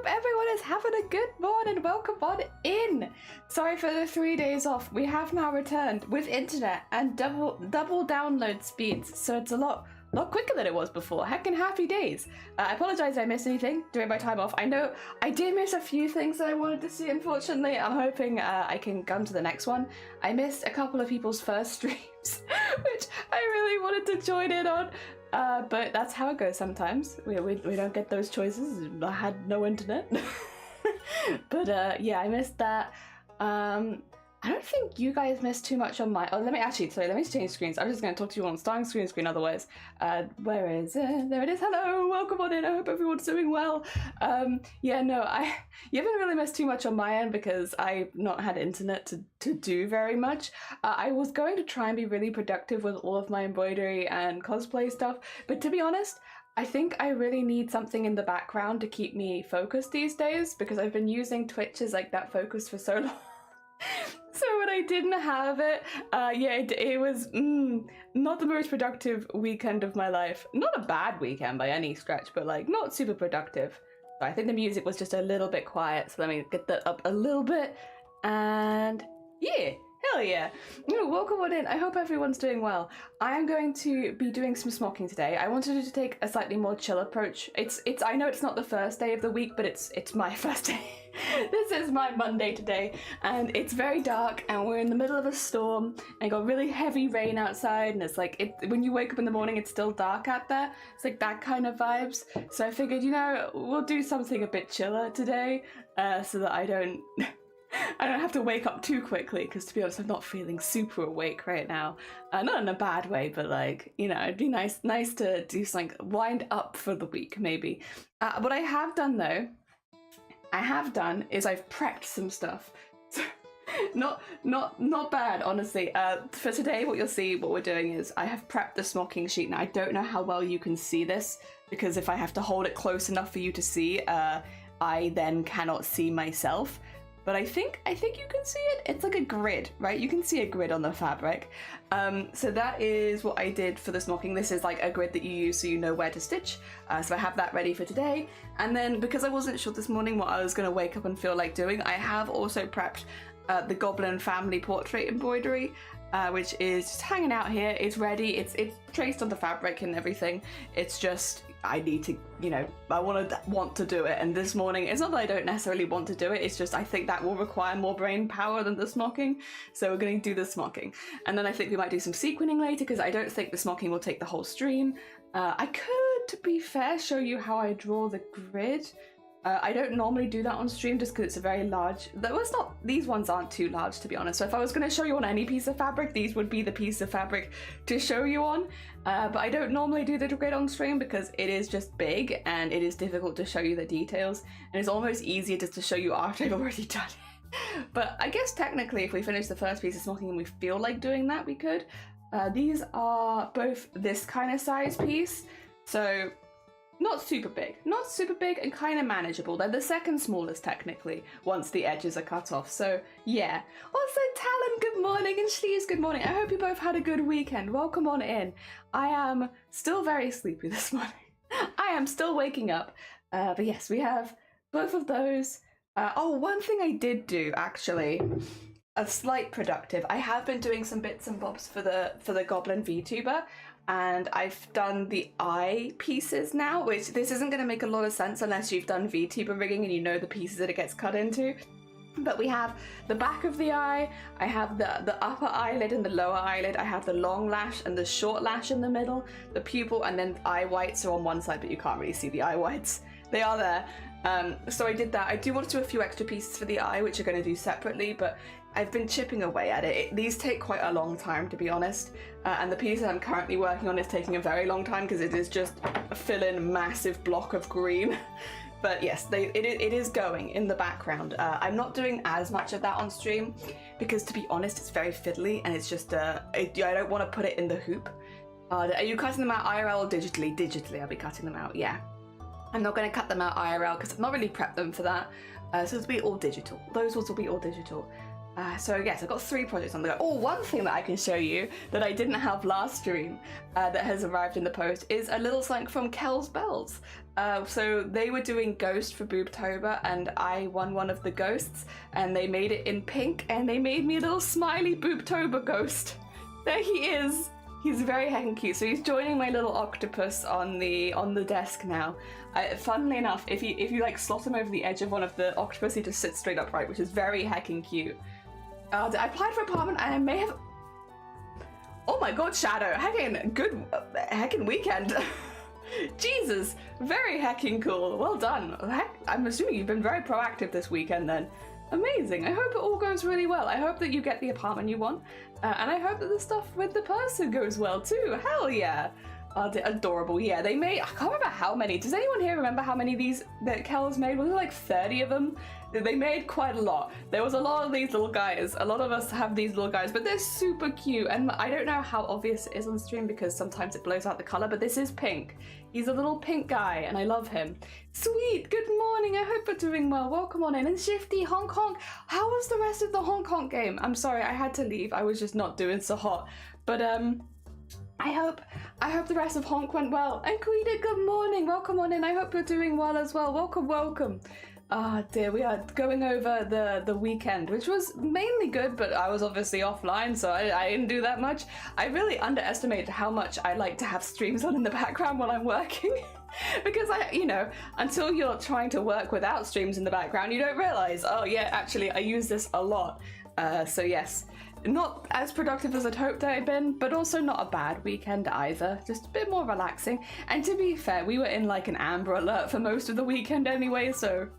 hope everyone is having a good morning. Welcome on in. Sorry for the 3 days off. We have now returned with internet and double download speeds, so it's a lot quicker than it was before. Heckin' happy days. I apologize I missed anything during my time off. I know I did miss a few things that I wanted to see, unfortunately. I'm hoping I can come to the next one. I missed a couple of people's first streams, which I really wanted to join in on. But that's how it goes sometimes. We don't get those choices. I had no internet. But yeah, I missed that. I don't think you guys missed too much on my... Oh, let me change screens. I'm just going to talk to you on starting screen otherwise. Where is it? There it is. Hello, welcome on in. I hope everyone's doing well. Yeah, no, you haven't really missed too much on my end because I've not had internet to do very much. I was going to try and be really productive with all of my embroidery and cosplay stuff, but to be honest, I think I really need something in the background to keep me focused these days because I've been using Twitch as like that focus for so long. So when I didn't have it, yeah, it was not the most productive weekend of my life. Not a bad weekend by any stretch, but like not super productive. So I think the music was just a little bit quiet, so let me get that up a little bit. And yeah, hell yeah. Welcome on in. I hope everyone's doing well. I am going to be doing some smocking today. I wanted to take a slightly more chill approach. I know it's not the first day of the week, but it's my first day. This is my Monday today, and it's very dark, and we're in the middle of a storm, and got really heavy rain outside, and it's like, when you wake up in the morning, it's still dark out there. It's like that kind of vibes. So I figured, we'll do something a bit chiller today, so that I don't have to wake up too quickly, because to be honest, I'm not feeling super awake right now. Not in a bad way, but like, it'd be nice to do something, wind up for the week, maybe. What I have done, though, is I've prepped some stuff. not bad, honestly. For today, what we're doing is I have prepped the smocking sheet. Now, I don't know how well you can see this, because if I have to hold it close enough for you to see, I then cannot see myself. But I think you can see it. It's like a grid, right? You can see a grid on the fabric. So that is what I did for the smocking. This is like a grid that you use so you know where to stitch. So I have that ready for today. And then because I wasn't sure this morning what I was going to wake up and feel like doing, I have also prepped the Goblin family portrait embroidery, which is just hanging out here. It's ready. It's traced on the fabric and everything. It's just, I need to, I want to do it. And this morning, it's not that I don't necessarily want to do it. It's just I think that will require more brain power than the smocking. So we're going to do the smocking. And then I think we might do some sequinning later because I don't think the smocking will take the whole stream. I could, to be fair, show you how I draw the grid. I don't normally do that on stream just because it's a very large... These ones aren't too large, to be honest. So if I was going to show you on any piece of fabric, these would be the piece of fabric to show you on. But I don't normally do the grid on stream because it is just big and it is difficult to show you the details. And it's almost easier just to show you after I've already done it. But I guess technically if we finish the first piece of smocking and we feel like doing that, we could. These are both this kind of size piece. So... not super big and kind of manageable. They're the second smallest technically once the edges are cut off, so yeah. Also Talon, good morning, and Sleeves, good morning. I hope you both had a good weekend. Welcome on in. I am still very sleepy this morning. I am still waking up, but yes, we have both of those. Oh, one thing I did do actually, a slight productive. I have been doing some bits and bobs for the Goblin VTuber. And I've done the eye pieces now, which this isn't going to make a lot of sense unless you've done VTuber rigging and you know the pieces that it gets cut into. But we have the back of the eye, I have the upper eyelid and the lower eyelid, I have the long lash and the short lash in the middle, the pupil, and then eye whites are on one side, but you can't really see the eye whites. They are there. So I did that. I do want to do a few extra pieces for the eye, which I'm going to do separately, but I've been chipping away at it. These take quite a long time, to be honest, and the piece that I'm currently working on is taking a very long time because it is just a fill-in massive block of green. But yes, it is going in the background. I'm not doing as much of that on stream because, to be honest, it's very fiddly and it's just, I don't want to put it in the hoop. Are you cutting them out IRL or digitally? Digitally, I'll be cutting them out, yeah. I'm not going to cut them out IRL because I've not really prepped them for that. So it'll be all digital. Those ones will be all digital. So yes, I've got 3 projects on the go. Oh, one thing that I can show you that I didn't have last stream that has arrived in the post is a little something from Kel's Bells. So they were doing Ghost for Boobtober and I won one of the ghosts and they made it in pink and they made me a little smiley Boobtober ghost. There he is. He's very heckin' cute. So he's joining my little octopus on the desk now. Funnily enough, if you like slot him over the edge of one of the octopus, he just sits straight upright, which is very heckin' cute. I applied for apartment and I may have... Oh my god, Shadow. Heckin' weekend. Jesus, very heckin' cool. Well done. I'm assuming you've been very proactive this weekend then. Amazing. I hope it all goes really well. I hope that you get the apartment you want. And I hope that the stuff with the person goes well too. Hell yeah. Adorable. Yeah, they made... I can't remember how many. Does anyone here remember how many of these that Kel's made? Was it like 30 of them? They made quite a lot. There was a lot of these little guys. A lot of us have these little guys, but they're super cute. And I don't know how obvious it is on stream because sometimes it blows out the color, but this is pink. He's a little pink guy and I love him. Sweet, good morning. I hope you're doing well. Welcome on in. And Shifty, honk honk. How was the rest of the honk honk game? I'm sorry, I had to leave. I was just not doing so hot. But I hope the rest of honk went well. And Quita, good morning. Welcome on in. I hope you're doing well as well. Welcome, welcome. Ah, dear, we are going over the weekend, which was mainly good, but I was obviously offline, so I didn't do that much. I really underestimated how much I like to have streams on in the background while I'm working. Because until you're trying to work without streams in the background, you don't realize, oh yeah, actually I use this a lot. So yes, not as productive as I'd hoped I'd been, but also not a bad weekend either. Just a bit more relaxing. And to be fair, we were in like an Amber Alert for most of the weekend anyway, so...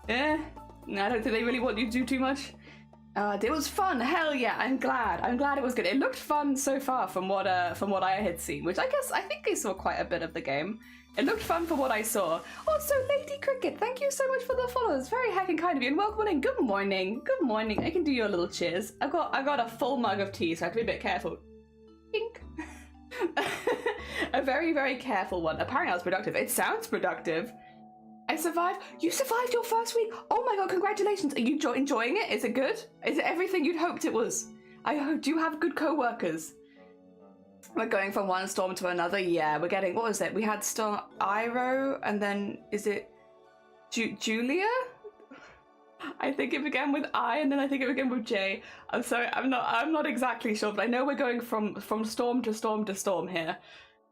I don't think they really want you to do too much. It was fun. Hell yeah, I'm glad it was good. It looked fun so far from what I had seen, which I think I saw quite a bit of the game. It looked fun for what I saw. Also, Lady Cricket, thank you so much for the follows. Very heckin' kind of you, and welcome in. Good morning. Good morning. I can do you a little cheers. I got a full mug of tea, so I have to be a bit careful. Pink. A very, very careful one. Apparently I was productive. It sounds productive. I survived. You survived your first week. Oh my god, congratulations. Are you enjoying it? Is it good? Is it everything you'd hoped it was? I hope. Do you have good co-workers? We're going from one storm to another. Yeah, we're getting... What was it? We had Storm Iro, and then is it Julia? I think it began with I, and then I think it began with J. I'm sorry, I'm not exactly sure, but I know we're going from storm to storm to storm here.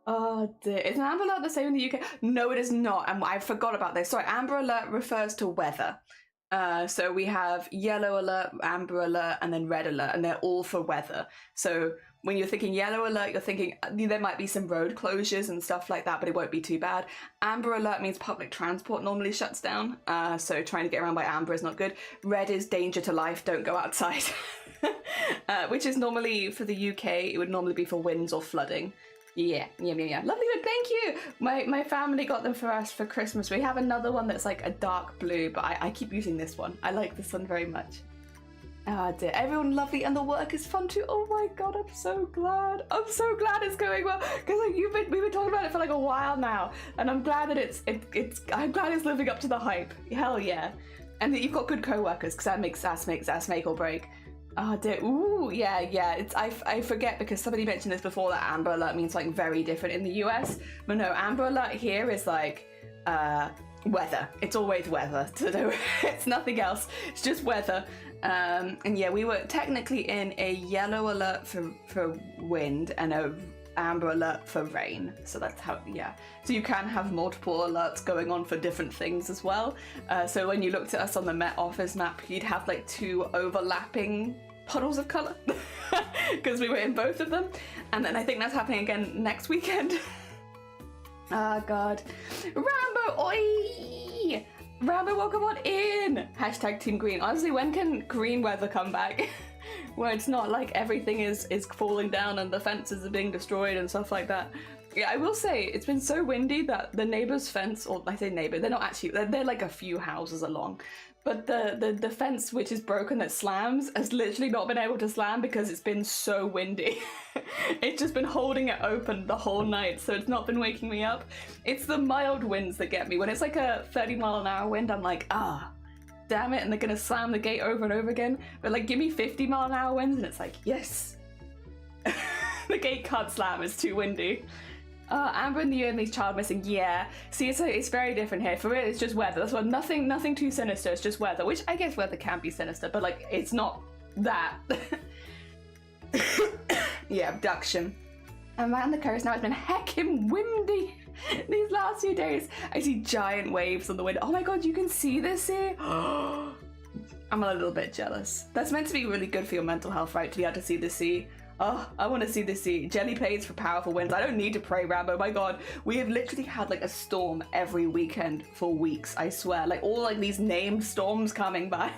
Oh dear. Is an Amber Alert the same in the UK? No, it is not. And I forgot about this. Sorry, Amber Alert refers to weather. So we have Yellow Alert, Amber Alert, and then Red Alert, and they're all for weather. So when you're thinking Yellow Alert, you're thinking there might be some road closures and stuff like that, but it won't be too bad. Amber Alert means public transport normally shuts down, so trying to get around by Amber is not good. Red is danger to life, don't go outside. Which is normally, for the UK, it would normally be for winds or flooding. Yeah. Lovely, thank you. My family got them for us for Christmas. We have another one that's like a dark blue, but I keep using this one. I like this one very much. Oh dear, everyone lovely, and the work is fun too. Oh my god, I'm so glad. I'm so glad it's going well, because like we've been talking about it for like a while now, and I'm glad that I'm glad it's living up to the hype. Hell yeah, and that you've got good co-workers, because that makes make or break. Oh dear, ooh, yeah, I forget because somebody mentioned this before that Amber Alert means something very different in the US, but no, Amber Alert here is like, weather. It's always weather. It's nothing else, it's just weather. And yeah, we were technically in a Yellow Alert for wind and a Amber Alert for rain, so that's how, yeah. So you can have multiple alerts going on for different things as well. So when you looked at us on the Met Office map, you'd have like 2 overlapping puddles of colour because we were in both of them, and then I think that's happening again next weekend. Ah, god. Rambo, oi! Rambo, welcome on in! Hashtag Team Green. Honestly, when can green weather come back? Where it's not like everything is falling down and the fences are being destroyed and stuff like that. Yeah, I will say, it's been so windy that the neighbour's fence, or I say neighbour, they're not actually, they're like a few houses along. But the fence which is broken that slams has literally not been able to slam because it's been so windy. It's just been holding it open the whole night, so it's not been waking me up. It's the mild winds that get me. When it's like a 30 mile an hour wind, I'm like, damn it, and they're gonna slam the gate over and over again. But like, give me 50-mile-an-hour winds, and it's like, yes. The gate can't slam, it's too windy. Amber and the only child missing, yeah. See, it's very different here. For it, it's just weather. That's what, nothing too sinister, it's just weather. Which, I guess weather can be sinister, but like, it's not that. Yeah, abduction. Around the coast now, it's been heckin' windy these last few days. I see giant waves on the wind. Oh my god, you can see this here? I'm a little bit jealous. That's meant to be really good for your mental health, right? To be able to see the sea. Oh, I want to see the sea. Jelly plays for powerful winds. I don't need to pray, Rambo. My god, we have literally had like a storm every weekend for weeks, I swear. Like all like these named storms coming by.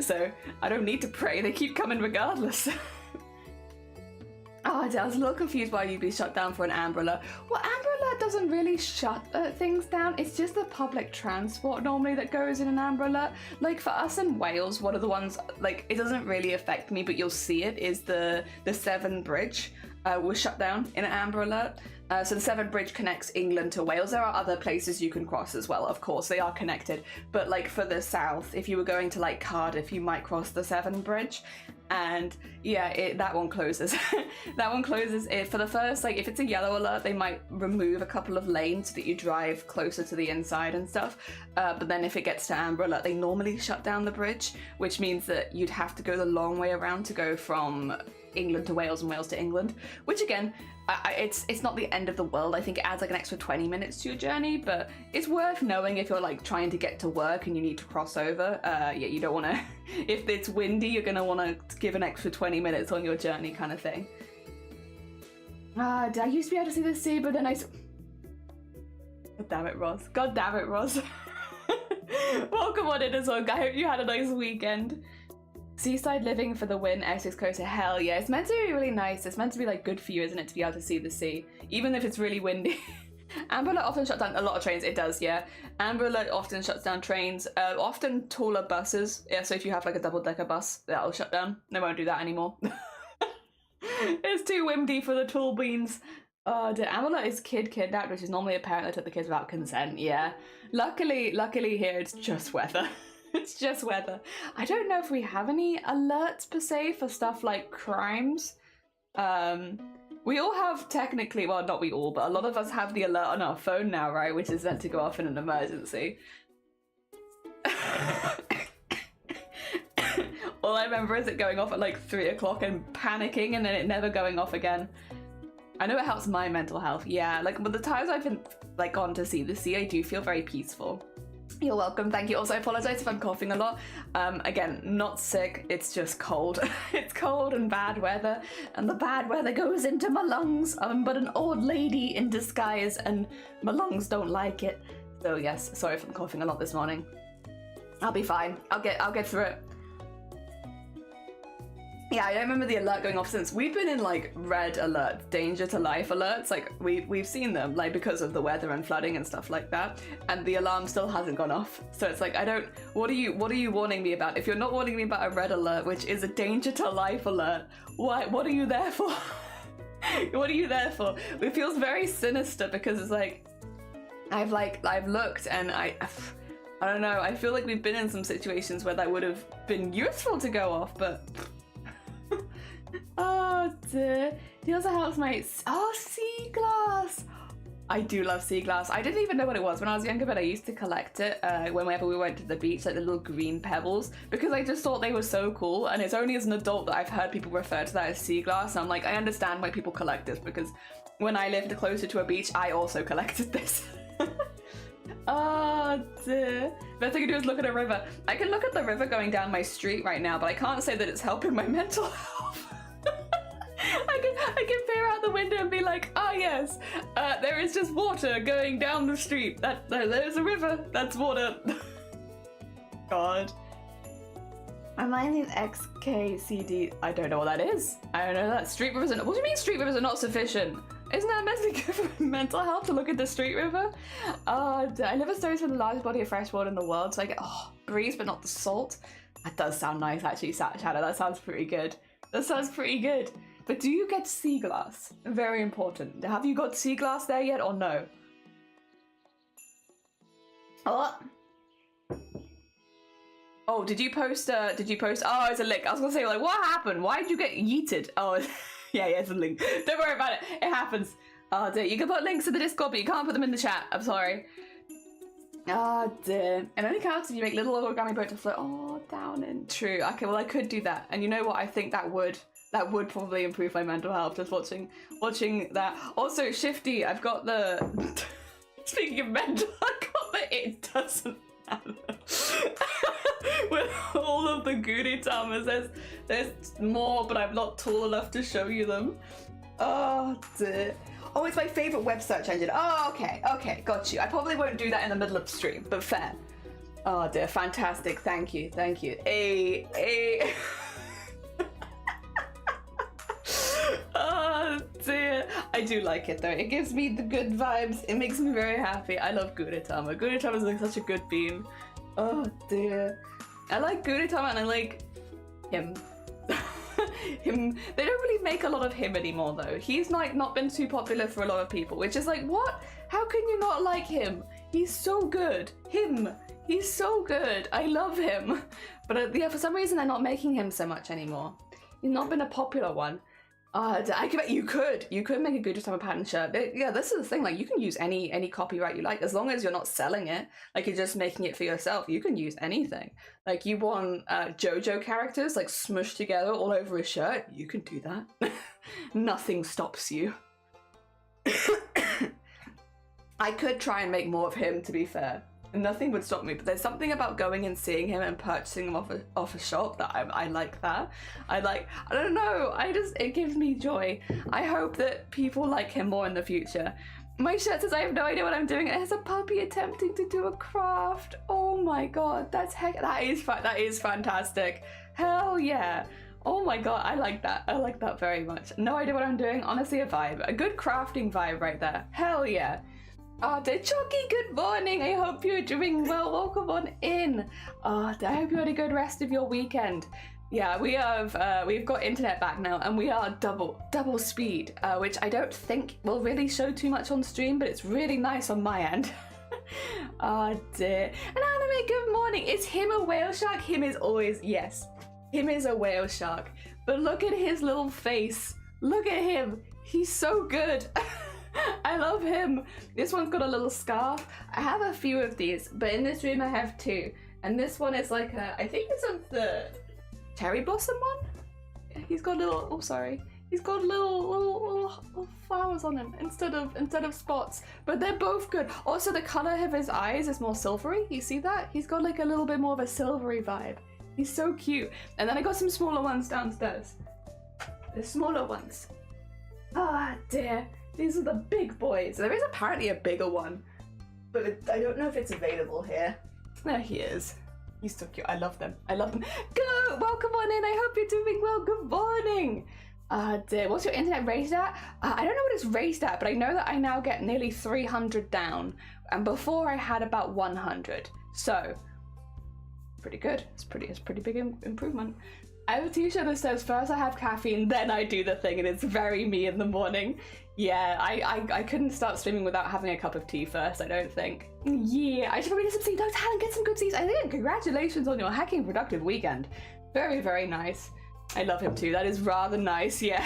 So I don't need to pray. They keep coming regardless. Oh, I was a little confused why you'd be shut down for an Amber Alert. Well, Amber Alert doesn't really shut things down. It's just the public transport normally that goes in an Amber Alert. Like for us in Wales, one of the ones, like it doesn't really affect me, but you'll see it, is the Severn Bridge was shut down in an Amber Alert. So the Severn Bridge connects England to Wales. There are other places you can cross as well, of course, they are connected. But like for the south, if you were going to like Cardiff, you might cross the Severn Bridge. And yeah, that one closes. That one closes for the first, like if it's a yellow alert, they might remove a couple of lanes so that you drive closer to the inside and stuff. But then if it gets to Amber Alert, they normally shut down the bridge, which means that you'd have to go the long way around to go from England to Wales and Wales to England, which again, it's not the end of the world. I think it adds like an extra 20 minutes to your journey, but it's worth knowing if you're like trying to get to work and you need to cross over. Yeah, you don't want to, if it's windy, you're going to want to give an extra 20 minutes on your journey kind of thing. I used to be able to see the sea, but then God damn it, Ross. God damn it, Ross. Welcome on in as well. I hope you had a nice weekend. Seaside living for the win, Essex coast, hell yeah. It's meant to be really nice. It's meant to be like good for you, isn't it, to be able to see the sea, even if it's really windy. Amber Alert often shuts down a lot of trains. It does, yeah. Amber Alert often shuts down trains, often taller buses. Yeah, so if you have like a double-decker bus, that'll shut down. They won't do that anymore. It's too windy for the tall beans. Oh, the Amber Alert is kid kidnapped, which is normally a parent that took the kids without consent, yeah. Luckily here it's just weather. It's just weather. I don't know if we have any alerts per se for stuff like crimes. We all have technically, well, not we all, but a lot of us have the alert on our phone now, right? Which is meant to go off in an emergency. All I remember is it going off at like 3 o'clock and panicking and then it never going off again. I know it helps my mental health, yeah. Like, but the times I've been like gone to see the sea, I do feel very peaceful. You're welcome, thank you. Also, I apologise if I'm coughing a lot. Again, not sick, it's just cold. It's cold and bad weather, and the bad weather goes into my lungs. I'm but an old lady in disguise, and my lungs don't like it. So yes, sorry if I'm coughing a lot this morning. I'll be fine. I'll get through it. Yeah, I don't remember the alert going off since. We've been in like red alert, danger to life alerts. Like we've seen them like because of the weather and flooding and stuff like that. And the alarm still hasn't gone off. So it's like, what are you warning me about? If you're not warning me about a red alert, which is a danger to life alert, what are you there for? What are you there for? It feels very sinister because it's like, I've looked and I don't know. I feel like we've been in some situations where that would have been useful to go off, but oh dear. He also helps my sea glass. I do love sea glass. I didn't even know what it was when I was younger, but I used to collect it whenever we went to the beach, like the little green pebbles, because I just thought they were so cool. And it's only as an adult that I've heard people refer to that as sea glass. And I'm like, I understand why people collect this, because when I lived closer to a beach, I also collected this. Oh dear. Best I can do is look at a river. I can look at the river going down my street right now, but I can't say that it's helping my mental health. I can peer out the window and be like, ah yes, there is just water going down the street. There's a river, that's water. God. I'm lining XKCD. I don't know what that is. I don't know that. Street rivers are, what do you mean street rivers are not sufficient? Isn't that meant to be good for mental health to look at the street river? I live a stories for the largest body of fresh water in the world, so I get breeze but not the salt. That does sound nice actually, Shadow. That sounds pretty good. That sounds pretty good. But do you get sea glass? Very important. Have you got sea glass there yet or no? Oh. Oh, did you post? Oh, it's a link. I was gonna say, like, what happened? Why did you get yeeted? Oh, yeah, it's a link. Don't worry about it. It happens. Oh, dear. You can put links to the Discord, but you can't put them in the chat. I'm sorry. Oh, dear. It only counts if you make little origami boat to float. Oh, down and true. Okay, well, I could do that. And you know what? I think that would probably improve my mental health, just watching that. Also, Shifty, I've got the... Speaking of mental, I got the it doesn't matter. With all of the Guritamas, there's more, but I'm not tall enough to show you them. Oh, dear. Oh, it's my favorite web search engine. Oh, okay, got you. I probably won't do that in the middle of the stream, but fair. Oh dear, fantastic. Thank you. Oh dear. I do like it though. It gives me the good vibes. It makes me very happy. I love Gudetama. Gudetama is like such a good bean. Oh dear. I like Gudetama and I like him. Him. They don't really make a lot of him anymore though. He's like not been too popular for a lot of people, which is like, what? How can you not like him? He's so good. He's so good. I love him. But yeah, for some reason they're not making him so much anymore. He's not been a popular one. You could make a Gudetama pattern shirt. Yeah, this is the thing. Like, you can use any copyright you like, as long as you're not selling it. Like, you're just making it for yourself. You can use anything. Like, you want JoJo characters like smushed together all over a shirt. You can do that. Nothing stops you. I could try and make more of him, to be fair. Nothing would stop me, but there's something about going and seeing him and purchasing him off a shop that I like that. I don't know, it gives me joy. I hope that people like him more in the future. My shirt says I have no idea what I'm doing. It has a puppy attempting to do a craft. Oh my god, that is fantastic. Hell yeah. Oh my god, I like that. I like that very much. No idea what I'm doing, honestly a vibe. A good crafting vibe right there. Hell yeah. Chucky, good morning. I hope you're doing well. Welcome on in. I hope you had a good rest of your weekend. Yeah, we've got internet back now, and we are double speed, which I don't think will really show too much on stream, but it's really nice on my end. Oh dear. And Anime, good morning. Is him a whale shark? Him is always, yes. Him is a whale shark. But look at his little face. Look at him. He's so good. I love him. This one's got a little scarf. I have a few of these, but in this room I have two. And this one is like I think it's of the cherry blossom one. He's got little, oh sorry. He's got little flowers on him instead of spots. But they're both good. Also the color of his eyes is more silvery. You see that? He's got like a little bit more of a silvery vibe. He's so cute. And then I got some smaller ones downstairs. The smaller ones. Ah dear. These are the big boys. There is apparently a bigger one, but I don't know if it's available here. There he is. He's so cute. I love them. Go! Welcome on in. I hope you're doing well. Good morning. Dear. What's your internet raised at? I don't know what it's raised at, but I know that I now get nearly 300 down, and before I had about 100. So, pretty good. It's pretty big improvement. I have a t-shirt that says, first I have caffeine, then I do the thing, and it's very me in the morning. Yeah, I couldn't start streaming without having a cup of tea first, I don't think. Yeah, I should probably get some seeds. No, Talon, get some good seeds. I think, congratulations on your hacking productive weekend. Very, very nice. I love him too. That is rather nice, yeah.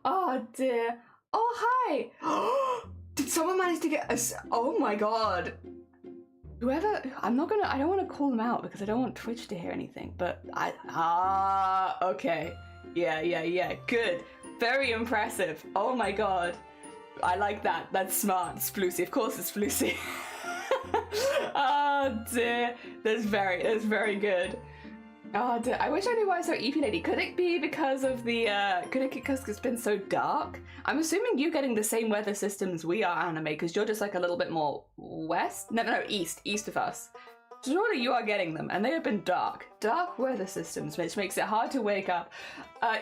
Oh dear. Oh, hi. Did someone manage to get us? Oh my god. Whoever, I don't want to call them out because I don't want Twitch to hear anything, but okay. Yeah, good. Very impressive. Oh my god. I like that. That's smart. It's Sploosy. Of course it's Sploosy. Oh dear. That's very good. Oh dear. I wish I knew why it's so EP lady. Could it be because of the, because it's been so dark? I'm assuming you're getting the same weather systems we are, Anime, because you're just like a little bit more west? No, east of us. Surely you are getting them, and they have been dark weather systems, which makes it hard to wake up.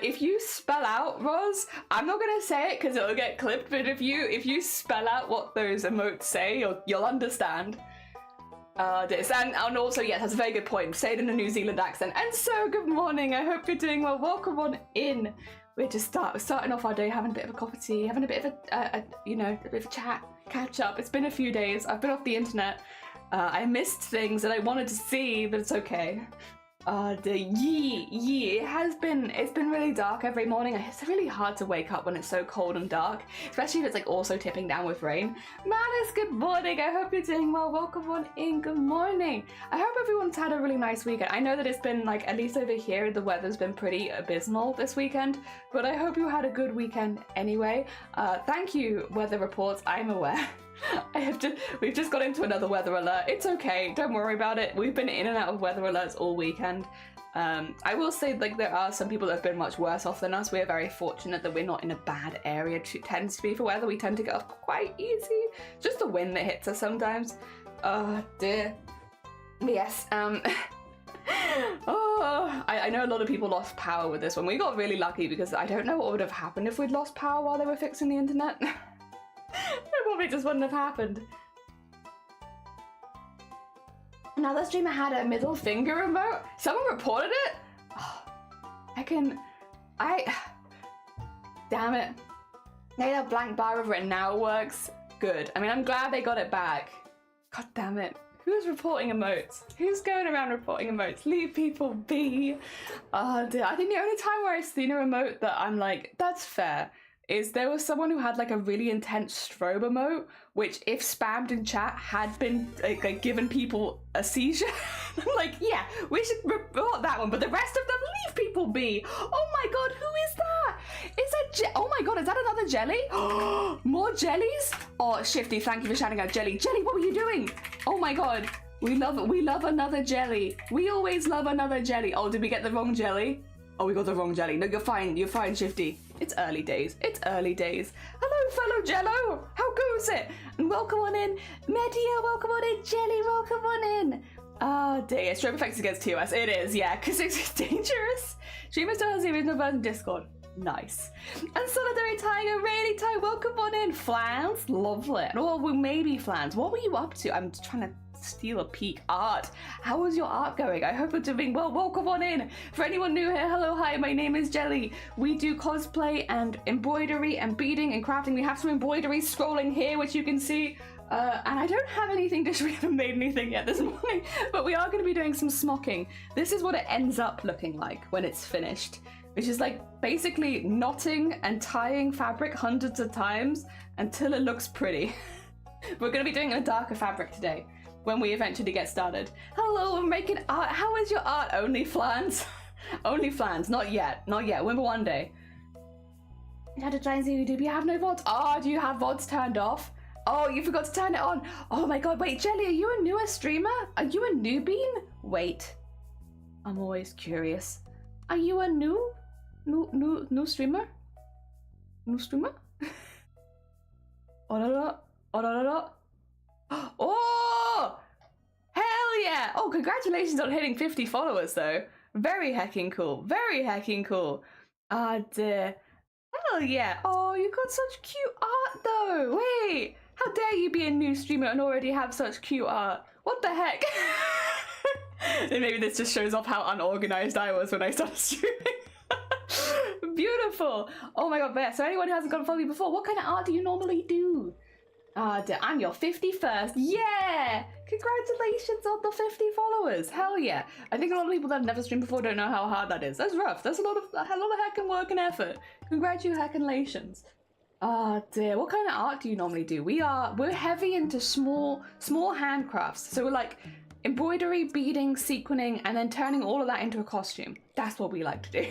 If you spell out, Roz, I'm not gonna say it because it'll get clipped, but if you spell out what those emotes say, you'll understand. And also, yes, that's a very good point. Say it in a New Zealand accent. And so, good morning. I hope you're doing well. Welcome on in. We're starting off our day, having a bit of a coffee tea, having a bit of a bit of a chat, catch up. It's been a few days. I've been off the internet. I missed things that I wanted to see, but it's okay. It's been really dark every morning. It's really hard to wake up when it's so cold and dark, especially if it's like also tipping down with rain. Manus, good morning. I hope you're doing well. Welcome on in. Good morning. I hope everyone's had a really nice weekend. I know that it's been like, at least over here, the weather's been pretty abysmal this weekend, but I hope you had a good weekend anyway. Thank you, weather reports. I'm aware. We've just got into another weather alert. It's okay, don't worry about it. We've been in and out of weather alerts all weekend. I will say, like, there are some people that have been much worse off than us. We're very fortunate that we're not in a bad area. It tends to be for weather. We tend to get off quite easy. Just the wind that hits us sometimes. Oh dear. Yes, oh, I know a lot of people lost power with this one. We got really lucky because I don't know what would have happened if we'd lost power while they were fixing the internet. It probably just wouldn't have happened. Another streamer had a middle finger emote. Someone reported it? Oh, damn it. They had a blank bar over it, now works. Good. I mean, I'm glad they got it back. God damn it. Who's reporting emotes? Who's going around reporting emotes? Leave people be. Oh dear. I think the only time where I've seen a remote that I'm like, that's fair, is there was someone who had like a really intense strobe emote, which if spammed in chat had been like given people a seizure. I'm like, yeah, we should report that one, but the rest of them, leave people be. Oh my god, who is that? Is that oh my god, is that another jelly? More jellies? Oh, Shifty, thank you for shouting out jelly. Jelly, what were you doing? Oh my god, we love another jelly. We always love another jelly. Oh, did we get the wrong jelly? Oh, we got the wrong jelly. No, you're fine, Shifty. It's early days. It's early days. Hello, fellow Jello. How goes it? And welcome on in. Media, welcome on in. Jelly, welcome on in. Oh, dear. Strobe effects against TOS. It is, yeah, because it's dangerous. Streamer still has the original version Discord. Nice. And Solitary Tiger, really tight. Welcome on in. Flans, lovely. Or well, maybe Flans. What were you up to? I'm trying to steal a peek. Art, how was your art going? I hope you're doing well. Welcome on in. For anyone new here, hello, hi, my name is Jelly. We do cosplay and embroidery and beading and crafting. We have some embroidery scrolling here, which you can see. And I don't have anything to show. We haven't made anything yet this morning, but we are going to be doing some smocking. This is what it ends up looking like when it's finished, which is like basically knotting and tying fabric hundreds of times until it looks pretty. We're going to be doing a darker fabric today when we eventually get started. Hello, we're making art. How is your art? Only flans? Only flans, not yet, not yet. Remember one day. You had to try and see do you have no VODs? Oh, do you have VODs turned off? Oh, you forgot to turn it on. Oh my god, wait, Jelly, are you a newer streamer? Are you a newbie? Wait, I'm always curious. Are you a new streamer? New streamer? Oh la la, oh la la la. Oh! Hell yeah! Oh, congratulations on hitting 50 followers though. Very hecking cool. Very hecking cool. Ah, dear. Hell yeah. Oh, you got such cute art though. Wait, how dare you be a new streamer and already have such cute art? What the heck? And maybe this just shows off how unorganized I was when I started streaming. Beautiful. Oh my god, yeah. So anyone who hasn't gone to follow me before, what kind of art do you normally do? I'm your 51st. Yeah! Congratulations on the 50 followers. Hell yeah. I think a lot of people that have never streamed before don't know how hard that is. That's rough. That's a lot of heckin' work and effort. Congratulations. Dear. What kind of art do you normally do? We're heavy into small handcrafts. So we're like embroidery, beading, sequinning, and then turning all of that into a costume. That's what we like to do.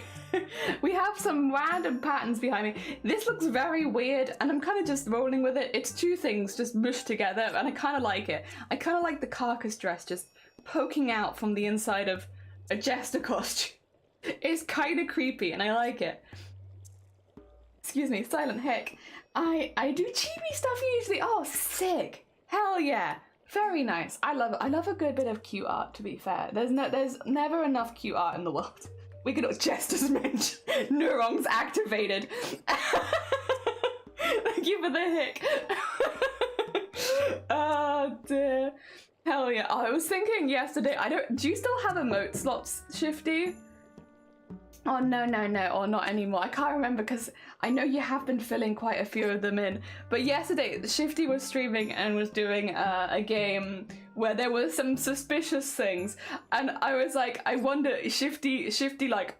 We have some random patterns behind me. This looks very weird, and I'm kind of just rolling with it. It's two things just mushed together, and I kind of like it. I kind of like the carcass dress just poking out from the inside of a jester costume. It's kind of creepy, and I like it. Excuse me, silent heck. I do chibi stuff usually. Oh, sick. Hell yeah. Very nice. I love a good bit of cute art, to be fair. There's never enough cute art in the world. We could just as mention neurons activated. Thank you for the hick. Oh dear. Hell yeah. Oh, I was thinking yesterday, do you still have emote slots, Shifty? Oh, no, no, no, or not anymore. I can't remember because I know you have been filling quite a few of them in. But yesterday, Shifty was streaming and was doing a game where there were some suspicious things. And I was like, I wonder, Shifty like,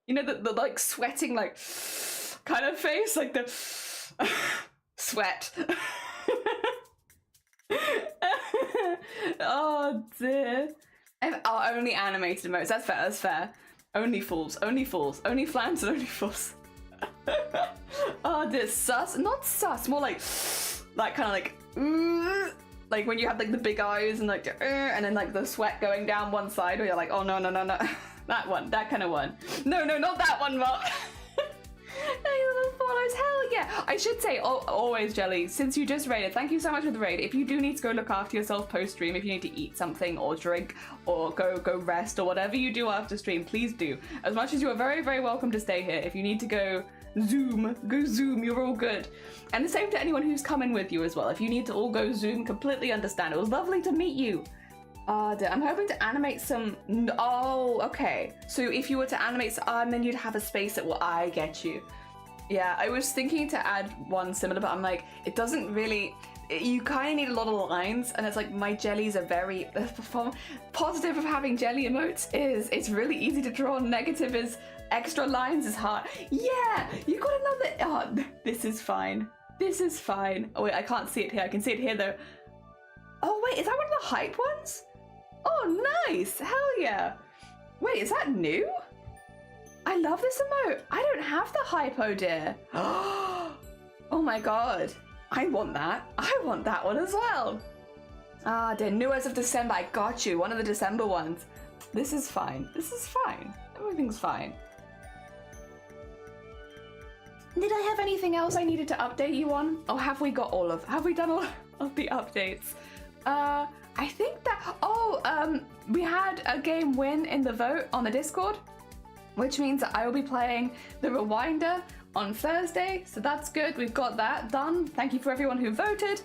you know, the like sweating, like, kind of face, like the sweat. Oh, dear. Oh, only animated emotes. That's fair, that's fair. Only fools, only fools, only flans and only fools. Oh, this sus, not sus, more like that kind of like when you have like the big eyes and like and then like the sweat going down one side where you're like, oh no no no no, that one, that kind of one. No no, not that one, Mark. Follows, hell yeah. I should say always, Jelly, since you just raided, thank you so much for the raid. If you do need to go look after yourself post stream, if you need to eat something or drink or go rest or whatever you do after stream, please do. As much as you are very very welcome to stay here. If you need to go zoom, you're all good. And the same to anyone who's coming with you as well. If you need to all go zoom, completely understand. It was lovely to meet you. I'm hoping to animate some. Oh, okay. So if you were to animate some, then you'd have a space that will. I get you. Yeah, I was thinking to add one similar, but I'm like, it doesn't really. You kind of need a lot of lines, and it's like my jellies are very. Positive of having jelly emotes is it's really easy to draw. Negative is extra lines is hard. Yeah, you got another. Oh, this is fine. This is fine. Oh wait, I can't see it here. I can see it here though. Oh wait, is that one of the hype ones? Oh, nice! Hell yeah! Wait, is that new? I love this emote. I don't have the hypo, dear. Oh my god. I want that. I want that one as well. Ah, dear. New as of December. I got you. One of the December ones. This is fine. This is fine. Everything's fine. Did I have anything else I needed to update you on? Oh, have we done all of the updates? I think that, we had a game win in the vote on the Discord, which means that I will be playing the Rewinder on Thursday, so that's good. We've got that done. Thank you for everyone who voted.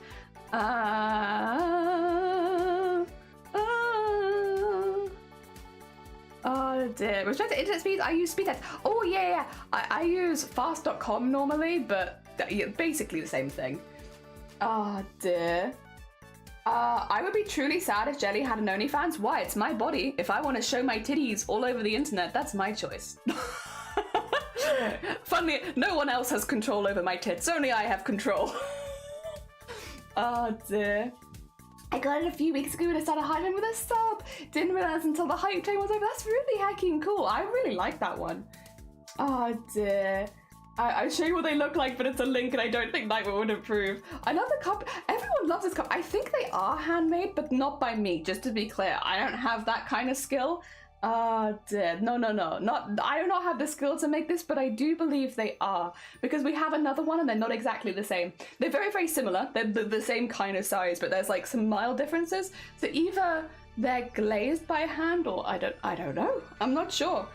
Oh dear. Respect to internet speeds, I use speed test. Oh yeah. I use fast.com normally, but basically the same thing. Oh dear. I would be truly sad if Jelly had an OnlyFans. Why? It's my body. If I want to show my titties all over the internet, that's my choice. Funnily, no one else has control over my tits. Only I have control. Oh dear. I got it a few weeks ago and I started hyping with a sub. Didn't realize until the hype train was over. That's really hecking cool. I really like that one. Oh dear. I'll show you what they look like, but it's a link and I don't think Nightmare would approve. I love the cup. Everyone loves this cup. I think they are handmade, but not by me, just to be clear. I don't have that kind of skill. Dear. No. I do not have the skill to make this, but I do believe they are. Because we have another one and they're not exactly the same. They're very, very similar. They're the same kind of size, but there's like some mild differences. So either they're glazed by hand or I don't know. I'm not sure.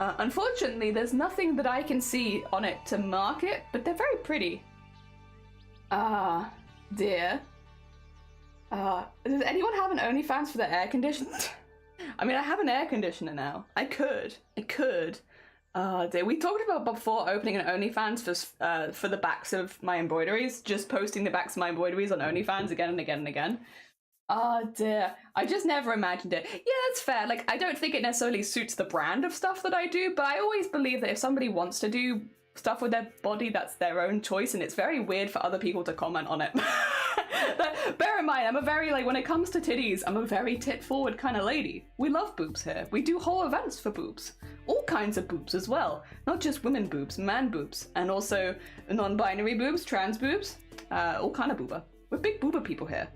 Unfortunately, there's nothing that I can see on it to mark it, but they're very pretty. Dear. Does anyone have an OnlyFans for their air conditioner? I mean, I have an air conditioner now. I could. Dear. We talked about before opening an OnlyFans for the backs of my embroideries, just posting the backs of my embroideries on OnlyFans again and again and again. Oh dear, I just never imagined it. Yeah, that's fair. Like, I don't think it necessarily suits the brand of stuff that I do, but I always believe that if somebody wants to do stuff with their body, that's their own choice, and it's very weird for other people to comment on it. But bear in mind, I'm a very, like, when it comes to titties, I'm a very tit-forward kind of lady. We love boobs here. We do whole events for boobs. All kinds of boobs as well. Not just women boobs, man boobs, and also non-binary boobs, trans boobs, all kind of booba. We're big booba people here.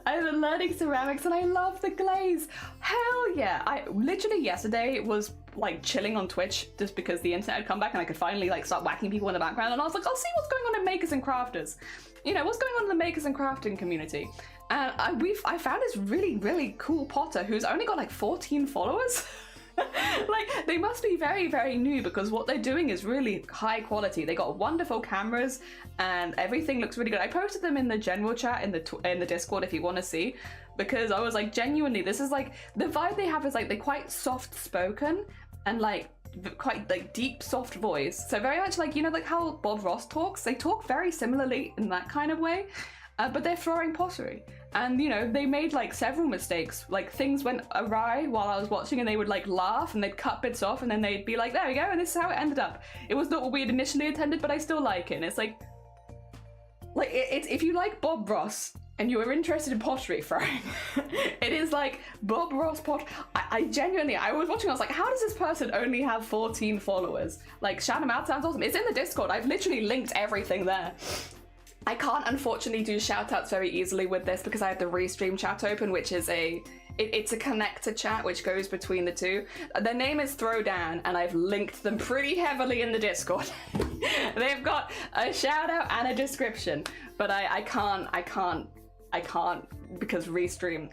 I've been learning ceramics and I love the glaze. Hell yeah. I literally yesterday was like chilling on Twitch just because the internet had come back and I could finally like start whacking people in the background, and I was like, I'll see what's going on in Makers and Crafters. You know, what's going on in the Makers and Crafting community. And I found this really, really cool potter who's only got like 14 followers. Like, they must be very, very new because what they're doing is really high quality. They got wonderful cameras and everything looks really good. I posted them in the general chat in the Discord if you want to see. because I was like, genuinely, this is like, the vibe they have is like, they're quite soft spoken and like quite like deep, soft voice. So very much like, you know, like how Bob Ross talks, they talk very similarly in that kind of way, but they're throwing pottery. And, you know, they made like several mistakes, like things went awry while I was watching and they would like laugh and they'd cut bits off and then they'd be like, there we go, and this is how it ended up. It was not what we had initially intended, but I still like it. And it's like it's if you like Bob Ross and you are interested in pottery throwing, it is like Bob Ross I genuinely, I was watching, I was like, how does this person only have 14 followers? Like, shout him out, sounds awesome. It's in the Discord, I've literally linked everything there. I can't unfortunately do shout-outs very easily with this because I have the Restream chat open, which is it's a connector chat which goes between the two. Their name is Throwdown and I've linked them pretty heavily in the Discord. They've got a shout-out and a description, but I can't because Restream.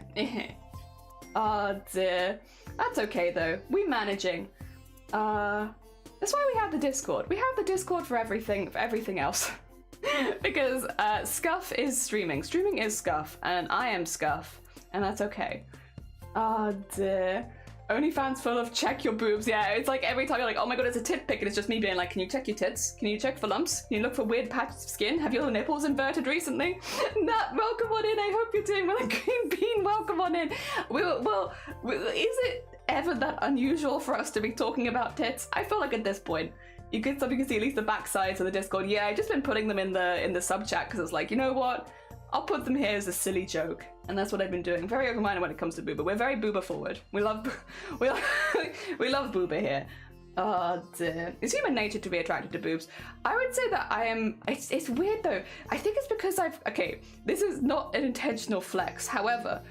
Oh dear. That's okay though, we're managing. That's why we have the Discord. We have the Discord for everything else. Because Scuff is streaming. Streaming is Scuff, and I am Scuff, and that's okay. Oh dear. OnlyFans full of check your boobs. Yeah, it's like every time you're like, oh my god, it's a tit pic, and it's just me being like, can you check your tits? Can you check for lumps? Can you look for weird patches of skin? Have your nipples inverted recently? Nat, welcome on in. I hope you're doing well. Green Bean, welcome on in. Well, is it ever that unusual for us to be talking about tits? I feel like at this point, you can see at least the back sides of the Discord. Yeah, I've just been putting them in the sub chat because it's like, you know what? I'll put them here as a silly joke, and that's what I've been doing. Very open-minded when it comes to booba. We're very booba forward. We love booba here. Oh dear. It's human nature to be attracted to boobs. I would say that I am. It's weird though. I think it's because this is not an intentional flex. However,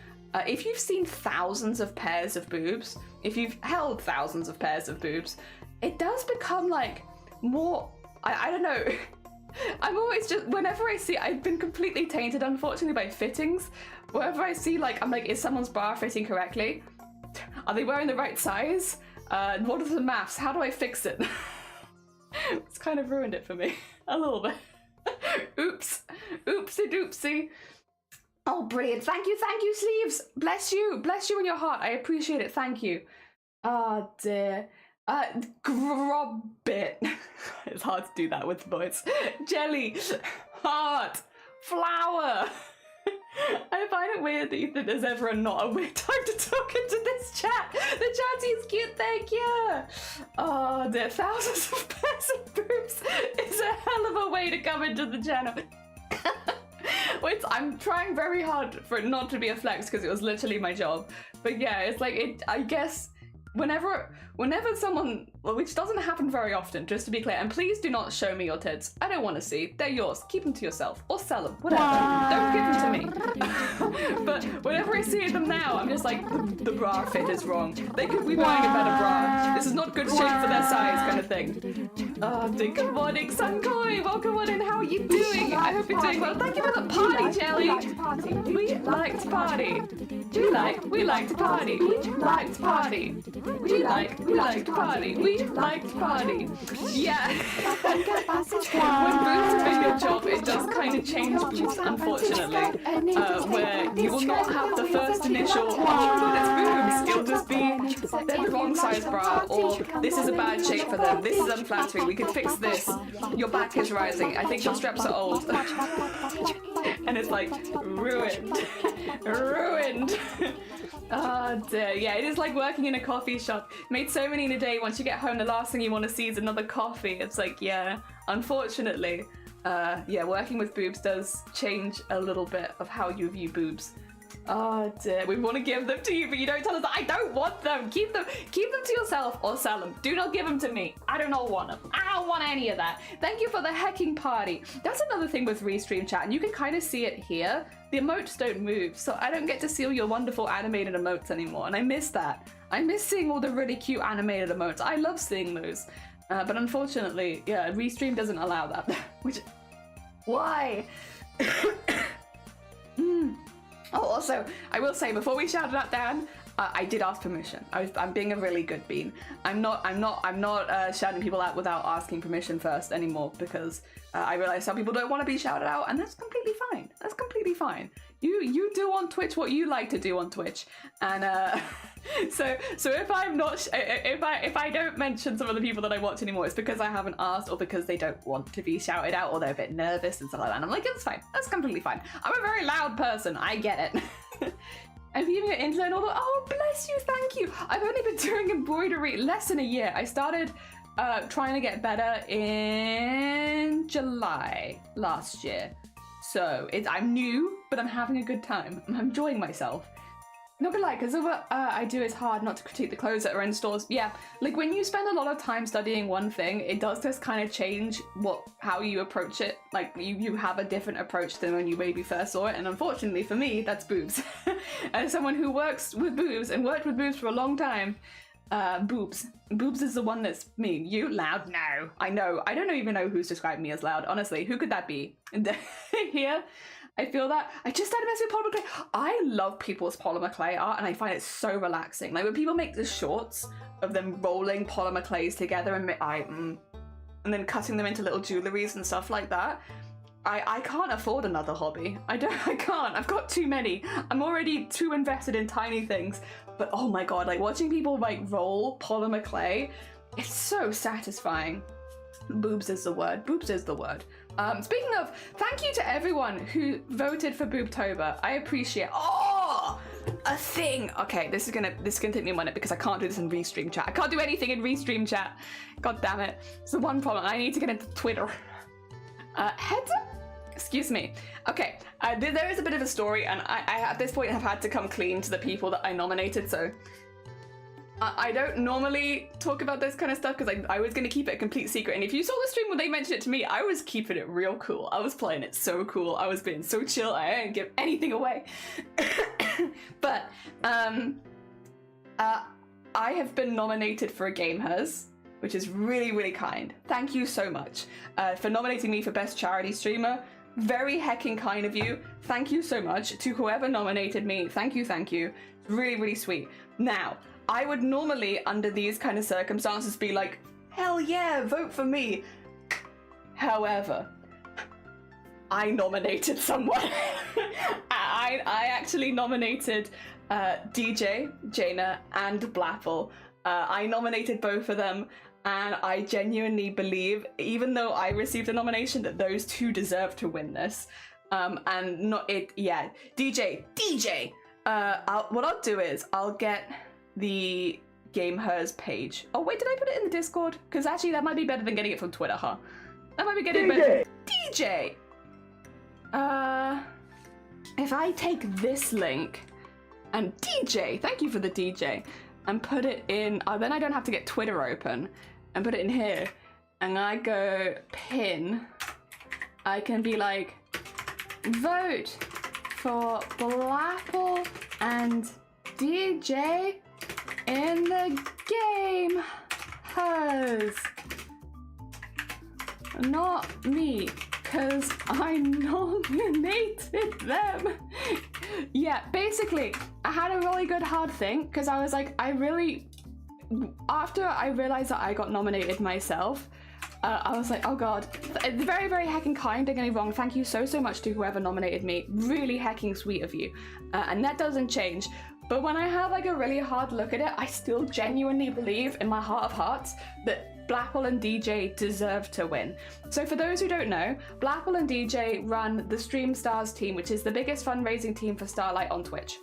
if you've seen thousands of pairs of boobs, if you've held thousands of pairs of boobs, it does become like more, I don't know. I'm always just, whenever I see, I've been completely tainted unfortunately by fittings. Whenever I see like, I'm like, is someone's bra fitting correctly? Are they wearing the right size? What are the maths? How do I fix it? It's kind of ruined it for me a little bit. Oops, oopsie doopsie. Oh, brilliant. Thank you, Sleeves. Bless you in your heart. I appreciate it, thank you. Oh dear. Grobbit. It's hard to do that with the boys. Jelly, heart, flower. I find it weird that there's ever not a weird time to talk into this chat. The chat is cute, thank you. Oh, there are thousands of pairs of boobs. It's a hell of a way to come into the channel. Wait, I'm trying very hard for it not to be a flex because it was literally my job. But yeah, it's like it. I guess. Whenever someone, well, which doesn't happen very often, just to be clear, and please do not show me your tits. I don't want to see. They're yours. Keep them to yourself or sell them. Whatever. Don't give them to me. But whenever I see them now, I'm just like, the bra fit is wrong. They could be wearing a better bra. This is not good shape for their size, kind of thing. Good morning, Sunkoi. Welcome on in. How are you doing? I hope you're doing well. Thank you for the party, Jelly. We like to party. We like to party. We like to party. We like to party. We like to party. Yeah. When boobs have been your job, it does kind of change boobs, unfortunately. Where you will not have the first initial, oh, there's boobs. It'll just be, they're the wrong size bra, or this is a bad shape for them. This is unflattering. We can fix this. Your back is rising. I think your straps are old. And it's like, ruined. Ruined. Oh dear, yeah, it is like working in a coffee shop. Made so many in a day, once you get home, the last thing you want to see is another coffee. It's like, yeah, unfortunately, yeah, working with boobs does change a little bit of how you view boobs. Oh dear, we want to give them to you, but you don't tell us that. I don't want them. Keep them to yourself or sell them. Do not give them to me. I do not want them. I don't want any of that. Thank you for the hecking party. That's another thing with Restream chat, and you can kind of see it here. The emotes don't move, so I don't get to see all your wonderful animated emotes anymore, and I miss that. I miss seeing all the really cute animated emotes. I love seeing those. But unfortunately, yeah, Restream doesn't allow that. Which, why? Oh, also, I will say, before we shout that down, I did ask permission. I'm being a really good bean. I'm not shouting people out without asking permission first anymore, because I realize some people don't want to be shouted out, and that's completely fine. That's completely fine. You do on Twitch what you like to do on Twitch, and so if I'm not if I don't mention some of the people that I watch anymore, it's because I haven't asked or because they don't want to be shouted out or they're a bit nervous and stuff like that. And I'm like, it's fine, that's completely fine. I'm a very loud person, I get it. And viewing your internet and all that. Oh, bless you, thank you. I've only been doing embroidery less than a year. I started trying to get better in July last year. So I'm new, but I'm having a good time. I'm enjoying myself. Not gonna lie, because of what I do, it's hard not to critique the clothes that are in stores. Yeah, like when you spend a lot of time studying one thing, it does just kind of change how you approach it. Like you have a different approach than when you maybe first saw it. And unfortunately for me, that's boobs. As someone who works with boobs and worked with boobs for a long time, boobs is the one that's me. You loud? No, I know. I don't even know who's described me as loud. Honestly, who could that be? Here, I feel that. I just had a mess with polymer clay. I love people's polymer clay art, and I find it so relaxing. Like when people make the shorts of them rolling polymer clays together and then cutting them into little jewelries and stuff like that. I can't afford another hobby. I can't. I've got too many. I'm already too invested in tiny things. But oh my god, like watching people like roll polymer clay, it's so satisfying. Boobs is the word. Boobs is the word. Speaking of, thank you to everyone who voted for Boobtober. I appreciate. Oh, a thing. Okay, this is gonna take me a minute because I can't do this in Restream chat. I can't do anything in Restream chat. God damn it. It's the one problem. I need to get into Twitter. Heads up. Excuse me. Okay, there is a bit of a story, and I at this point have had to come clean to the people that I nominated, so I don't normally talk about this kind of stuff because I was going to keep it a complete secret, and if you saw the stream when they mentioned it to me, I was keeping it real cool. I was playing it so cool. I was being so chill. I didn't give anything away. But I have been nominated for a Game Hers, which is really, really kind. Thank you so much for nominating me for Best Charity Streamer. Very hecking kind of you. Thank you so much to whoever nominated me. Thank you, thank you. Really, really sweet. Now, I would normally, under these kind of circumstances, be like, hell yeah, vote for me. However, I nominated someone. I actually nominated DJ, Jaina, and Blapple. I nominated both of them, and I genuinely believe, even though I received a nomination, that those two deserve to win this. And not it, yeah. DJ. What I'll do is I'll get the Game Hers page. Oh wait, did I put it in the Discord? Because actually that might be better than getting it from Twitter, huh? That might be getting better. DJ. If I take this link and DJ, thank you for the DJ, and put it in, then I don't have to get Twitter open, and put it in here, and I go pin, I can be like, vote for Blapple and DJ in the Game Hers. Not me, because I nominated them. Yeah, basically, I had a really good hard think, because I was like, after I realized that I got nominated myself, I was like, oh god, very, very hecking kind, don't get me wrong, thank you so much to whoever nominated me, really hecking sweet of you, and that doesn't change. But when I have like a really hard look at it, I still genuinely believe in my heart of hearts that Blapple and DJ deserve to win. So for those who don't know, Blapple and DJ run the Stream Stars team, which is the biggest fundraising team for Starlight on Twitch.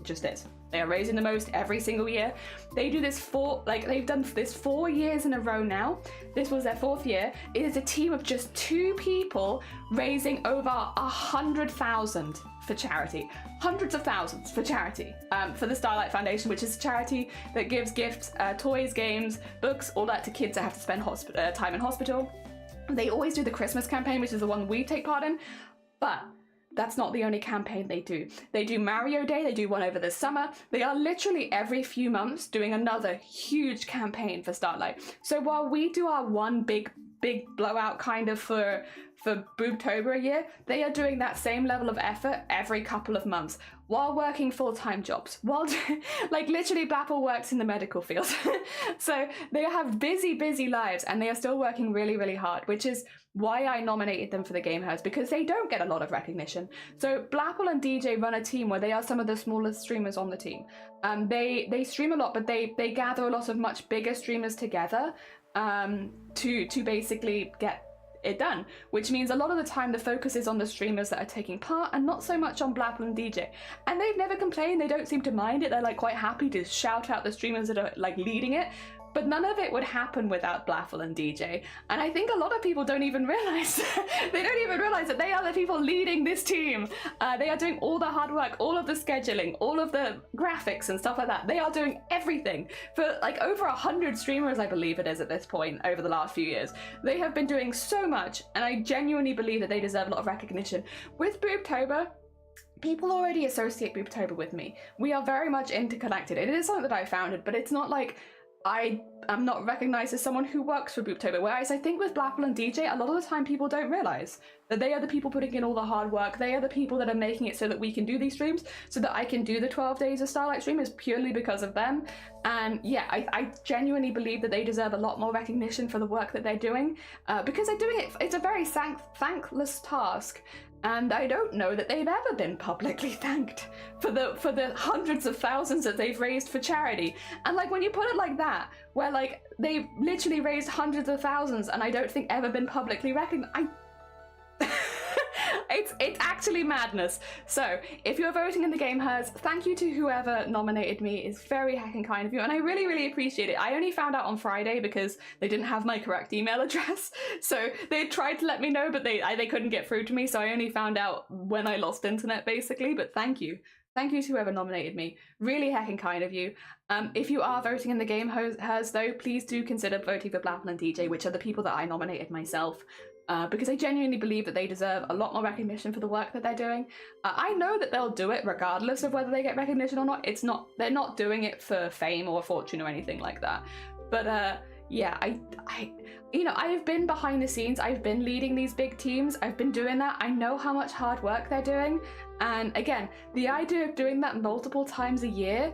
It just is. They are raising the most every single year. They do this they've done this 4 years in a row now. This was their 4th year. It is a team of just 2 people raising over 100,000 for charity. Hundreds of thousands for charity. For the Starlight Foundation, which is a charity that gives gifts, toys, games, books, all that to kids that have to spend time in hospital. They always do the Christmas campaign, which is the one we take part in, but that's not the only campaign they do. They do Mario Day, they do one over the summer. They are literally every few months doing another huge campaign for Starlight. So while we do our one big blowout kind of for for Boobtober a year, they are doing that same level of effort every couple of months while working full-time jobs, while like literally Blapple works in the medical field. So they have busy lives and they are still working really hard, which is why I nominated them for the Game House, because they don't get a lot of recognition. So Blapple and DJ run a team where they are some of the smallest streamers on the team. They stream a lot, but they gather a lot of much bigger streamers together to basically get it done, which means a lot of the time the focus is on the streamers that are taking part and not so much on Blapple and DJ. And they've never complained, they don't seem to mind it, they're like quite happy to shout out the streamers that are like leading it. But none of it would happen without Blapple and DJ. And I think a lot of people don't even realize, they don't even realize that they are the people leading this team. They are doing all the hard work, all of the scheduling, all of the graphics and stuff like that. They are doing everything for like over 100 streamers, I believe it is at this point, over the last few years. They have been doing so much, and I genuinely believe that they deserve a lot of recognition. With Boobtober, people already associate Boobtober with me. We are very much interconnected. It is something that I founded, but it's not like I am not recognized as someone who works for Boobtober, whereas I think with Blapple and DJ, a lot of the time people don't realize that they are the people putting in all the hard work. They are the people that are making it so that we can do these streams, so that I can do the 12 days of Starlight stream is purely because of them. And yeah, I genuinely believe that they deserve a lot more recognition for the work that they're doing, because they're doing it, it's a very thankless task. And I don't know that they've ever been publicly thanked for the hundreds of thousands that they've raised for charity. And like when you put it like that, where like they've literally raised hundreds of thousands and I don't think ever been publicly recognized, it's actually madness. So if you're voting in the Game House, thank you to whoever nominated me. It's very heckin' kind of you, and I really appreciate it. I only found out on Friday because they didn't have my correct email address. So they tried to let me know, but they couldn't get through to me, so I only found out when I lost internet basically. But thank you. Thank you to whoever nominated me. Really heckin' kind of you. If you are voting in the Game House though, please do consider voting for Blapple and DJ, which are the people that I nominated myself. Because I genuinely believe that they deserve a lot more recognition for the work that they're doing. I know that they'll do it regardless of whether they get recognition or not. They're not doing it for fame or fortune or anything like that. But yeah, you know, I've been behind the scenes. I've been leading these big teams. I've been doing that. I know how much hard work they're doing. And again, the idea of doing that multiple times a year,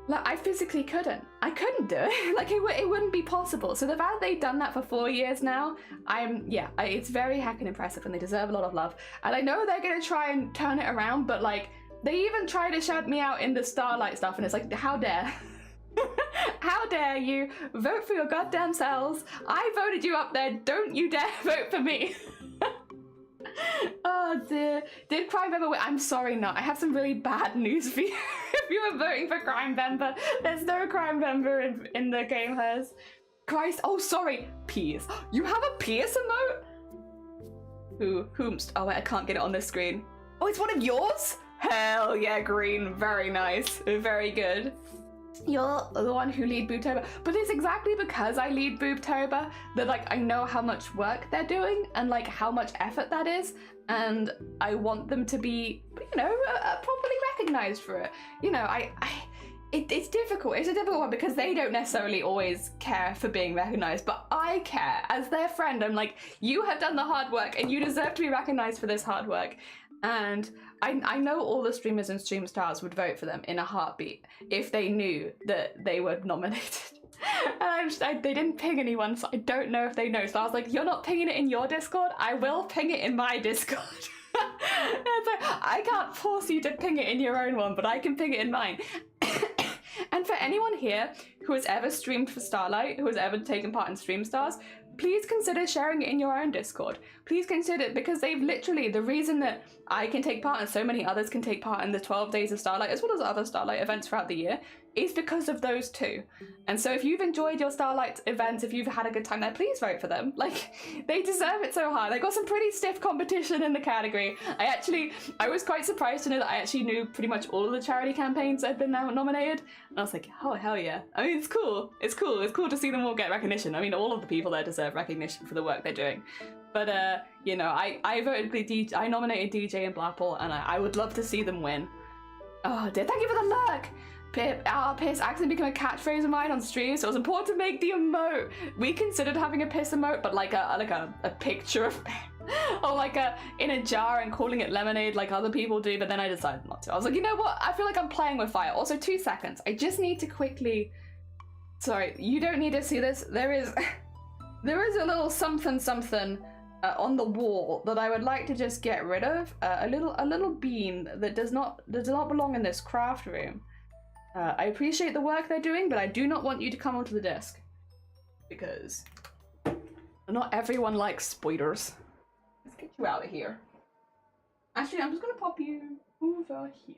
like I physically couldn't. I couldn't do it. Like it wouldn't be possible. So the fact they've done that for 4 years now, it's very heckin' impressive, and they deserve a lot of love. And I know they're gonna try and turn it around, but like they even try to shout me out in the Starlight stuff, and it's like, how dare? How dare you vote for your goddamn selves? I voted you up there. Don't you dare vote for me. Oh dear. Did Crime Member win? I'm sorry, not. I have some really bad news for you. If you were voting for Crime Member, there's no Crime Member in the Game House. Christ. Oh, sorry. Peas. You have a Peas emote? Whomst? Oh wait, I can't get it on this screen. Oh, it's one of yours? Hell yeah, green. Very nice. Very good. You're the one who lead Boobtober, but it's exactly because I lead Boobtober that like I know how much work they're doing and like how much effort that is, and I want them to be, you know, properly recognized for it. You know, it's difficult. It's a difficult one because they don't necessarily always care for being recognized, but I care as their friend. I'm like, you have done the hard work and you deserve to be recognized for this hard work. And I know all the streamers and stream stars would vote for them in a heartbeat if they knew that they were nominated. And they didn't ping anyone, so I don't know if they know. So I was like, you're not pinging it in your Discord? I will ping it in my Discord. It's like, I can't force you to ping it in your own one, but I can ping it in mine. And for anyone here who has ever streamed for Starlight, who has ever taken part in Stream Stars, please consider sharing it in your own Discord. Please consider, because they've literally, the reason that I can take part and so many others can take part in the 12 Days of Starlight, as well as other Starlight events throughout the year, is because of those two. And so if you've enjoyed your Starlight events, if you've had a good time there, please vote for them. Like, they deserve it so hard. They got some pretty stiff competition in the category. I was quite surprised to know that I actually knew pretty much all of the charity campaigns that have been now nominated. And I was like, oh, hell yeah. I mean, it's cool. It's cool. It's cool to see them all get recognition. I mean, all of the people there deserve recognition for the work they're doing. But, you know, I nominated DJ and Blapple, and I would love to see them win. Oh dear, thank you for the lurk! Piss accidentally became a catchphrase of mine on stream, so it was important to make the emote. We considered having a piss emote, but like a picture of or like in a jar and calling it lemonade like other people do, but then I decided not to. I was like, you know what? I feel like I'm playing with fire. Also, 2 seconds. I just need to quickly... Sorry, you don't need to see this. There is a little something on the wall that I would like to just get rid of. A little bean that does not belong in this craft room. I appreciate the work they're doing, but I do not want you to come onto the desk because not everyone likes spiders. Let's get you out of here. Actually, I'm just gonna pop you over here.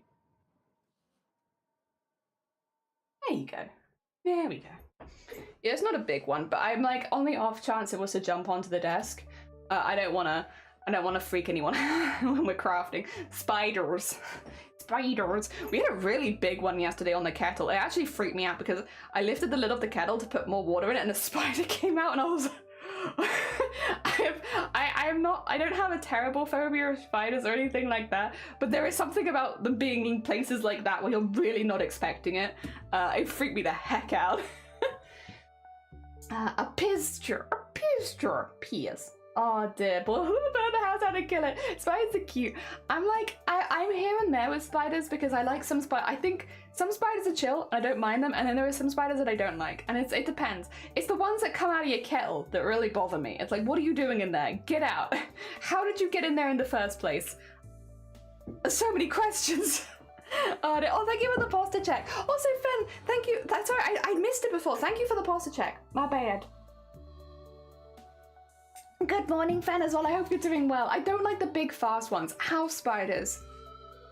There you go. There we go. Yeah, it's not a big one, but I'm like, on the off chance it was to jump onto the desk. I don't wanna freak anyone when we're crafting. Spiders. Spiders. We had a really big one yesterday on the kettle. It actually freaked me out because I lifted the lid of the kettle to put more water in it and a spider came out and I was I don't have a terrible phobia of spiders or anything like that, but there is something about them being in places like that where you're really not expecting it. It freaked me the heck out. A pisture. Oh dear, but who burned the house out to kill it? Spiders are cute. I'm like, I'm here and there with spiders because I like some spiders. I think some spiders are chill, I don't mind them, and then there are some spiders that I don't like, and it depends. It's the ones that come out of your kettle that really bother me. It's like, what are you doing in there? Get out. How did you get in there in the first place? So many questions. Oh, thank you for the pasta check. Also, Finn, thank you. That's all right, I missed it before. Thank you for the pasta check. My bad. Good morning, Fen, as well. I hope you're doing well. I don't like the big, fast ones. House spiders.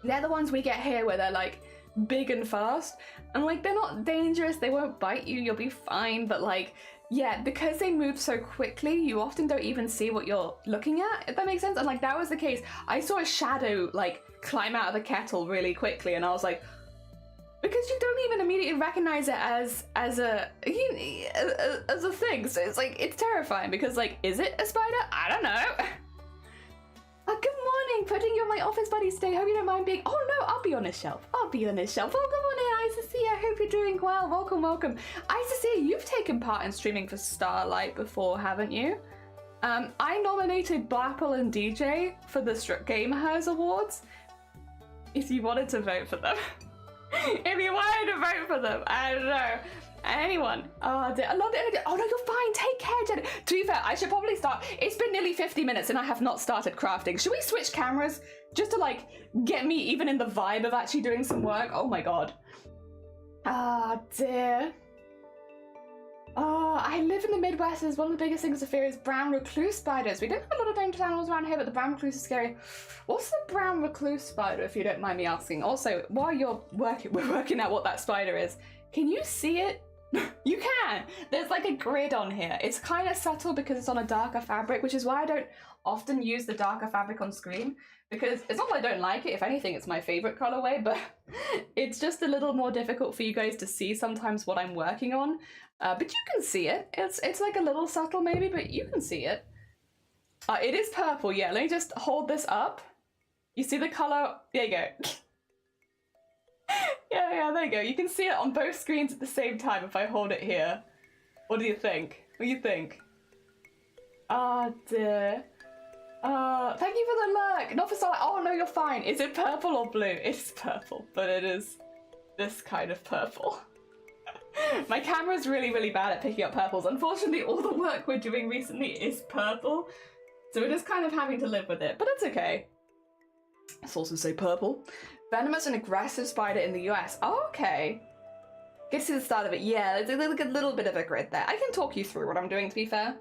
They're the ones we get here where they're like big and fast. And like, they're not dangerous. They won't bite you. You'll be fine. But like, yeah, because they move so quickly, you often don't even see what you're looking at, if that makes sense. And like, that was the case. I saw a shadow like climb out of the kettle really quickly. And I was like, because you don't even immediately recognize it as a thing, so it's like, it's terrifying because like, is it a spider? I don't know. Good morning, putting you on my office buddies today. Hope you don't mind being. Oh no, I'll be on this shelf. Oh, good morning, Isa C. I hope you're doing well. Welcome. Isa C, you've taken part in streaming for Starlight before, haven't you? I nominated Blapple and DJ for the Game Hers Awards. If you wanted to vote for them. If you wanted to vote for them, I don't know. Anyone. Oh, I love the energy. Oh no, you're fine. Take care, Jenny. To be fair, I should probably start. It's been nearly 50 minutes and I have not started crafting. Should we switch cameras just to like get me even in the vibe of actually doing some work? Oh my god. Ah, dear. Oh, I live in the Midwest. One of the biggest things to fear is brown recluse spiders. We don't have a lot of dangerous animals around here, but the brown recluse is scary. What's the brown recluse spider, if you don't mind me asking? Also, while we're working out what that spider is, can you see it? You can! There's like a grid on here. It's kind of subtle because it's on a darker fabric, which is why I don't often use the darker fabric on screen, because it's not that I don't like it. If anything, it's my favorite colorway, but it's just a little more difficult for you guys to see sometimes what I'm working on. But you can see it. It's like a little subtle maybe, but you can see it. It is purple, yeah. Let me just hold this up. You see the color? There you go. Yeah, there you go. You can see it on both screens at the same time if I hold it here. What do you think? What do you think? Oh dear. Thank you for the lurk. Not for Starlight. Oh no, you're fine. Is it purple or blue? It's purple, but it is this kind of purple. My camera's really bad at picking up purples. Unfortunately, all the work we're doing recently is purple, so we're just kind of having to live with it, but it's okay. Let's also say purple. Venomous and aggressive spider in the US. Oh, okay. Get to see the start of it. Yeah, there's a little bit of a grid there. I can talk you through what I'm doing, to be fair.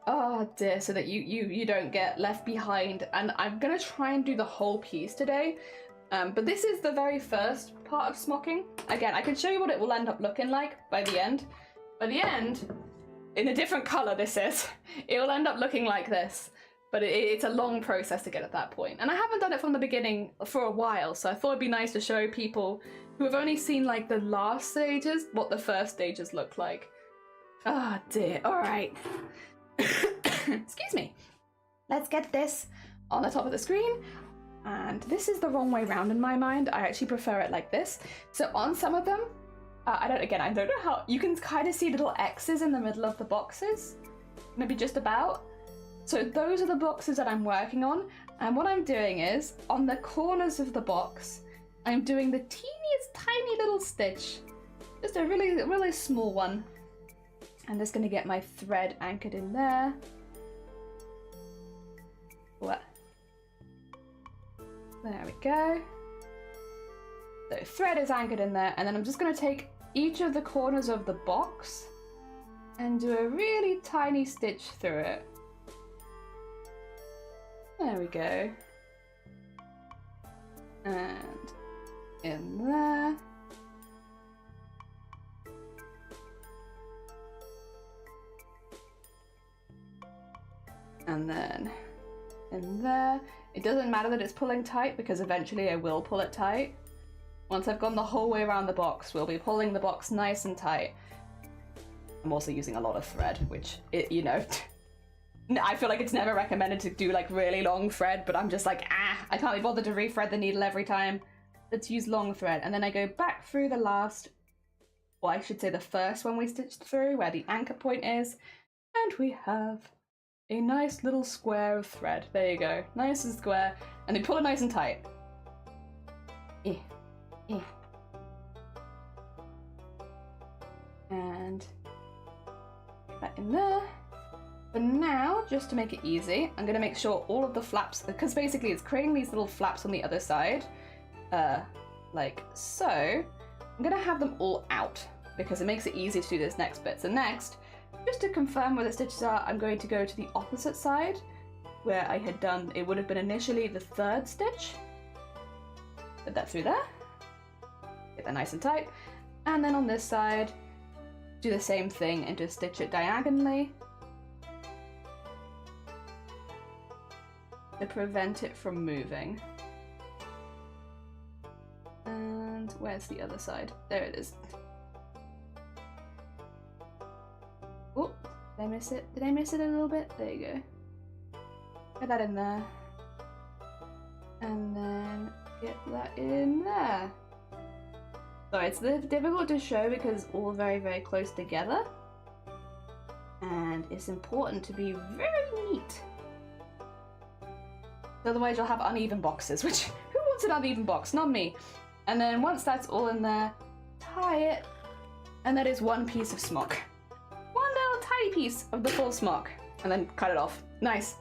Oh dear, so that you don't get left behind. And I'm gonna try and do the whole piece today. But this is the very first part of smocking. Again, I can show you what it will end up looking like by the end. By the end, in a different color this is, it will end up looking like this. But it's a long process to get at that point. And I haven't done it from the beginning for a while, so I thought it'd be nice to show people who have only seen like the last stages, what the first stages look like. Ah, oh, dear. All right. Excuse me. Let's get this on the top of the screen. And this is the wrong way round in my mind. I actually prefer it like this. So on some of them, I don't know how, you can kind of see little X's in the middle of the boxes, maybe just about. So those are the boxes that I'm working on. And what I'm doing is, on the corners of the box, I'm doing the teeniest tiny little stitch. Just a really, really small one. I'm just gonna get my thread anchored in there. What? There we go. So thread is anchored in there, and then I'm just gonna take each of the corners of the box and do a really tiny stitch through it. There we go. And in there. And then in there. It doesn't matter that it's pulling tight because eventually I will pull it tight. Once I've gone the whole way around the box, we'll be pulling the box nice and tight. I'm also using a lot of thread, which, you know, I feel like it's never recommended to do like really long thread, but I'm just like, I can't be bothered to rethread the needle every time. Let's use long thread. And then I go back through the last, or I should say the first one we stitched through, where the anchor point is, and we have a nice little square of thread. There you go, nice and square, and they pull it nice and tight. And get that in there. But now, just to make it easy, I'm gonna make sure all of the flaps, because basically it's creating these little flaps on the other side, like so. I'm gonna have them all out because it makes it easy to do this next bit. So next, just to confirm where the stitches are, I'm going to go to the opposite side where I had done, it would have been initially the third stitch. Put that through there. Get that nice and tight. And then on this side, do the same thing and just stitch it diagonally to prevent it from moving. And where's the other side? There it is. Oh, did I miss it? Did I miss it a little bit? There you go. Get that in there. And then get that in there. So it's difficult to show because it's all very, very close together. And it's important to be very neat. Otherwise you'll have uneven boxes, which, who wants an uneven box? Not me. And then once that's all in there, tie it. And that is one piece of smock. One little tiny piece of the full smock. And then cut it off. Nice.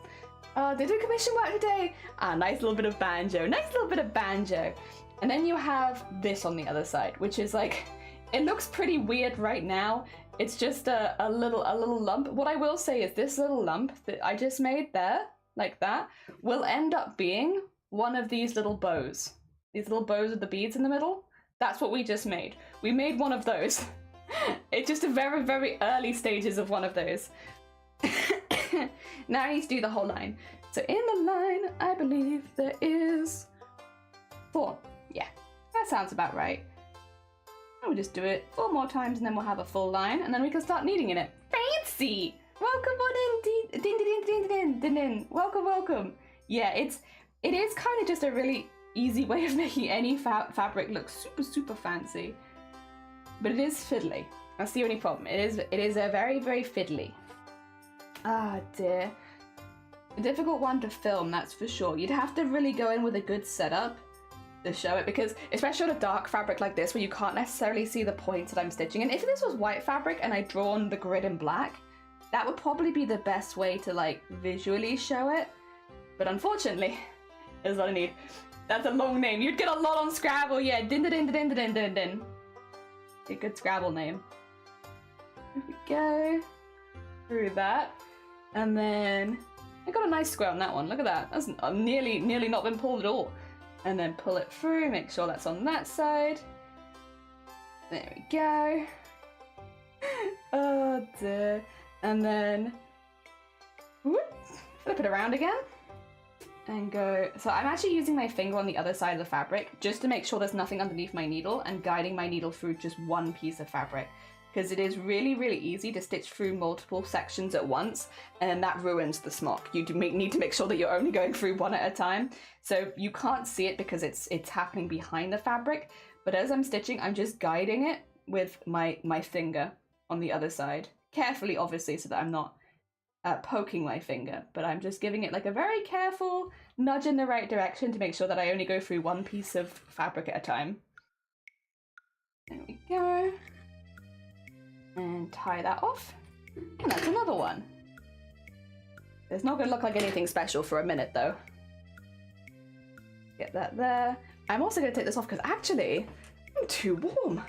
They do commission work today. Nice little bit of banjo. Nice little bit of banjo. And then you have this on the other side, which is like, it looks pretty weird right now. It's just a little lump. What I will say is this little lump that I just made there, like that, will end up being one of these little bows. These little bows with the beads in the middle. That's what we just made. We made one of those. It's just a very, very early stages of one of those. Now I need to do the whole line. So in the line, I believe there is 4. Yeah, that sounds about right. We'll just do it 4 more times and then we'll have a full line and then we can start kneading in it. Fancy! Welcome on in, din din din din din din. Welcome, welcome. Yeah, it is kind of just a really easy way of making any fabric look super, super fancy. But it is fiddly. That's the only problem. It is a very, very fiddly. Ah dear. A difficult one to film, that's for sure. You'd have to really go in with a good setup to show it, because especially on a dark fabric like this where you can't necessarily see the points that I'm stitching. And if this was white fabric and I'd drawn the grid in black, that would probably be the best way to like visually show it. But unfortunately, there's what I need. That's a long name. You'd get a lot on Scrabble, yeah. Din din din din din din din. A good Scrabble name. Here we go. Through that. And then I got a nice square on that one. Look at that. That's nearly not been pulled at all. And then pull it through, make sure that's on that side. There we go. Oh dear. And then whoop, flip it around again and go. So I'm actually using my finger on the other side of the fabric just to make sure there's nothing underneath my needle and guiding my needle through just one piece of fabric. because it is really, really easy to stitch through multiple sections at once, and then that ruins the smock. You need to make sure that you're only going through one at a time, so you can't see it because it's happening behind the fabric, but as I'm stitching, I'm just guiding it with my finger on the other side. Carefully, obviously, so that I'm not poking my finger, but I'm just giving it like a very careful nudge in the right direction to make sure that I only go through one piece of fabric at a time. There we go. And tie that off. And that's another one. It's not going to look like anything special for a minute though. Get that there. I'm also going to take this off because actually I'm too warm.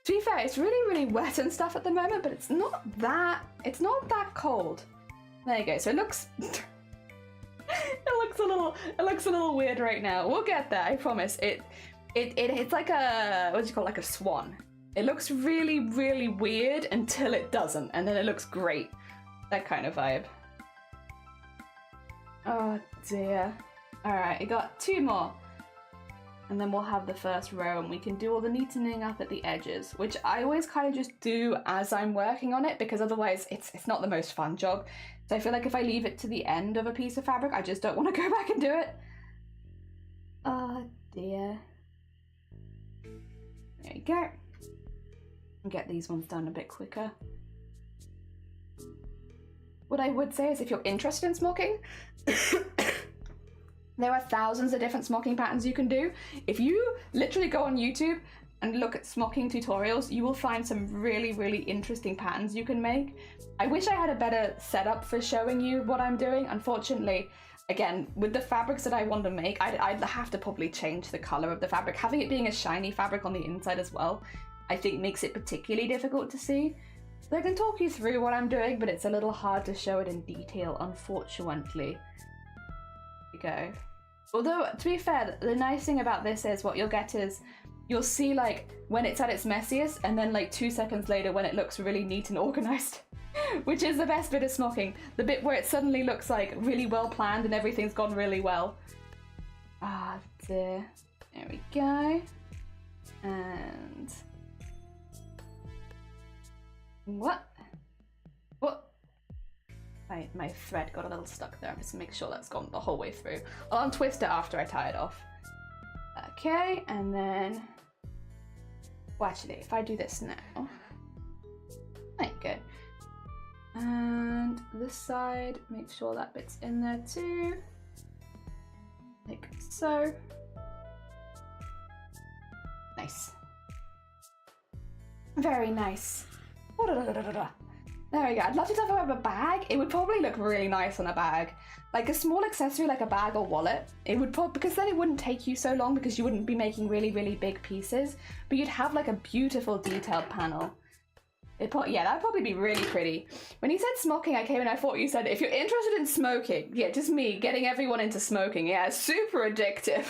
To be fair, it's really, really wet and stuff at the moment, but it's not that cold. There you go. So it looks it looks a little weird right now. We'll get there, I promise. It's like a, what do you call it, like a swan. It looks really, really weird until it doesn't, and then it looks great. That kind of vibe. Oh dear. Alright, I got 2 more. And then we'll have the first row and we can do all the neatening up at the edges, which I always kind of just do as I'm working on it, because otherwise it's not the most fun job. So I feel like if I leave it to the end of a piece of fabric, I just don't want to go back and do it. Oh dear. There you go. And get these ones done a bit quicker. What I would say is if you're interested in smocking, there are thousands of different smocking patterns you can do. If you literally go on YouTube and look at smocking tutorials, you will find some really, really interesting patterns you can make. I wish I had a better setup for showing you what I'm doing. Unfortunately, again, with the fabrics that I want to make, I'd have to probably change the color of the fabric. Having it being a shiny fabric on the inside as well, I think makes it particularly difficult to see. So I can talk you through what I'm doing, but it's a little hard to show it in detail, unfortunately. There we go. Although, to be fair, the nice thing about this is what you'll get is you'll see like when it's at its messiest, and then like 2 seconds later when it looks really neat and organized, which is the best bit of smocking. The bit where it suddenly looks like really well planned and everything's gone really well. Ah dear. There we go. And what? My thread got a little stuck there. I'm just gonna make sure that's gone the whole way through. I'll untwist it after I tie it off. Okay, and then, well, actually, if I do this now, there you go. And this side, make sure that bit's in there too, like so. Nice. Very nice. There we go. I'd love to have a bag. It would probably look really nice on a bag. Like a small accessory like a bag or wallet. It would probably, because then it wouldn't take you so long because you wouldn't be making really, really big pieces. But you'd have like a beautiful detailed panel. Yeah, that'd probably be really pretty. When you said smocking, I came in, I thought you said, if you're interested in smoking. Yeah, just me getting everyone into smoking. Yeah, super addictive.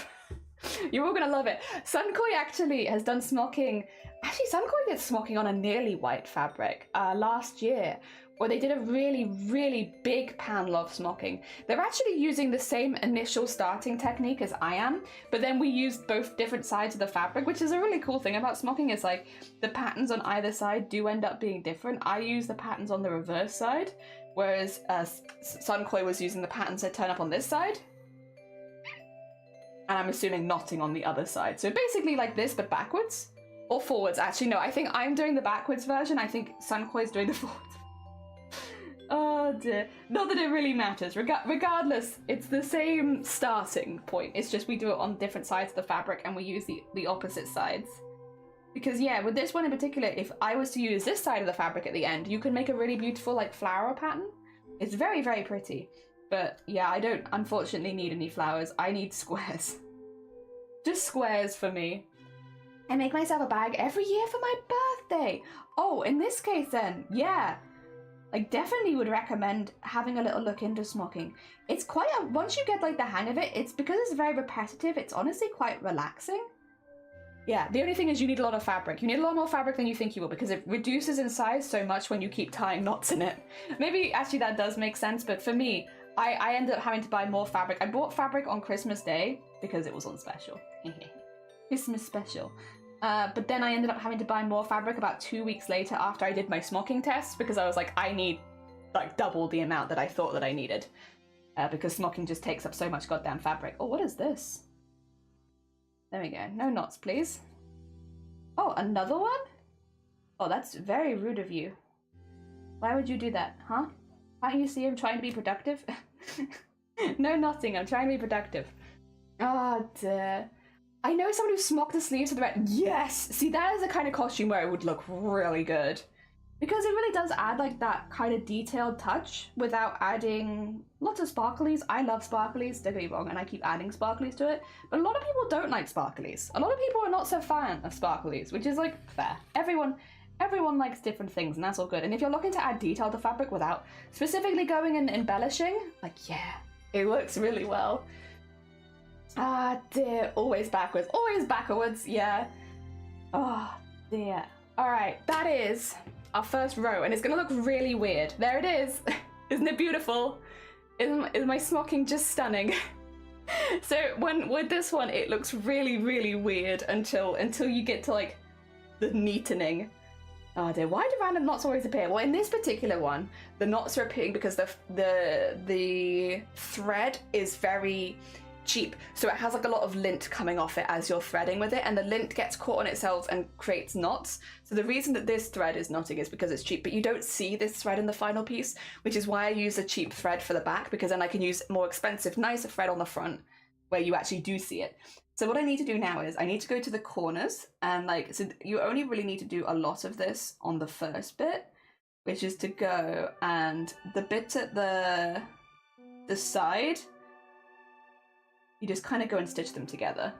You're all gonna love it. Sunkoi actually has done smocking. Actually, Sunkoi did smocking on a nearly white fabric last year, where they did a really, really big panel of smocking. They're actually using the same initial starting technique as I am, but then we used both different sides of the fabric, which is a really cool thing about smocking, is like the patterns on either side do end up being different. I use the patterns on the reverse side, whereas Sunkoi was using the patterns that turn up on this side. And I'm assuming knotting on the other side. So basically like this, but backwards. Or forwards. Actually, no, I think I'm doing the backwards version. I think Sunkoi's doing the forwards. Oh dear. Not that it really matters. Regardless, it's the same starting point. It's just we do it on different sides of the fabric and we use the opposite sides. Because yeah, with this one in particular, if I was to use this side of the fabric at the end, you can make a really beautiful like flower pattern. It's very, very pretty. But yeah, I don't unfortunately need any flowers. I need squares. Just squares for me. I make myself a bag every year for my birthday. Oh, in this case then, yeah. Like definitely would recommend having a little look into smocking. It's quite once you get like the hang of it, it's because it's very repetitive, it's honestly quite relaxing. Yeah, the only thing is you need a lot of fabric. You need a lot more fabric than you think you will because it reduces in size so much when you keep tying knots in it. Maybe actually that does make sense, but for me, I ended up having to buy more fabric. I bought fabric on Christmas Day because it was on special. Christmas special. But then I ended up having to buy more fabric about 2 weeks later after I did my smocking test, because I was like, I need like double the amount that I thought that I needed. Because smocking just takes up so much goddamn fabric. Oh, what is this? There we go. No knots, please. Oh, another one? Oh, that's very rude of you. Why would you do that, huh? Can't you see I'm trying to be productive? No knotting, I'm trying to be productive. Oh, dear. I know someone who smocked the sleeves to the red. Yes! See, that is the kind of costume where it would look really good. Because it really does add like that kind of detailed touch without adding lots of sparklies. I love sparklies, don't get me wrong, and I keep adding sparklies to it. But a lot of people don't like sparklies. A lot of people are not so fan of sparklies, which is like fair. Everyone likes different things, and that's all good. And if you're looking to add detail to fabric without specifically going and embellishing, like, yeah, it works really well. Ah, dear. Always backwards, yeah. Oh, dear. All right, that is our first row, and it's gonna look really weird. There it is. Isn't it beautiful? Is my smocking just stunning? So with this one, it looks really, really weird until you get to like the neatening. Oh dear, why do random knots always appear? Well, in this particular one, the knots are appearing because the thread is very cheap, so it has like a lot of lint coming off it as you're threading with it, and the lint gets caught on itself and creates knots. So the reason that this thread is knotting is because it's cheap, but you don't see this thread in the final piece, which is why I use a cheap thread for the back, because then I can use more expensive, nicer thread on the front where you actually do see it. So what I need to do now is I need to go to the corners, and like, so you only really need to do a lot of this on the first bit, which is to go and the bits at the side, you just kind of go and stitch them together.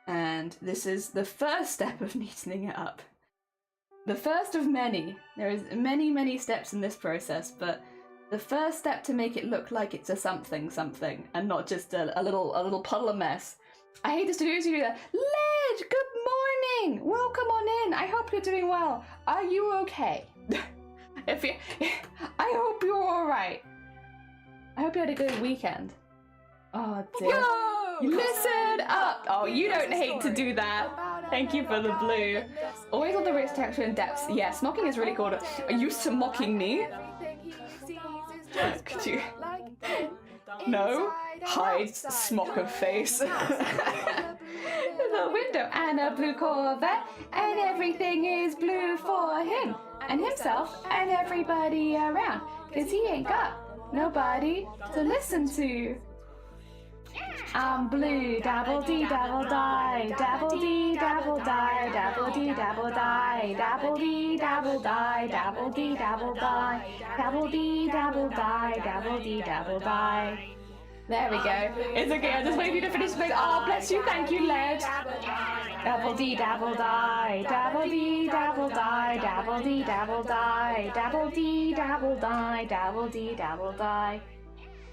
And this is the first step of neatening it up. The first of many. There is many, many steps in this process, but the first step to make it look like it's a something and not just a little puddle of mess. I hate to do that. Led, good morning. Welcome on in. I hope you're doing well. Are you okay? I hope you're all right. I hope you had a good weekend. Oh dear. Whoa! Listen up! Oh, you don't hate to do that. Thank you for the blue. Always on the wrist texture and depths. Yeah, smocking is really cool. Are you smocking me? Could you? No? Hide smock of face. The window and a blue Corvette, and everything is blue for him and himself and everybody around, 'cause he ain't got nobody to listen to. I'm blue, dabble dee dabble die, dabble dee dabble die, dabble dee dabble die, dabble dee dabble die, dabble dee dabble die, dabble dee dabble die, dabble dee dabble die. There we go. It's okay, I just waited for you to finish the. Oh, bless you, thank you, Led. Dabble dee dabble die, dabble dee dabble die, dabble dee dabble die, dabble dee dabble die, dabble dee dabble die.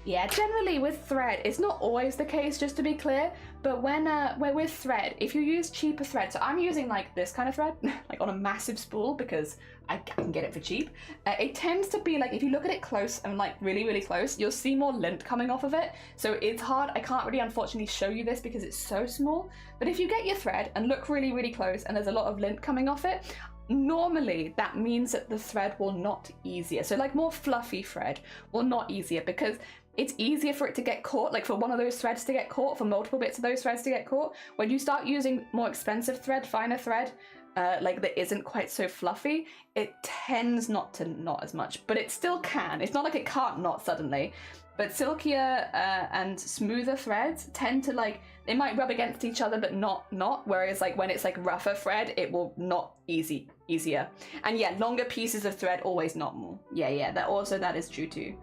Yeah, generally with thread, it's not always the case, just to be clear, but when with thread, if you use cheaper thread, so I'm using like this kind of thread, like on a massive spool because I can get it for cheap, it tends to be like, if you look at it close and like really, really close, you'll see more lint coming off of it, so it's hard. I can't really unfortunately show you this because it's so small, but if you get your thread and look really, really close and there's a lot of lint coming off it, normally that means that the thread will knot easier. So like more fluffy thread will knot easier because it's easier for it to get caught, like for one of those threads to get caught, for multiple bits of those threads to get caught. When you start using more expensive thread, finer thread, like that isn't quite so fluffy, it tends not to knot as much, but it still can. It's not like it can't knot suddenly, but silkier and smoother threads tend to like, they might rub against each other but not knot, whereas like when it's like rougher thread, it will knot easier. And yeah, longer pieces of thread always knot more. Yeah, that is true too.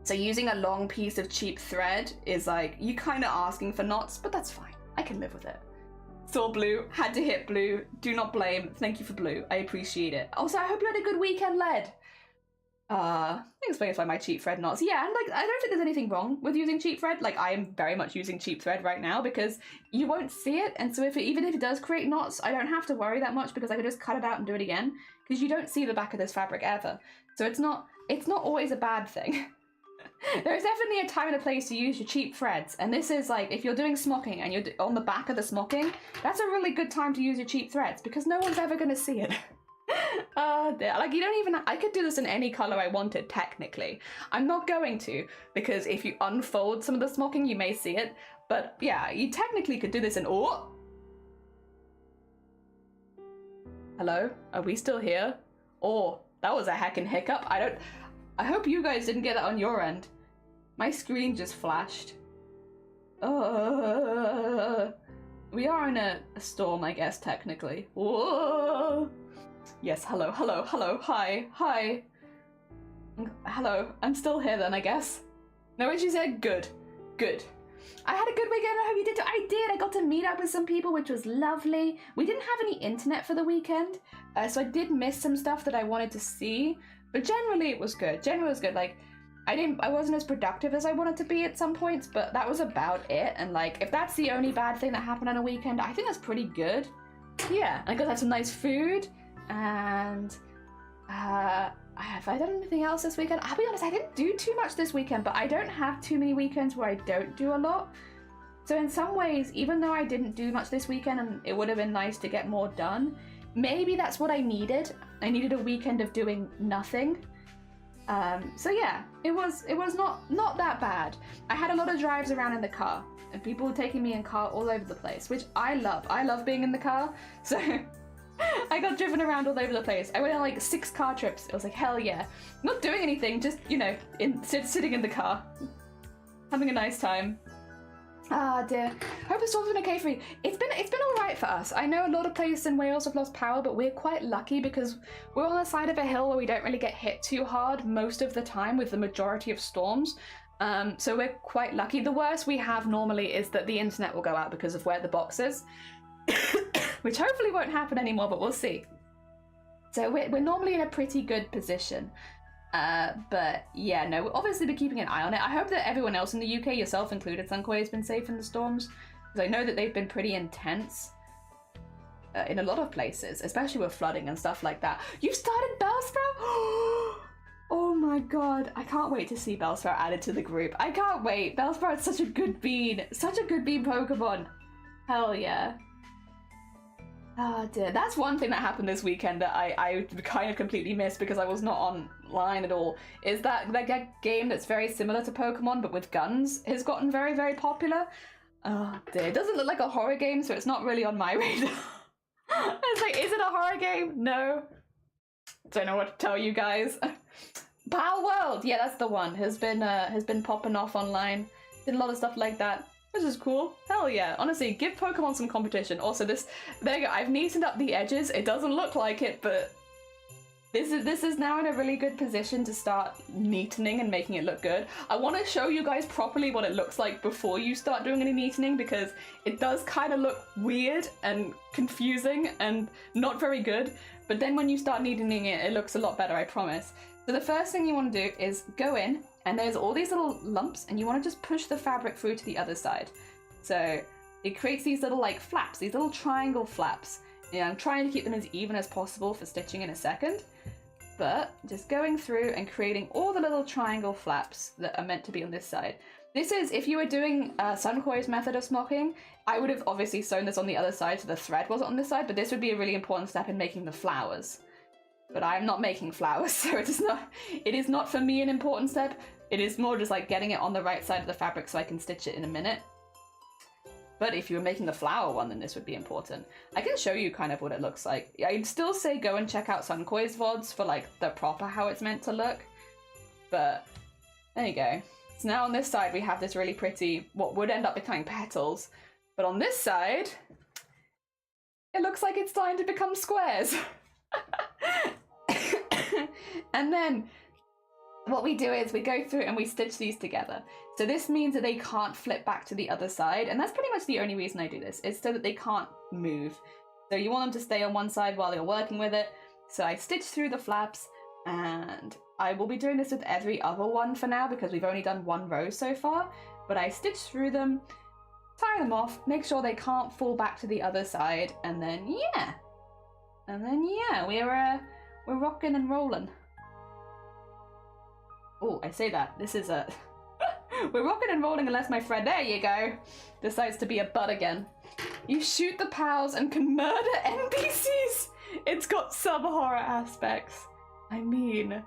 So using a long piece of cheap thread is like, you kind of asking for knots, but that's fine. I can live with it. Saw blue, had to hit blue. Do not blame. Thank you for blue. I appreciate it. Also, I hope you had a good weekend, Led. Explains why my cheap thread knots. Yeah, and like, I don't think there's anything wrong with using cheap thread. Like, I am very much using cheap thread right now because you won't see it. And so even if it does create knots, I don't have to worry that much because I can just cut it out and do it again because you don't see the back of this fabric ever. So it's not always a bad thing. There's definitely a time and a place to use your cheap threads, and this is like, if you're doing smocking and you're on the back of the smocking, that's a really good time to use your cheap threads because no one's ever going to see it. Like, you don't even, I could do this in any color I wanted, technically. I'm not going to, because if you unfold some of the smocking, you may see it, but yeah, you technically could do this in, oh! Hello? Are we still here? Oh, that was a heckin' hiccup. I hope you guys didn't get that on your end. My screen just flashed. We are in a storm, I guess, technically. Whoa. Yes, hello, hi. Hello, I'm still here then, I guess. No, when she said good. I had a good weekend, I hope you did too. I did, I got to meet up with some people, which was lovely. We didn't have any internet for the weekend, so I did miss some stuff that I wanted to see, but generally it was good. Like, I wasn't as productive as I wanted to be at some points, but that was about it, and like, if that's the only bad thing that happened on a weekend, I think that's pretty good. Yeah, I got to have some nice food, and have I done anything else this weekend? I'll be honest, I didn't do too much this weekend, but I don't have too many weekends where I don't do a lot. So in some ways, even though I didn't do much this weekend and it would have been nice to get more done, maybe that's what I needed. I needed a weekend of doing nothing. So yeah, it was not that bad. I had a lot of drives around in the car and people were taking me in car all over the place, which I love. I love being in the car, so I got driven around all over the place. I went on like 6 car trips. It was like, hell yeah. Not doing anything, just, you know, sitting in the car. Having a nice time. Ah dear. Hope the storm's been okay for you. It's been alright for us. I know a lot of places in Wales have lost power, but we're quite lucky because we're on the side of a hill where we don't really get hit too hard most of the time with the majority of storms. So we're quite lucky. The worst we have normally is that the internet will go out because of where the box is. Which hopefully won't happen anymore, but we'll see. So we're normally in a pretty good position. But yeah, no, we'll obviously be keeping an eye on it. I hope that everyone else in the UK, yourself included, Sunquay, has been safe in the storms. Because I know that they've been pretty intense in a lot of places, especially with flooding and stuff like that. You've started Bellsprout? Oh my god, I can't wait to see Bellsprout added to the group. I can't wait. Bellsprout's such a good bean. Such a good bean Pokemon. Hell yeah. Oh dear, that's one thing that happened this weekend that I kind of completely missed because I was not online at all, is that game that's very similar to Pokemon but with guns has gotten very, very popular. Oh dear, it doesn't look like a horror game, so it's not really on my radar. It's like, is it a horror game? No. Don't know what to tell you guys. Pal World, yeah, that's the one. Has been popping off online. Did a lot of stuff like that. This is cool. Hell yeah. Honestly, give Pokemon some competition. Also, there you go. I've neatened up the edges. It doesn't look like it, but this is now in a really good position to start neatening and making it look good. I want to show you guys properly what it looks like before you start doing any neatening, because it does kind of look weird and confusing and not very good. But then when you start neatening it, it looks a lot better, I promise. So the first thing you want to do is go in, and there's all these little lumps, and you want to just push the fabric through to the other side. So it creates these little like flaps, these little triangle flaps. Yeah, I'm trying to keep them as even as possible for stitching in a second, but just going through and creating all the little triangle flaps that are meant to be on this side. This is, if you were doing Sunquay's method of smocking, I would have obviously sewn this on the other side so the thread wasn't on this side, but this would be a really important step in making the flowers. But I'm not making flowers, so it is not for me an important step. It is more just like getting it on the right side of the fabric so I can stitch it in a minute. But if you were making the flower one, then this would be important. I can show you kind of what it looks like. I'd still say go and check out Sunquay's VODs for like the proper how it's meant to look. But there you go. So now on this side we have this really pretty, what would end up becoming petals. But on this side, it looks like it's starting to become squares. And then what we do is we go through and we stitch these together. So this means that they can't flip back to the other side, and that's pretty much the only reason I do this, is so that they can't move. So you want them to stay on one side while you're working with it. So I stitch through the flaps, and I will be doing this with every other one for now because we've only done one row so far, but I stitch through them, tie them off, make sure they can't fall back to the other side, and then yeah. And then yeah, we're rocking and rolling. Oh, I say that. This is a... We're rocking and rolling unless my friend, there you go, decides to be a butt again. You shoot the pals and can murder NPCs. It's got some horror aspects. I mean,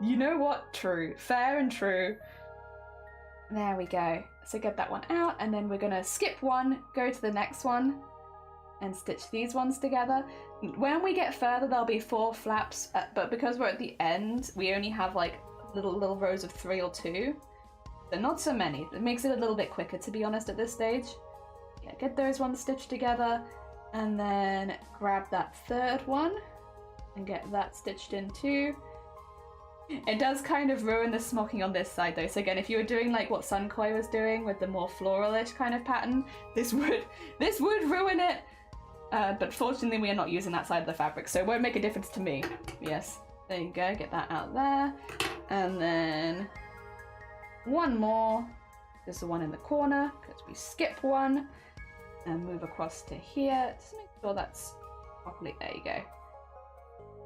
you know what? True. Fair and true. There we go. So get that one out, and then we're gonna skip one, go to the next one, and stitch these ones together. When we get further, there'll be 4 flaps, but because we're at the end, we only have like little rows of 3 or 2. So not so many. It makes it a little bit quicker, to be honest, at this stage. Yeah, get those ones stitched together, and then grab that 3rd one, and get that stitched in too. It does kind of ruin the smocking on this side though. So again, if you were doing like what Sunkoi was doing with the more floralish kind of pattern, this would ruin it. But fortunately we are not using that side of the fabric, so it won't make a difference to me. Yes, there you go, get that out there. And then one more. There's the one in the corner, because we skip one. And move across to here. Just make sure that's properly, there you go.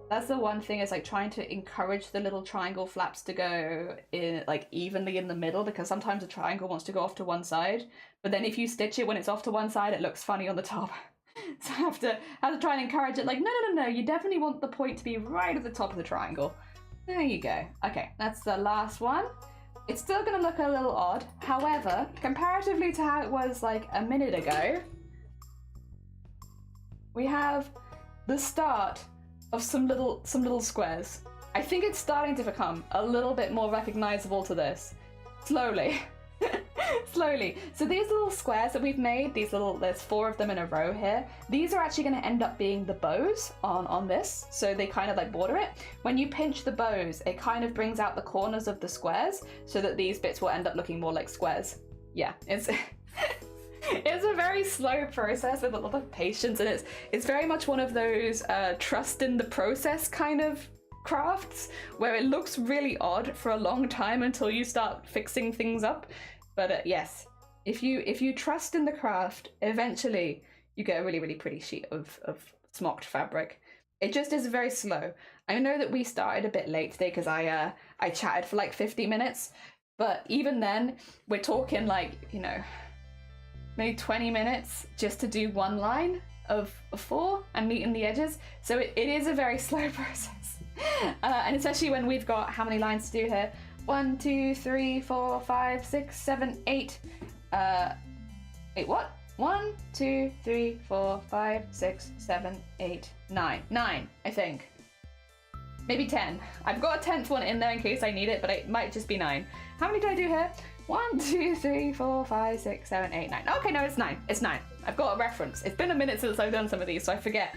That's the one thing, is like trying to encourage the little triangle flaps to go in like evenly in the middle, because sometimes a triangle wants to go off to one side, but then if you stitch it when it's off to one side, it looks funny on the top. So I have to try and encourage it, like, no, you definitely want the point to be right at the top of the triangle. There you go. Okay, that's the last one. It's still gonna look a little odd. However, comparatively to how it was like a minute ago, we have the start of some little squares. I think it's starting to become a little bit more recognizable to this. Slowly. Slowly. So these little squares that we've made, there's 4 of them in a row here. These are actually going to end up being the bows on this. So they kind of like border it. When you pinch the bows, it kind of brings out the corners of the squares so that these bits will end up looking more like squares. Yeah, it's it's a very slow process with a lot of patience, and it's very much one of those trust in the process kind of crafts where it looks really odd for a long time until you start fixing things up. But yes, if you trust in the craft, eventually you get a really pretty sheet of smocked fabric. It just is very slow. I know that we started a bit late today because I chatted for like 50 minutes, but even then we're talking like, you know, maybe 20 minutes just to do one line of 4 and neaten the edges. So it is a very slow process. And especially when we've got how many lines to do here? 1, 2, 3, 4, 5, 6, 7, 8. Wait, what? 1, 2, 3, 4, 5, 6, 7, 8, 9. 9, I think. Maybe 10. I've got a 10th one in there in case I need it, but it might just be 9. How many did I do here? 1, 2, 3, 4, 5, 6, 7, 8, 9. Okay, no, it's 9. It's 9. I've got a reference. It's been a minute since I've done some of these, so I forget.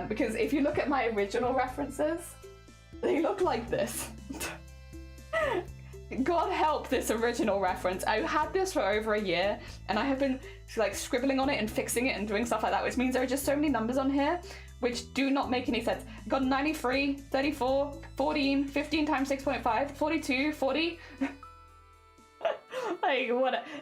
Because if you look at my original references, they look like this. God help this original reference. I've had this for over a year, and I have been like scribbling on it and fixing it and doing stuff like that, which means there are just so many numbers on here which do not make any sense. Got 93, 34, 14, 15 times 6.5, 42, 40. Like,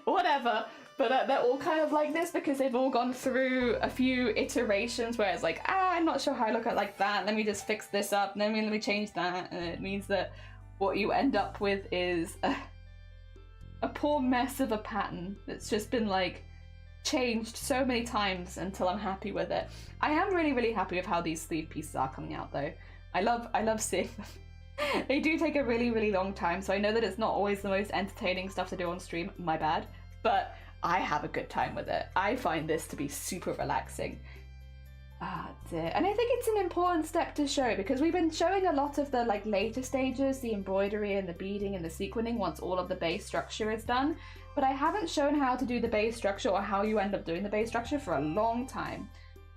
whatever. But they're all kind of like this because they've all gone through a few iterations where it's like, I'm not sure how I look at like that. Let me just fix this up. Let me change that. And it means that what you end up with is a poor mess of a pattern that's just been like changed so many times until I'm happy with it. I am really happy with how these sleeve pieces are coming out though. I love seeing them. They do take a really long time, so I know that it's not always the most entertaining stuff to do on stream, my bad, but I have a good time with it. I find this to be super relaxing. Ah, dear. And I think it's an important step to show because we've been showing a lot of the like later stages, the embroidery and the beading and the sequinning once all of the base structure is done, but I haven't shown how to do the base structure or how you end up doing the base structure for a long time,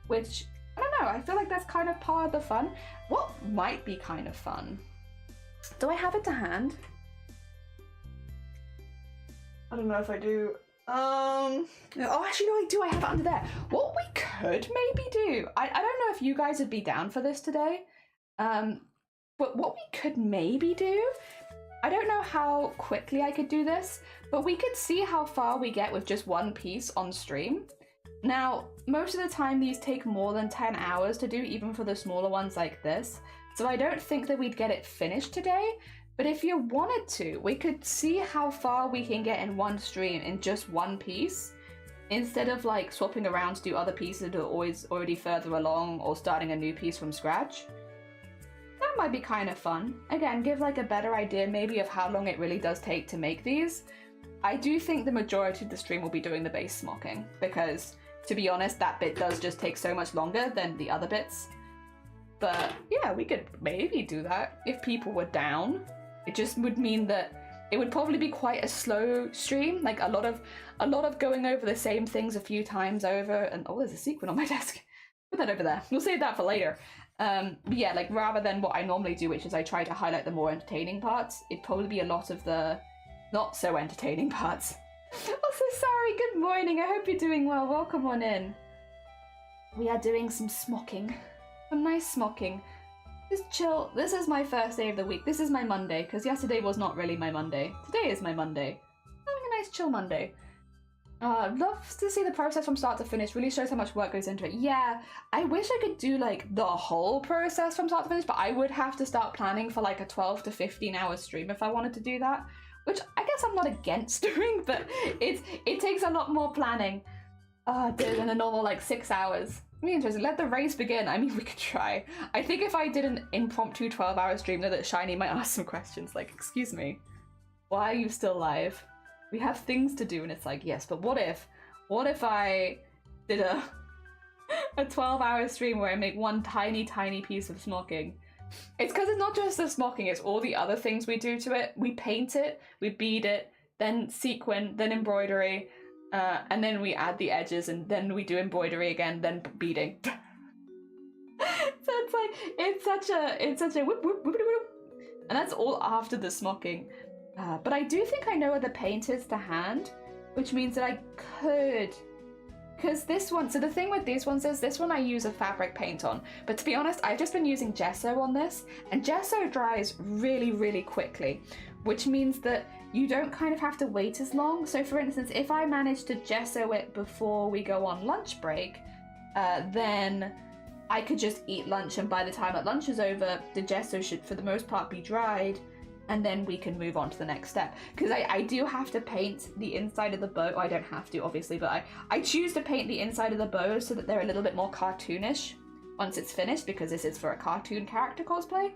which, I don't know, I feel like that's kind of part of the fun. What might be kind of fun? Do I have it to hand? I don't know if I do. Oh, actually, no, I do. I have it under there. What we could maybe do, I don't know if you guys would be down for this today, but what we could maybe do, I don't know how quickly I could do this, but we could see how far we get with just one piece on stream. Now, most of the time these take more than 10 hours to do, even for the smaller ones like this, so I don't think that we'd get it finished today, But if you wanted to, we could see how far we can get in one stream in just one piece, instead of like swapping around to do other pieces that are always already further along or starting a new piece from scratch. That might be kind of fun. Again, give like a better idea maybe of how long it really does take to make these. I do think the majority of the stream will be doing the base smocking, because to be honest, that bit does just take so much longer than the other bits. But yeah, we could maybe do that if people were down. It just would mean that it would probably be quite a slow stream, like a lot of going over the same things a few times over. And oh, there's a sequin on my desk. Put that over there. We'll save that for later. But yeah, like rather than what I normally do, which is I try to highlight the more entertaining parts, it'd probably be a lot of the not so entertaining parts. Also, sorry, good morning. I hope you're doing well. Welcome on in. We are doing some smocking. Some nice smocking. Just chill. This is my first day of the week. This is my Monday, because yesterday was not really my Monday. Today is my Monday. Having a nice chill Monday. Love to see the process from start to finish. Really shows how much work goes into it. Yeah, I wish I could do like the whole process from start to finish, but I would have to start planning for like a 12 to 15 hour stream if I wanted to do that, which I guess I'm not against doing, but it takes a lot more planning than a normal like 6 hours. Really interesting. Let the race begin. I mean, we could try. I think if I did an impromptu 12-hour stream, though, that Shiny might ask some questions like, excuse me, why are you still live? We have things to do. And it's like, yes, but what if I did a 12-hour stream where I make one tiny piece of smocking? It's because it's not just the smocking, it's all the other things we do to it. We paint it, we bead it, then sequin, then embroidery, and then we add the edges, and then we do embroidery again, then beading. So it's like, it's such a whoop, whoop, whoop, whoop. And that's all after the smocking. But I do think I know where the paint is to hand, which means that I could, because this one, so the thing with these ones is this one I use a fabric paint on, but to be honest, I've just been using gesso on this, and gesso dries really quickly, which means that you don't kind of have to wait as long. So for instance, if I manage to gesso it before we go on lunch break, then I could just eat lunch, and by the time that lunch is over, the gesso should for the most part be dried, and then we can move on to the next step. Because I do have to paint the inside of the bow. I don't have to, obviously, but I choose to paint the inside of the bow so that they're a little bit more cartoonish once it's finished, because this is for a cartoon character cosplay.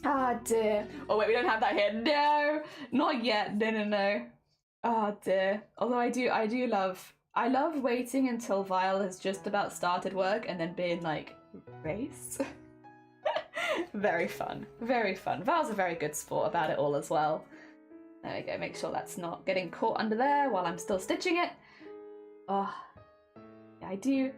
Ah, dear. Oh, wait, we don't have that here. No, not yet. No. Oh, dear. Although I love waiting until Vile has just about started work and then being like, race? Very fun. Very fun. Val's a very good sport about it all as well. There we go. Make sure that's not getting caught under there while I'm still stitching it. Oh, yeah, I do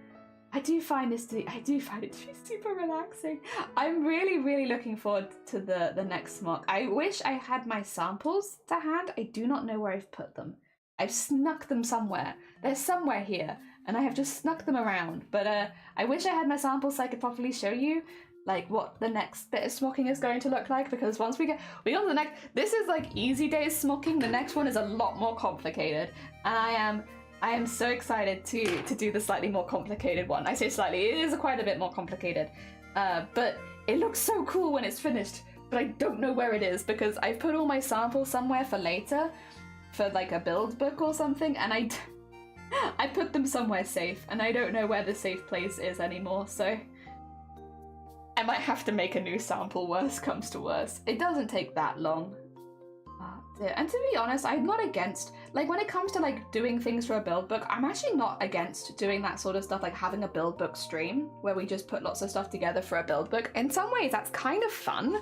find it to be super relaxing. I'm really looking forward to the next smock. I wish I had my samples to hand. I do not know where I've put them. I've snuck them somewhere. They're somewhere here, and I have just snuck them around. But I wish I had my samples so I could properly show you like what the next bit of smocking is going to look like, because once we go to the next, this is like easy days smocking. The next one is a lot more complicated, and I am so excited to do the slightly more complicated one. I say slightly, it is quite a bit more complicated, but it looks so cool when it's finished, but I don't know where it is because I've put all my samples somewhere for later, for like a build book or something, and I put them somewhere safe, and I don't know where the safe place is anymore, so I might have to make a new sample, worst comes to worst. It doesn't take that long. Oh, dear. And to be honest, I'm not against, like when it comes to like doing things for a build book, I'm actually not against doing that sort of stuff, like having a build book stream where we just put lots of stuff together for a build book. In some ways, that's kind of fun.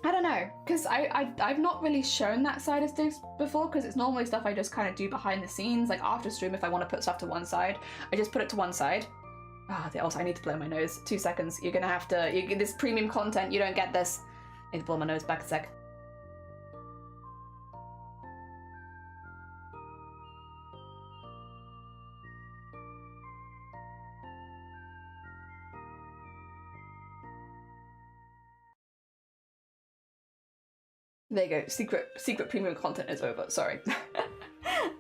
I don't know, because I've not really shown that side of things before, because it's normally stuff I just kind of do behind the scenes, like after stream if I want to put stuff to one side, I just put it to one side. Ah, oh, also I need to blow my nose. 2 seconds. You're gonna have to, this premium content, you don't get this. I need to blow my nose back a sec. There you go. Secret premium content is over. Sorry.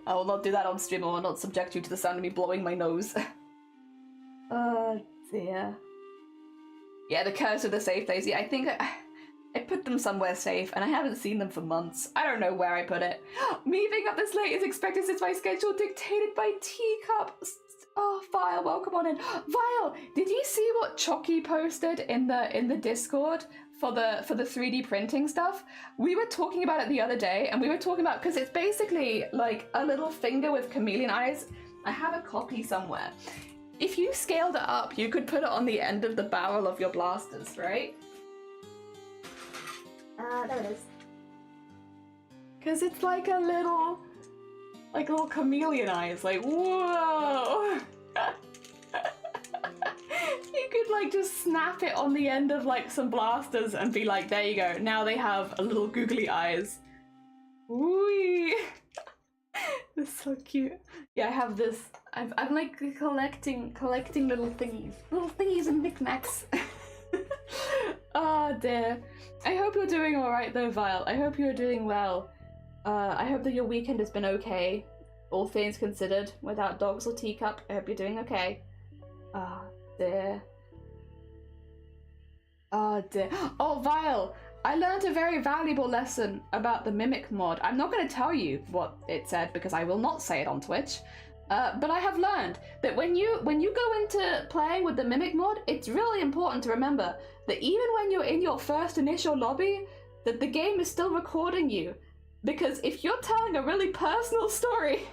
I will not do that on stream. I will not subject you to the sound of me blowing my nose. Oh dear. Yeah, the curse of the safe place. Yeah, I think I put them somewhere safe, and I haven't seen them for months. I don't know where I put it. Me being up this late is expected since my schedule dictated by Teacup. Oh, Vile, welcome on in. Vile, did you see what Chucky posted in the Discord for the 3D printing stuff? We were talking about it the other day, and we were talking about, because it's basically like a little finger with chameleon eyes. I have a copy somewhere. If you scaled it up, you could put it on the end of the barrel of your blasters, right? There it is. Because it's like a little chameleon eyes, like, whoa! You could like just snap it on the end of like some blasters and be like, there you go, now they have a little googly eyes. Whee! That's so cute. Yeah, I have this. I'm like collecting little thingies and knickknacks. Oh dear. I hope you're doing alright though, Vile. I hope you're doing well. I hope that your weekend has been okay, all things considered, without dogs or Teacup. I hope you're doing okay. Oh dear. Oh dear. Oh, Vile! I learned a very valuable lesson about the Mimic mod. I'm not going to tell you what it said because I will not say it on Twitch. But I have learned that when you go into playing with the Mimic mod, it's really important to remember that even when you're in your first initial lobby, that the game is still recording you. Because if you're telling a really personal story,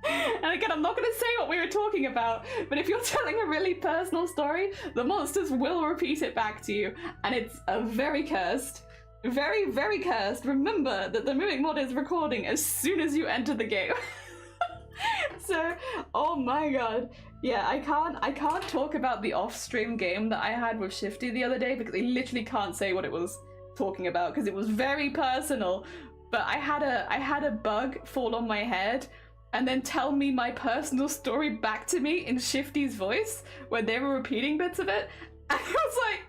and again, I'm not going to say what we were talking about, but if you're telling a really personal story, the monsters will repeat it back to you, and it's very cursed. Very, very cursed. Remember that the Mimic mod is recording as soon as you enter the game. So, oh my god. Yeah, I can't talk about the off-stream game that I had with Shifty the other day because I literally can't say what it was talking about because it was very personal. But I had a bug fall on my head and then tell me my personal story back to me in Shifty's voice when they were repeating bits of it. And I was like,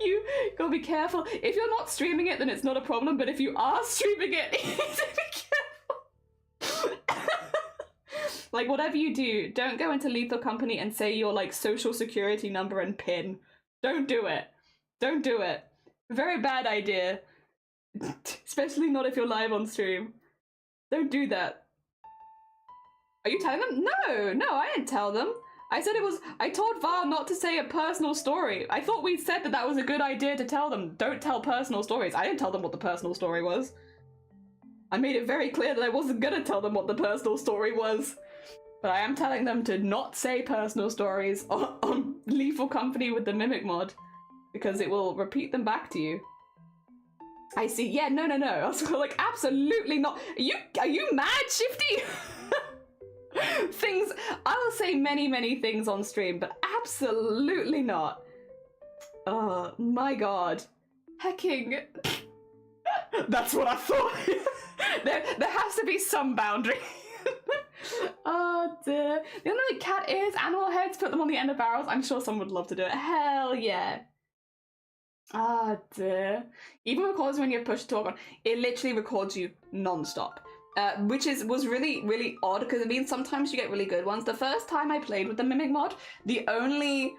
you gotta be careful. If you're not streaming it, then it's not a problem. But if you are streaming it, you need to be careful. Like, whatever you do, don't go into Lethal Company and say your, like, social security number and PIN. Don't do it. Don't do it. Very bad idea. Especially not if you're live on stream. Don't do that. Are you telling them? No, I didn't tell them. I said I told Var not to say a personal story. I thought we said that was a good idea to tell them. Don't tell personal stories. I didn't tell them what the personal story was. I made it very clear that I wasn't gonna tell them what the personal story was. But I am telling them to not say personal stories on Lethal Company with the Mimic mod. Because it will repeat them back to you. I see. Yeah, no. I was like, absolutely not. Are you mad, Shifty? Things. I will say many things on stream, but absolutely not. Oh my god. Hecking. That's what I thought. there has to be some boundary. Oh dear. The only cat ears, animal heads, put them on the end of barrels. I'm sure someone would love to do it. Hell yeah. Ah dear. Even records when you have push to talk on. It literally records you non-stop. Which was really odd because it means sometimes you get really good ones. The first time I played with the Mimic mod, the only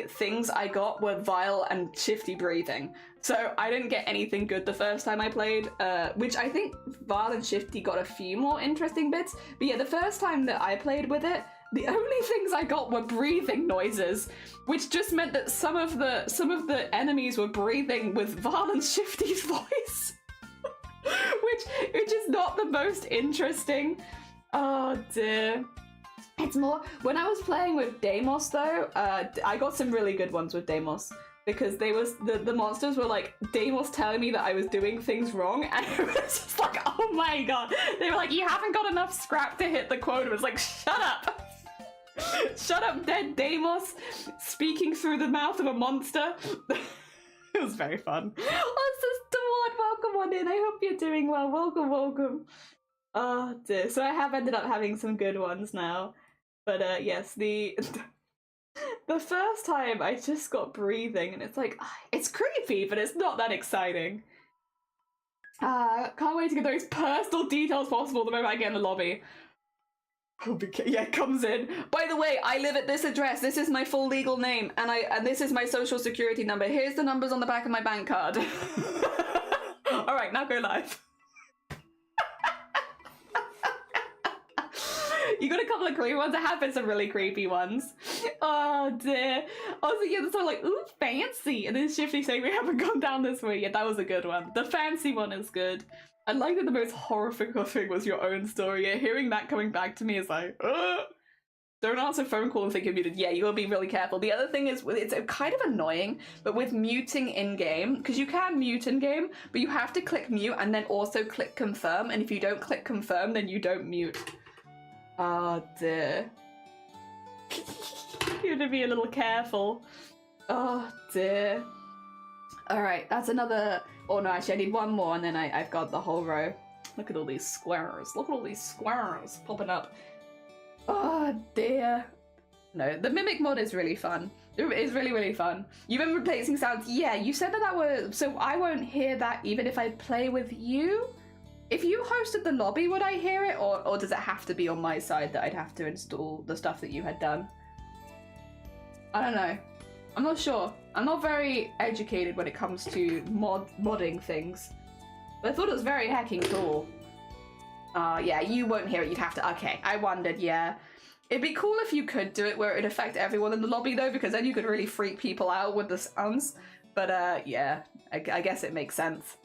things I got were Vile and Shifty breathing. So I didn't get anything good the first time I played, which I think Vile and Shifty got a few more interesting bits. But yeah, the first time that I played with it, the only things I got were breathing noises, which just meant that some of the enemies were breathing with Vile and Shifty's voice. which is not the most interesting. Oh dear. It's more, when I was playing with Deimos though, I got some really good ones with Deimos. Because the monsters were like, Deimos telling me that I was doing things wrong, and it was just like, oh my god. They were like, you haven't got enough scrap to hit the quota. It was like, shut up. Shut up, dead Deimos, speaking through the mouth of a monster. It was very fun. Oh, Sister Ward, welcome on in. I hope you're doing well. Welcome. Oh dear. So I have ended up having some good ones now. But yes, the first time I just got breathing and it's like, it's creepy, but it's not that exciting. Can't wait to get those personal details possible the moment I get in the lobby. Yeah, it comes in. By the way, I live at this address. This is my full legal name, and this is my social security number. Here's the numbers on the back of my bank card. All right, now go live. You got a couple of creepy ones. I have been some really creepy ones. Oh dear. Also, yeah, this one like, ooh, fancy. And then Shifty saying we haven't gone down this way yet. That was a good one. The fancy one is good. I like that the most horrific thing was your own story. Yeah, hearing that coming back to me is like, ugh. Don't answer phone call and think you're muted. Yeah, you gotta be really careful. The other thing is, it's kind of annoying, but with muting in-game, because you can mute in-game, but you have to click mute and then also click confirm, and if you don't click confirm, then you don't mute. Oh dear. You have to be a little careful. Oh dear. Alright, that's another... Oh no, actually I need one more and then I've got the whole row. Look at all these squares. Look at all these squares popping up. Oh dear. No, the mimic mod is really fun. It's really, really fun. You've been replacing sounds. Yeah, you said that was... So I won't hear that even if I play with you? If you hosted the lobby, would I hear it? Or does it have to be on my side that I'd have to install the stuff that you had done? I don't know. I'm not sure. I'm not very educated when it comes to modding things. But I thought it was very hecking cool. Yeah, you won't hear it. You'd have to... Okay, I wondered, yeah. It'd be cool if you could do it where it'd affect everyone in the lobby, though, because then you could really freak people out with the sounds. But, yeah, I guess it makes sense.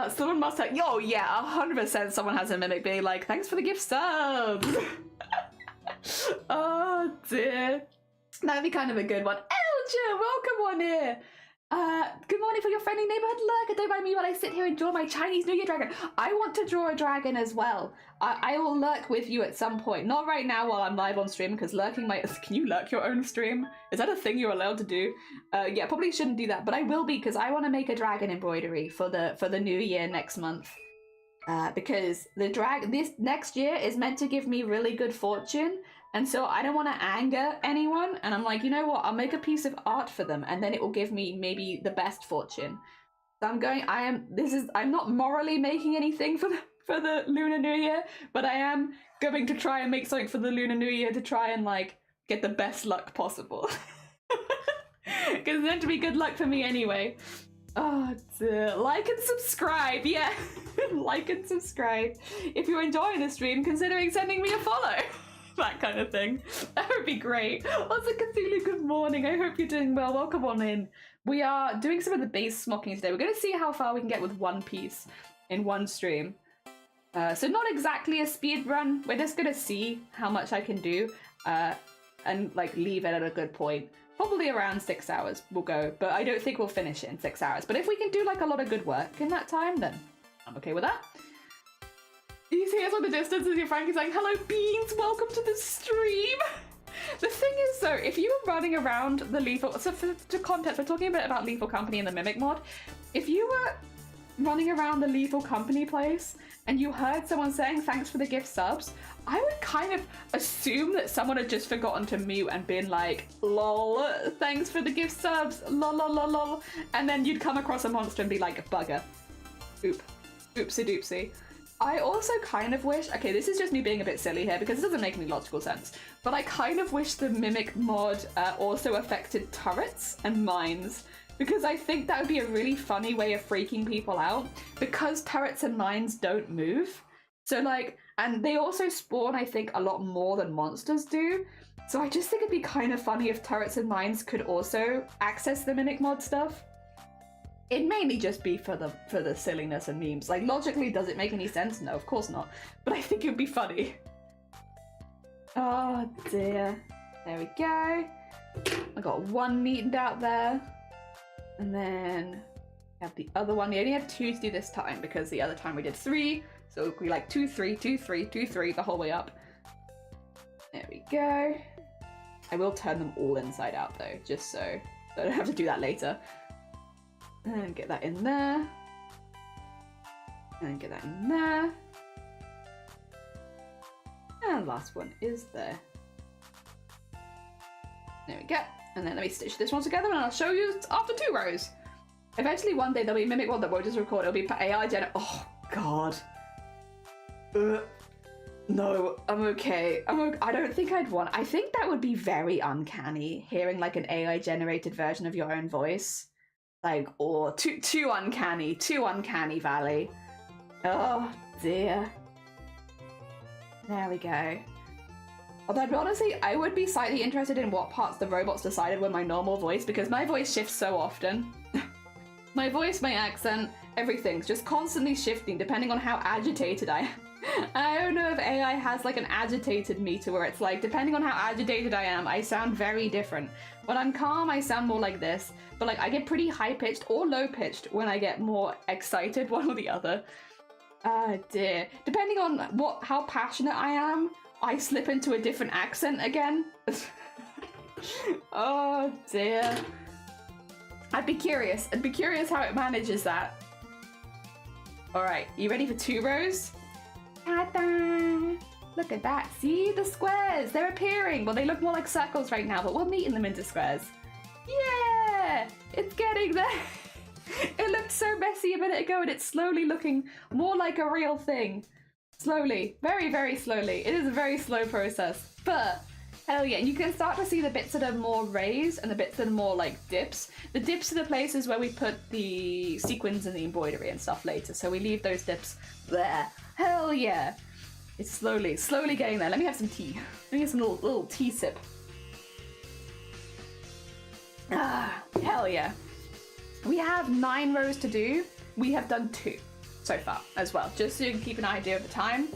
Someone must have... Yo, yeah, 100% someone has a mimic being like, thanks for the gift subs! Oh, dear. That'd be kind of a good one. Elja, welcome on here! Good morning for your friendly neighborhood lurker. Don't mind me while I sit here and draw my Chinese New Year dragon. I want to draw a dragon as well. I will lurk with you at some point. Not right now while I'm live on stream, because lurking might... Can you lurk your own stream? Is that a thing you're allowed to do? Yeah, probably shouldn't do that, but I will be, because I want to make a dragon embroidery for the new year next month. Because this next year is meant to give me really good fortune, and so I don't want to anger anyone, and I'm like, you know what, I'll make a piece of art for them, and then it will give me maybe the best fortune. So I'm not morally making anything for the Lunar New Year, but I am going to try and make something for the Lunar New Year to try and, like, get the best luck possible. Because it's meant to be good luck for me anyway. Oh dear. Like and subscribe, yeah. Like and subscribe. If you're enjoying the stream, considering sending me a follow. That kind of thing. That would be great. Also, Cthulhu, good morning. I hope you're doing well. Welcome on in. We are doing some of the base smocking today. We're going to see how far we can get with one piece in one stream. So not exactly a speed run. We're just going to see how much I can do and like leave it at a good point. Probably around 6 hours we'll go, but I don't think we'll finish it in 6 hours. But if we can do like a lot of good work in that time, then I'm okay with that. You see us on the distance as your Frankie saying, hello Beans, welcome to the stream. The thing is though, if you were running around the Lethal, so to context, we're talking a bit about Lethal Company and the Mimic mod. If you were running around the Lethal Company place and you heard someone saying thanks for the gift subs, I would kind of assume that someone had just forgotten to mute and been like, lol, thanks for the gift subs, lol lol lol lol, and then you'd come across a monster and be like, bugger. Oopsie doopsie. I also kind of wish, okay, this is just me being a bit silly here because it doesn't make any logical sense, but I kind of wish the Mimic mod also affected turrets and mines, because I think that would be a really funny way of freaking people out, because turrets and mines don't move. So like, and they also spawn, I think, a lot more than monsters do. So I just think it'd be kind of funny if turrets and mines could also access the Mimic mod stuff. It'd mainly just be for the silliness and memes. Like, logically, does it make any sense? No, of course not. But I think it would be funny. Oh dear. There we go. I got one neatened out there. And then we have the other one. We only have 2 to do this time because the other time we did 3. So it'll be like 2, 3, 2, 3, 2, 3 the whole way up. There we go. I will turn them all inside out though, just so I don't have to do that later. And get that in there. And get that in there. And last one is there. There we go. And then let me stitch this one together and I'll show you after 2 rows. Eventually one day there'll be a Mimic one that won't just record, it'll be AI gen. Oh god. No, I'm okay. I don't think I'd want. I think that would be very uncanny, hearing like an AI generated version of your own voice, like, or too uncanny Valley. Oh dear. There we go. Although honestly, I would be slightly interested in what parts the robots decided were my normal voice, because my voice shifts so often. My voice, my accent, everything's just constantly shifting depending on how agitated I am. I don't know if AI has like an agitated meter where it's like, depending on how agitated I am, I sound very different. When I'm calm, I sound more like this, but like I get pretty high-pitched or low-pitched when I get more excited, one or the other. Oh dear. Depending on how passionate I am, I slip into a different accent again. Oh dear. I'd be curious how it manages that. Alright, you ready for 2 rows? Ta-da! Look at that. See? The squares! They're appearing! Well, they look more like circles right now, but we're meeting them into squares. Yeah! It's getting there! It looked so messy a minute ago, and it's slowly looking more like a real thing. Slowly. Very, very slowly. It is a very slow process. But, hell yeah. And you can start to see the bits that are more raised and the bits that are more like dips. The dips are the places where we put the sequins and the embroidery and stuff later. So we leave those dips there. Hell yeah. It's slowly getting there. Let me have some tea. Let me have some little tea sip. Ah, hell yeah. We have 9 rows to do. We have done 2 so far as well, just so you can keep an idea of the time.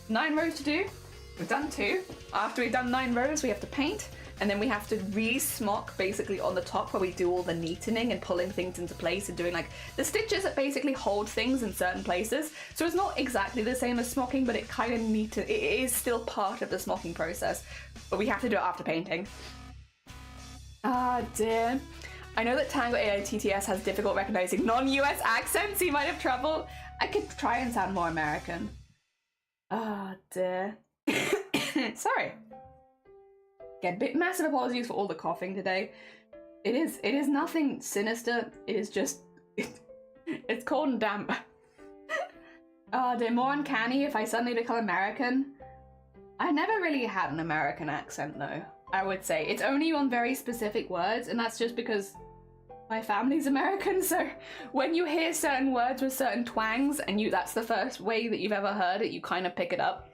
9 rows to do. We've done 2. After we've done 9 rows, we have to paint, and then we have to re-smock basically on the top where we do all the neatening and pulling things into place and doing like the stitches that basically hold things in certain places. So it's not exactly the same as smocking, but it kind of it is still part of the smocking process, but we have to do it after painting. Ah dear. I know that Tango AI TTS has difficult recognizing non-US accents, so you might have trouble. I could try and sound more American. Ah dear. Sorry. Again, massive apologies for all the coughing today. It is nothing sinister. It is just it's cold and damp. Oh dear, more uncanny if I suddenly become American. I never really had an American accent though, I would say. It's only on very specific words, and that's just because my family's American, so when you hear certain words with certain twangs and that's the first way that you've ever heard it, you kind of pick it up.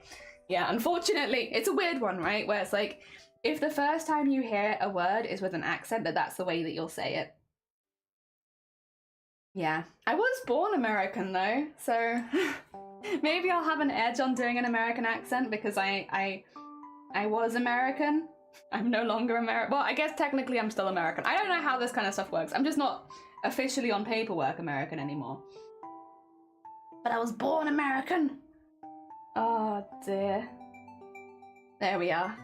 Yeah, unfortunately, it's a weird one, right? Where it's like, if the first time you hear a word is with an accent, that's the way that you'll say it. Yeah, I was born American though, so maybe I'll have an edge on doing an American accent because I was American. I'm no longer American. Well, I guess technically I'm still American. I don't know how this kind of stuff works. I'm just not officially on paperwork American anymore. But I was born American. Oh dear. There we are.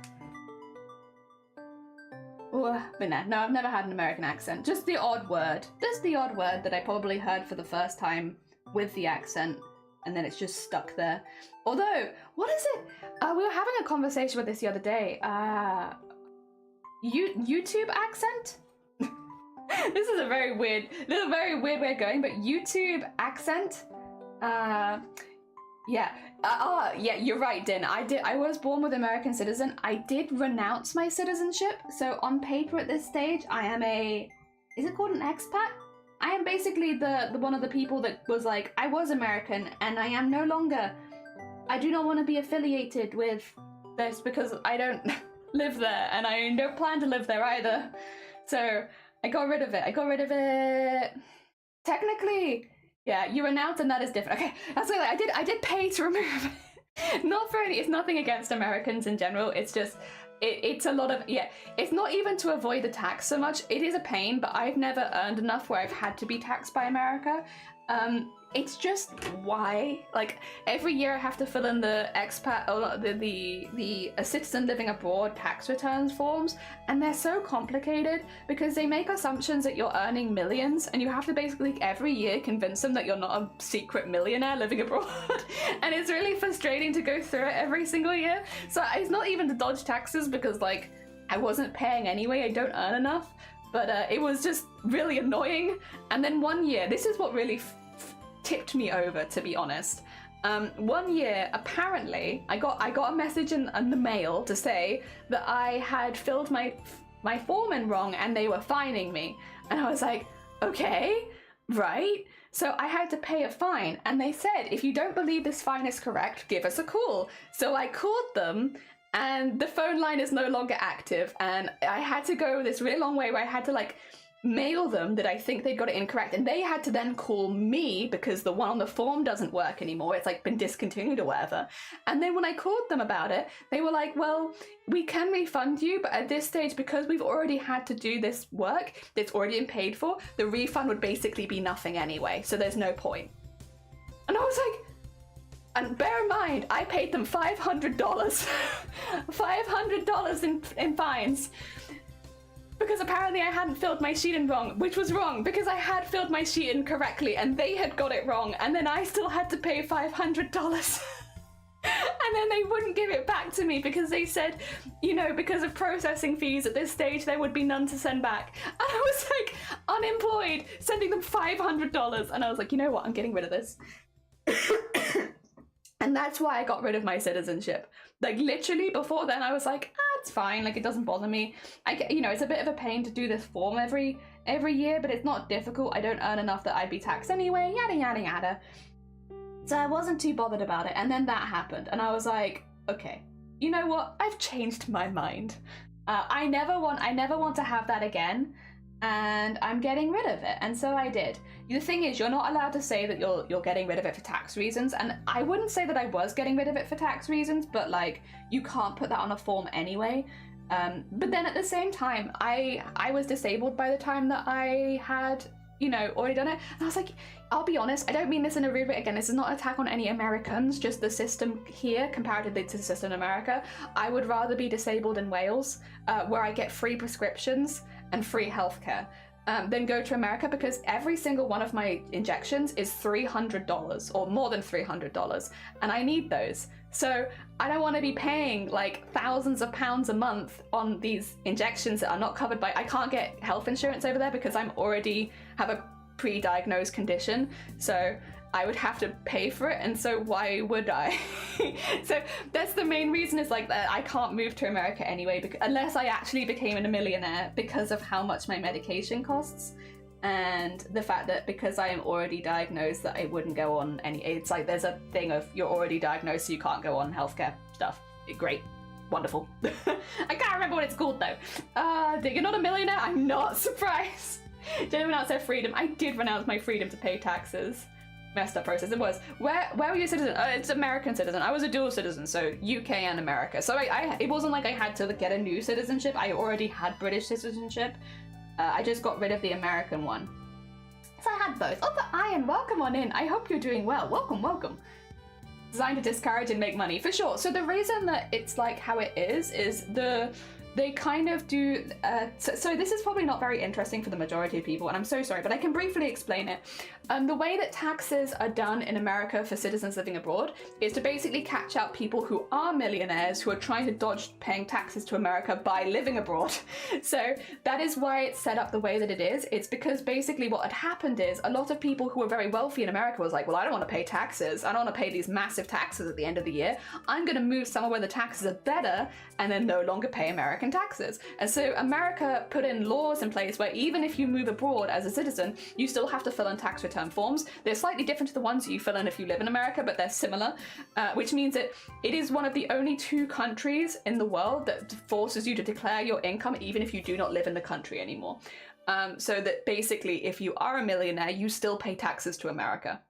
Ooh, but no, I've never had an American accent. Just the odd word. Just the odd word that I probably heard for the first time with the accent, and then it's just stuck there. Although, what is it? We were having a conversation with this the other day. YouTube accent? This is a very weird way of going, but YouTube accent? Yeah. Yeah, you're right, Din. I was born with American citizen. I did renounce my citizenship, so on paper at this stage, I am is it called an expat? I am basically the one of the people that was like, I was American, and I am no longer. I do not want to be affiliated with this because I don't live there, and I don't plan to live there either. So I got rid of it. Technically, yeah, you renounce and that is different. Okay, that's like I did pay to remove it. Not for any. It's nothing against Americans in general. It's just it's a lot of It's not even to avoid the tax so much. It is a pain, but I've never earned enough where I've had to be taxed by America. It's just why, like, every year I have to fill in the expat or the a citizen living abroad tax returns forms, and they're so complicated because they make assumptions that you're earning millions, and you have to basically every year convince them that you're not a secret millionaire living abroad. And it's really frustrating to go through it every single year. So it's not even to dodge taxes because, like, I wasn't paying anyway, I don't earn enough, but it was just really annoying. And then one year, this is what really tipped me over, to be honest. One year, apparently, I got a message in the mail to say that I had filled my form in wrong and they were fining me. And I was like, okay, right. So I had to pay a fine, and they said, if you don't believe this fine is correct, give us a call. So I called them, and the phone line is no longer active, and I had to go this really long way where I had to like mail them that I think they got it incorrect, and they had to then call me because the one on the form doesn't work anymore. It's like been discontinued or whatever. And then when I called them about it, they were like, well, we can refund you, but at this stage, because we've already had to do this work that's already been paid for, the refund would basically be nothing anyway, so there's no point. And I was like, and bear in mind, I paid them $500 $500 in fines, because apparently I hadn't filled my sheet in wrong, which was wrong because I had filled my sheet in correctly and they had got it wrong, and then I still had to pay $500. And then they wouldn't give it back to me because they said, you know, because of processing fees at this stage, there would be none to send back. And I was like, unemployed, sending them $500. And I was like, you know what, I'm getting rid of this. And that's why I got rid of my citizenship. Like literally before then I was like, it's fine, like it doesn't bother me. You know, it's a bit of a pain to do this form every year, but it's not difficult. I don't earn enough that I'd be taxed anyway, yada yada yada. So I wasn't too bothered about it, and then that happened, and I was like, okay, you know what? I've changed my mind. I never want to have that again, and I'm getting rid of it, and so I did. The thing is, you're not allowed to say that you're getting rid of it for tax reasons, and I wouldn't say that I was getting rid of it for tax reasons, but like, you can't put that on a form anyway. But then at the same time, I was disabled by the time that I had, you know, already done it, and I was like, I'll be honest, I don't mean this in a rude way. Again, this is not an attack on any Americans, just the system here comparatively to the system in America. I would rather be disabled in Wales, where I get free prescriptions and free healthcare, than go to America, because every single one of my injections is $300 or more than $300, and I need those. So I don't want to be paying like thousands of pounds a month on these injections that are not covered by, I can't get health insurance over there because I'm already have a pre-diagnosed condition, so I would have to pay for it, and so why would I? So that's the main reason, is like that I can't move to America anyway, because, unless I actually became a millionaire, because of how much my medication costs, and the fact that because I am already diagnosed that I wouldn't go on any, it's like there's a thing of you're already diagnosed so you can't go on healthcare stuff. Great. Wonderful. I can't remember what it's called though. You're not a millionaire? I'm not surprised. Did anyone else have freedom? I did renounce my freedom to pay taxes. Messed up process it was. Where were you a citizen? It's American citizen. I was a dual citizen, so UK and America. So it wasn't like I had to get a new citizenship. I already had British citizenship. I just got rid of the American one. So I had both. Oh, but Iron, welcome on in. I hope you're doing well. Welcome, welcome. Designed to discourage and make money, for sure. So the reason that it's like how it is they kind of do, so this is probably not very interesting for the majority of people, and I'm so sorry, but I can briefly explain it. The way that taxes are done in America for citizens living abroad is to basically catch out people who are millionaires who are trying to dodge paying taxes to America by living abroad. So that is why it's set up the way that it is. It's because basically what had happened is a lot of people who were very wealthy in America was like, well, I don't want to pay taxes. I don't want to pay these massive taxes at the end of the year. I'm going to move somewhere where the taxes are better and then no longer pay American taxes. And so America put in laws in place where even if you move abroad as a citizen, you still have to fill in tax return forms. They're slightly different to the ones that you fill in if you live in America, but they're similar, which means that it is one of the only 2 countries in the world that forces you to declare your income even if you do not live in the country anymore. So that basically if you are a millionaire, you still pay taxes to America.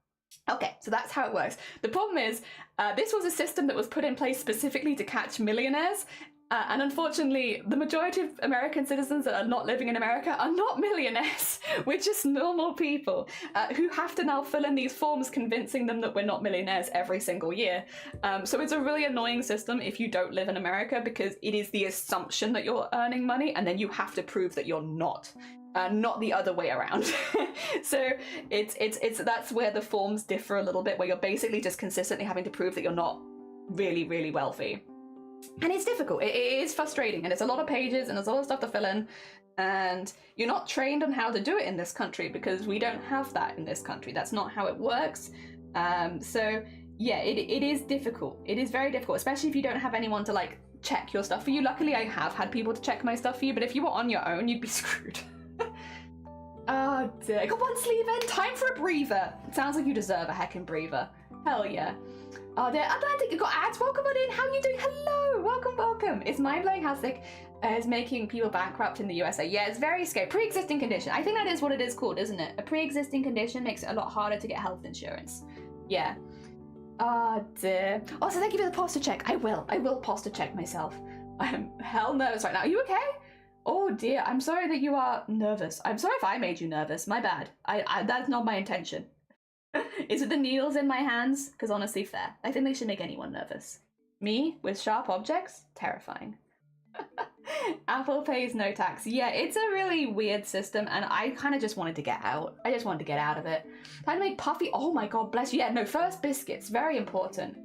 Okay, so that's how it works. The problem is, this was a system that was put in place specifically to catch millionaires, and unfortunately, the majority of American citizens that are not living in America are not millionaires. We're just normal people who have to now fill in these forms convincing them that we're not millionaires every single year. So it's a really annoying system if you don't live in America, because it is the assumption that you're earning money and then you have to prove that you're not. Not the other way around. So it's that's where the forms differ a little bit, where you're basically just consistently having to prove that you're not really, really wealthy. And it's difficult. It is frustrating, and it's a lot of pages and there's a lot of stuff to fill in, and you're not trained on how to do it in this country because we don't have that in this country. That's not how it works. So yeah, it is difficult. It is very difficult, especially if you don't have anyone to like check your stuff for you. Luckily, I have had people to check my stuff for you, but if you were on your own, you'd be screwed. Oh dear, I got one sleeve in, time for a breather. It sounds like you deserve a heckin' breather. Hell yeah. Oh dear, Atlantic, you got ads, welcome on in, how are you doing? Hello, welcome, welcome. It's mind-blowing how sick is making people bankrupt in the USA. Yeah, it's very scary. Pre-existing condition, I think that is what it is called, isn't it? A pre-existing condition makes it a lot harder to get health insurance. Yeah. Oh dear. Also, thank you for the posture check. I will posture check myself. I am hell nervous right now. Are you okay? Oh dear, I'm sorry that you are nervous. I'm sorry if I made you nervous. My bad. That's not my intention. Is it the needles in my hands? Because honestly, fair. I think they should make anyone nervous. Me, with sharp objects? Terrifying. Apple pays no tax. Yeah, it's a really weird system, and I kind of just wanted to get out. I just wanted to get out of it. Time to make puffy. Oh my god, bless you. Yeah, no, first biscuits. Very important.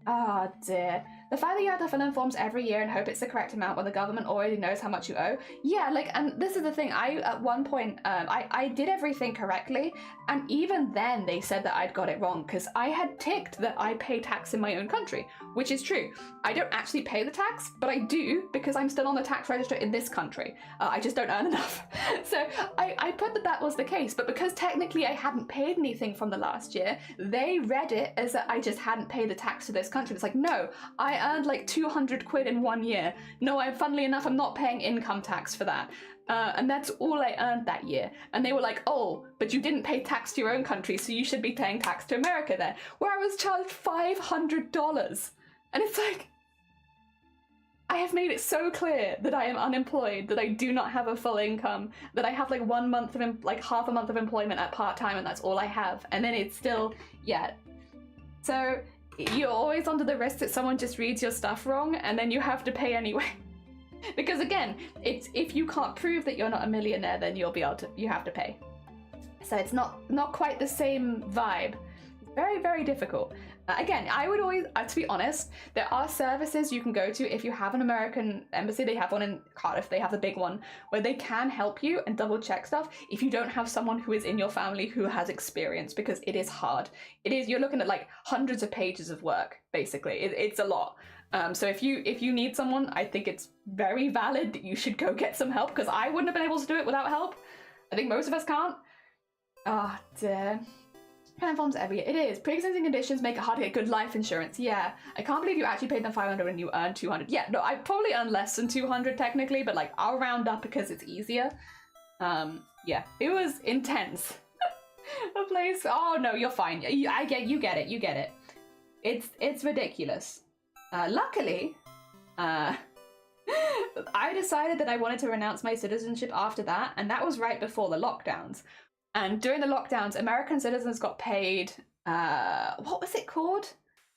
Ah, dear. The fact that you have to fill in forms every year and hope it's the correct amount when the government already knows how much you owe. Yeah, like, and this is the thing, at one point, I did everything correctly, and even then they said that I'd got it wrong, because I had ticked that I pay tax in my own country, which is true. I don't actually pay the tax, but I do, because I'm still on the tax register in this country. I just don't earn enough. So I put that was the case, but because technically I hadn't paid anything from the last year, they read it as that I just hadn't paid the tax to this country. It's like, no, I earned like 200 quid in 1 year. No, funnily enough, I'm not paying income tax for that. And that's all I earned that year. And they were like, oh, but you didn't pay tax to your own country, so you should be paying tax to America then. Where I was charged $500. And it's like, I have made it so clear that I am unemployed, that I do not have a full income, that I have like 1 month of, half a month of employment at part-time, and that's all I have. And then it's still, yeah. So you're always under the risk that someone just reads your stuff wrong, and then you have to pay anyway. Because again, it's if you can't prove that you're not a millionaire, then you have to pay. So it's not quite the same vibe. Very, very difficult. Again, I would always, to be honest, there are services you can go to if you have an American embassy. They have one in Cardiff, they have the big one, where they can help you and double check stuff if you don't have someone who is in your family who has experience, because it is hard. You're looking at like hundreds of pages of work, basically. It's a lot. So if you need someone, I think it's very valid that you should go get some help, because I wouldn't have been able to do it without help. I think most of us can't. Ah, dear. Plan forms every year. It is. Pre-existing conditions make it hard to get good life insurance. Yeah. I can't believe you actually paid them 500 and you earned 200. Yeah, no, I probably earned less than 200 technically, but like I'll round up because it's easier. Yeah, it was intense. A place. Oh no, you're fine. You get it. It's ridiculous. Luckily, I decided that I wanted to renounce my citizenship after that, and that was right before the lockdowns. And during the lockdowns, American citizens got paid, what was it called?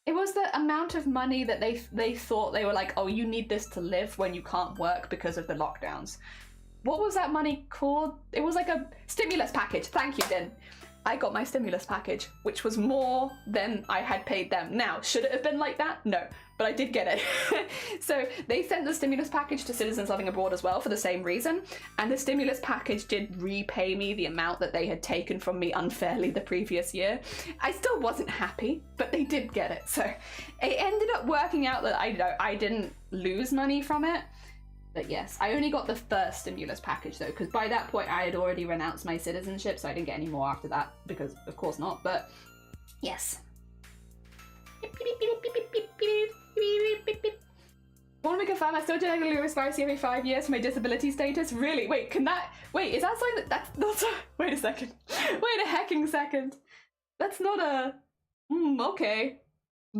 It was the amount of money that they thought they were like, oh, you need this to live when you can't work because of the lockdowns. What was that money called? It was like a stimulus package. Thank you, Din. I got my stimulus package, which was more than I had paid them. Now, should it have been like that? No, but I did get it. So they sent the stimulus package to citizens living abroad as well for the same reason. And the stimulus package did repay me the amount that they had taken from me unfairly the previous year. I still wasn't happy, but they did get it. So it ended up working out that I didn't lose money from it. But yes, I only got the first stimulus package though, because by that point I had already renounced my citizenship, so I didn't get any more after that, because of course not, but yes. Want to confirm I still genetically respire every 5 years for my disability status? Really? Wait, is that something that's not a, wait a second. Wait a hecking second. That's not a, okay.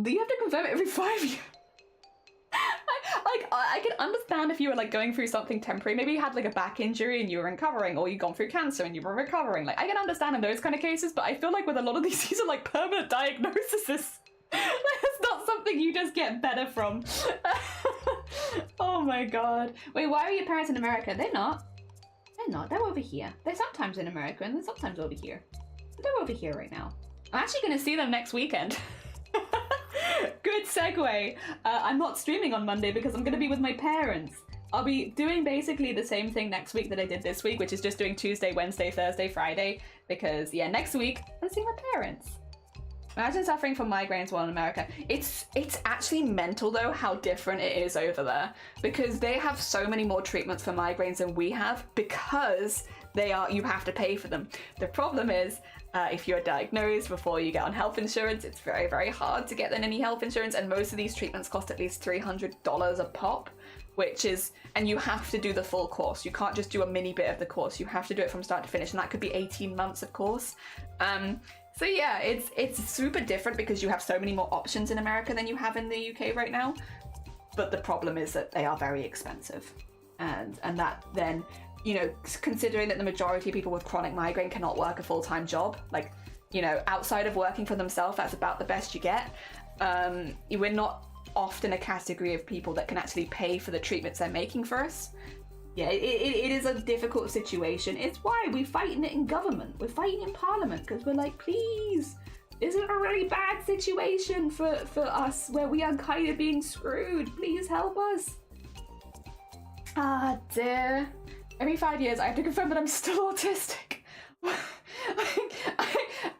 Do you have to confirm it every 5 years? I can understand if you were like going through something temporary. Maybe you had like a back injury and you were recovering, or you'd gone through cancer and you were recovering. Like, I can understand in those kind of cases, but I feel like with a lot of these are like permanent diagnoses. It's not something you just get better from. Oh my god. Wait, why are your parents in America? They're not. They're not. They're over here. They're sometimes in America and they're sometimes over here. They're over here right now. I'm actually going to see them next weekend. Good segue. I'm not streaming on Monday because I'm going to be with my parents. I'll be doing basically the same thing next week that I did this week, which is just doing Tuesday, Wednesday, Thursday, Friday, because yeah, next week I'm seeing my parents. Imagine suffering from migraines while in America. It's actually mental though how different it is over there, because they have so many more treatments for migraines than we have, because you have to pay for them. The problem is, if you're diagnosed before you get on health insurance, it's very, very hard to get any health insurance, and most of these treatments cost at least $300 a pop, which is, and you have to do the full course. You can't just do a mini bit of the course. You have to do it from start to finish, and that could be 18 months of course. So yeah, it's super different because you have so many more options in America than you have in the UK right now. But the problem is that they are very expensive, and that then, you know, considering that the majority of people with chronic migraine cannot work a full-time job, like, you know, outside of working for themselves, that's about the best you get. We're not often a category of people that can actually pay for the treatments they're making for us. Yeah, it is a difficult situation. It's why we're fighting it in government. We're fighting in Parliament, because we're like, please, this is a really bad situation for us where we are kind of being screwed. Please help us. Ah, dear. Every 5 years, I have to confirm that I'm still autistic.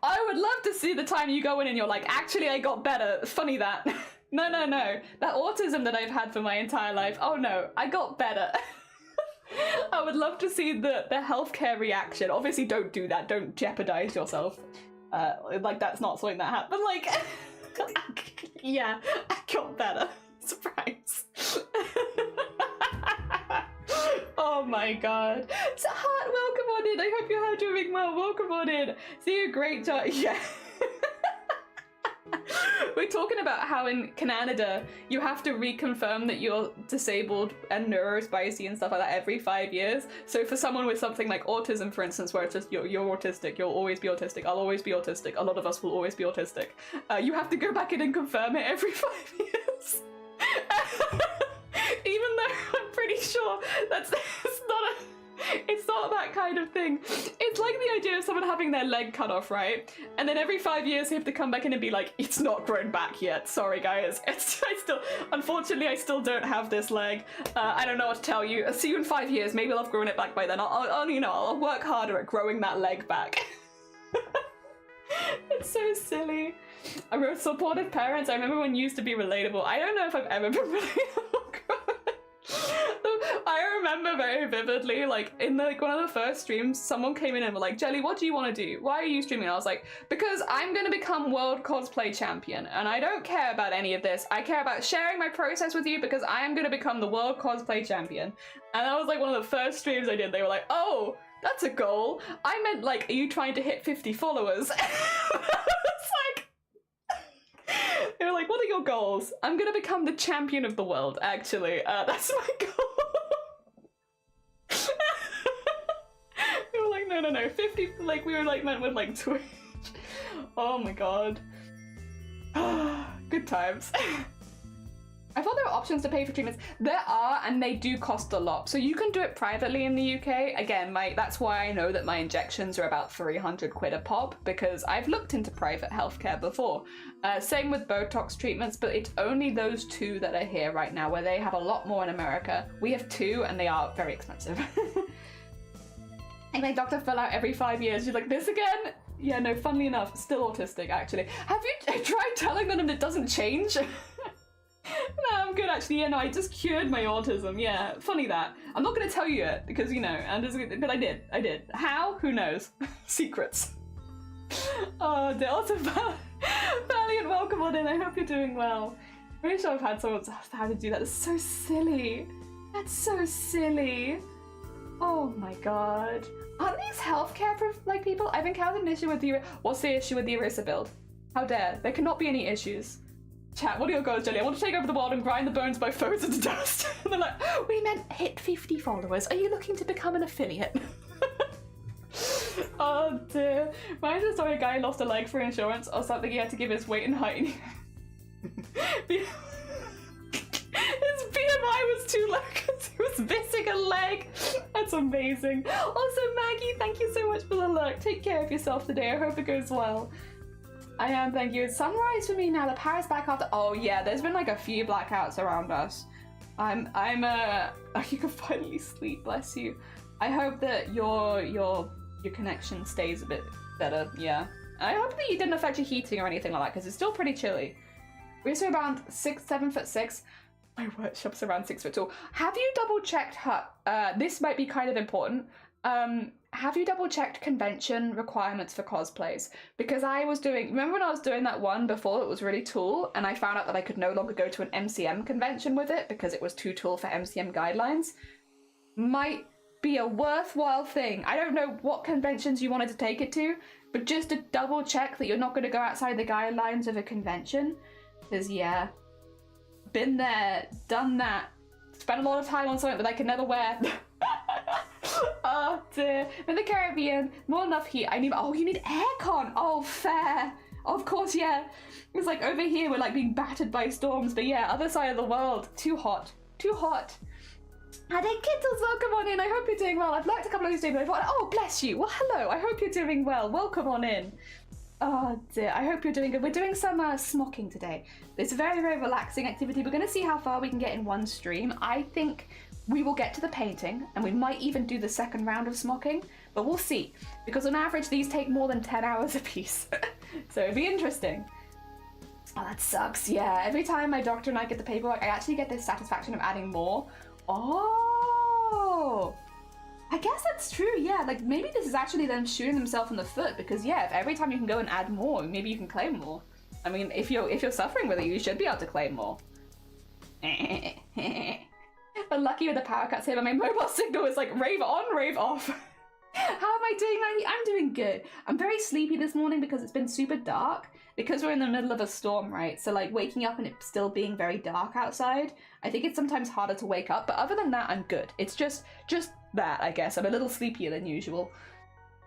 I would love to see the time you go in and you're like, actually, I got better. Funny that. No. That autism that I've had for my entire life, oh no, I got better. I would love to see the healthcare reaction. Obviously, don't do that. Don't jeopardize yourself. Like, that's not something that happened. Like, yeah, I got better. Surprise. Oh my god. So, Heart, welcome on in. I hope you're doing well. Welcome on in. See you, great job. Yeah. We're talking about how in Canada you have to reconfirm that you're disabled and neurospicy and stuff like that every 5 years. So for someone with something like autism, for instance, where it's just you're autistic, you'll always be autistic, I'll always be autistic, a lot of us will always be autistic, you have to go back in and confirm it every 5 years. Even though I'm pretty sure it's not that kind of thing. It's like the idea of someone having their leg cut off, right? And then every 5 years they have to come back in and be like, it's not grown back yet. Sorry guys. Unfortunately, I still don't have this leg. I don't know what to tell you. I'll see you in 5 years. Maybe I'll have grown it back by then. I'll work harder at growing that leg back. It's so silly. I wrote supportive parents. I remember when you used to be relatable. I don't know if I've ever been relatable. I remember very vividly, like, in one of the first streams, someone came in and were like, Jelly, what do you want to do? Why are you streaming? And I was like, because I'm going to become world cosplay champion, and I don't care about any of this. I care about sharing my process with you because I am going to become the world cosplay champion. And that was like one of the first streams I did. They were like, oh, that's a goal. I meant, like, are you trying to hit 50 followers? It's like, they were like, what are your goals? I'm going to become the champion of the world, actually. That's my goal. We were like, no, 50, like, we were like meant with like Twitch. Oh my god. Good times. I thought there were options to pay for treatments. There are, and they do cost a lot. So you can do it privately in the UK. Again, that's why I know that my injections are about 300 quid a pop, because I've looked into private healthcare before. Same with Botox treatments, but it's only those two that are here right now, where they have a lot more in America. We have two, and they are very expensive. And my doctor fell out every 5 years. She's like, this again? Yeah, no, funnily enough, still autistic, actually. Have you tried telling them it doesn't change? No, I'm good, actually. Yeah, no, I just cured my autism. Yeah, funny that. I'm not going to tell you it, because, you know, but I did. How? Who knows? Secrets. Oh, dear. Also, Valiant, welcome on in. I hope you're doing well. I'm pretty sure I've had someone how to do that. That's so silly. That's so silly. Oh my god. Aren't these healthcare people? I've encountered an issue with the... What's the issue with the eraser build? How dare? There cannot be any issues. Chat, what are your goals, Jelly? I want to take over the world and grind the bones by foes into dust. And they're like, we meant hit 50 followers. Are you looking to become an affiliate? Oh dear. Reminds me of the story a guy lost a leg for insurance or something. He had to give his weight and height. His BMI was too low because he was missing a leg. That's amazing. Also, Maggie, thank you so much for the lurk. Take care of yourself today. I hope it goes well. I am, thank you. It's sunrise for me now. The power's back after. Oh yeah, there's been like a few blackouts around us. You can finally sleep. Bless you. I hope that your connection stays a bit better. Yeah. I hope that you didn't affect your heating or anything like that, because it's still pretty chilly. We're also around 7'6". My workshop's around 6 foot tall. Have you double checked her? This might be kind of important. Have you double checked convention requirements for cosplays? Because I was doing, remember when I was doing that one before it was really tall, and I found out that I could no longer go to an MCM convention with it because it was too tall for MCM guidelines? Might be a worthwhile thing. I don't know what conventions you wanted to take it to, but just to double check that you're not going to go outside the guidelines of a convention. Because yeah, been there, done that, spent a lot of time on something that I could never wear. Oh dear. In the Caribbean, not enough heat. I need, oh, you need aircon. Oh, fair. Of course, yeah. It's like over here we're like being battered by storms, but yeah, other side of the world, too hot. Too hot. Ade Kittles, welcome on in. I hope you're doing well. I've liked a couple of these days, but I thought, oh, bless you. Well, hello. I hope you're doing well. Welcome on in. Oh dear, I hope you're doing good. We're doing some smocking today. It's a very, very relaxing activity. We're going to see how far we can get in one stream. I think we will get to the painting, and we might even do the second round of smocking, but we'll see. Because on average, these take more than 10 hours a piece. So it'd be interesting. Oh, that sucks. Yeah, every time my doctor and I get the paperwork, I actually get this satisfaction of adding more. Oh, I guess that's true. Yeah, like maybe this is actually them shooting themselves in the foot, because yeah, if every time you can go and add more, maybe you can claim more. I mean, if you're suffering with it, you should be able to claim more. But lucky with the power cuts here, but my mobile signal is like rave on, rave off. How am I doing, Maggie? I'm doing good. I'm very sleepy this morning because it's been super dark. Because we're in the middle of a storm, right? So like waking up and it still being very dark outside, I think it's sometimes harder to wake up. But other than that, I'm good. It's just that, I guess. I'm a little sleepier than usual.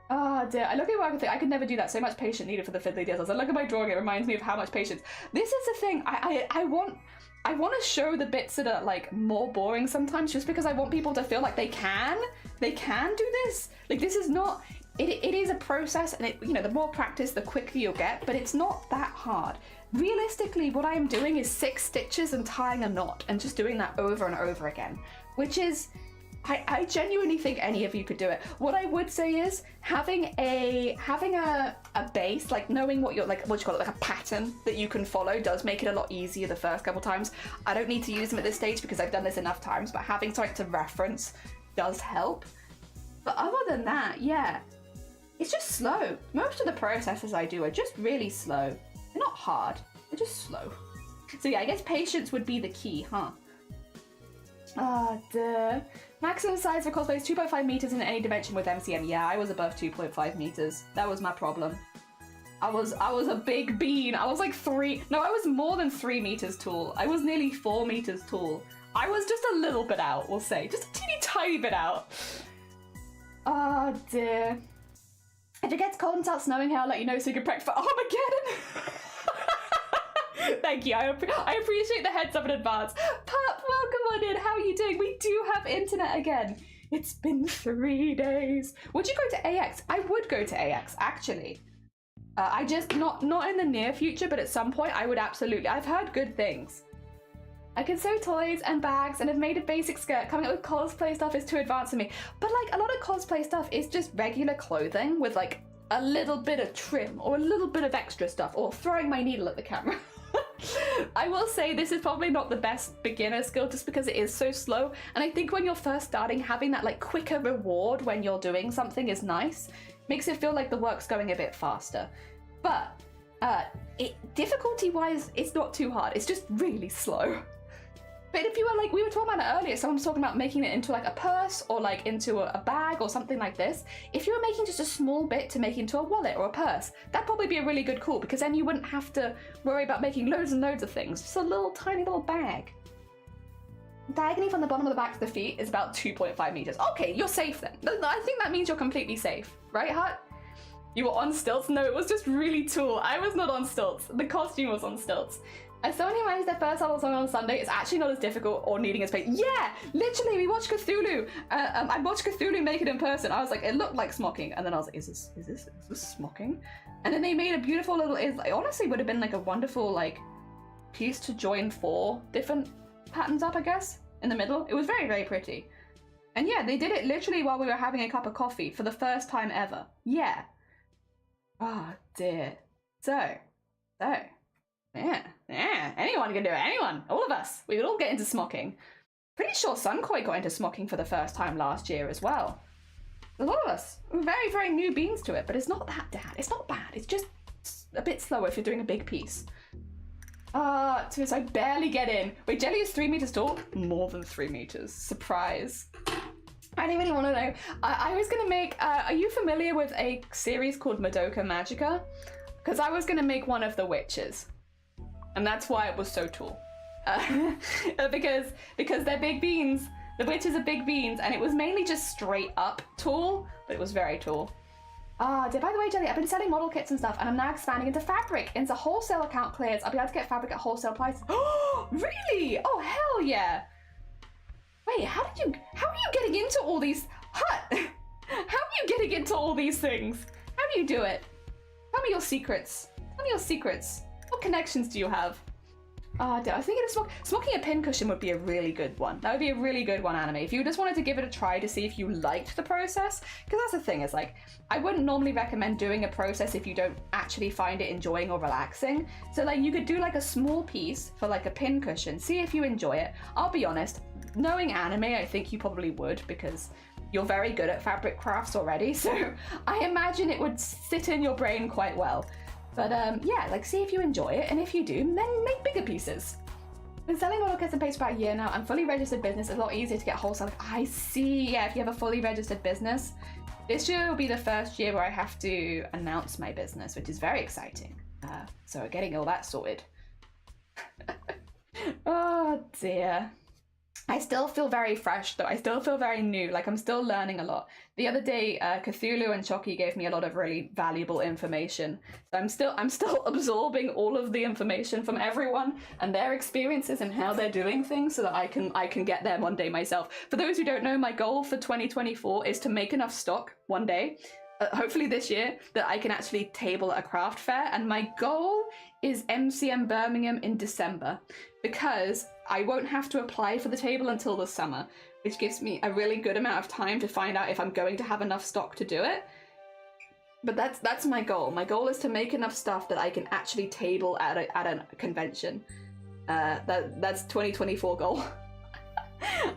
Oh dear, I look at work and think I could never do that. So much patience needed for the fiddly deals. I look at my drawing, it reminds me of how much patience. This is the thing, I want to show the bits that are like more boring sometimes, just because I want people to feel like they can do this. Like this is not, it is a process, and it, you know, the more practice, the quicker you'll get, but it's not that hard. Realistically, what I am doing is 6 stitches and tying a knot and just doing that over and over again, which is, I genuinely think any of you could do it. What I would say is having a base, like knowing what you're like, what you call it, like a pattern that you can follow does make it a lot easier the first couple times. I don't need to use them at this stage because I've done this enough times, but having something to reference does help. But other than that, yeah, it's just slow. Most of the processes I do are just really slow. They're not hard, they're just slow. So yeah, I guess patience would be the key, huh? Ah, duh. Maximum size for cosplay is 2.5 meters in any dimension with MCM. Yeah, I was above 2.5 meters. That was my problem. I was a big bean. I was like I was more than 3 meters tall. I was nearly 4 meters tall. I was just a little bit out, we'll say. Just a teeny tiny bit out. Oh dear. If it gets cold and starts snowing here, I'll let you know so you can prep for Armageddon. Thank you, I appreciate the heads up in advance. Pup, welcome on in, how are you doing? We do have internet again. It's been 3 days. Would you go to AX? I would go to AX, actually. I just, not in the near future, but at some point I would absolutely. I've heard good things. I can sew toys and bags and have made a basic skirt. Coming up with cosplay stuff is too advanced for me. But like a lot of cosplay stuff is just regular clothing with like a little bit of trim or a little bit of extra stuff, or throwing my needle at the camera. I will say this is probably not the best beginner skill just because it is so slow, and I think when you're first starting, having that like quicker reward when you're doing something is nice. Makes it feel like the work's going a bit faster. But difficulty wise, it's not too hard, it's just really slow. But if you were like, we were talking about it earlier, someone was talking about making it into like a purse or like into a bag or something like this. If you were making just a small bit to make into a wallet or a purse, that'd probably be a really good call, because then you wouldn't have to worry about making loads and loads of things. Just a little tiny little bag. Diagonally from the bottom of the back to the feet is about 2.5 meters. Okay, you're safe then. I think that means you're completely safe. Right, Hut? You were on stilts? No, it was just really tall. I was not on stilts. The costume was on stilts. As someone who managed their first level song on Sunday, it's actually not as difficult or needing as space. Yeah, literally, we watched Cthulhu. I watched Cthulhu make it in person. I was like, it looked like smocking, and then I was like, is this smocking? And then they made a beautiful little. It honestly would have been like a wonderful like piece to join 4 different patterns up, I guess, in the middle. It was very, very pretty. And yeah, they did it literally while we were having a cup of coffee for the first time ever. Yeah. Oh dear. So, yeah, anyone can do it, anyone, all of us. We would all get into smocking. Pretty sure Sunkoi got into smocking for the first time last year as well. A lot of us. We're very, very new beings to it, but it's not that bad. It's not bad. It's just a bit slower if you're doing a big piece. So I barely get in. Wait, Jelly is 3 meters tall? More than 3 meters. Surprise. I didn't really want to know. I was going to make... are you familiar with a series called Madoka Magica? Because I was going to make one of the witches. And that's why it was so tall. Because they're big beans. The witches are big beans, and it was mainly just straight up tall, but it was very tall. By the way, Jelly, I've been selling model kits and stuff, and I'm now expanding into fabric. Into wholesale account clears. I'll be able to get fabric at wholesale prices. Oh, really? Oh, hell yeah. Wait, how are you getting into all these? How are you getting into all these things? How do you do it? Tell me your secrets. Tell me your secrets. What connections do you have? I was thinking of smocking a pincushion would be a really good one. That would be a really good one, Anime. If you just wanted to give it a try to see if you liked the process, because that's the thing, is like, I wouldn't normally recommend doing a process if you don't actually find it enjoying or relaxing. So like, you could do like a small piece for like a pincushion, see if you enjoy it. I'll be honest, knowing Anime, I think you probably would, because you're very good at fabric crafts already. So I imagine it would sit in your brain quite well. But yeah, like, see if you enjoy it, and if you do, then make bigger pieces. Been selling model kits and paste for about a year now. I'm fully registered business. It's a lot easier to get wholesale. I see. Yeah, if you have a fully registered business. This year will be the first year where I have to announce my business, which is very exciting. So getting all that sorted. Oh dear. I still feel very fresh though. I still feel very new. Like, I'm still learning a lot. The other day, Cthulhu and Chucky gave me a lot of really valuable information. So I'm still absorbing all of the information from everyone and their experiences and how they're doing things, so that I can get there one day myself. For those who don't know, my goal for 2024 is to make enough stock one day, hopefully this year, that I can actually table at a craft fair. And my goal is MCM Birmingham in December, because I won't have to apply for the table until the summer, which gives me a really good amount of time to find out if I'm going to have enough stock to do it. But that's my goal. My goal is to make enough stuff that I can actually table at a convention. That's 2024 goal.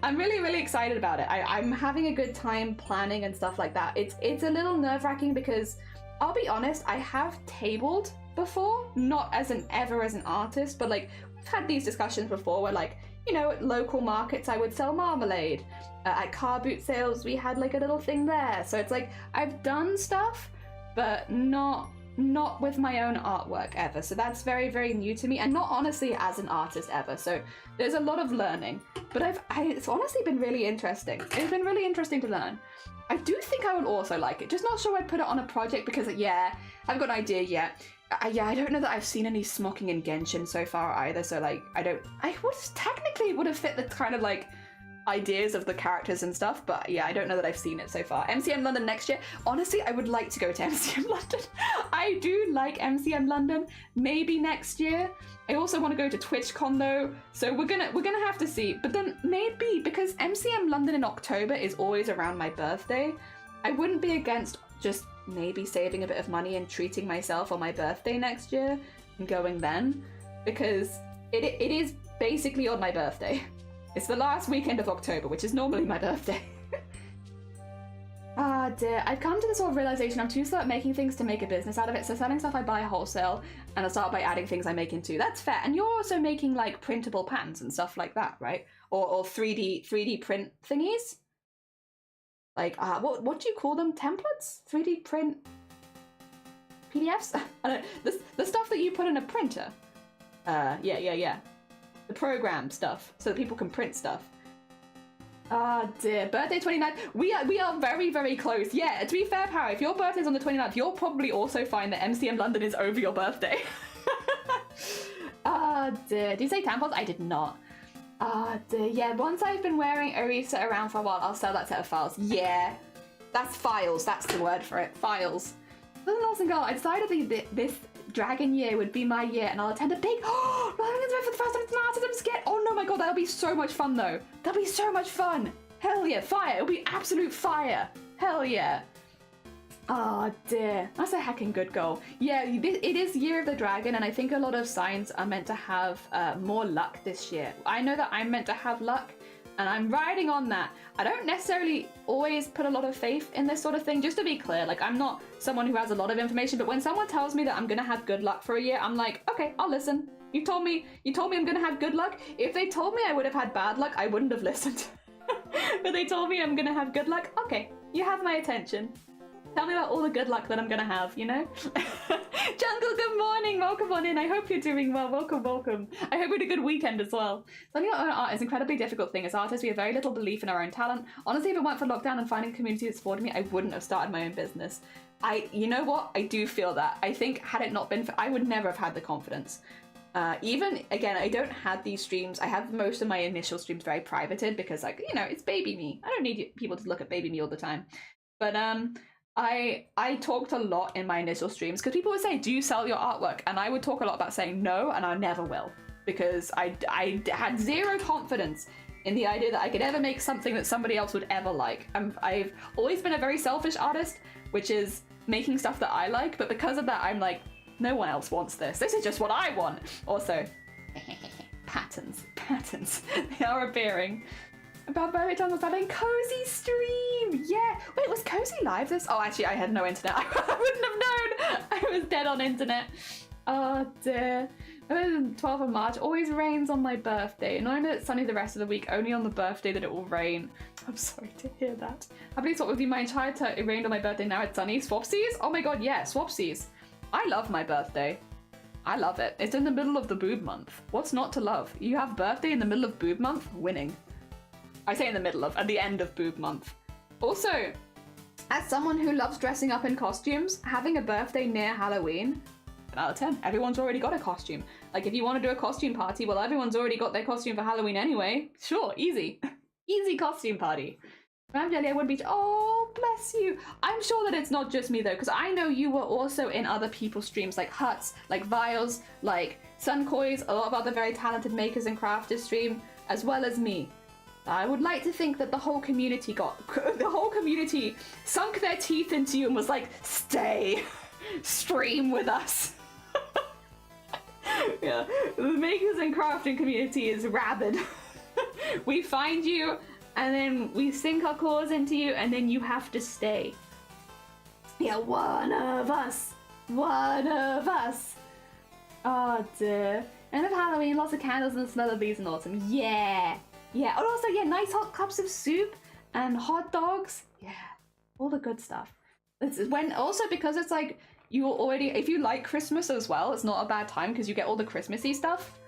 I'm really, really excited about it. I'm having a good time planning and stuff like that. It's a little nerve-wracking because, I'll be honest, I have tabled before, not ever as an artist, but like, we've had these discussions before where, like, you know, at local markets I would sell marmalade. At car boot sales we had like a little thing there. So it's like, I've done stuff, but not with my own artwork ever. So that's very, very new to me, and not honestly as an artist ever. So there's a lot of learning, but it's honestly been really interesting. It's been really interesting to learn. I do think I would also like it, just not sure I'd put it on a project, because yeah, I've got an idea yet. Yeah, I don't know that I've seen any smocking in Genshin so far either, so like, I would have fit the kind of like ideas of the characters and stuff, but yeah, I don't know that I've seen it so far. MCM London next year. Honestly, I would like to go to MCM London. I do like MCM London. Maybe next year. I also want to go to TwitchCon though, so we're gonna have to see. But then maybe, because MCM London in October is always around my birthday, I wouldn't be against just maybe saving a bit of money and treating myself on my birthday next year and going then, because it is basically on my birthday. It's the last weekend of October, which is normally my birthday. Ah dear, I've come to this sort of realization I'm too slow at making things to make a business out of it, so selling stuff I buy wholesale, and I'll start by adding things I make into. That's fair, and you're also making like printable patterns and stuff like that, right? Or 3D print thingies? Like, what do you call them? Templates? 3D print PDFs? I don't know. The stuff that you put in a printer. Yeah. The program stuff, so that people can print stuff. Ah dear, birthday 29th. We are very, very close. Yeah, to be fair, Power, if your birthday's on the 29th, you'll probably also find that MCM London is over your birthday. Ah dear, did you say tampons? I did not. Ah dear, yeah, once I've been wearing Orisa around for a while, I'll sell that set of files. Yeah, that's files, that's the word for it, files. Listen, awesome girl, I decided that this dragon year would be my year, and I'll attend a big for the first time. It's an artist. I'm scared. Oh no, my god, that'll be so much fun though. That'll be so much fun. Hell yeah, fire. It'll be absolute fire. Hell yeah. Oh dear, that's a heckin' good goal. Yeah, it is Year of the Dragon, and I think a lot of signs are meant to have more luck this year. I know that I'm meant to have luck, and I'm riding on that. I don't necessarily always put a lot of faith in this sort of thing, just to be clear. Like, I'm not someone who has a lot of information, but when someone tells me that I'm gonna have good luck for a year, I'm like, okay, I'll listen. You told me I'm gonna have good luck. If they told me I would have had bad luck, I wouldn't have listened. But they told me I'm gonna have good luck. Okay, you have my attention. Tell me about all the good luck that I'm gonna have, you know? Jungle, good morning! Welcome on in. I hope you're doing well. Welcome, welcome. I hope you had a good weekend as well. Learning our own art is an incredibly difficult thing. As artists, we have very little belief in our own talent. Honestly, if it weren't for lockdown and finding a community that supported me, I wouldn't have started my own business. You know what? I do feel that. I think had it not been for, I would never have had the confidence. Even, again, I don't have these streams. I have most of my initial streams very privated because, like, you know, it's baby me. I don't need people to look at baby me all the time. But, I talked a lot in my initial streams because people would say, do you sell your artwork? And I would talk a lot about saying no, and I never will, because I had zero confidence in the idea that I could ever make something that somebody else would ever like. I've always been a very selfish artist, which is making stuff that I like, but because of that, I'm like, no one else wants this. This is just what I want. Also, patterns, they are appearing. About Berwick Jungle having cozy stream. Yeah. Wait, was cozy live this? Oh, actually, I had no internet. I wouldn't have known. I was dead on internet. Oh dear. 12th of March always rains on my birthday. Knowing that it's sunny the rest of the week, only on the birthday that it will rain. I'm sorry to hear that. Happily swapped with you my entire time. It rained on my birthday. Now it's sunny. Swapsies? Oh my god, yeah, swapsies. I love my birthday. I love it. It's in the middle of the boob month. What's not to love? You have birthday in the middle of boob month? Winning. I say in the middle of, at the end of boob month. Also, as someone who loves dressing up in costumes, having a birthday near Halloween, 10 out of 10. Everyone's already got a costume. Like, if you want to do a costume party, well, everyone's already got their costume for Halloween anyway. Sure, easy. Easy costume party. I'm Jelly, I would be. Oh, bless you. I'm sure that it's not just me, though, because I know you were also in other people's streams, like Huts, like Vials, like Sunkoi's, a lot of other very talented makers and crafters stream, as well as me. I would like to think that the whole community sunk their teeth into you and was like, stay, stream with us. Yeah, the makers and crafting community is rabid. We find you, and then we sink our claws into you, and then you have to stay. Yeah, one of us. Oh dear. End of Halloween, lots of candles and the smell of leaves in autumn. Yeah. Yeah, and also, yeah, nice hot cups of soup and hot dogs. Yeah, all the good stuff. Also, because it's like, you already, if you like Christmas as well, it's not a bad time because you get all the Christmassy stuff.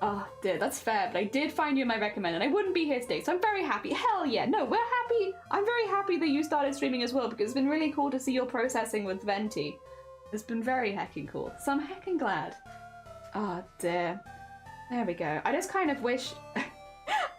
Oh, dear, that's fair, but I did find you in my recommend, and I wouldn't be here today, so I'm very happy. Hell yeah, no, we're happy. I'm very happy that you started streaming as well, because it's been really cool to see your processing with Venti. It's been very heckin' cool, so I'm heckin' glad. Oh, dear. There we go. I just kind of wish...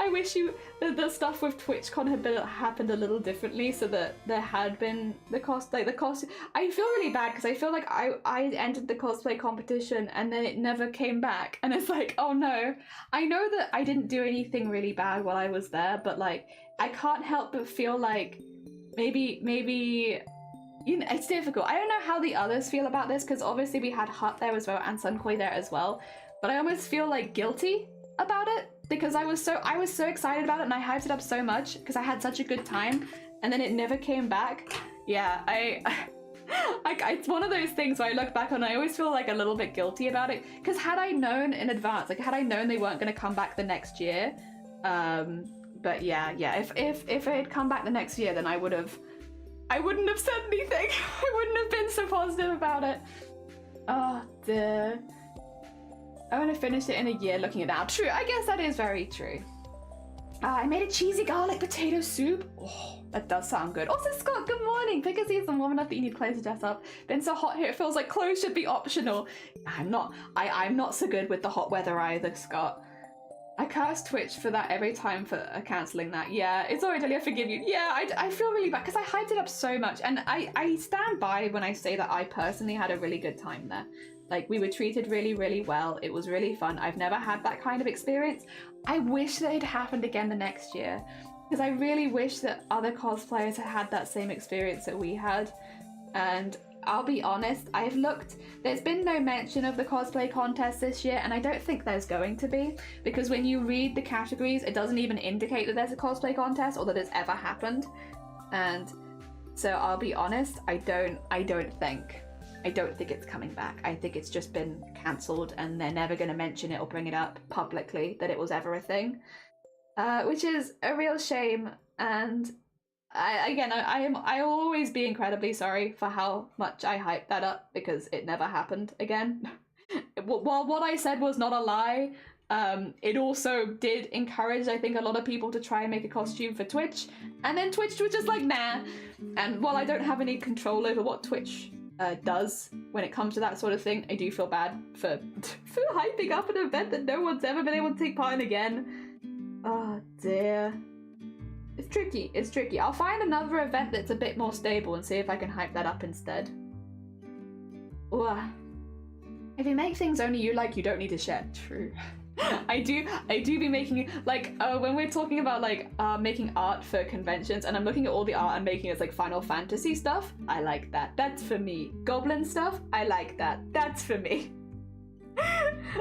I wish the stuff with TwitchCon had happened a little differently, so that there had been the cost. I feel really bad because I feel like I entered the cosplay competition and then it never came back, and it's like, oh no. I know that I didn't do anything really bad while I was there, but like I can't help but feel like maybe you know, it's difficult. I don't know how the others feel about this because obviously we had Hut there as well and Sunkoi there as well, but I almost feel like guilty about it. Because I was so excited about it and I hyped it up so much because I had such a good time, and then it never came back. Yeah, it's one of those things where I look back on, I always feel like a little bit guilty about it. Because had I known in advance, like had I known they weren't going to come back the next year, but yeah, if it had come back the next year, then I wouldn't have said anything. I wouldn't have been so positive about it. Oh dear. I want to finish it in a year looking at it now. True, I guess that is very true. I made a cheesy garlic potato soup. Oh, that does sound good. Also, Scott, good morning. Pick a season warm enough that you need clothes to dress up. Been so hot here, it feels like clothes should be optional. I'm not so good with the hot weather either, Scott. I curse Twitch for that every time for cancelling that. Yeah, it's alright, I forgive you. Yeah, I feel really bad because I hyped it up so much, and I stand by when I say that I personally had a really good time there. Like, we were treated really, really well. It was really fun. I've never had that kind of experience. I wish that it happened again the next year, because I really wish that other cosplayers had that same experience that we had. and I'll be honest, I've looked, there's been no mention of the cosplay contest this year, and I don't think there's going to be, because when you read the categories, it doesn't even indicate that there's a cosplay contest or that it's ever happened. And so I'll be honest, I don't think it's coming back. I think it's just been cancelled and they're never going to mention it or bring it up publicly that it was ever a thing, which is a real shame. And I will always be incredibly sorry for how much I hyped that up, because it never happened again. While what I said was not a lie, it also did encourage, I think, a lot of people to try and make a costume for Twitch, and then Twitch was just like, nah. And while I don't have any control over what Twitch does when it comes to that sort of thing, I do feel bad for hyping up an event that no one's ever been able to take part in again. Oh dear. It's tricky. I'll find another event that's a bit more stable and see if I can hype that up instead. Ooh. If you make things only you like, you don't need to share. True. I do be making, like, when we're talking about, like, making art for conventions, and I'm looking at all the art I'm making as, like, Final Fantasy stuff, I like that. That's for me. Goblin stuff, I like that. That's for me.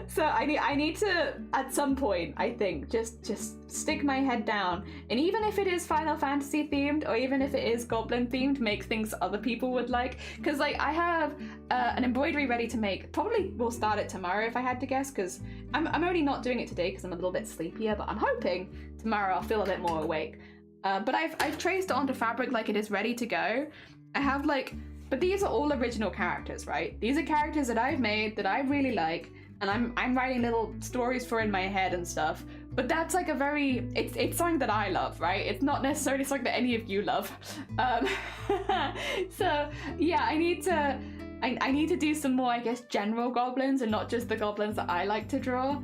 So I need to, at some point, I think, just stick my head down, and even if it is Final Fantasy themed, or even if it is Goblin themed, make things other people would like. Because, like, I have an embroidery ready to make. Probably will start it tomorrow if I had to guess, because I'm only not doing it today because I'm a little bit sleepier, but I'm hoping tomorrow I'll feel a bit more awake. But I've traced it onto fabric, like, it is ready to go. I have, like, but these are all original characters, right? These are characters that I've made that I really like, and I'm writing little stories for in my head and stuff. But that's like a very, it's something that I love, right? It's not necessarily something that any of you love. So yeah, I need to do some more, I guess, general goblins and not just the goblins that I like to draw.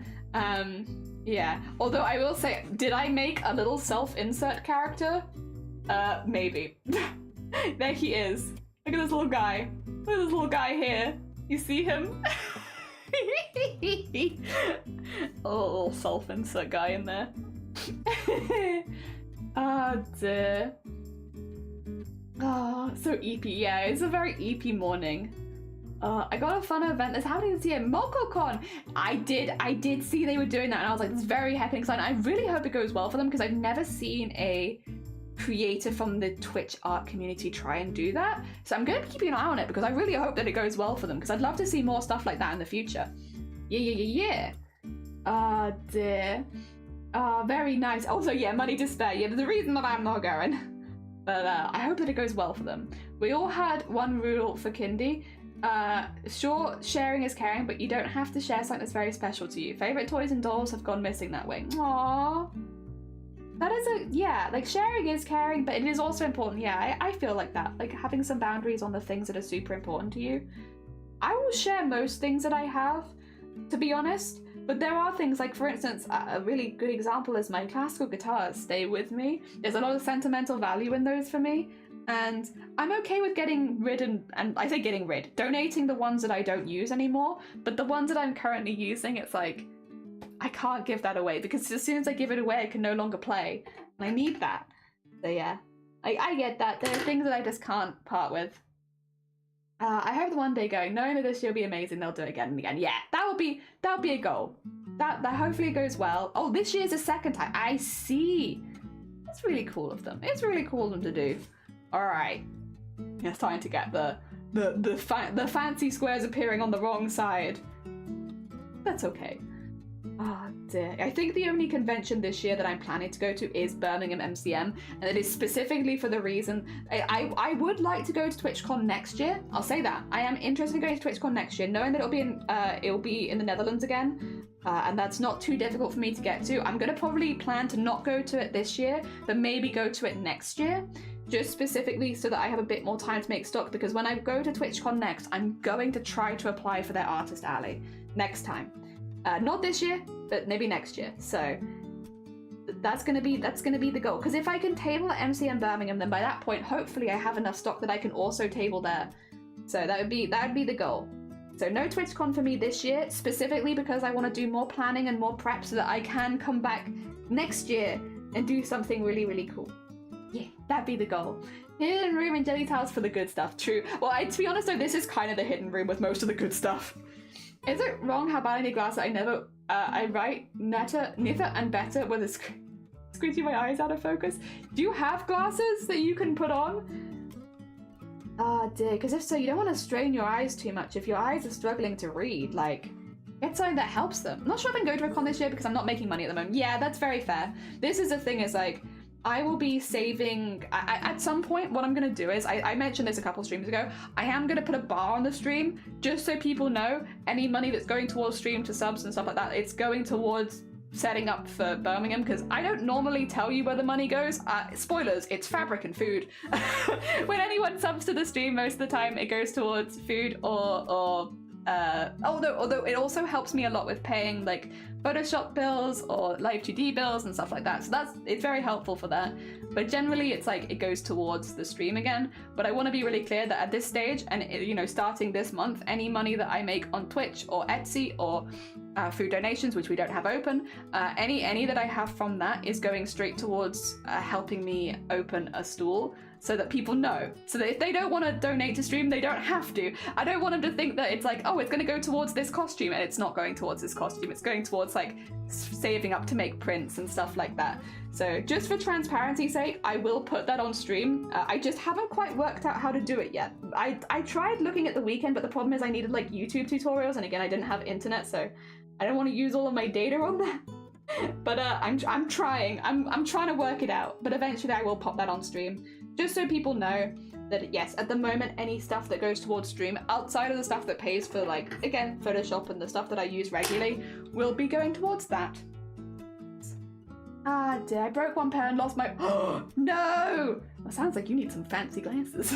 Yeah, although I will say, did I make a little self-insert character? Maybe. There he is. Look at this little guy. Look at this little guy here. You see him? A little self-insert guy in there. Oh dear. Oh, so EP. Yeah, it's a very EP morning. I got a fun event that's happening this year, MocoCon. I did see they were doing that, and I was like, this is very heckin' exciting. I really hope it goes well for them, because I've never seen a creator from the Twitch art community try and do that. So I'm going to be keeping an eye on it, because I really hope that it goes well for them, because I'd love to see more stuff like that in the future. Yeah. Oh dear. Very nice. Also, yeah, money to spare. Yeah, the reason that I'm not going. But I hope that it goes well for them. We all had one rule for Kindy. Sure, sharing is caring, but you don't have to share something that's very special to you. Favorite toys and dolls have gone missing that way. Aww. That is yeah, like, sharing is caring, but it is also important. Yeah, I feel like that. Like, having some boundaries on the things that are super important to you. I will share most things that I have, to be honest, but there are things, like, for instance, a really good example is my classical guitars stay with me. There's a lot of sentimental value in those for me, and I'm okay with getting rid, and I say getting rid, donating the ones that I don't use anymore, but the ones that I'm currently using, it's like, I can't give that away, because as soon as I give it away, I can no longer play, and I need that. So yeah, I get that. There are things that I just can't part with. I hope the one day going, knowing that this year will be amazing, they'll do it again and again. Yeah, that would be a goal. That hopefully it goes well. Oh, this year's the second time. I see. That's really cool of them. It's really cool of them to do. All right. Yeah, it's time to get the fancy squares appearing on the wrong side. That's okay. Oh dear. I think the only convention this year that I'm planning to go to is Birmingham MCM, and it is specifically for the reason I would like to go to TwitchCon next year. I'll say that. I am interested in going to TwitchCon next year, knowing that it'll be in the Netherlands again, and that's not too difficult for me to get to. I'm gonna probably plan to not go to it this year, but maybe go to it next year, just specifically so that I have a bit more time to make stock, because when I go to TwitchCon next, I'm going to try to apply for their Artist Alley next time. Not this year, but maybe next year. So that's gonna be the goal. Because if I can table at MCM Birmingham, then by that point, hopefully I have enough stock that I can also table there. So that would be the goal. So no TwitchCon for me this year, specifically because I want to do more planning and more prep so that I can come back next year and do something really, really cool. Yeah, that'd be the goal. Hidden room in Jelly Tiles for the good stuff. True. Well, to be honest though, this is kind of the hidden room with most of the good stuff. Is it wrong how bad I need glasses? I write netter and better with a squeezing my eyes out of focus. Do you have glasses that you can put on? Ah, dear, because if so, you don't want to strain your eyes too much. If your eyes are struggling to read, like, get something that helps them. I'm not sure if I can go to a con this year because I'm not making money at the moment. Yeah, that's very fair. This is the thing, is like, I will be saving, at some point, what I'm going to do is, I mentioned this a couple streams ago, I am going to put a bar on the stream, just so people know any money that's going towards stream to subs and stuff like that, it's going towards setting up for Birmingham, because I don't normally tell you where the money goes. Spoilers, it's fabric and food. When anyone subs to the stream, most of the time it goes towards food or although it also helps me a lot with paying like Photoshop bills or Live 2D bills and stuff like that. So it's very helpful for that. But generally it's like it goes towards the stream again. But I want to be really clear that at this stage, and you know, starting this month, any money that I make on Twitch or Etsy or food donations, which we don't have open, any that I have from that is going straight towards helping me open a stall, so that people know. So that if they don't want to donate to stream, they don't have to. I don't want them to think that it's like, oh, it's going to go towards this costume, and it's not going towards this costume. It's going towards like saving up to make prints and stuff like that. So just for transparency's sake, I will put that on stream. I just haven't quite worked out how to do it yet. I tried looking at the weekend, but the problem is I needed like YouTube tutorials, and again, I didn't have internet, so I don't want to use all of my data on that. But I'm trying. I'm trying to work it out. But eventually I will pop that on stream, just so people know that yes, at the moment, any stuff that goes towards stream outside of the stuff that pays for, like, again, Photoshop and the stuff that I use regularly will be going towards that. Ah, dear, I broke one pair and lost my... No! That sounds like you need some fancy glasses.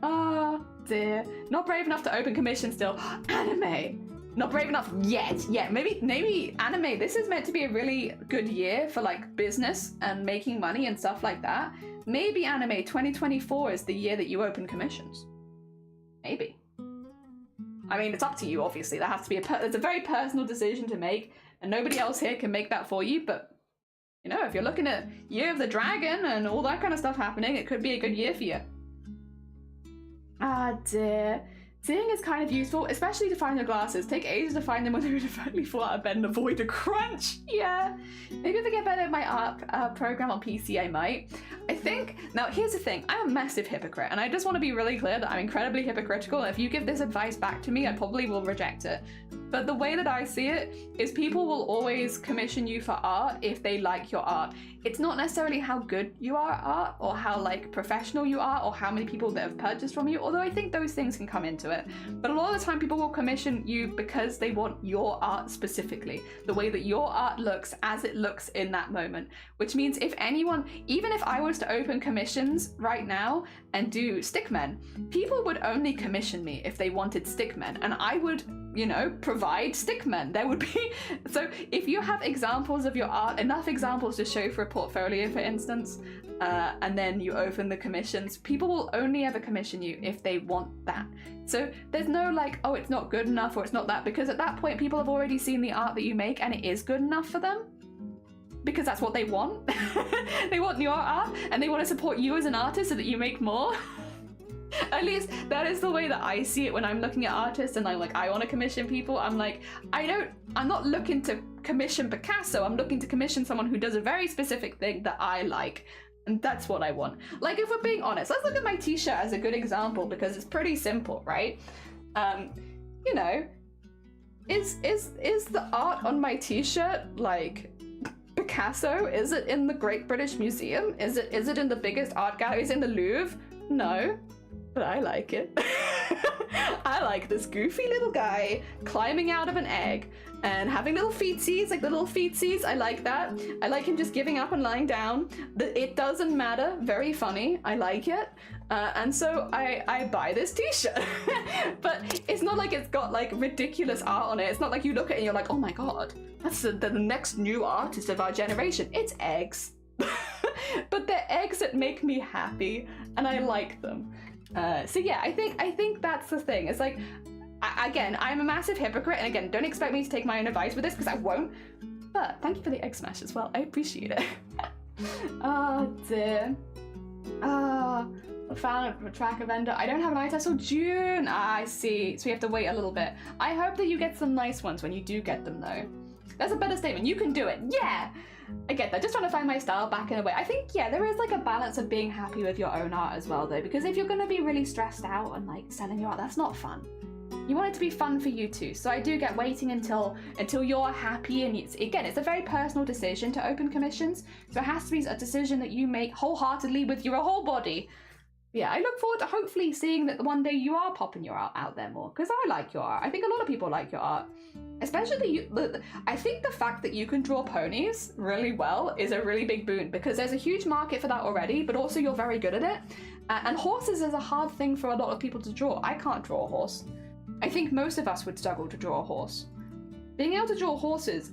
Ah, dear. Not brave enough to open commission still. Anime! Not brave enough yet. Yeah, maybe anime. This is meant to be a really good year for like business and making money and stuff like that. Maybe anime 2024 is the year that you open commissions. Maybe. I mean, it's up to you, obviously. That has to be it's a very personal decision to make, and nobody else here can make that for you. But you know, if you're looking at Year of the Dragon and all that kind of stuff happening, it could be a good year for you. Ah, dear. Seeing is kind of useful, especially to find your glasses. Take ages to find them when they're perfectly fall out of bed and avoid a crunch. Yeah. Maybe if I get better at my art program on PC, I might. I think, now here's the thing, I'm a massive hypocrite, and I just want to be really clear that I'm incredibly hypocritical. If you give this advice back to me, I probably will reject it. But the way that I see it is people will always commission you for art if they like your art. It's not necessarily how good you are at art or how like professional you are or how many people that have purchased from you, although I think those things can come into it. But a lot of the time people will commission you because they want your art specifically, the way that your art looks as it looks in that moment. Which means if anyone, even if I was to open commissions right now and do stickmen, people would only commission me if they wanted stickmen, and I would, you know, provide stickmen. There would be, so if you have examples of your art, enough examples to show for a portfolio, for instance, and then you open the commissions, people will only ever commission you if they want that. So there's no like, oh, it's not good enough or it's not that, because at that point people have already seen the art that you make and it is good enough for them. Because that's what they want. They want your art and they want to support you as an artist so that you make more. At least that is the way that I see it when I'm looking at artists and I'm like, I want to commission people. I'm like, I'm not looking to commission Picasso. I'm looking to commission someone who does a very specific thing that I like. And that's what I want. Like, if we're being honest, let's look at my t-shirt as a good example because it's pretty simple, right? You know, is the art on my t-shirt like Picasso? Is it in the Great British Museum? Is it in the biggest art galleries in the Louvre? No. But I like it. I like this goofy little guy climbing out of an egg and having little feetsies, like the little feetsies. I like that. I like him just giving up and lying down. It doesn't matter. Very funny. I like it. And so I buy this t-shirt. But it's not like it's got like ridiculous art on it. It's not like you look at it and you're like, oh my god, that's the next new artist of our generation. It's eggs. But they're eggs that make me happy and I like them. So yeah, I think that's the thing. It's like, again, I'm a massive hypocrite, and again, don't expect me to take my own advice with this because I won't. But thank you for the egg smash as well. I appreciate it. Oh dear. Found a tracker vendor. I don't have an eye test till June. I see. So we have to wait a little bit. I hope that you get some nice ones when you do get them, though. That's a better statement. You can do it. Yeah! I get that. Just trying to find my style back in a way. I think, yeah, there is like a balance of being happy with your own art as well, though, because if you're going to be really stressed out and like selling your art, that's not fun. You want it to be fun for you too. So I do get waiting until you're happy, and it's a very personal decision to open commissions. So it has to be a decision that you make wholeheartedly with your whole body. Yeah, I look forward to hopefully seeing that one day you are popping your art out there more, because I like your art. I think a lot of people like your art. Especially, I think the fact that you can draw ponies really well is a really big boon, because there's a huge market for that already, but also you're very good at it. And horses is a hard thing for a lot of people to draw. I can't draw a horse. I think most of us would struggle to draw a horse. Being able to draw horses,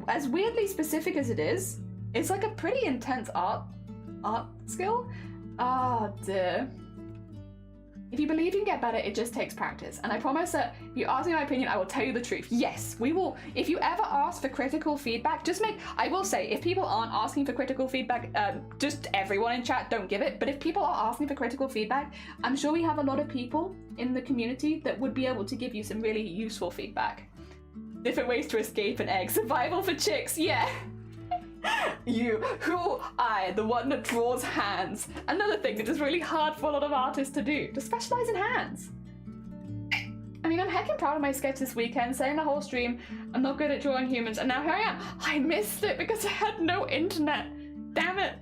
as weirdly specific as it is, it's like a pretty intense art skill. Oh dear. If you believe you can get better, it just takes practice. And I promise that if you ask me my opinion, I will tell you the truth. Yes, we will. If you ever ask for critical feedback, I will say, if people aren't asking for critical feedback, just everyone in chat, don't give it. But if people are asking for critical feedback, I'm sure we have a lot of people in the community that would be able to give you some really useful feedback. Different ways to escape an egg. Survival for chicks, yeah. The one that draws hands. Another thing that is really hard for a lot of artists to do, to specialize in hands. I mean, I'm heckin' proud of my sketch this weekend, saying the whole stream, I'm not good at drawing humans, and now here I am. I missed it because I had no internet. Damn it.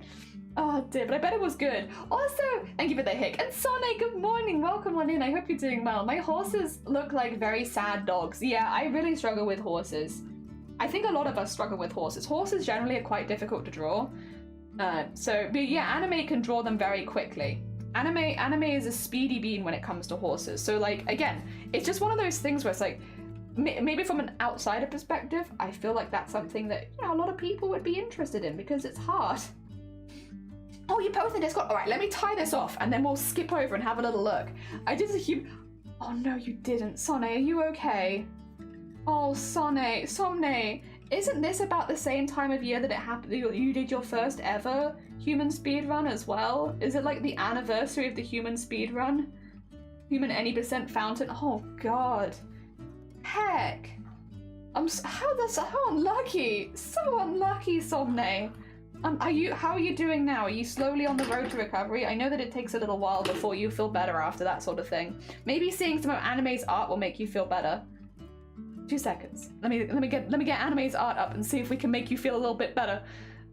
Oh dear, but I bet it was good. Also, thank you for the hick. And Sonny, good morning, welcome on in. I hope you're doing well. My horses look like very sad dogs. Yeah, I really struggle with horses. I think a lot of us struggle with horses. Horses generally are quite difficult to draw. But yeah, anime can draw them very quickly. Anime is a speedy bean when it comes to horses. So like, again, it's just one of those things where it's like, maybe from an outsider perspective, I feel like that's something that, you know, a lot of people would be interested in because it's hard. Oh, you posted Discord? All right, let me tie this off and then we'll skip over and have a little look. I did a huge... Oh no, you didn't. Sonne, are you okay? Oh, Sonne, isn't this about the same time of year that it happened? You did your first ever human speed run as well? Is it like the anniversary of the human speed run? Human any percent fountain? Oh God, heck! How unlucky! So unlucky, Somne. How are you doing now? Are you slowly on the road to recovery? I know that it takes a little while before you feel better after that sort of thing. Maybe seeing some of Anime's art will make you feel better. 2 seconds. Let me get Anime's art up and see if we can make you feel a little bit better.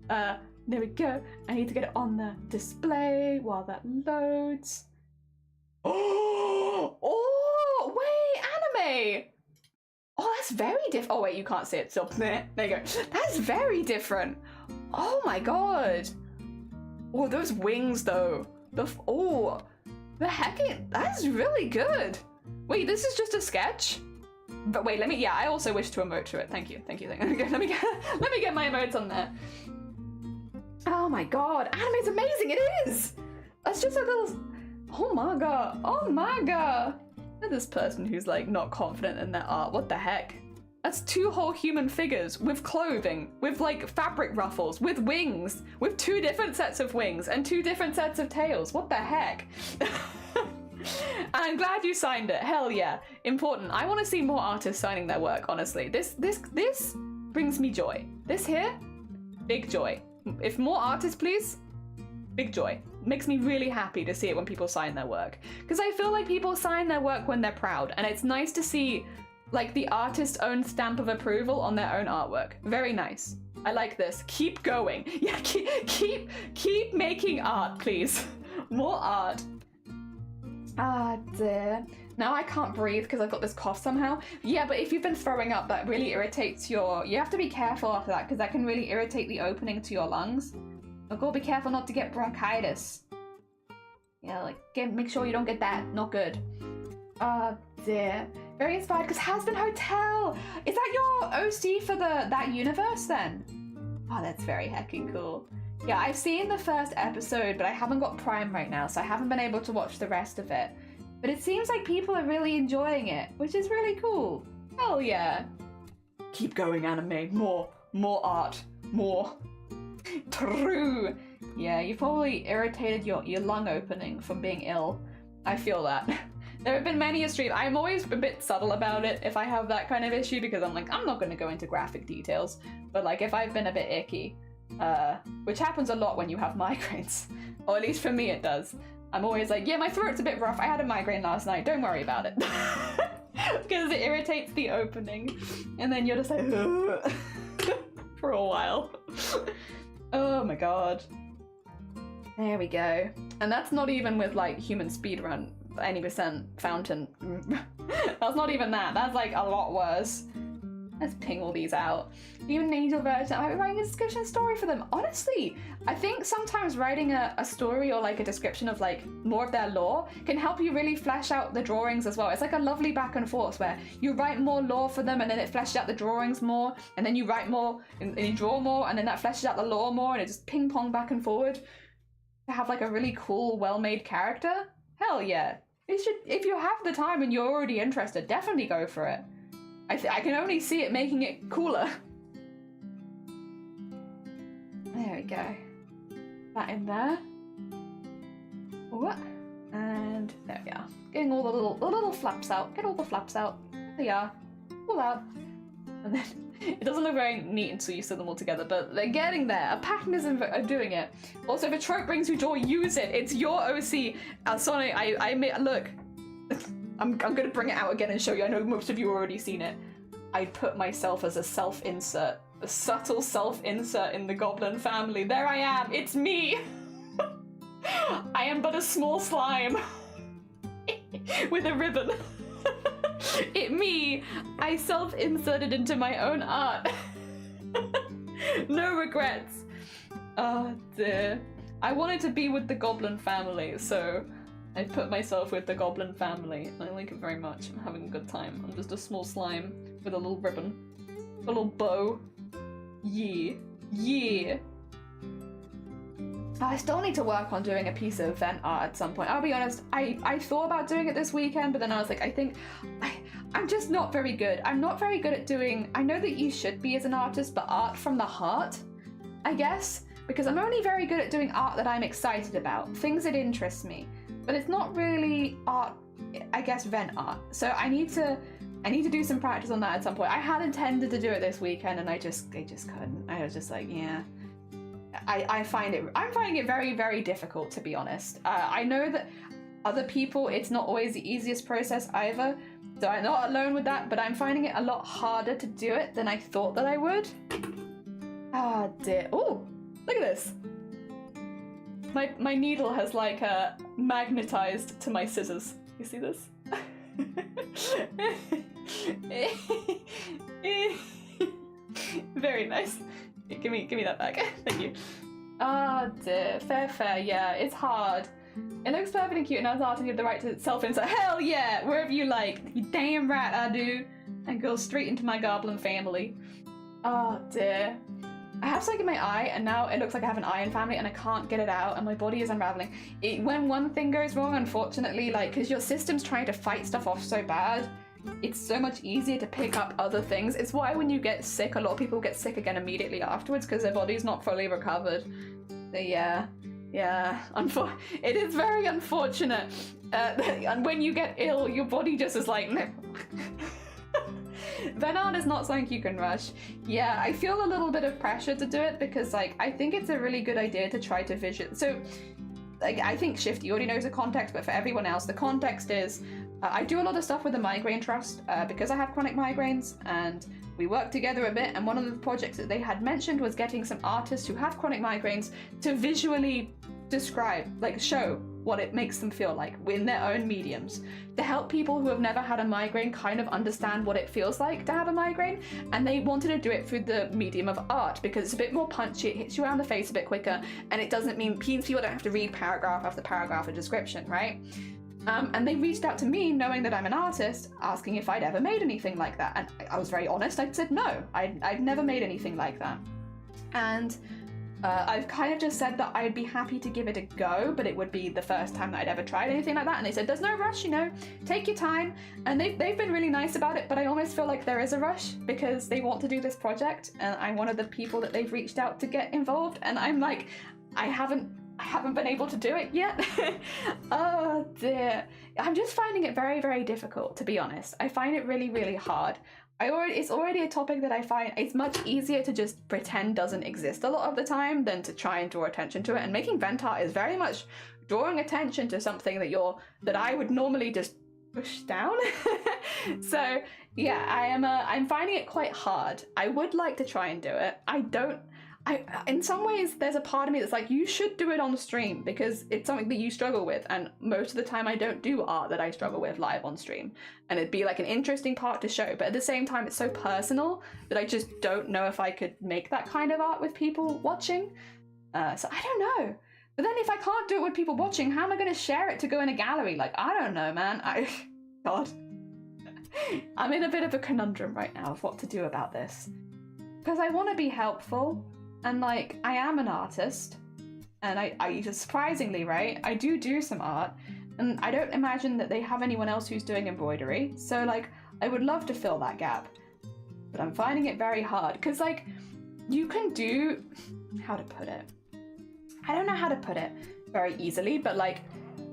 There we go. I need to get it on the display while that loads. Oh, wait, Anime! Oh, that's very different. Oh, wait, you can't see it. So, there you go. That's very different. Oh my God. Oh, those wings, though. The heck, that's really good. Wait, this is just a sketch? But wait, I also wish to emote to it. Thank you. Let me get my emotes on there. Oh my God, Anime's amazing, it is! That's just a little, oh my God. And this person who's like not confident in their art, what the heck? That's 2 whole human figures with clothing, with like fabric ruffles, with wings, with 2 different sets of wings and 2 different sets of tails, what the heck? I'm glad you signed it. Hell yeah. Important. I want to see more artists signing their work, honestly. This brings me joy. This here, big joy. If more artists, please, big joy. Makes me really happy to see it when people sign their work. Because I feel like people sign their work when they're proud, and it's nice to see like the artist's own stamp of approval on their own artwork. Very nice. I like this. Keep going. Yeah, keep making art, please. More art. Ah, dear. Now I can't breathe because I've got this cough somehow. Yeah, but if you've been throwing up, that really irritates you have to be careful after that because that can really irritate the opening to your lungs. Like, go be careful not to get bronchitis. Yeah, like, make sure you don't get that. Not good. Oh, dear. Very inspired because Has-Been Hotel! Is that your OC for that universe then? Oh, that's very heckin' cool. Yeah, I've seen the first episode, but I haven't got Prime right now, so I haven't been able to watch the rest of it. But it seems like people are really enjoying it, which is really cool. Hell yeah. Keep going, Anime. More art. More. True. Yeah, you probably irritated your lung opening from being ill. I feel that. There have been many a stream. I'm always a bit subtle about it if I have that kind of issue, because I'm like, I'm not going to go into graphic details, but like if I've been a bit icky, which happens a lot when you have migraines, or at least for me it does. I'm always like, yeah, my throat's a bit rough. I had a migraine last night. Don't worry about it. Because it irritates the opening, and then you're just like for a while. Oh my god. There we go. And that's not even with like human speedrun any percent fountain. That's not even that. That's like a lot worse. Let's ping all these out. Even an angel version, I might be writing a description story for them. Honestly, I think sometimes writing a story or like a description of like more of their lore can help you really flesh out the drawings as well. It's like a lovely back and forth where you write more lore for them and then it fleshes out the drawings more, and then you write more and you draw more, and then that fleshes out the lore more, and it just ping pong back and forward to have like a really cool, well-made character. Hell yeah. You should, if you have the time and you're already interested, definitely go for it. I can only see it making it cooler. There we go. That in there. What? And there we are. Getting all the little flaps out. Get all the flaps out. There they are. Pull out. And then it doesn't look very neat until you sew them all together, but they're getting there. A pattern is of doing it. Also, if a trope brings you joy, use it. It's your OC. Sonic, I look. I'm gonna bring it out again and show you. I know most of you already seen it. I put myself as a self-insert, a subtle self-insert in the goblin family. There I am. It's me. I am but a small slime with a ribbon. Me. I self-inserted into my own art. No regrets. Oh dear. I wanted to be with the goblin family, so I put myself with the goblin family. I like it very much. I'm having a good time. I'm just a small slime with a little ribbon. A little bow. Yeah. Yeah. I still need to work on doing a piece of event art at some point. I'll be honest, I thought about doing it this weekend, but then I was like, I think I'm just not very good. I'm not very good at doing, I know that you should be as an artist, but art from the heart, I guess, because I'm only very good at doing art that I'm excited about, things that interest me, but it's not really art, I guess, event art. So I need to do some practice on that at some point. I had intended to do it this weekend and I just couldn't. I was just like, yeah. I'm finding it very, very difficult, to be honest. I know that other people, it's not always the easiest process either, so I'm not alone with that, but I'm finding it a lot harder to do it than I thought that I would. Ah, dear. Oh, look at this. My needle has like magnetized to my scissors. You see this? Very nice. Give me that back. Thank you. Ah, dear. Fair. Yeah, it's hard. It looks perfect and cute, and as arty, you have the right to self-insert. Hell yeah! Wherever you like. You damn right I do. And go straight into my goblin family. Oh dear. I have something in my eye, and now it looks like I have an iron family, and I can't get it out, and my body is unraveling. When one thing goes wrong, unfortunately, like, because your system's trying to fight stuff off so bad, it's so much easier to pick up other things. It's why when you get sick, a lot of people get sick again immediately afterwards, because their body's not fully recovered. So yeah, it is very unfortunate. And when you get ill, your body just is like, no. Venard is not something you can rush. Yeah, I feel a little bit of pressure to do it because, like, I think it's a really good idea to try to vision. So, like, I think Shifty already knows the context, but for everyone else, the context is I do a lot of stuff with the Migraine Trust because I have chronic migraines, and we work together a bit. And one of the projects that they had mentioned was getting some artists who have chronic migraines to visually describe, like, show what it makes them feel like in their own mediums, to help people who have never had a migraine kind of understand what it feels like to have a migraine. And they wanted to do it through the medium of art because it's a bit more punchy, it hits you around the face a bit quicker, and it doesn't mean people don't have to read paragraph after paragraph of description, right? And they reached out to me knowing that I'm an artist, asking if I'd ever made anything like that. And I was very honest, I said no, I'd never made anything like that. And I've kind of just said that I'd be happy to give it a go, but it would be the first time that I'd ever tried anything like that. And they said, there's no rush, you know, take your time. And they've been really nice about it, but I almost feel like there is a rush because they want to do this project and I'm one of the people that they've reached out to get involved. And I'm like, I haven't been able to do it yet. Oh dear. I'm just finding it very, very difficult, to be honest. I find it really, really hard. It's already a topic that I find it's much easier to just pretend doesn't exist a lot of the time than to try and draw attention to it. And making vent art is very much drawing attention to something that I would normally just push down. So yeah, I'm finding it quite hard. I would like to try and do it. In some ways, there's a part of me that's like, you should do it on stream because it's something that you struggle with. And most of the time I don't do art that I struggle with live on stream. And it'd be like an interesting part to show. But at the same time, it's so personal that I just don't know if I could make that kind of art with people watching. So I don't know. But then if I can't do it with people watching, how am I going to share it to go in a gallery? Like, I don't know, man. God. I'm in a bit of a conundrum right now of what to do about this. Because I want to be helpful. And like, I am an artist, and I surprisingly, right, I do some art, and I don't imagine that they have anyone else who's doing embroidery, so like, I would love to fill that gap, but I'm finding it very hard, because like, you can do, how to put it, I don't know how to put it very easily, but like,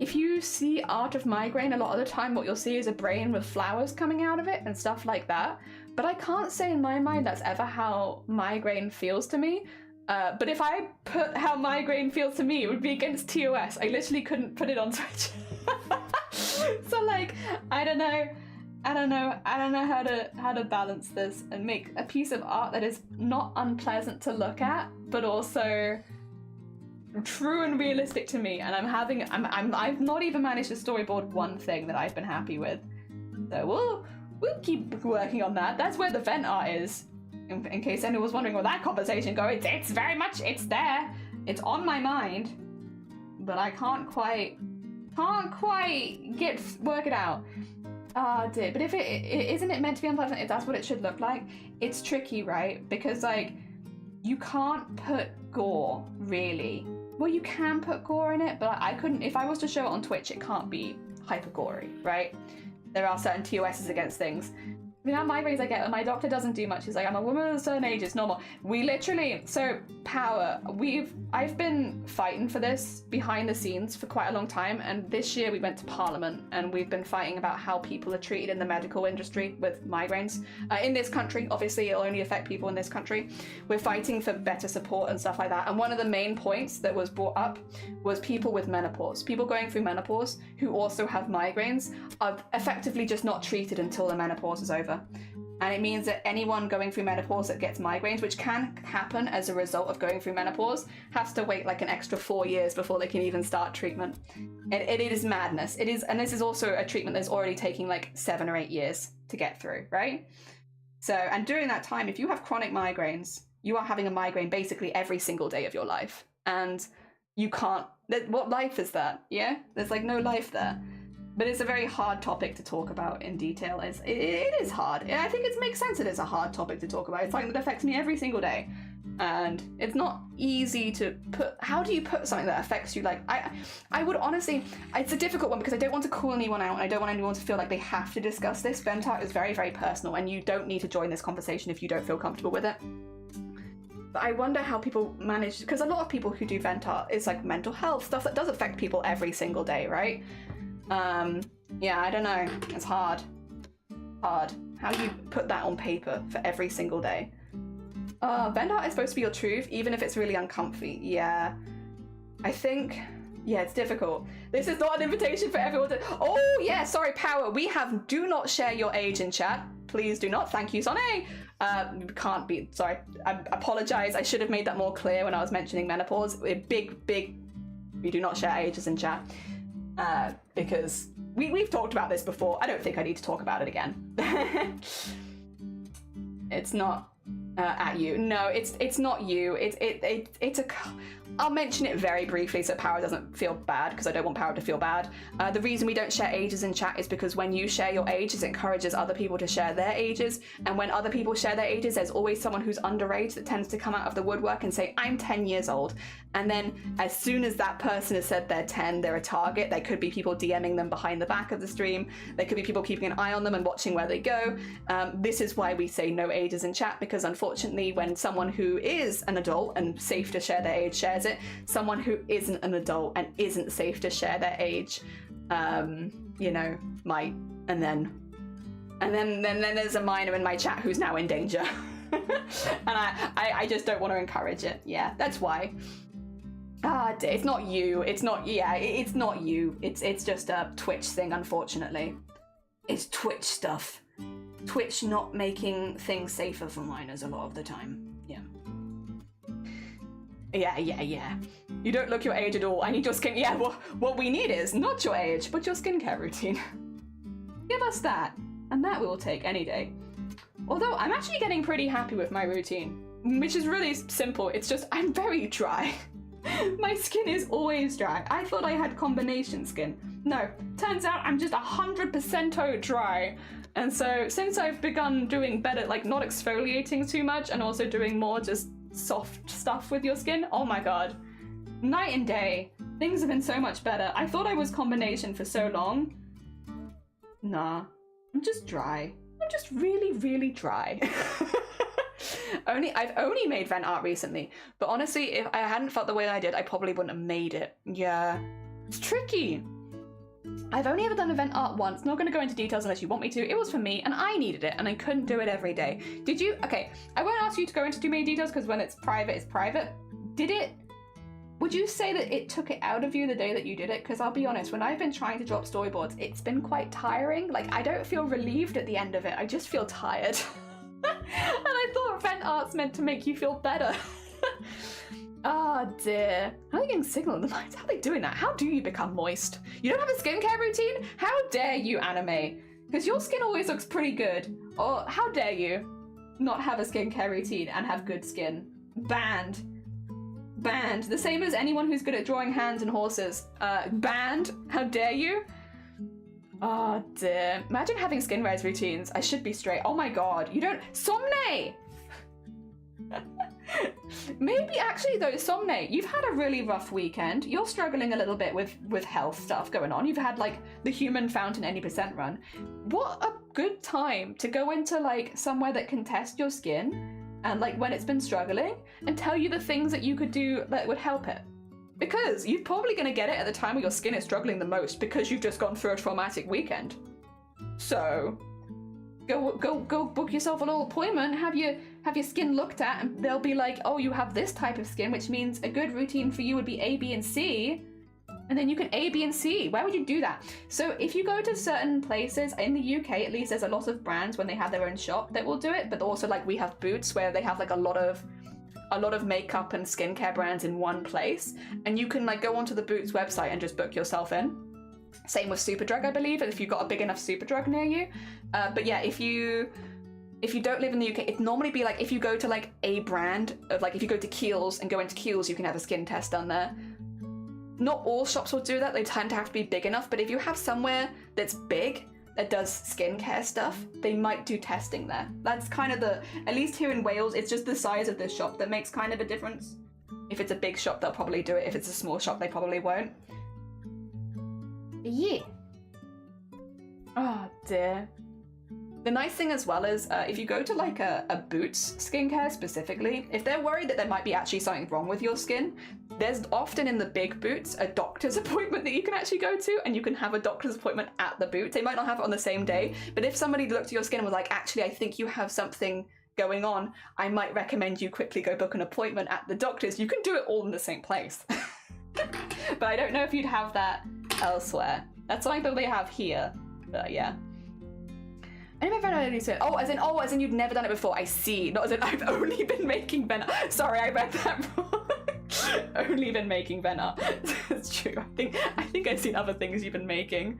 if you see art of migraine, a lot of the time what you'll see is a brain with flowers coming out of it and stuff like that. But I can't say in my mind that's ever how migraine feels to me. But if I put how migraine feels to me, it would be against TOS. I literally couldn't put it on Twitch. So like, I don't know how to balance this and make a piece of art that is not unpleasant to look at, but also true and realistic to me. And I've not even managed to storyboard one thing that I've been happy with. So we'll keep working on that. That's where the vent art is. In case anyone was wondering where that conversation goes, it's very much, it's there. It's on my mind, but I can't quite work it out. Dear. But if isn't it meant to be unpleasant, if that's what it should look like, it's tricky, right? Because like, you can't put gore, really. Well, you can put gore in it, but I couldn't, if I was to show it on Twitch, it can't be hyper gory, right? There are certain TOSs against things. I mean, migraines I get, my doctor doesn't do much. He's like, I'm a woman of a certain age, it's normal. We literally, so power, I've been fighting for this behind the scenes for quite a long time, and this year we went to Parliament and we've been fighting about how people are treated in the medical industry with migraines. In this country, obviously it'll only affect people in this country. We're fighting for better support and stuff like that, and one of the main points that was brought up was people with menopause. People going through menopause who also have migraines are effectively just not treated until the menopause is over. And it means that anyone going through menopause that gets migraines, which can happen as a result of going through menopause, has to wait like an extra 4 years before they can even start treatment. It is madness. It is, and this is also a treatment that's already taking like 7 or 8 years to get through, right? So, and during that time, if you have chronic migraines, you are having a migraine basically every single day of your life. And you can't, what life is that? Yeah? There's like no life there. But it's a very hard topic to talk about in detail. It is hard. And I think it makes sense that it's a hard topic to talk about. It's something that affects me every single day. And it's not easy to put, how do you put something that affects you? Like, I would honestly, it's a difficult one because I don't want to call anyone out and I don't want anyone to feel like they have to discuss this. Vent art is very, very personal and you don't need to join this conversation if you don't feel comfortable with it. But I wonder how people manage, because a lot of people who do vent art is like mental health, stuff that does affect people every single day, right? Yeah, I don't know. It's hard. Hard. How do you put that on paper for every single day? Vent art is supposed to be your truth, even if it's really uncomfy. Yeah. I think, yeah, it's difficult. This is not an invitation for everyone to, oh yeah, sorry, Power. We have, do not share your age in chat. Please do not. Thank you, Sonny. Can't be, sorry. I apologize. I should have made that more clear when I was mentioning menopause. Big, we do not share ages in chat. Because we've talked about this before. I don't think I need to talk about it again. It's not at you. No, it's not you. It's a. I'll mention it very briefly so Power doesn't feel bad, because I don't want Power to feel bad. The reason we don't share ages in chat is because when you share your ages, it encourages other people to share their ages. And when other people share their ages, there's always someone who's underage that tends to come out of the woodwork and say, I'm 10 years old. And then as soon as that person has said they're 10, they're a target. There could be people DMing them behind the back of the stream. There could be people keeping an eye on them and watching where they go. This is why we say no ages in chat, because unfortunately when someone who is an adult and safe to share their age shares shares it. Someone who isn't an adult and isn't safe to share their age, you know, might. And then there's a minor in my chat who's now in danger. And I just don't want to encourage it. Yeah, that's why. It's not you. It's not you. It's just a Twitch thing, unfortunately. It's Twitch stuff. Twitch not making things safer for minors a lot of the time. Yeah. You don't look your age at all. I need your skin. Yeah, what we need is not your age, but your skincare routine. Give us that, and that we will take any day. Although I'm actually getting pretty happy with my routine, which is really simple. It's just I'm very dry. My skin is always dry. I thought I had combination skin. No, turns out I'm just 100% dry. And so since I've begun doing better, like not exfoliating too much and also doing more just soft stuff with your skin, oh my god. Night and day. Things have been so much better. I thought I was combination for so long. Nah, I'm just dry. I'm just really, really dry. I've only made vent art recently, but honestly, if I hadn't felt the way I did, I probably wouldn't have made it. Yeah, it's tricky. I've only ever done a vent art once. Not going to go into details unless you want me to. It was for me, and I needed it, and I couldn't do it every day. Did you? Okay, I won't ask you to go into too many details because when it's private, it's private. Did it? Would you say that it took it out of you the day that you did it? Because I'll be honest, when I've been trying to drop storyboards, it's been quite tiring. Like, I don't feel relieved at the end of it. I just feel tired. And I thought vent art's meant to make you feel better. Oh dear. How are they getting signal in the lines? How are they doing that? How do you become moist? You don't have a skincare routine? How dare you, anime? Because your skin always looks pretty good. Or how dare you not have a skincare routine and have good skin? Banned. Banned. The same as anyone who's good at drawing hands and horses. Banned. How dare you? Oh dear. Imagine having skin res routines. I should be straight. Oh my god. You don't. Somne! Maybe actually though, Somne, you've had a really rough weekend. You're struggling a little bit with health stuff going on. You've had like the human fountain any percent run. What a good time to go into like somewhere that can test your skin and like when it's been struggling and tell you the things that you could do that would help it. Because you're probably going to get it at the time where your skin is struggling the most because you've just gone through a traumatic weekend. So go book yourself a little appointment, have your skin looked at, and they'll be like, oh, you have this type of skin, which means a good routine for you would be A, B, and C. And then you can A, B, and C. Why would you do that? So if you go to certain places, in the UK at least, there's a lot of brands when they have their own shop that will do it, but also like we have Boots where they have like a lot of makeup and skincare brands in one place, and you can like go onto the Boots website and just book yourself in. Same with Superdrug, I believe, if you've got a big enough Superdrug near you. But yeah, if you don't live in the UK, it'd normally be like if you go to like a brand of like if you go to Kiehl's and go into Kiehl's, you can have a skin test done there. Not all shops will do that, they tend to have to be big enough, but if you have somewhere that's big that does skincare stuff, they might do testing there. That's kind of at least here in Wales, it's just the size of the shop that makes kind of a difference. If it's a big shop, they'll probably do it. If it's a small shop, they probably won't. Yeah. Oh dear. The nice thing as well is if you go to like a Boots skincare specifically, if they're worried that there might be actually something wrong with your skin, there's often in the big Boots a doctor's appointment that you can actually go to, and you can have a doctor's appointment at the Boots. They might not have it on the same day, but if somebody looked at your skin and was like, actually, I think you have something going on, I might recommend you quickly go book an appointment at the doctor's. You can do it all in the same place. But I don't know if you'd have that elsewhere. That's something that they have here, but yeah. Anyway, as in you've never done it before. I see. Not as in I've only been making vent art. Sorry, I read that wrong. Only been making vent art. That's true. I think I've seen other things you've been making.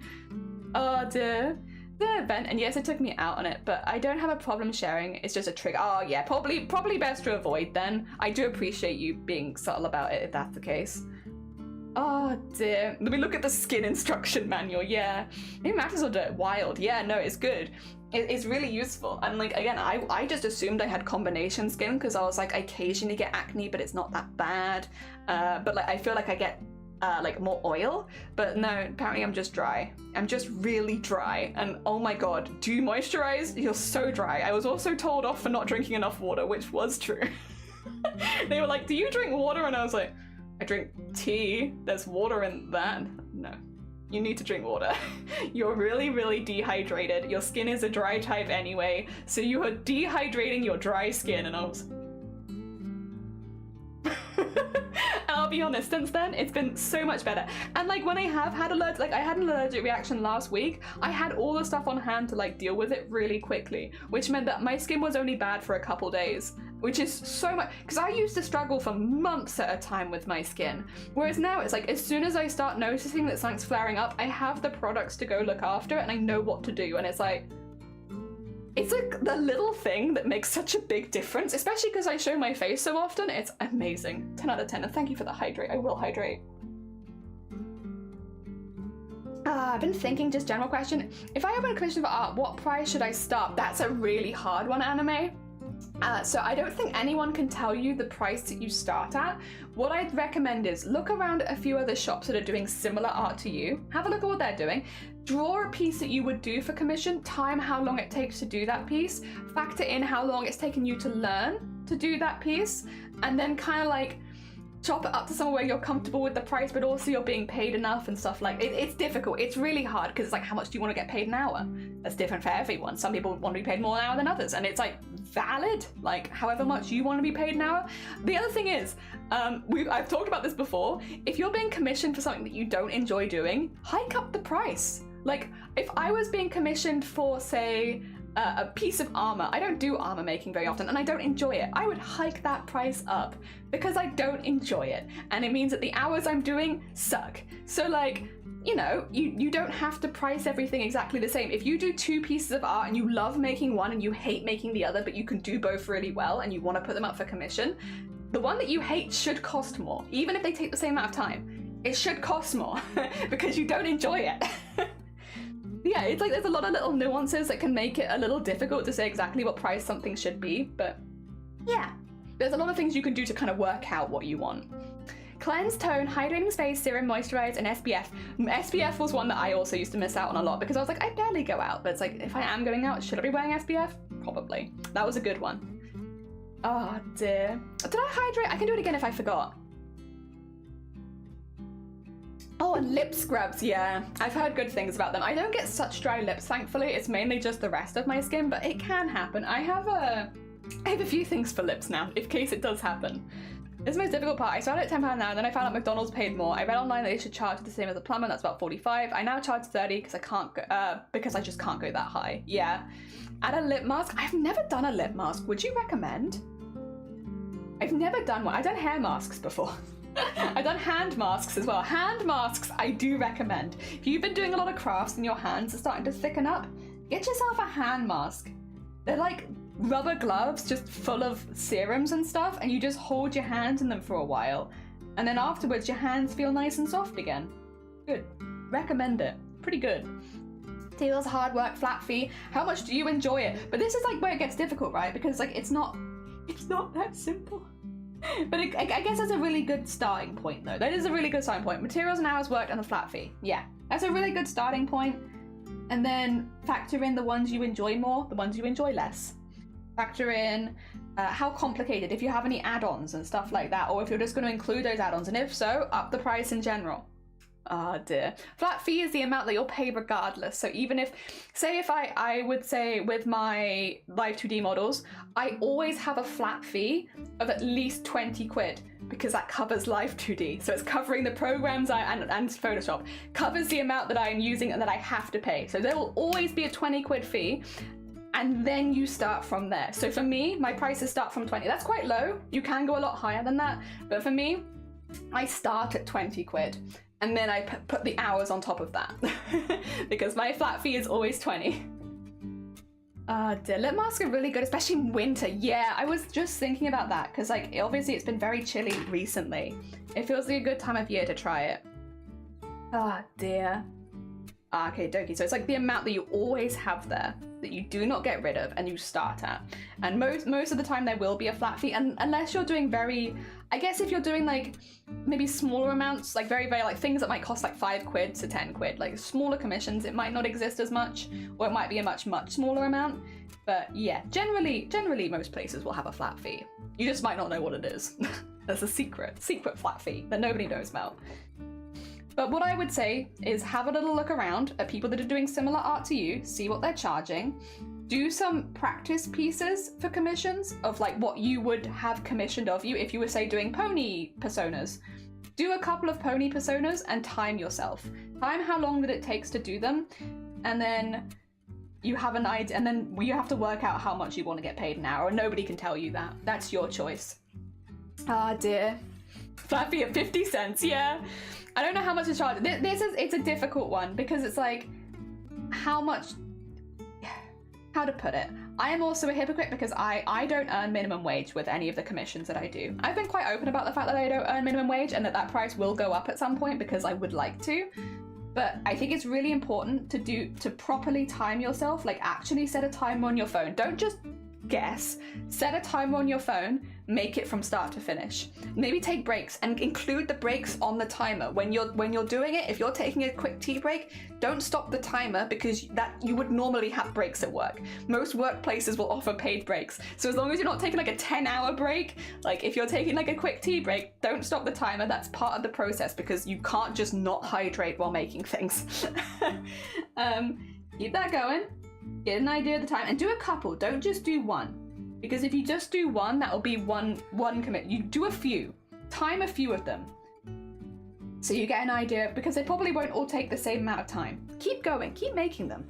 Oh dear. The event, and yes, it took me out on it, but I don't have a problem sharing. It's just a trigger. Oh yeah, probably best to avoid then. I do appreciate you being subtle about it if that's the case. Oh dear. Let me look at the skin instruction manual. Yeah. Maybe Matters will do it wild. Yeah, no, it's good. It's really useful. And like, again, I just assumed I had combination skin because I was like, I occasionally get acne, but it's not that bad. But like, I feel like I get like more oil, but no, apparently I'm just dry. I'm just really dry. And oh my God, do you moisturize? You're so dry. I was also told off for not drinking enough water, which was true. They were like, do you drink water? And I was like, I drink tea. There's water in that. No. You need to drink water. You're really, really dehydrated. Your skin is a dry type anyway, so you are dehydrating your dry skin, and I was... I'll be honest, since then, it's been so much better. And like when I have had I had an allergic reaction last week, I had all the stuff on hand to like deal with it really quickly, which meant that my skin was only bad for a couple days, which is so much, because I used to struggle for months at a time with my skin. Whereas now it's like, as soon as I start noticing that something's flaring up, I have the products to go look after it and I know what to do. And it's like the little thing that makes such a big difference, especially because I show my face so often. It's amazing. 10 out of 10. And thank you for the hydrate. I will hydrate. I've been thinking, just general question. If I open a commission for art, what price should I start? That's a really hard one, Anime. So I don't think anyone can tell you the price that you start at. What I'd recommend is look around at a few other shops that are doing similar art to you. Have a look at what they're doing. Draw a piece that you would do for commission, time how long it takes to do that piece, factor in how long it's taken you to learn to do that piece, and then kind of like chop it up to somewhere where you're comfortable with the price, but also you're being paid enough and stuff like it. It's difficult. It's really hard because it's like, how much do you want to get paid an hour? That's different for everyone. Some people want to be paid more an hour than others, and it's like valid, like however much you want to be paid an hour. The other thing is, I've talked about this before, if you're being commissioned for something that you don't enjoy doing, hike up the price. Like if I was being commissioned for, say, a piece of armor, I don't do armor making very often and I don't enjoy it, I would hike that price up because I don't enjoy it, and it means that the hours I'm doing suck. So like, you know, you don't have to price everything exactly the same. If you do two pieces of art and you love making one and you hate making the other, but you can do both really well and you want to put them up for commission, the one that you hate should cost more. Even if they take the same amount of time, it should cost more because you don't enjoy it. Yeah, it's like there's a lot of little nuances that can make it a little difficult to say exactly what price something should be, but yeah, there's a lot of things you can do to kind of work out what you want. Cleanse, tone, hydrating space, serum, moisturize, and SPF. SPF was one that I also used to miss out on a lot because I was like, I barely go out, but it's like, if I am going out, should I be wearing SPF? Probably. That was a good one. Oh dear. Did I hydrate? I can do it again if I forgot. Oh, and lip scrubs, yeah. I've heard good things about them. I don't get such dry lips, thankfully. It's mainly just the rest of my skin, but it can happen. I have a few things for lips now, in case it does happen. This is the most difficult part. I started at £10 an hour, and then I found out McDonald's paid more. I read online that they should charge the same as a plumber, that's about 45. I now charge 30 because I can't go, because I just can't go that high. Yeah. Add a lip mask. I've never done a lip mask. Would you recommend? I've never done one. I've done hair masks before. I've done hand masks as well. Hand masks I do recommend. If you've been doing a lot of crafts and your hands are starting to thicken up, get yourself a hand mask. They're like rubber gloves just full of serums and stuff, and you just hold your hands in them for a while, and then afterwards your hands feel nice and soft again. Good. Recommend it. Pretty good. Tails, hard work, flat fee. How much do you enjoy it? But this is like where it gets difficult, right? Because like it's not that simple. But I guess that's a really good starting point, though. That is a really good starting point. Materials and hours worked and the flat fee. Yeah, that's a really good starting point. And then factor in the ones you enjoy more, the ones you enjoy less. Factor in how complicated, if you have any add-ons and stuff like that, or if you're just going to include those add-ons, and if so, up the price in general. Ah, dear. Flat fee is the amount that you'll pay regardless. So even if, say if I would say with my Live 2D models, I always have a flat fee of at least 20 quid because that covers Live 2D. So it's covering the programs and Photoshop, covers the amount that I'm using and that I have to pay. So there will always be a 20 quid fee, and then you start from there. So for me, my prices start from 20. That's quite low. You can go a lot higher than that. But for me, I start at 20 quid. And then I put the hours on top of that because my flat fee is always 20. Dear, lip masks are really good, especially in winter. Yeah, I was just thinking about that because like obviously it's been very chilly recently. It feels like a good time of year to try it. Ah, dear. Okay, dokie. So it's like the amount that you always have there that you do not get rid of and you start at. And most of the time there will be a flat fee, and unless you're doing very, I guess if you're doing like maybe smaller amounts, like very like things that might cost like 5 quid to 10 quid, like smaller commissions, it might not exist as much, or it might be a much smaller amount. But yeah, generally most places will have a flat fee. You just might not know what it is. That's a secret flat fee that nobody knows about. But what I would say is have a little look around at people that are doing similar art to you, see what they're charging, do some practice pieces for commissions of like what you would have commissioned of you if you were, say, doing pony personas. Do a couple of pony personas and time yourself. Time how long that it takes to do them, and then you have an idea, and then you have to work out how much you want to get paid an hour, and nobody can tell you that. That's your choice. Ah dear. Flat fee at 50 cents, yeah. I don't know how much to charge. It's a difficult one because it's like, how to put it? I am also a hypocrite because I don't earn minimum wage with any of the commissions that I do. I've been quite open about the fact that I don't earn minimum wage and that price will go up at some point because I would like to. But I think it's really important to properly time yourself, like actually set a timer on your phone. Don't just guess. Set a timer on your phone, make it from start to finish. Maybe take breaks and include the breaks on the timer. When you're doing it, if you're taking a quick tea break, don't stop the timer because that you would normally have breaks at work. Most workplaces will offer paid breaks. So as long as you're not taking like a 10-hour break, like if you're taking like a quick tea break, don't stop the timer. That's part of the process because you can't just not hydrate while making things. Keep that going. Get an idea of the time and do a couple. Don't just do one, because if you just do one, that will be one commit. You do a few, time a few of them, so you get an idea, because they probably won't all take the same amount of time. Keep going, keep making them.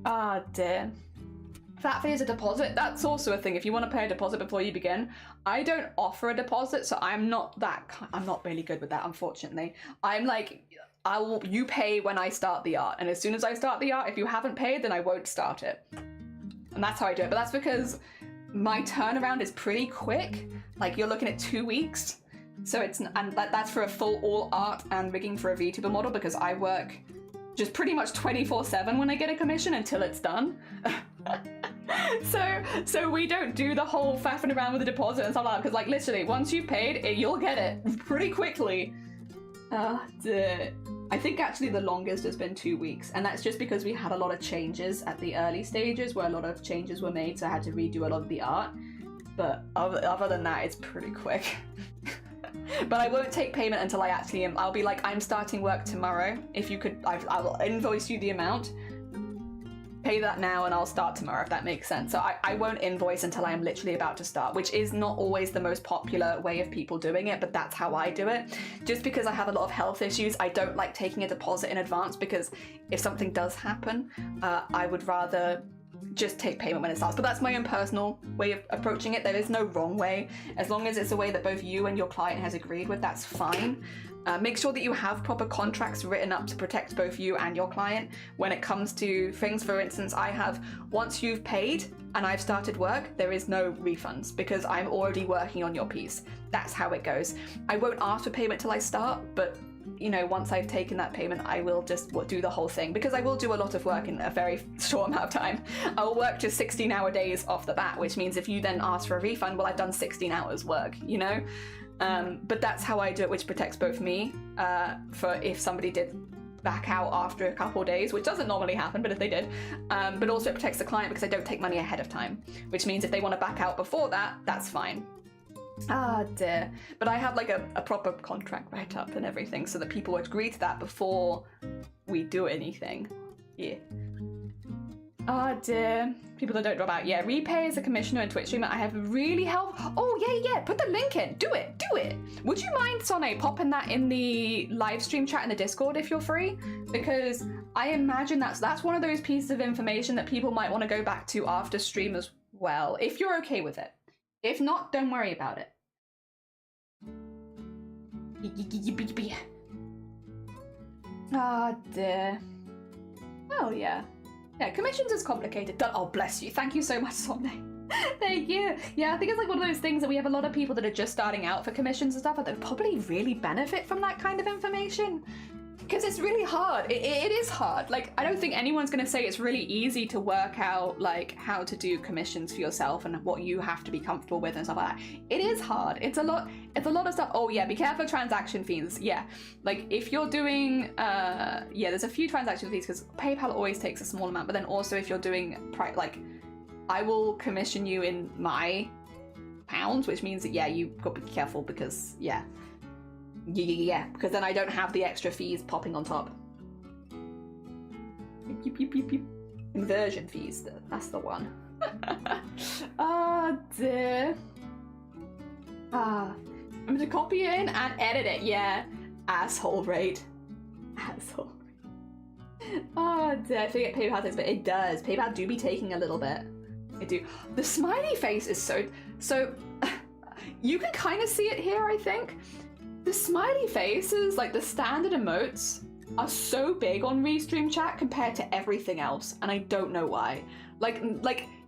Ah dear. Flat fee is a deposit. That's also a thing. If you want to pay a deposit before you begin, I don't offer a deposit, so I'm not really good with that, unfortunately. I'm like, you pay when I start the art, and as soon as I start the art, if you haven't paid, then I won't start it. And that's how I do it. But that's because my turnaround is pretty quick. Like you're looking at 2 weeks. So that's for a full all art and rigging for a VTuber model, because I work just pretty much 24/7 when I get a commission until it's done. So we don't do the whole faffing around with the deposit and stuff like that, because like literally once you've paid, you'll get it pretty quickly. I think actually the longest has been 2 weeks, and that's just because we had a lot of changes at the early stages where a lot of changes were made, so I had to redo a lot of the art. But other than that, it's pretty quick. But I won't take payment until I actually am. I'll be like, I'm starting work tomorrow. If you could, I will invoice you the amount. Pay that now and I'll start tomorrow, if that makes sense. So I won't invoice until I am literally about to start, which is not always the most popular way of people doing it, but that's how I do it. Just because I have a lot of health issues, I don't like taking a deposit in advance, because if something does happen, I would rather just take payment when it starts. But that's my own personal way of approaching it. There is no wrong way. As long as it's a way that both you and your client has agreed with, that's fine. Make sure that you have proper contracts written up to protect both you and your client when it comes to things. For instance, I have, once you've paid and I've started work, there is no refunds because I'm already working on your piece. That's how it goes. I won't ask for payment till I start, but you know, once I've taken that payment, I will just do the whole thing, because I will do a lot of work in a very short amount of time. I'll work just 16-hour days off the bat, which means if you then ask for a refund, well, I've done 16 hours work, you know? But that's how I do it, which protects both me, for if somebody did back out after a couple days, which doesn't normally happen, but if they did, but also it protects the client because I don't take money ahead of time, which means if they want to back out before that, that's fine. Ah dear. But I have like a proper contract right up and everything so that people agree to that before we do anything. Yeah. Ah dear. People that don't drop out. Yeah, repay as a commissioner and Twitch streamer. I have really helped. Oh yeah. Put the link in. Do it. Would you mind, Sonne, popping that in the live stream chat in the Discord if you're free? Because I imagine that's one of those pieces of information that people might want to go back to after stream as well, if you're okay with it. If not, don't worry about it. Ah dear. Oh yeah. Yeah, commissions is complicated. Oh, bless you. Thank you so much, Sonne. Thank you. Yeah, I think it's like one of those things that we have a lot of people that are just starting out for commissions and stuff that probably really benefit from that kind of information. Because it's really hard. It is hard. Like, I don't think anyone's going to say it's really easy to work out, like, how to do commissions for yourself and what you have to be comfortable with and stuff like that. It is hard. It's a lot of stuff. Oh, yeah, be careful of transaction fees. Yeah. Like, if you're doing, yeah, there's a few transaction fees because PayPal always takes a small amount. But then also if you're doing, like, I will commission you in my £5, which means that, yeah, you've got to be careful because, yeah, because then I don't have the extra fees popping on top. Conversion fees, that's the one. Oh dear. I'm gonna copy in and edit it, yeah. Asshole rate. Asshole rate. Oh dear, I forget PayPal takes, but it does. PayPal do be taking a little bit. They do. The smiley face is so you can kind of see it here, I think. The smiley faces, like the standard emotes, are so big on Restream chat compared to everything else, and I don't know why.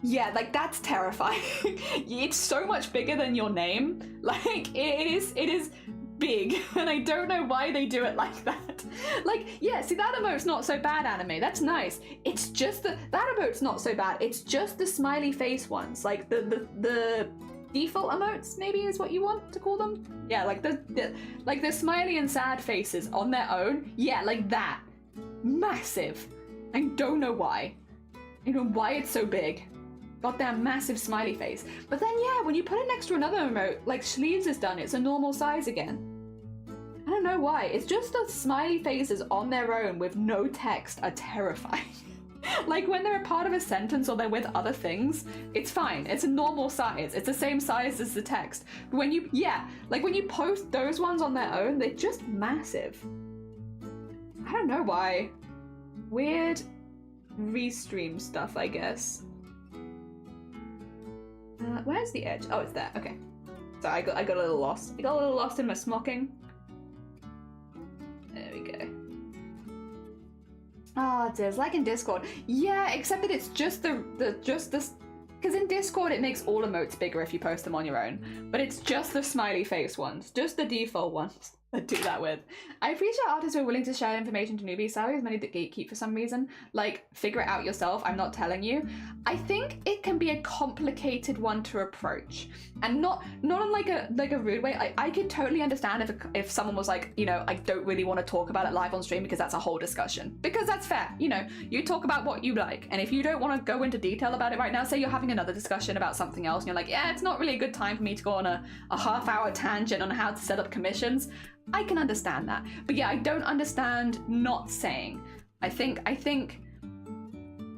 Yeah, like that's terrifying. It's so much bigger than your name. Like it is big, and I don't know why they do it like that. Like, yeah, see, that emote's not so bad, anime. That's nice. It's just that emote's not so bad. It's just the smiley face ones, like the default emotes, maybe is what you want to call them. Yeah, like the smiley and sad faces on their own. Yeah, like that. Massive. I don't know why. I don't know why it's so big. Got that massive smiley face. But then, yeah, when you put it next to another emote, like Sleeves has done, it's a normal size again. I don't know why. It's just the smiley faces on their own with no text are terrifying. Like when they're a part of a sentence or they're with other things, it's fine. It's a normal size. It's the same size as the text. But when you, yeah, like when you post those ones on their own, they're just massive. I don't know why. Weird Restream stuff, I guess. Where's the edge? Oh, it's there. Okay. So I got a little lost. I got a little lost in my smocking. There we go. Ah, oh, it's like in Discord. Yeah, except that it's just because in Discord it makes all emotes bigger if you post them on your own, but it's just the smiley face ones, just the default ones that do that with. I appreciate artists who are willing to share information to newbies. Sorry, there's many that gatekeep for some reason. Like, figure it out yourself. I'm not telling you. I think it can be a complicated one to approach, and not in like a rude way. I could totally understand if someone was like, you know, I don't really want to talk about it live on stream because that's a whole discussion. Because that's fair. You know, you talk about what you like, and if you don't want to go into detail about it right now, say you're having another discussion about something else, and you're like, yeah, it's not really a good time for me to go on a half-hour tangent on how to set up commissions. I can understand that. But yeah, I don't understand not saying. I think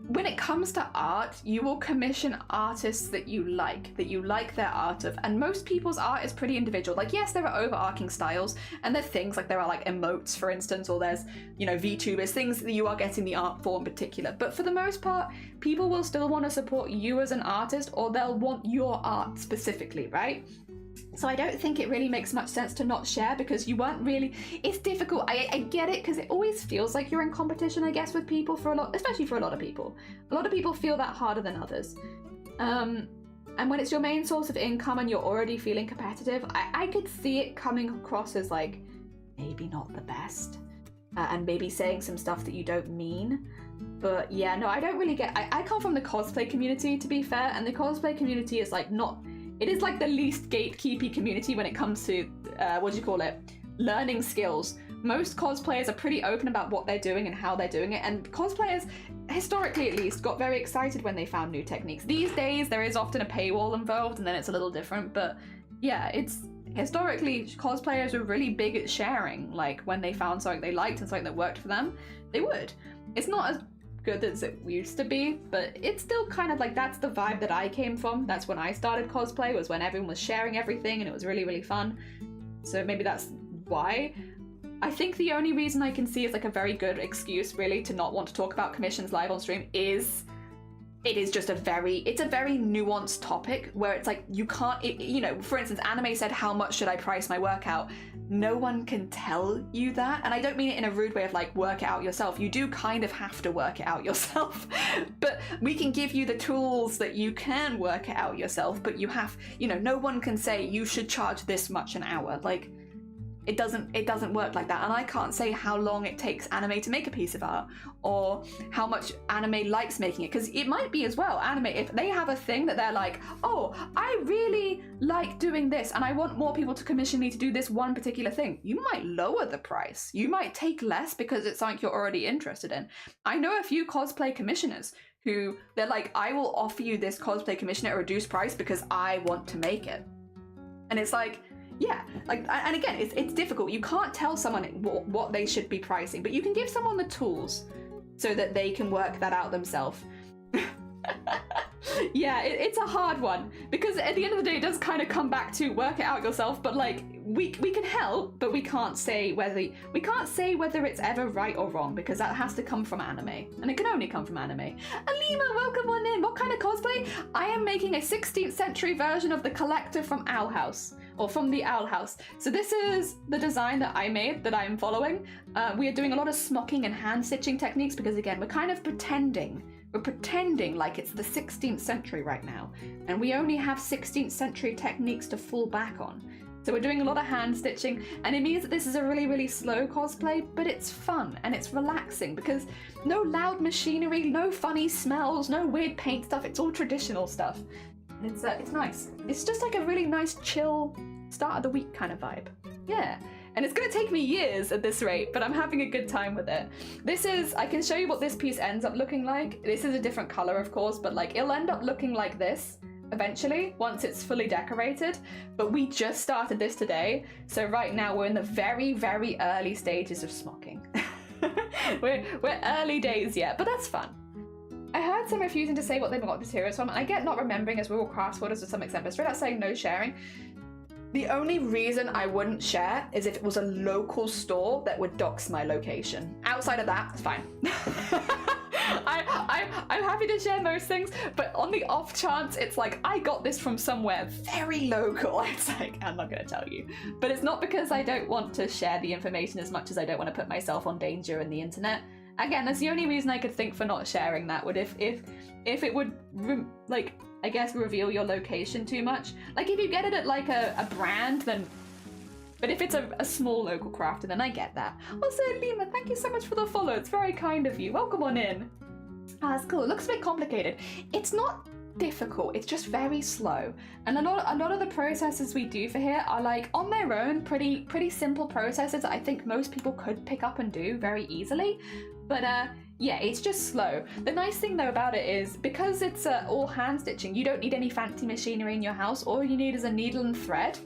when it comes to art, you will commission artists that you like their art of, and most people's art is pretty individual. Like, yes, there are overarching styles, and there are things like there are like emotes, for instance, or there's, you know, VTubers, things that you are getting the art for in particular. But for the most part, people will still want to support you as an artist, or they'll want your art specifically, right? So I don't think it really makes much sense to not share, because you weren't really, it's difficult. I get it, because it always feels like you're in competition, I guess, with people for a lot, especially for a lot of people. A lot of people feel that harder than others. And when it's your main source of income and you're already feeling competitive, I could see it coming across as like, maybe not the best. And maybe saying some stuff that you don't mean. But yeah, no, I don't really get, I come from the cosplay community, to be fair, and the cosplay community is like not, it is like the least gatekeepy community when it comes to, learning skills. Most cosplayers are pretty open about what they're doing and how they're doing it, and cosplayers, historically at least, got very excited when they found new techniques. These days, there is often a paywall involved, and then it's a little different, but yeah, it's, historically, cosplayers were really big at sharing. Like, when they found something they liked and something that worked for them, they would. It's not as good as it used to be, but it's still kind of like, that's the vibe that I came from. That's when I started cosplay, was when everyone was sharing everything and it was really, really fun. So maybe that's why. I think the only reason I can see is like a very good excuse really to not want to talk about commissions live on stream is it is just it's a very nuanced topic where it's like you can't, you know, for instance, Anime said, how much should I price my workout? No one can tell you that, and I don't mean it in a rude way of like work it out yourself. You do kind of have to work it out yourself, but we can give you the tools that you can work it out yourself, but you have, you know, no one can say you should charge this much an hour. Like, it doesn't work like that, and I can't say how long it takes Anime to make a piece of art, or how much Anime likes making it, because it might be as well, Anime, if they have a thing that they're like, oh, I really like doing this, and I want more people to commission me to do this one particular thing, you might lower the price. You might take less because it's something you're already interested in. I know a few cosplay commissioners who they're like, I will offer you this cosplay commission at a reduced price because I want to make it. And it's like, yeah, like, and again, it's difficult. You can't tell someone what they should be pricing, but you can give someone the tools so that they can work that out themselves. Yeah, it's a hard one, because at the end of the day, it does kind of come back to work it out yourself, but like, we can help, but we can't say whether it's ever right or wrong, because that has to come from anime, and it can only come from anime. Alima, welcome on in. What kind of cosplay? I am making a 16th century version of the collector from Owl House, or from the Owl House. So this is the design that I made, that I'm following. We are doing a lot of smocking and hand stitching techniques, because again, we're kind of pretending like it's the 16th century right now, and we only have 16th century techniques to fall back on. So we're doing a lot of hand stitching, and it means that this is a really, really slow cosplay, but it's fun and it's relaxing, because no loud machinery, no funny smells, no weird paint stuff. It's all traditional stuff. It's nice. It's just like a really nice, chill start of the week kind of vibe. Yeah. And it's gonna take me years at this rate, but I'm having a good time with it. I can show you what this piece ends up looking like. This is a different color, of course, but like, it'll end up looking like this eventually, once it's fully decorated. But we just started this today, so right now we're in the very, very early stages of smocking. we're early days yet, but that's fun. I heard some refusing to say what they've got materials from, and I get not remembering, as we're all craft hoarders to some extent, but straight out saying no sharing. The only reason I wouldn't share is if it was a local store that would dox my location. Outside of that, it's fine. I'm happy to share most things, but on the off chance it's like, I got this from somewhere very local, it's like, I'm not gonna tell you. But it's not because I don't want to share the information as much as I don't want to put myself on danger in the internet. Again, that's the only reason I could think for not sharing that, would if it would, like, I guess, reveal your location too much. Like, if you get it at like a brand, then, but if it's a small local crafter, then I get that. Also, Lima, thank you so much for the follow. It's very kind of you. Welcome on in. Ah, that's cool. It looks a bit complicated. It's not difficult, it's just very slow. And a lot of the processes we do for here are like on their own pretty simple processes that I think most people could pick up and do very easily. But yeah, it's just slow. The nice thing though about it is, because it's all hand stitching, you don't need any fancy machinery in your house. All you need is a needle and thread.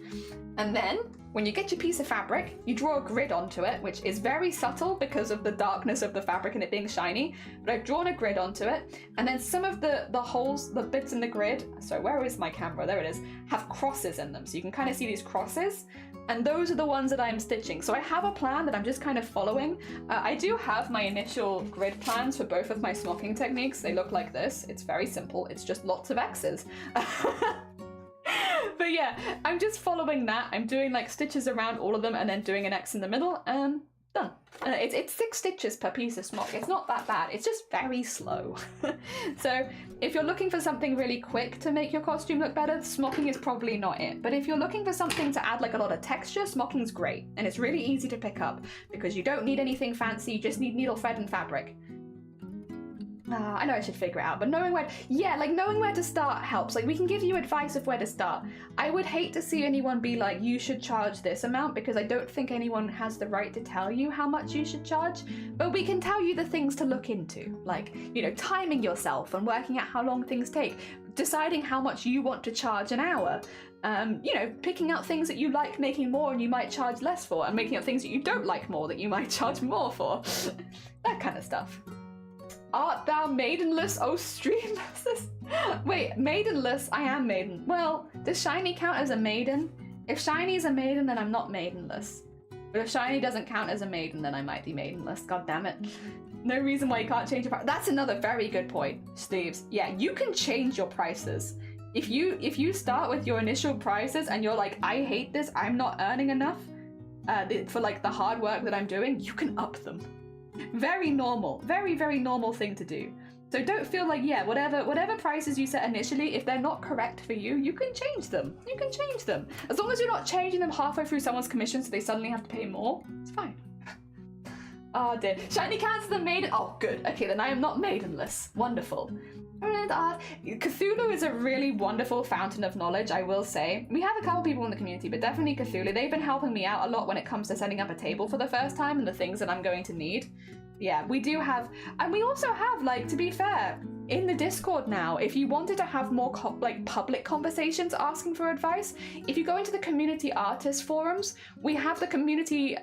And then when you get your piece of fabric, you draw a grid onto it, which is very subtle because of the darkness of the fabric and it being shiny. But I've drawn a grid onto it, and then some of the holes, the bits in the grid, so where is my camera? There it is, have crosses in them. So you can kind of see these crosses, and those are the ones that I'm stitching. So I have a plan that I'm just kind of following. I do have my initial grid plans for both of my smocking techniques. They look like this. It's very simple. It's just lots of X's. But yeah, I'm just following that. I'm doing like stitches around all of them and then doing an X in the middle, and done. It's 6 stitches per piece of smock. It's not that bad. It's just very slow. So if you're looking for something really quick to make your costume look better, smocking is probably not it. But if you're looking for something to add like a lot of texture, smocking's great. And it's really easy to pick up because you don't need anything fancy. You just need needle, thread, and fabric. I know I should figure it out, but knowing where to start helps. Like, we can give you advice of where to start. I would hate to see anyone be like, you should charge this amount, because I don't think anyone has the right to tell you how much you should charge, but we can tell you the things to look into, like, you know, timing yourself and working out how long things take, deciding how much you want to charge an hour, you know, picking out things that you like making more and you might charge less for, and making out things that you don't like more that you might charge more for. That kind of stuff. Art thou maidenless, oh streamless? Wait, maidenless? I am maiden. Well, does shiny count as a maiden? If shiny is a maiden, then I'm not maidenless. But if shiny doesn't count as a maiden, then I might be maidenless. God damn it. No reason why you can't change your price. That's another very good point, Steves. Yeah, you can change your prices. If you start with your initial prices and you're like, I hate this, I'm not earning enough for like the hard work that I'm doing, you can up them. Very normal, very, very normal thing to do. So don't feel like, yeah, whatever prices you set initially, if they're not correct for you, you can change them. You can change them. As long as you're not changing them halfway through someone's commission so they suddenly have to pay more, it's fine. Oh dear. Shiny counts as the maiden. Oh, good. Okay, then I am not maidenless. Wonderful. And Cthulhu is a really wonderful fountain of knowledge, I will say. We have a couple people in the community, but definitely Cthulhu. They've been helping me out a lot when it comes to setting up a table for the first time and the things that I'm going to need. Yeah, we do have, and we also have, like, to be fair, in the Discord now, if you wanted to have more like public conversations asking for advice, if you go into the community artist forums, we have the community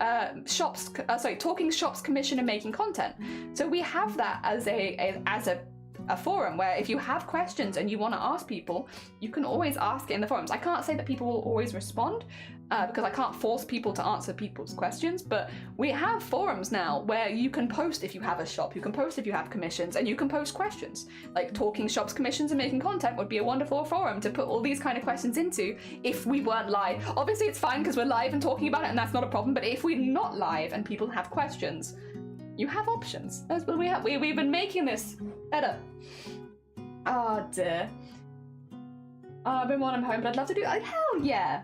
talking shops commission and making content. So we have that as a forum where if you have questions and you want to ask people, you can always ask it in the forums. I can't say that people will always respond because I can't force people to answer people's questions, but we have forums now where you can post if you have a shop, you can post if you have commissions, and you can post questions. Like talking shops commissions and making content would be a wonderful forum to put all these kind of questions into if we weren't live. Obviously it's fine because we're live and talking about it and that's not a problem, but if we're not live and people have questions, you have options. That's what we have. We've been making this better. Oh dear. I've been wanting home, but I'd love to do like hell yeah.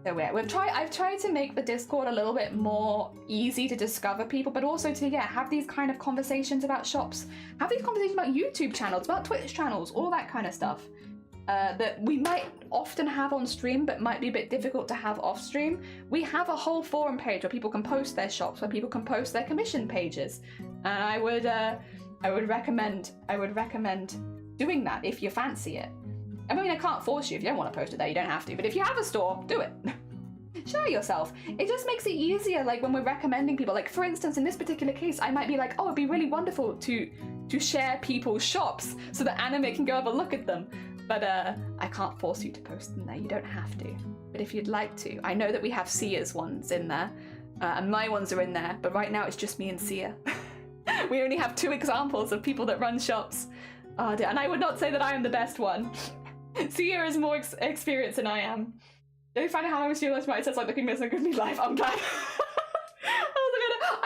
So I've tried to make the Discord a little bit more easy to discover people, but also to have these kind of conversations about shops, have these conversations about YouTube channels, about Twitch channels, all that kind of stuff. That we might often have on stream, but might be a bit difficult to have off stream. We have a whole forum page where people can post their shops, where people can post their commission pages, and I would recommend doing that if you fancy it. I mean, I can't force you. If you don't want to post it there, you don't have to. But if you have a store, do it. Share yourself. It just makes it easier. Like when we're recommending people, like for instance, in this particular case, I might be like, oh, it'd be really wonderful to share people's shops so that anime can go have a look at them. But I can't force you to post them there. You don't have to. But if you'd like to, I know that we have Sia's ones in there, and my ones are in there. But right now it's just me and Sia. We only have 2 examples of people that run shops. Oh dear. And I would not say that I am the best one. Sia is more experienced than I am. Don't find out how much you realize my says like looking this and give me life. I'm glad.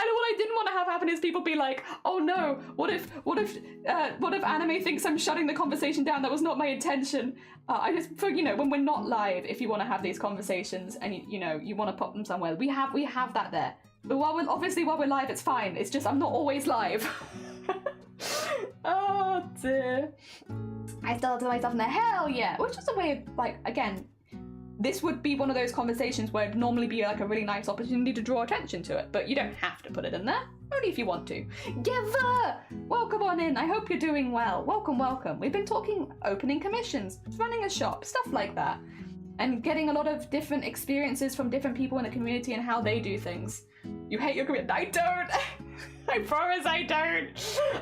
I know what I didn't want to have happen is people be like, oh no, what if anime thinks I'm shutting the conversation down? That was not my intention. I just, for when we're not live, if you want to have these conversations and you want to pop them somewhere, we have that there. But while we're live, it's fine. It's just I'm not always live. Oh dear. I still do myself in there. Hell yeah! Which is a way of again. This would be one of those conversations where it'd normally be like a really nice opportunity to draw attention to it, but you don't have to put it in there, only if you want to. Giver! Welcome on in, I hope you're doing well. Welcome. We've been talking opening commissions, running a shop, stuff like that, and getting a lot of different experiences from different people in the community and how they do things. You hate your community? I don't! I promise I don't!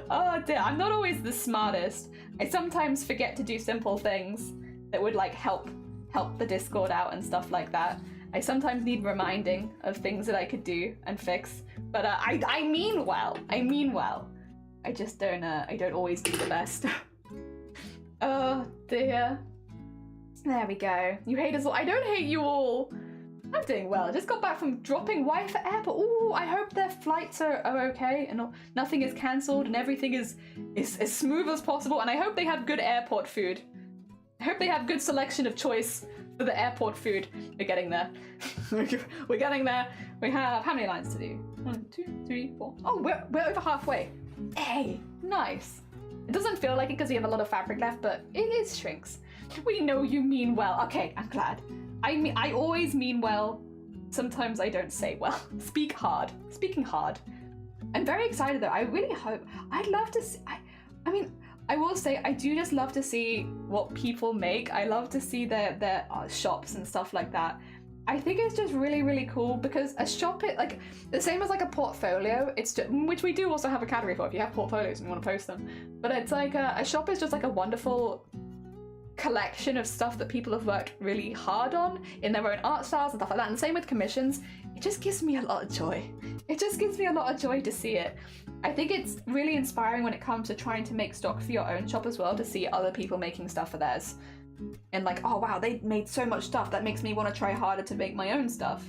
Oh dear, I'm not always the smartest. I sometimes forget to do simple things that would help the Discord out and stuff like that. I sometimes need reminding of things that I could do and fix, but I mean well. I just don't always do the best. Oh dear. There we go. You hate us all. I don't hate you all. I'm doing well. I just got back from dropping wife at airport. Ooh, I hope their flights are okay and nothing is cancelled and everything is as smooth as possible, and I hope they have good airport food. I hope they have good selection of choice for the airport food. We're getting there. We're getting there. We have how many lines to do? 1, 2, 3, 4. Oh, we're over halfway. Hey, nice. It doesn't feel like it because we have a lot of fabric left, but it is shrinks. We know you mean well. Okay, I'm glad. I always mean well. Sometimes I don't say well. Speaking hard. I'm very excited though. I really hope. I'd love to see. I will say I do just love to see what people make. I love to see their shops and stuff like that. I think it's just really, really cool because a shop, the same as a portfolio, which we do also have a category for if you have portfolios and you want to post them. But it's a shop is just a wonderful collection of stuff that people have worked really hard on in their own art styles and stuff like that. And same with commissions. It just gives me a lot of joy. It just gives me a lot of joy to see it. I think it's really inspiring when it comes to trying to make stock for your own shop as well, to see other people making stuff for theirs. And oh wow, they made so much stuff, that makes me want to try harder to make my own stuff.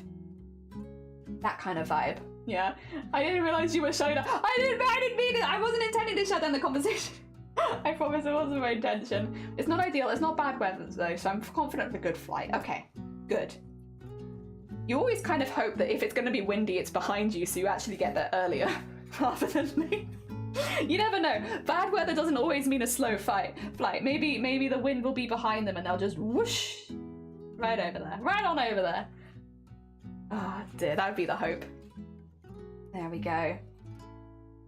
That kind of vibe. Yeah. I didn't realize you were shutting down. I didn't mean it. I wasn't intending to shut down the conversation. I promise it wasn't my intention. It's not ideal. It's not bad weather though, so I'm confident of a good flight. Okay, good. You always kind of hope that if it's going to be windy, it's behind you, so you actually get there earlier rather than me. You never know. Bad weather doesn't always mean a slow flight. Maybe the wind will be behind them and they'll just whoosh right over there. Right on over there. Oh dear, that would be the hope. There we go.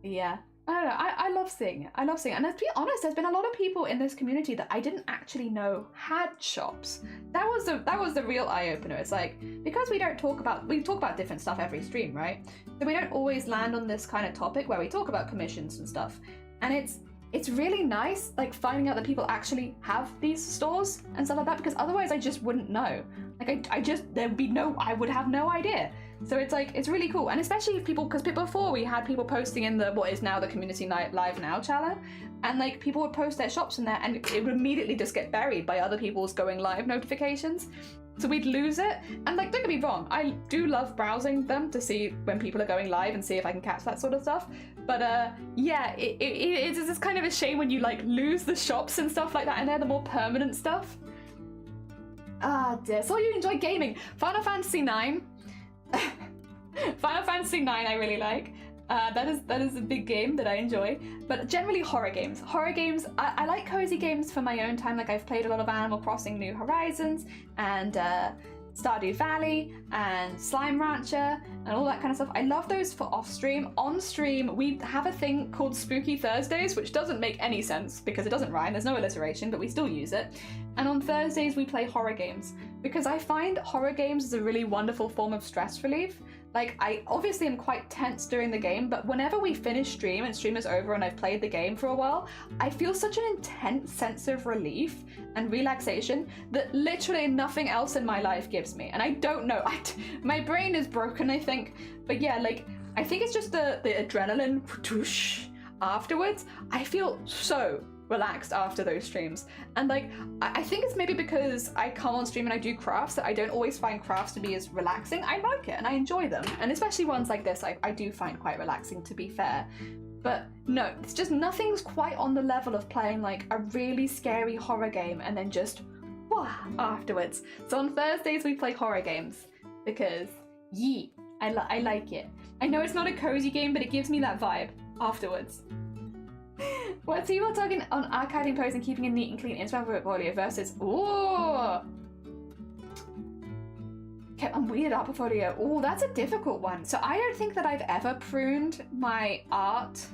Yeah. I don't know. I love seeing it. I love seeing it. And to be honest, there's been a lot of people in this community that I didn't actually know had shops. That was the real eye opener. It's like, because we talk about different stuff every stream, right? So we don't always land on this kind of topic where we talk about commissions and stuff. And it's really nice, like, finding out that people actually have these stores and stuff like that, because otherwise I just wouldn't know. Like, I would have no idea. So it's like, it's really cool. And especially if people, because before we had people posting in the, what is now the Community Night Live Now channel, and like people would post their shops in there and it would immediately just get buried by other people's going live notifications. So we'd lose it. And like, don't get me wrong, I do love browsing them to see when people are going live and see if I can catch that sort of stuff. But yeah, it's just kind of a shame when you like lose the shops and stuff like that, and they're the more permanent stuff. Ah dear, so you enjoy gaming. Final Fantasy IX. Final Fantasy IX I really like. That is a big game that I enjoy. But generally horror games. I like cozy games for my own time. Like, I've played a lot of Animal Crossing New Horizons and Stardew Valley and Slime Rancher and all that kind of stuff. I love those for off stream. On stream, we have a thing called Spooky Thursdays, which doesn't make any sense because it doesn't rhyme. There's no alliteration, but we still use it. And on Thursdays, we play horror games because I find horror games is a really wonderful form of stress relief. Like, I obviously am quite tense during the game, but whenever we finish stream and stream is over and I've played the game for a while, I feel such an intense sense of relief and relaxation that literally nothing else in my life gives me. And I don't know, my brain is broken, I think. But yeah, like, I think it's just the adrenaline afterwards. I feel so relaxed after those streams. And like, I think it's maybe because I come on stream and I do crafts that I don't always find crafts to be as relaxing. I like it and I enjoy them. And especially ones like this, I do find quite relaxing, to be fair. But no, it's just nothing's quite on the level of playing like a really scary horror game and then just wah afterwards. So on Thursdays we play horror games because I like it. I know it's not a cozy game, but it gives me that vibe afterwards. What so you were talking on archiving posts and keeping a neat and clean Instagram portfolio versus kept unweeded art portfolio. Oh, that's a difficult one. So I don't think that I've ever pruned my art.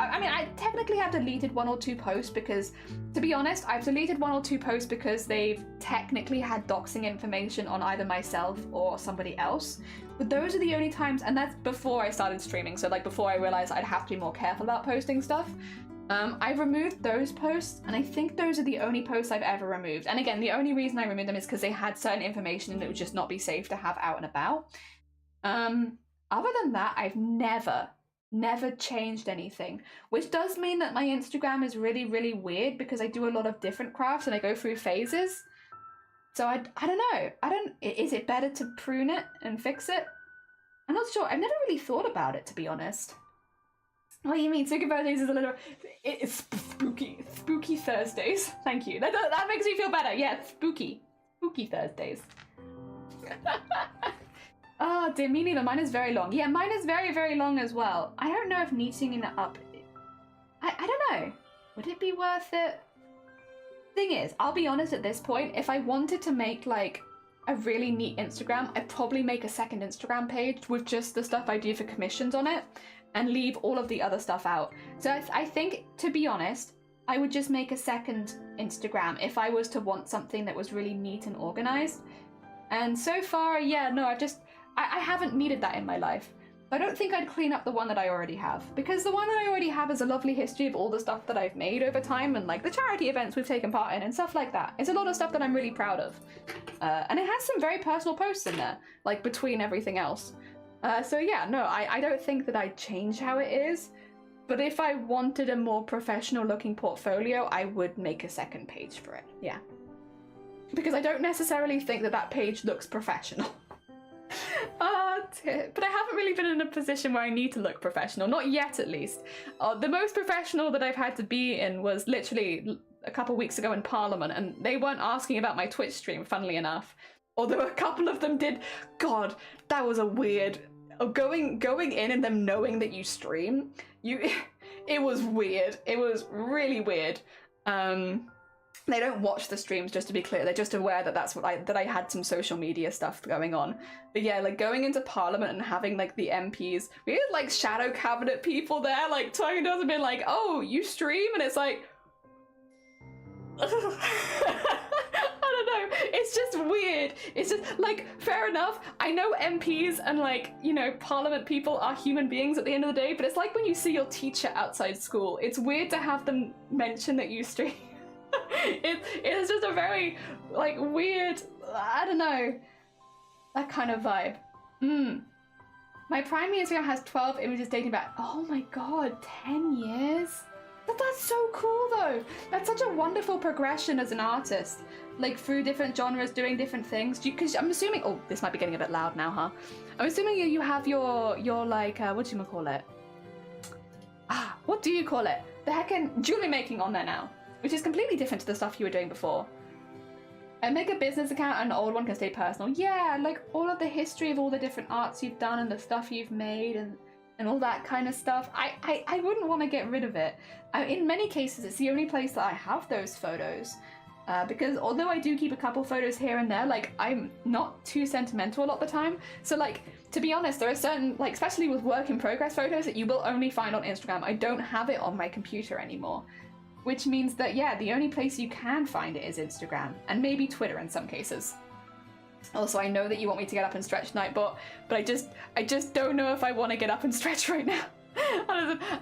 I mean, I technically have deleted 1 or 2 posts because, to be honest, I've deleted 1 or 2 posts because they've technically had doxing information on either myself or somebody else. But those are the only times, and that's before I started streaming, so like before I realized I'd have to be more careful about posting stuff. I've removed those posts, and I think those are the only posts I've ever removed. And again, the only reason I removed them is because they had certain information and it would just not be safe to have out and about. Other than that, I've never changed anything, which does mean that my Instagram is really, really weird because I do a lot of different crafts and I go through phases. So I don't know. Is it better to prune it and fix it? I'm not sure. I've never really thought about it, to be honest. What do you mean? Spooky Thursdays is a little... It's spooky. Spooky Thursdays. Thank you. That makes me feel better. Yeah, spooky. Spooky Thursdays. Oh dear, me neither. Mine is very long. Yeah, mine is very, very long as well. I don't know if neating it up... I don't know. Would it be worth it? Thing is, I'll be honest at this point, if I wanted to make like a really neat Instagram, I'd probably make a second Instagram page with just the stuff I do for commissions on it and leave all of the other stuff out. So I think, to be honest, I would just make a second Instagram if I was to want something that was really neat and organized. And so far, yeah, no, I haven't needed that in my life. I don't think I'd clean up the one that I already have, because the one that I already have is a lovely history of all the stuff that I've made over time and like the charity events we've taken part in and stuff like that. It's a lot of stuff that I'm really proud of. And it has some very personal posts in there, like between everything else. So yeah, no, I don't think that I'd change how it is, but if I wanted a more professional looking portfolio, I would make a second page for it, yeah. Because I don't necessarily think that that page looks professional. But I haven't really been in a position where I need to look professional, not yet at least. The most professional that I've had to be in was literally a couple weeks ago in Parliament, and they weren't asking about my Twitch stream, funnily enough. Although a couple of them did. God, that was a weird... Going in and them knowing that you stream, it was weird. It was really weird. They don't watch the streams, just to be clear. They're just aware that that's what I had some social media stuff going on. But yeah, like going into Parliament and having like the MPs, we had like shadow cabinet people there, like talking to us and being like, "Oh, you stream?" And it's like, I don't know. It's just weird. It's just like, fair enough. I know MPs and like, you know, Parliament people are human beings at the end of the day, but it's like when you see your teacher outside school. It's weird to have them mention that you stream. It is just a very like weird, I don't know, that kind of vibe. My Prime Museum has 12 images dating back. Oh my god, 10 years? But that's so cool though. That's such a wonderful progression as an artist, like through different genres, doing different things. Because I'm assuming, oh, this might be getting a bit loud now, huh? I'm assuming you have your like, what do you call it? What do you call it? The heckin' jewelry making on there now, which is completely different to the stuff you were doing before. And make a business account and an old one can stay personal. Yeah, like all of the history of all the different arts you've done and the stuff you've made and all that kind of stuff. I wouldn't want to get rid of it. In many cases, it's the only place that I have those photos. Because although I do keep a couple photos here and there, like I'm not too sentimental a lot of the time. So like, to be honest, there are certain, like especially with work in progress photos that you will only find on Instagram. I don't have it on my computer anymore. Which means that, yeah, the only place you can find it is Instagram, and maybe Twitter in some cases. Also, I know that you want me to get up and stretch tonight, but I just don't know if I want to get up and stretch right now.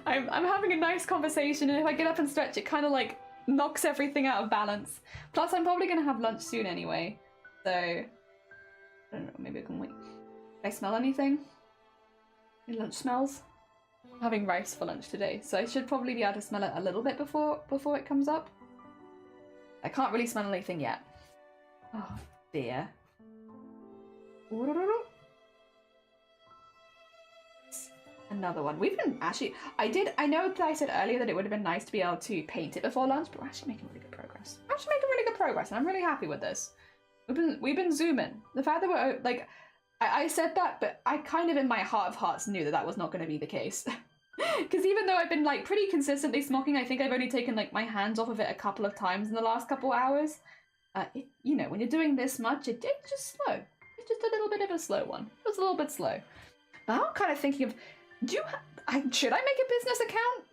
I'm having a nice conversation, and if I get up and stretch, it kind of like knocks everything out of balance. Plus, I'm probably going to have lunch soon anyway, so I don't know, maybe I can wait. Can I smell anything? Any lunch smells? I'm having rice for lunch today, so I should probably be able to smell it a little bit before it comes up. I can't really smell anything yet. Oh dear. Another one. We've been actually, I know that I said earlier that it would have been nice to be able to paint it before lunch, but we're actually making really good progress. And I'm really happy with this. We've been zooming. The fact that we're like, I said that, but I kind of in my heart of hearts knew that that was not going to be the case. Because even though I've been like pretty consistently smocking, I think I've only taken like my hands off of it a couple of times in the last couple hours. You know, when you're doing this much, it's just slow. It's just a little bit of a slow one. It was a little bit slow. But I'm kind of thinking of, should I make a business account?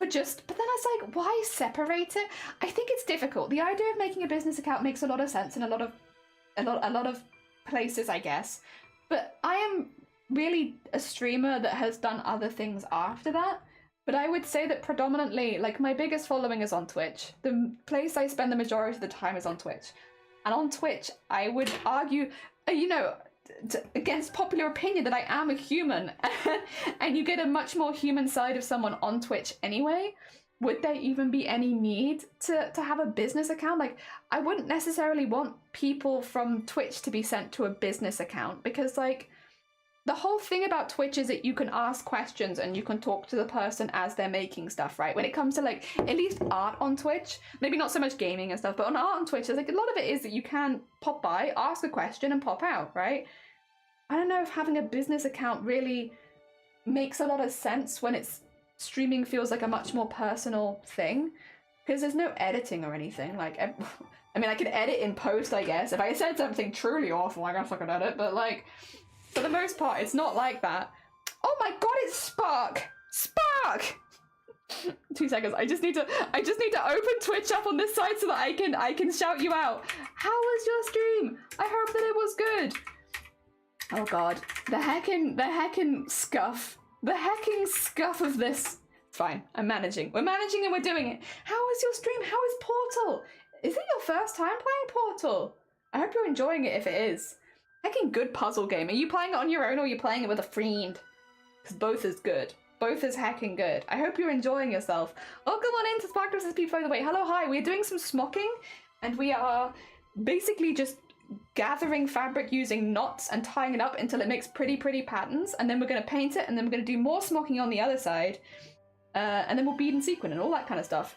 But then I was like, why separate it? I think it's difficult. The idea of making a business account makes a lot of sense in a lot of places, I guess. But I am really a streamer that has done other things after that. But I would say that predominantly, like, my biggest following is on Twitch. The place I spend the majority of the time is on Twitch. And on Twitch, I would argue, you know, against popular opinion, that I am a human. And you get a much more human side of someone on Twitch anyway. Would there even be any need to have a business account? Like, I wouldn't necessarily want people from Twitch to be sent to a business account, because, like, the whole thing about Twitch is that you can ask questions and you can talk to the person as they're making stuff, right? When it comes to, like, at least art on Twitch, maybe not so much gaming and stuff, but on art on Twitch, there's, like, a lot of it is that you can pop by, ask a question, and pop out, right? I don't know if having a business account really makes a lot of sense when it's streaming feels like a much more personal thing, because there's no editing or anything. Like, I mean, I could edit in post, I guess. If I said something truly awful, I guess I could edit, but, like, for the most part, it's not like that. Oh my god, it's Spark! Spark! 2 seconds. I just need to open Twitch up on this side so that I can shout you out. How was your stream? I hope that it was good. Oh god, the heckin' scuff. The hecking scuff of this. It's fine. I'm managing. We're managing and we're doing it. How was your stream? How is Portal? Is it your first time playing Portal? I hope you're enjoying it if it is. Hecking good puzzle game. Are you playing it on your own or are you playing it with a friend? Because both is good. Both is hecking good. I hope you're enjoying yourself. Oh, come on in to Spark SP by the way. Hello, hi. We're doing some smocking and we are basically just gathering fabric using knots and tying it up until it makes pretty patterns, and then we're going to paint it, and then we're going to do more smocking on the other side, and then we'll bead and sequin and all that kind of stuff.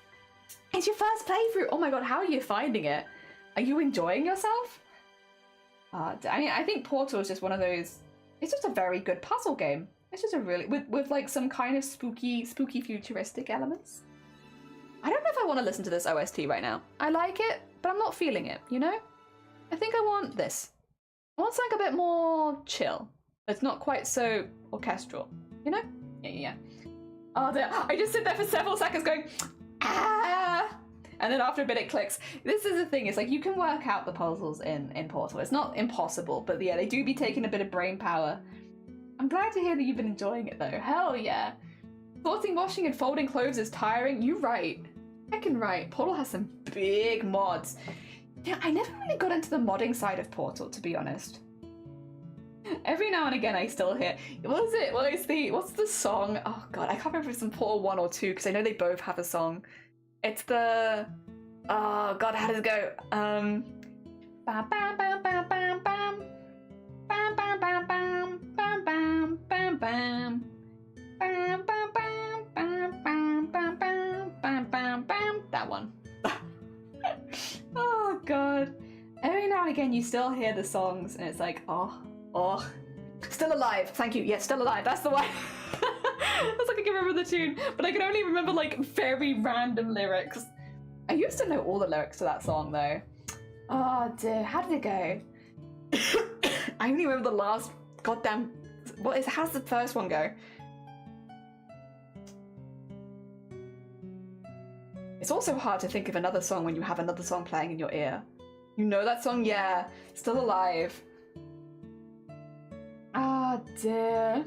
It's your first playthrough. Oh my god, how are you finding it? Are you enjoying yourself? I mean, I think Portal is just one of those, it's just a very good puzzle game. It's just a really, with like some kind of spooky futuristic elements. I don't know if I want to listen to this OST right now. I like it, but I'm not feeling it, you know? I think I want this. I want something a bit more chill. It's not quite so orchestral, you know? Yeah. Oh, I just sit there for several seconds going, ah! And then after a bit it clicks. This is the thing, it's like you can work out the puzzles in Portal. It's not impossible, but yeah, they do be taking a bit of brain power. I'm glad to hear that you've been enjoying it though. Hell yeah. Sorting, washing, and folding clothes is tiring. You right. Heckin' right. Portal has some big mods. Yeah, I never really got into the modding side of Portal, to be honest. Every now and again I still hear, what's the song? Oh god, I can't remember if it's in Portal 1 or 2, because I know they both have a song. It's the, oh god, how does it go? Bam bam bam bam bam bam. Bam bam bam bam bam bam bam bam. Bam bam bam bam bam bam bam bam bam bam. That one. Oh god. Every now and again you still hear the songs and it's like, oh. Still Alive. Thank you. Yes, Still Alive. That's the one. That's like I can remember the tune, but I can only remember like very random lyrics. I used to know all the lyrics to that song though. Oh dear, how did it go? I only remember the last goddamn. How's the first one go? It's also hard to think of another song when you have another song playing in your ear. You know that song? Yeah. Still Alive. Ah, dear.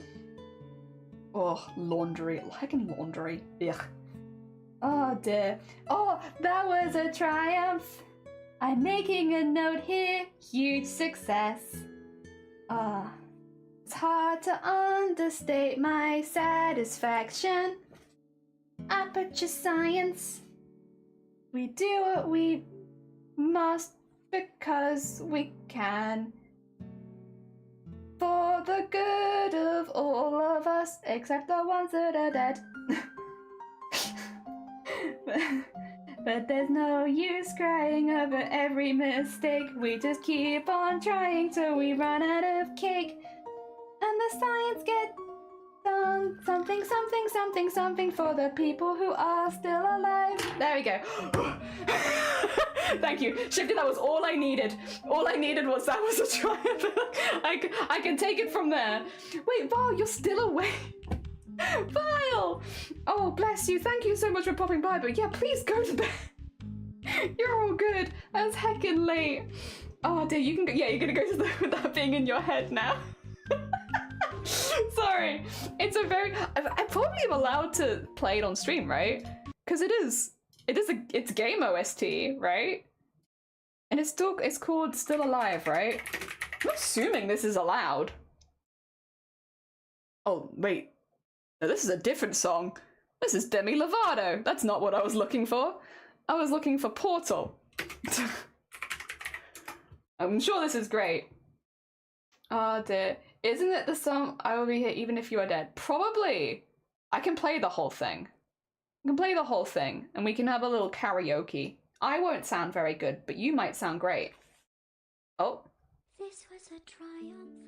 Oh, laundry. Heckin' laundry. Ugh. Oh, dear. Oh, that was a triumph. I'm making a note here. Huge success. It's hard to understate my satisfaction. Aperture science. We do what we must because we can. For the good of all of us, except the ones that are dead. But there's no use crying over every mistake. We just keep on trying till we run out of cake. And the science gets done. Something, something, something, something for the people who are still alive. There we go. Thank you. Shifty, that was all I needed. All I needed was that was a triumph. I can take it from there. Wait, Val, you're still awake. Vile! Oh, bless you. Thank you so much for popping by, but yeah, please go to bed. You're all good. That's heckin' late. Oh, dear, you can go. Yeah, you're gonna go to with that being in your head now. Sorry. It's a very... I probably am allowed to play it on stream, right? Because it's game OST, right? And it's called Still Alive, right? I'm assuming this is allowed. Oh, wait. No, this is a different song. This is Demi Lovato. That's not what I was looking for. I was looking for Portal. I'm sure this is great. Oh dear. Isn't it the song I Will Be Here Even If You Are Dead? Probably. I can play the whole thing. I can play the whole thing and we can have a little karaoke. I won't sound very good, but you might sound great. Oh. This was a triumph.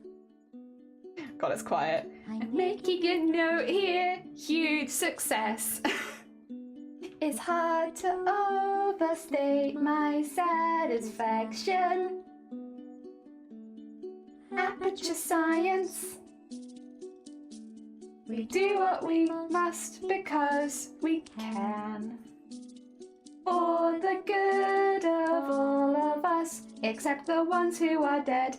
God, it's quiet. I'm making a note here. Huge success. It's hard to overstate my satisfaction. Aperture science. We do what we must because we can. For the good of all of us, except the ones who are dead.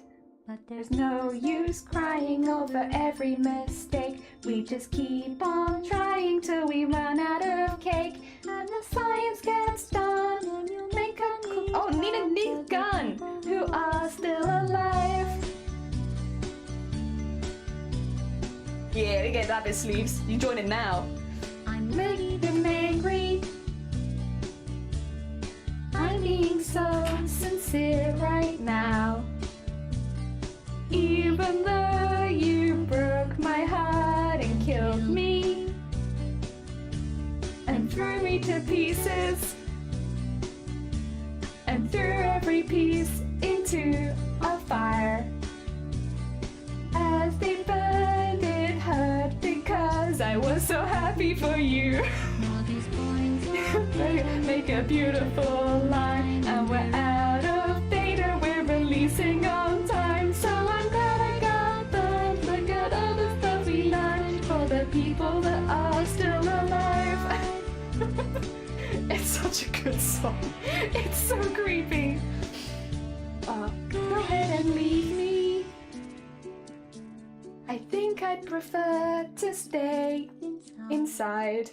But there's no use crying over every mistake. We just keep on trying till we run out of cake. And the science gets done. And you make a oh, Nina Gunn, who are still alive. Yeah, we get rabbit sleeves. You join in now. I'm making them angry. I'm being so sincere right now. Even though you broke my heart and killed me and threw me to pieces and threw every piece into a fire. As they burned, it hurt because I was so happy for you. All these points very make a beautiful line. And we're out of data, we're releasing on time. So I'm glad I got them. Look at all the stuff we learned for the people that are still alive. It's such a good song. It's so creepy. Go ahead and leave me. I think I'd prefer to stay inside.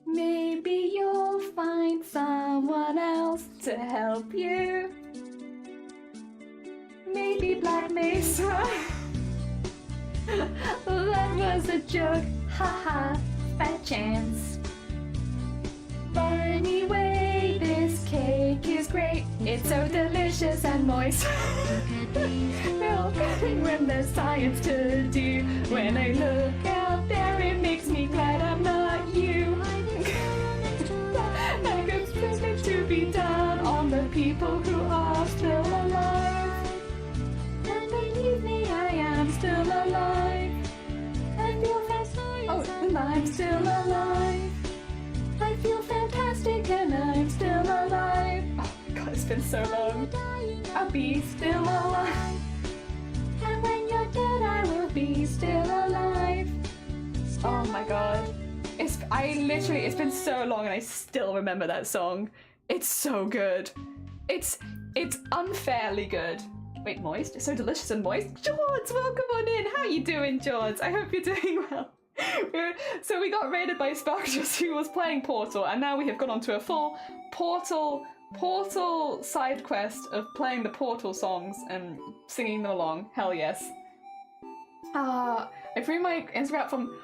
Maybe you'll find someone else to help you. Maybe Black Mesa. That was a joke, haha, fat chance. But anyway, this cake is great. It's so delicious and moist. Milking when there's science to do. When I look out there, it makes me glad I'm not you. Like it's something to be done on the people who are still alive. And believe me, I am still alive. I feel fantastic. Oh, and I'm still alive. I feel fantastic and I'm still alive. Oh my god, it's been so long. I'll be still alive. And when you're dead, I will be still alive. Oh my god. It's been so long and I still remember that song. It's so good. It's unfairly good. Wait, moist? It's so delicious and moist. George, welcome on in. How you doing, George? I hope you're doing well. So we got raided by Sparkus, who was playing Portal, and now we have gone on to a full Portal side quest of playing the Portal songs and singing them along. Hell yes. I threw my Instagram from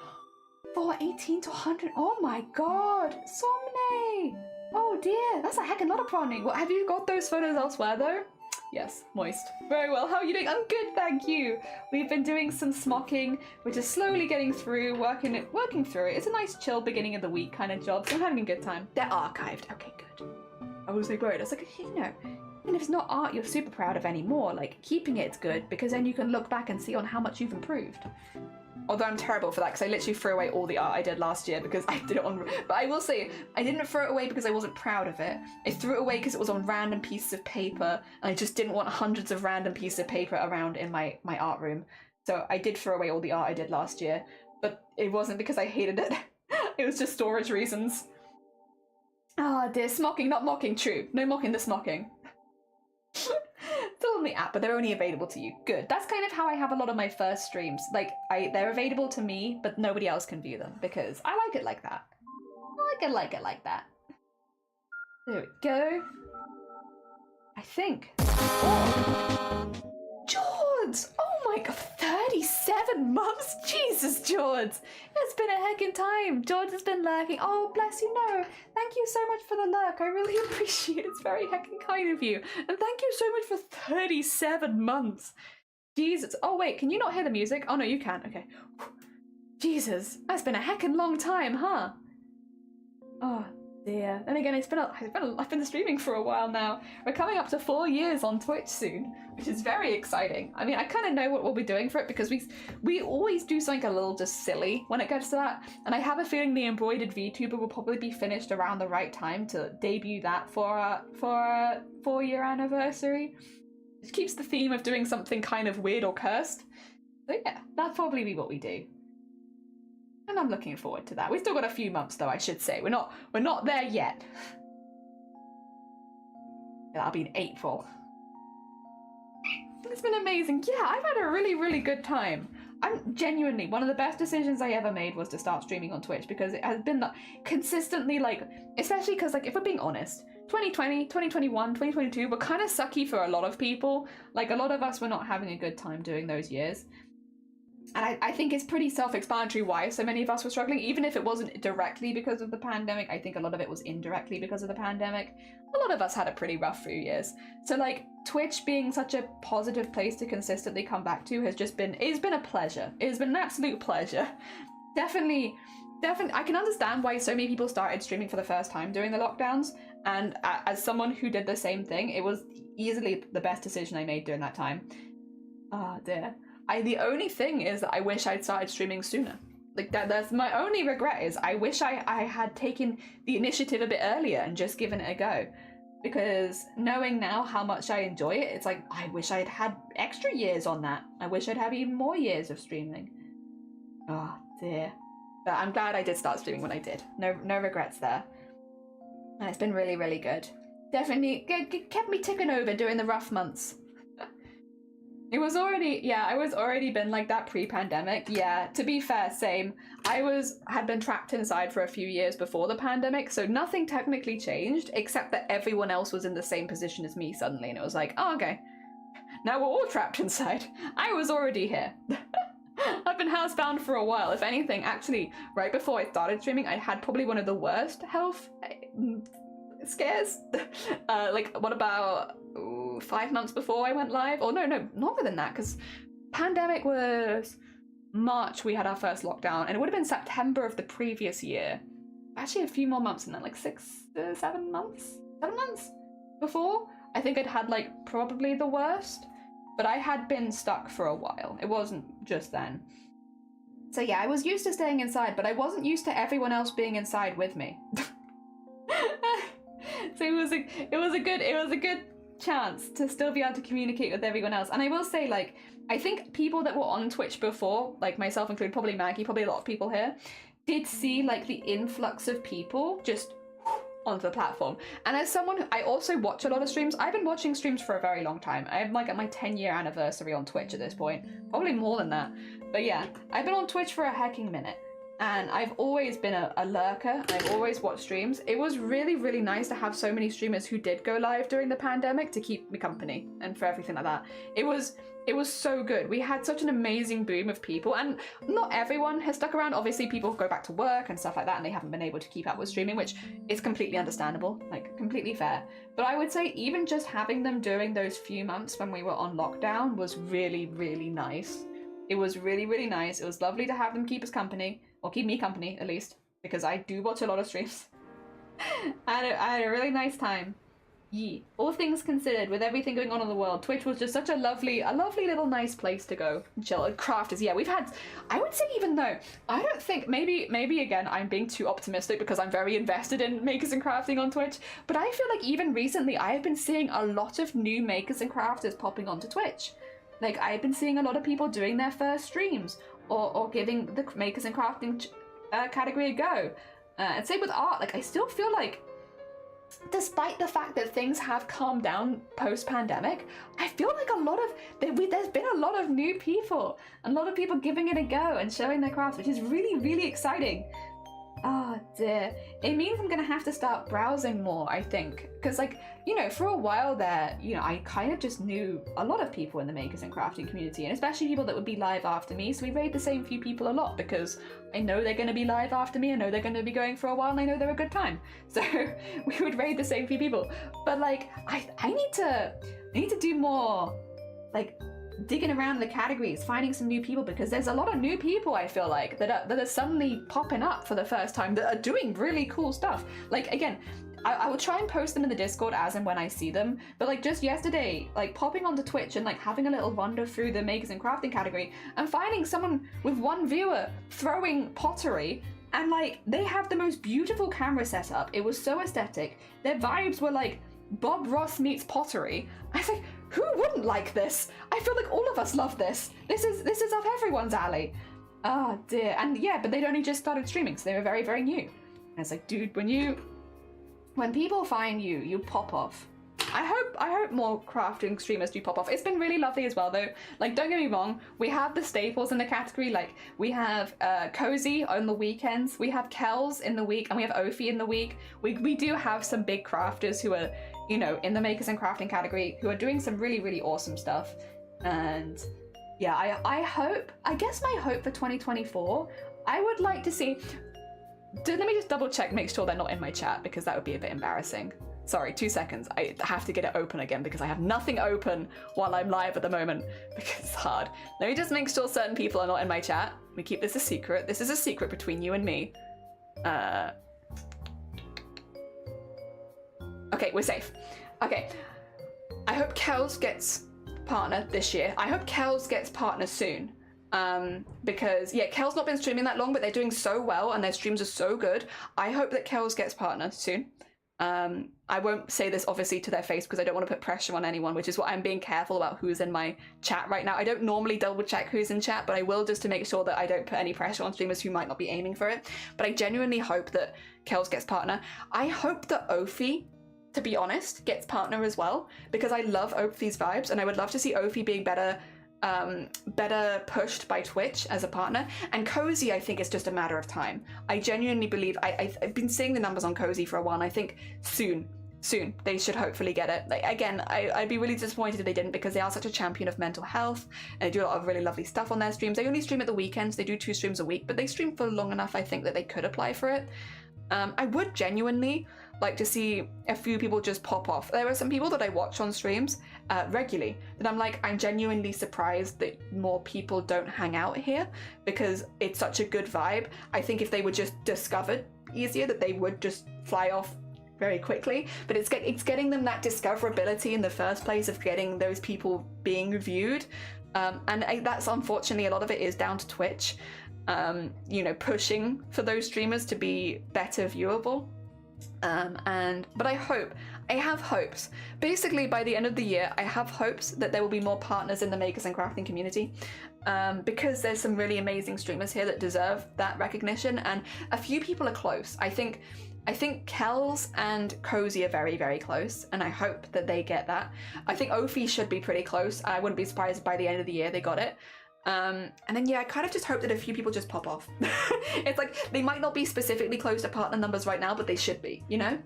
418 to 100. Oh my god, so many. Oh dear, that's a heckin' lot of prawning. What, have you got those photos elsewhere though? Yes, moist. Very well. How are you doing? I'm good, thank you. We've been doing some smocking, which is slowly getting through, working through it. It's a nice chill beginning of the week kind of job, so I'm having a good time. They're archived. Okay, good. I was like, great. I was like, you know, and if it's not art you're super proud of anymore, like keeping it's good because then you can look back and see on how much you've improved. Although I'm terrible for that because I literally threw away all the art I did last year because I did it on... But I will say, I didn't throw it away because I wasn't proud of it. I threw it away because it was on random pieces of paper and I just didn't want hundreds of random pieces of paper around in my art room. So I did throw away all the art I did last year, but it wasn't because I hated it. It was just storage reasons. Ah, dear, smocking, not mocking, true. No mocking the smocking. Still on the app, but they're only available to you. Good. That's kind of how I have a lot of my first streams. Like, they're available to me, but nobody else can view them because I like it like that. I like it like that. There we go. I think. Oh. George! Oh my god, 37 months? Jesus, George! It's been a heckin' time. George has been lurking. Oh, bless you, no. Thank you so much for the lurk. I really appreciate it. It's very heckin' kind of you. And thank you so much for 37 months. Jesus. Oh, wait, can you not hear the music? Oh, no, you can. Okay. Jesus, that's been a heckin' long time, huh? Oh, dear. Then again, I've been streaming for a while now. We're coming up to 4 years on Twitch soon, which is very exciting. I mean, I kind of know what we'll be doing for it because we always do something a little just silly when it gets to that. And I have a feeling the embroidered VTuber will probably be finished around the right time to debut that for our 4-year anniversary. It keeps the theme of doing something kind of weird or cursed. So yeah, that'll probably be what we do. And I'm looking forward to that. We've still got a few months though, I should say. We're not there yet. That'll be in April. It's been amazing. Yeah, I've had a really, really good time. I'm genuinely, one of the best decisions I ever made was to start streaming on Twitch because it has been consistently like, especially because like if we're being honest, 2020, 2021, 2022 were kind of sucky for a lot of people. Like a lot of us were not having a good time doing those years. And I think it's pretty self-explanatory why so many of us were struggling, even if it wasn't directly because of the pandemic. I think a lot of it was indirectly because of the pandemic. A lot of us had a pretty rough few years. So like Twitch being such a positive place to consistently come back to has just been, it's been a pleasure. It has been an absolute pleasure. Definitely, I can understand why so many people started streaming for the first time during the lockdowns. And as someone who did the same thing, it was easily the best decision I made during that time. Ah, dear. The only thing is that I wish I'd started streaming sooner. Like that's my only regret is I wish I had taken the initiative a bit earlier and just given it a go. Because knowing now how much I enjoy it, it's like, I wish I'd had extra years on that. I wish I'd have even more years of streaming. Oh dear. But I'm glad I did start streaming when I did. No regrets there. And it's been really, really good. Definitely kept me ticking over during the rough months. It was already, I was already been like that pre-pandemic. Yeah, to be fair, same. Had been trapped inside for a few years before the pandemic, so nothing technically changed, except that everyone else was in the same position as me suddenly, and it was like, oh, okay. Now we're all trapped inside. I was already here. I've been housebound for a while. If anything, actually, right before I started streaming, I had probably one of the worst health scares. Like, what about 5 months before I went live? Or no, longer than that, because pandemic was March, we had our first lockdown, and it would have been September of the previous year. Actually, a few more months than that, like 7 months? 7 months before? I think I'd had, like, probably the worst, but I had been stuck for a while. It wasn't just then. So yeah, I was used to staying inside, but I wasn't used to everyone else being inside with me. So it was a good chance to still be able to communicate with everyone else. And I will say, like, I think people that were on Twitch before, like myself included, probably Maggie, probably a lot of people here, did see like the influx of people just onto the platform. And as someone, I also watch a lot of streams. I've been watching streams for a very long time. I'm like at my 10-year anniversary on Twitch at this point, probably more than that. But yeah, I've been on Twitch for a hecking minute. And I've always been a lurker. I've always watched streams. It was really, really nice to have so many streamers who did go live during the pandemic to keep me company and for everything like that. It was so good. We had such an amazing boom of people, and not everyone has stuck around. Obviously, people go back to work and stuff like that, and they haven't been able to keep up with streaming, which is completely understandable, like completely fair. But I would say even just having them during those few months when we were on lockdown was really, really nice. It was really, really nice. It was lovely to have them keep us company. Or keep me company, at least, because I do watch a lot of streams. I had a really nice time. Yee. All things considered, with everything going on in the world, Twitch was just such a lovely little nice place to go and chill. And crafters, yeah, we've had, I would say, even though, I don't think, maybe again, I'm being too optimistic because I'm very invested in makers and crafting on Twitch, but I feel like even recently, I have been seeing a lot of new makers and crafters popping onto Twitch. Like, I've been seeing a lot of people doing their first streams, or giving the makers and crafting category a go. And same with art. Like, I still feel like, despite the fact that things have calmed down post-pandemic, I feel like there's been a lot of new people, a lot of people giving it a go and showing their crafts, which is really, really exciting. Oh dear. It means I'm gonna have to start browsing more, I think. Because, like, you know, for a while there, you know, I kind of just knew a lot of people in the makers and crafting community, and especially people that would be live after me, so we raid the same few people a lot because I know they're gonna be live after me, I know they're gonna be going for a while, and I know they're a good time. So we would raid the same few people. But, like, I need to do more, like, digging around the categories, finding some new people, because there's a lot of new people, I feel like, that are suddenly popping up for the first time that are doing really cool stuff. Like, again, I will try and post them in the Discord as and when I see them, but like just yesterday, like popping onto Twitch and like having a little wander through the makers and crafting category and finding someone with one viewer throwing pottery, and like they have the most beautiful camera setup. It was so aesthetic. Their vibes were like Bob Ross meets pottery. I was like, who wouldn't like this? I feel like all of us love this. This is up everyone's alley. Oh dear. And yeah, but they'd only just started streaming, so they were very, very new. And it's like, dude, when people find you, you pop off. I hope more crafting streamers do pop off. It's been really lovely as well, though. Like, don't get me wrong, we have the staples in the category. Like, we have Cozy on the weekends, we have Kells in the week, and we have Ophi in the week. We do have some big crafters who are, you know, in the makers and crafting category who are doing some really, really awesome stuff. And yeah, I guess my hope for 2024, I would like to see... Let me just double check, make sure they're not in my chat, because that would be a bit embarrassing. Sorry, 2 seconds. I have to get it open again because I have nothing open while I'm live at the moment because it's hard. Let me just make sure certain people are not in my chat. We keep this a secret. This is a secret between you and me. Okay, we're safe. Okay. I hope Kells gets partner this year. I hope Kells gets partner soon. Because yeah, Kel's not been streaming that long, but they're doing so well and their streams are so good. I hope that Kel's gets partner soon. I won't say this obviously to their face because I don't want to put pressure on anyone, which is why I'm being careful about who's in my chat right now. I don't normally double check who's in chat, but I will just to make sure that I don't put any pressure on streamers who might not be aiming for it. But I genuinely hope that Kels gets partner. I hope that Ophi, to be honest, gets partner as well, because I love Ophi's vibes and I would love to see Ophi being better pushed by Twitch as a partner. And Cozy, I think, is just a matter of time. I genuinely believe, I've been seeing the numbers on Cozy for a while, and I think soon they should hopefully get it. Like, again, I'd be really disappointed if they didn't, because they are such a champion of mental health and they do a lot of really lovely stuff on their streams. They only stream at the weekends, they do 2 streams a week, but they stream for long enough, I think, that they could apply for it. I would genuinely like to see a few people just pop off. There are some people that I watch on streams regularly that I'm like, I'm genuinely surprised that more people don't hang out here, because it's such a good vibe. I think if they were just discovered easier, that they would just fly off very quickly. But it's getting them that discoverability in the first place of getting those people being reviewed. And that's unfortunately, a lot of it is down to Twitch, you know, pushing for those streamers to be better viewable. But I have hopes. Basically, by the end of the year, I have hopes that there will be more partners in the makers and crafting community, because there's some really amazing streamers here that deserve that recognition, and a few people are close. I think Kels and Cozy are very, very close, and I hope that they get that. I think Ophi should be pretty close. I wouldn't be surprised if by the end of the year they got it. And then yeah, I kind of just hope that a few people just pop off. It's like, they might not be specifically close to partner numbers right now, but they should be, you know?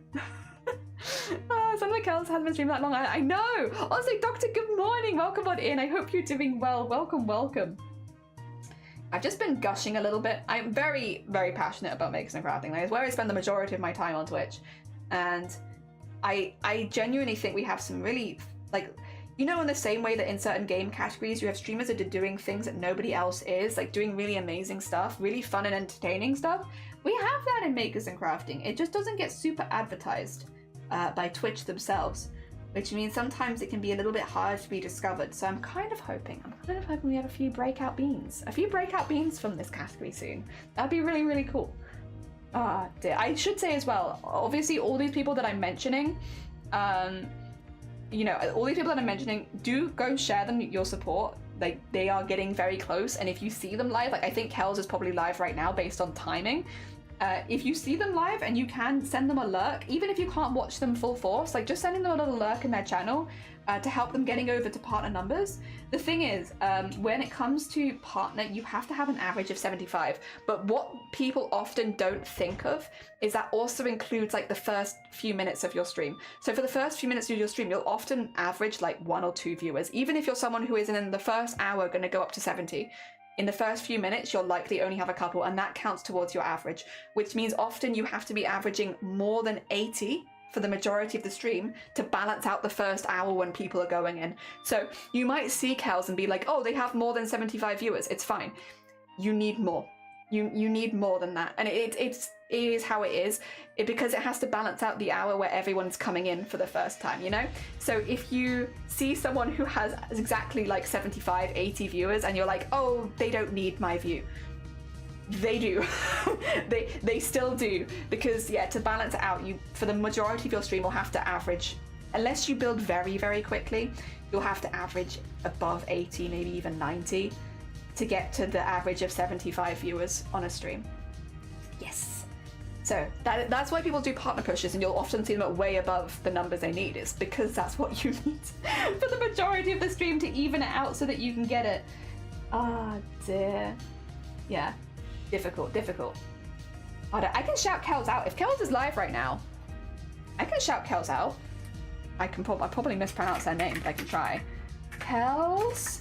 Something else hasn't been streaming that long. I know! Also, Doctor, good morning! Welcome on in. I hope you're doing well. Welcome. I've just been gushing a little bit. I'm very, very passionate about makers and crafting. Like, it's where I spend the majority of my time on Twitch. And I genuinely think we have some really, like, you know, in the same way that in certain game categories you have streamers that are doing things that nobody else is, like doing really amazing stuff, really fun and entertaining stuff. We have that in makers and crafting. It just doesn't get super advertised by Twitch themselves, which means sometimes it can be a little bit hard to be discovered. So I'm kind of hoping we have a few breakout beans from this category soon. That'd be really, really cool. Ah, dear. I should say as well, obviously all these people that I'm mentioning, you know, all these people that I'm mentioning, do go share them your support. Like, they are getting very close, and if you see them live, like I think Kels is probably live right now based on timing. If you see them live and you can send them a lurk, even if you can't watch them full force, like just sending them a little lurk in their channel to help them getting over to partner numbers. The thing is, when it comes to partner, you have to have an average of 75. But what people often don't think of is that also includes like the first few minutes of your stream. So for the first few minutes of your stream, you'll often average like 1 or 2 viewers. Even if you're someone who isn't in the first hour going to go up to 70, in the first few minutes, you'll likely only have a couple, and that counts towards your average, which means often you have to be averaging more than 80 for the majority of the stream to balance out the first hour when people are going in. So you might see Kels and be like, oh, they have more than 75 viewers. It's fine. You need more. You need more than that. And it is how it is, because it has to balance out the hour where everyone's coming in for the first time, you know? So if you see someone who has exactly like 75, 80 viewers and you're like, oh, they don't need my view. They do. they still do, because yeah, to balance it out, you, for the majority of your stream, will have to average, unless you build very, very quickly, you'll have to average above 80, maybe even 90 to get to the average of 75 viewers on a stream. Yes. So that's why people do partner pushes, and you'll often see them at way above the numbers they need. It's because that's what you need for the majority of the stream to even it out so that you can get it. Ah, dear. Yeah. Difficult. I can shout Kels out. If Kels is live right now, I can shout Kels out. I probably mispronounce their name, but I can try. Kels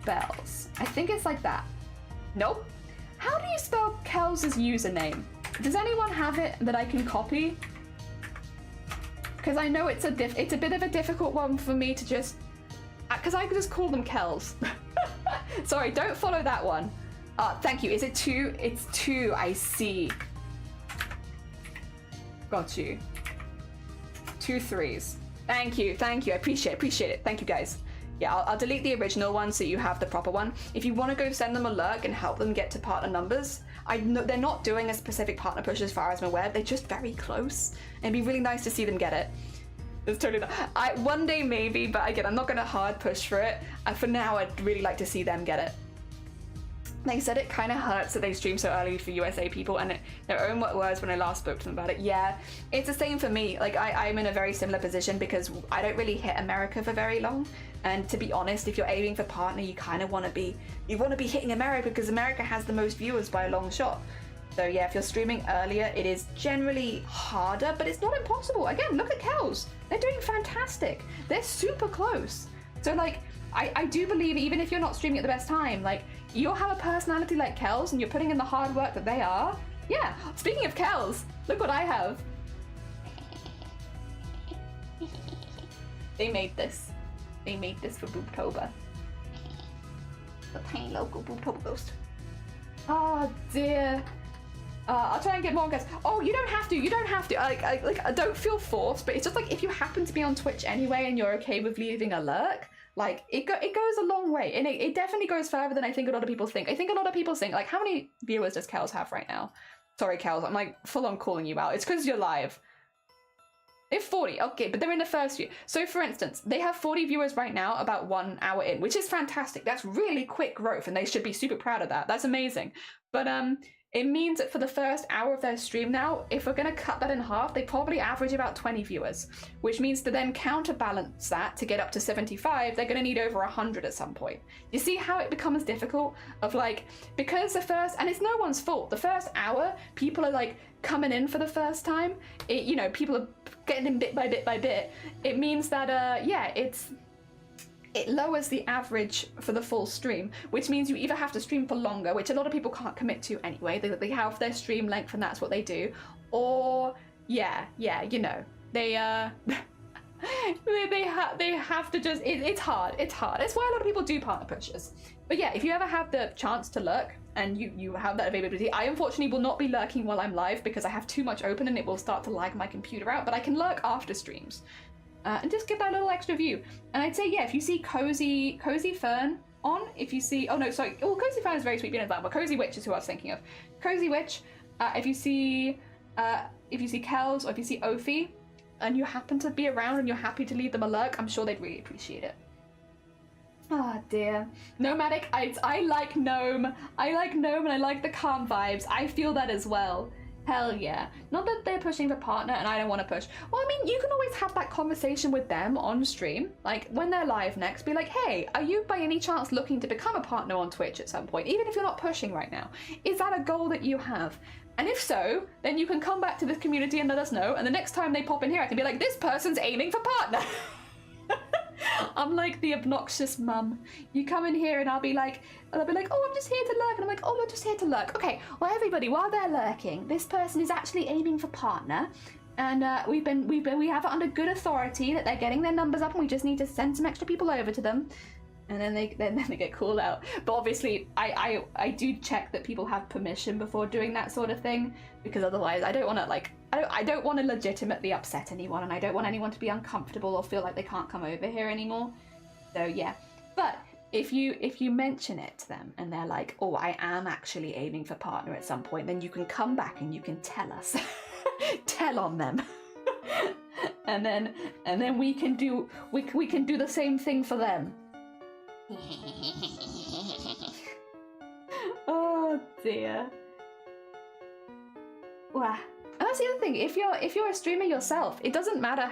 Bells. I think it's like that. Nope. How do you spell Kels' username? Does anyone have it that I can copy? Because I know it's a bit of a difficult one for me to just... Because I could just call them Kels. Sorry, don't follow that one. Thank you. Is it 2? It's 2, I see. Got you. 2 3s. Thank you. I appreciate it. Thank you, guys. Yeah, I'll delete the original one so you have the proper one. If you want to go send them a lurk and help them get to partner numbers, I know they're not doing a specific partner push as far as I'm aware. They're just very close. And it'd be really nice to see them get it. It's totally not. One day maybe, but again, I'm not going to hard push for it. For now, I'd really like to see them get it. They said it kind of hurts that they stream so early for USA people, and their own words when I last spoke to them about it. Yeah, it's the same for me. Like, I'm in a very similar position because I don't really hit America for very long. And to be honest, if you're aiming for partner, you kind of want to be hitting America because America has the most viewers by a long shot. So yeah, if you're streaming earlier, it is generally harder, but it's not impossible. Again, look at Kels. They're doing fantastic. They're super close. So like, I do believe even if you're not streaming at the best time, like, you'll have a personality like Kels and you're putting in the hard work that they are. Yeah, speaking of Kels, look what I have. They made this. They made this for Boobtober. The tiny local Boobtober ghost. Oh dear. I'll try and get more guests. Oh, you don't have to. You don't have to. I don't feel forced, but it's just like if you happen to be on Twitch anyway and you're okay with leaving a lurk, like it goes a long way, and it definitely goes further than I think a lot of people think. I think a lot of people think, like, how many viewers does Kels have right now? Sorry, Kels, I'm like full on calling you out. It's because you're live. They have 40, okay, but they're in the first view. So for instance, they have 40 viewers right now about 1 hour in, which is fantastic. That's really quick growth, and they should be super proud of that. That's amazing. But it means that for the first hour of their stream now, if we're going to cut that in half, they probably average about 20 viewers, which means to then counterbalance that to get up to 75, they're going to need over 100 at some point. You see how it becomes difficult of like, because the first, and it's no one's fault, the first hour, people are like coming in for the first time, you know, people are getting in bit by bit by bit. It means that, yeah, it lowers the average for the full stream, which means you either have to stream for longer, which a lot of people can't commit to anyway. They have their stream length and that's what they do. Or, yeah, you know, they have to just, it's hard. It's why a lot of people do partner pushes. But yeah, if you ever have the chance to lurk and you have that availability, I unfortunately will not be lurking while I'm live because I have too much open and it will start to lag my computer out, but I can lurk after streams. And just give that little extra view. And I'd say, yeah, if you see Cozy Fern on, if you see, oh no, sorry, well, Cozy Fern is very sweet, but Cozy Witch is who I was thinking of. Cozy Witch, if you see Kels or if you see Ophi, and you happen to be around and you're happy to leave them a lurk, I'm sure they'd really appreciate it. Ah, dear. Nomadic, I like Gnome. I like Gnome and I like the calm vibes. I feel that as well. Hell yeah. Not that they're pushing for partner and I don't want to push. Well, I mean, you can always have that conversation with them on stream. Like, when they're live next, be like, hey, are you by any chance looking to become a partner on Twitch at some point? Even if you're not pushing right now. Is that a goal that you have? And if so, then you can come back to this community and let us know. And the next time they pop in here, I can be like, this person's aiming for partner. I'm like the obnoxious mum. You come in here and I'll be like, oh, I'm just here to lurk. And I'm like, oh, we're just here to lurk. Okay, well, everybody, while they're lurking, this person is actually aiming for partner. And we have it under good authority that they're getting their numbers up and we just need to send some extra people over to them. And then they get called out. But obviously, I do check that people have permission before doing that sort of thing, because otherwise I don't want to I don't want to legitimately upset anyone, and I don't want anyone to be uncomfortable or feel like they can't come over here anymore. So yeah, but if you mention it to them and they're like, oh, I am actually aiming for partner at some point, then you can come back and you can tell us, tell on them, and then we can do the same thing for them. Oh dear. Wow. And that's the other thing, if you're a streamer yourself, it doesn't matter,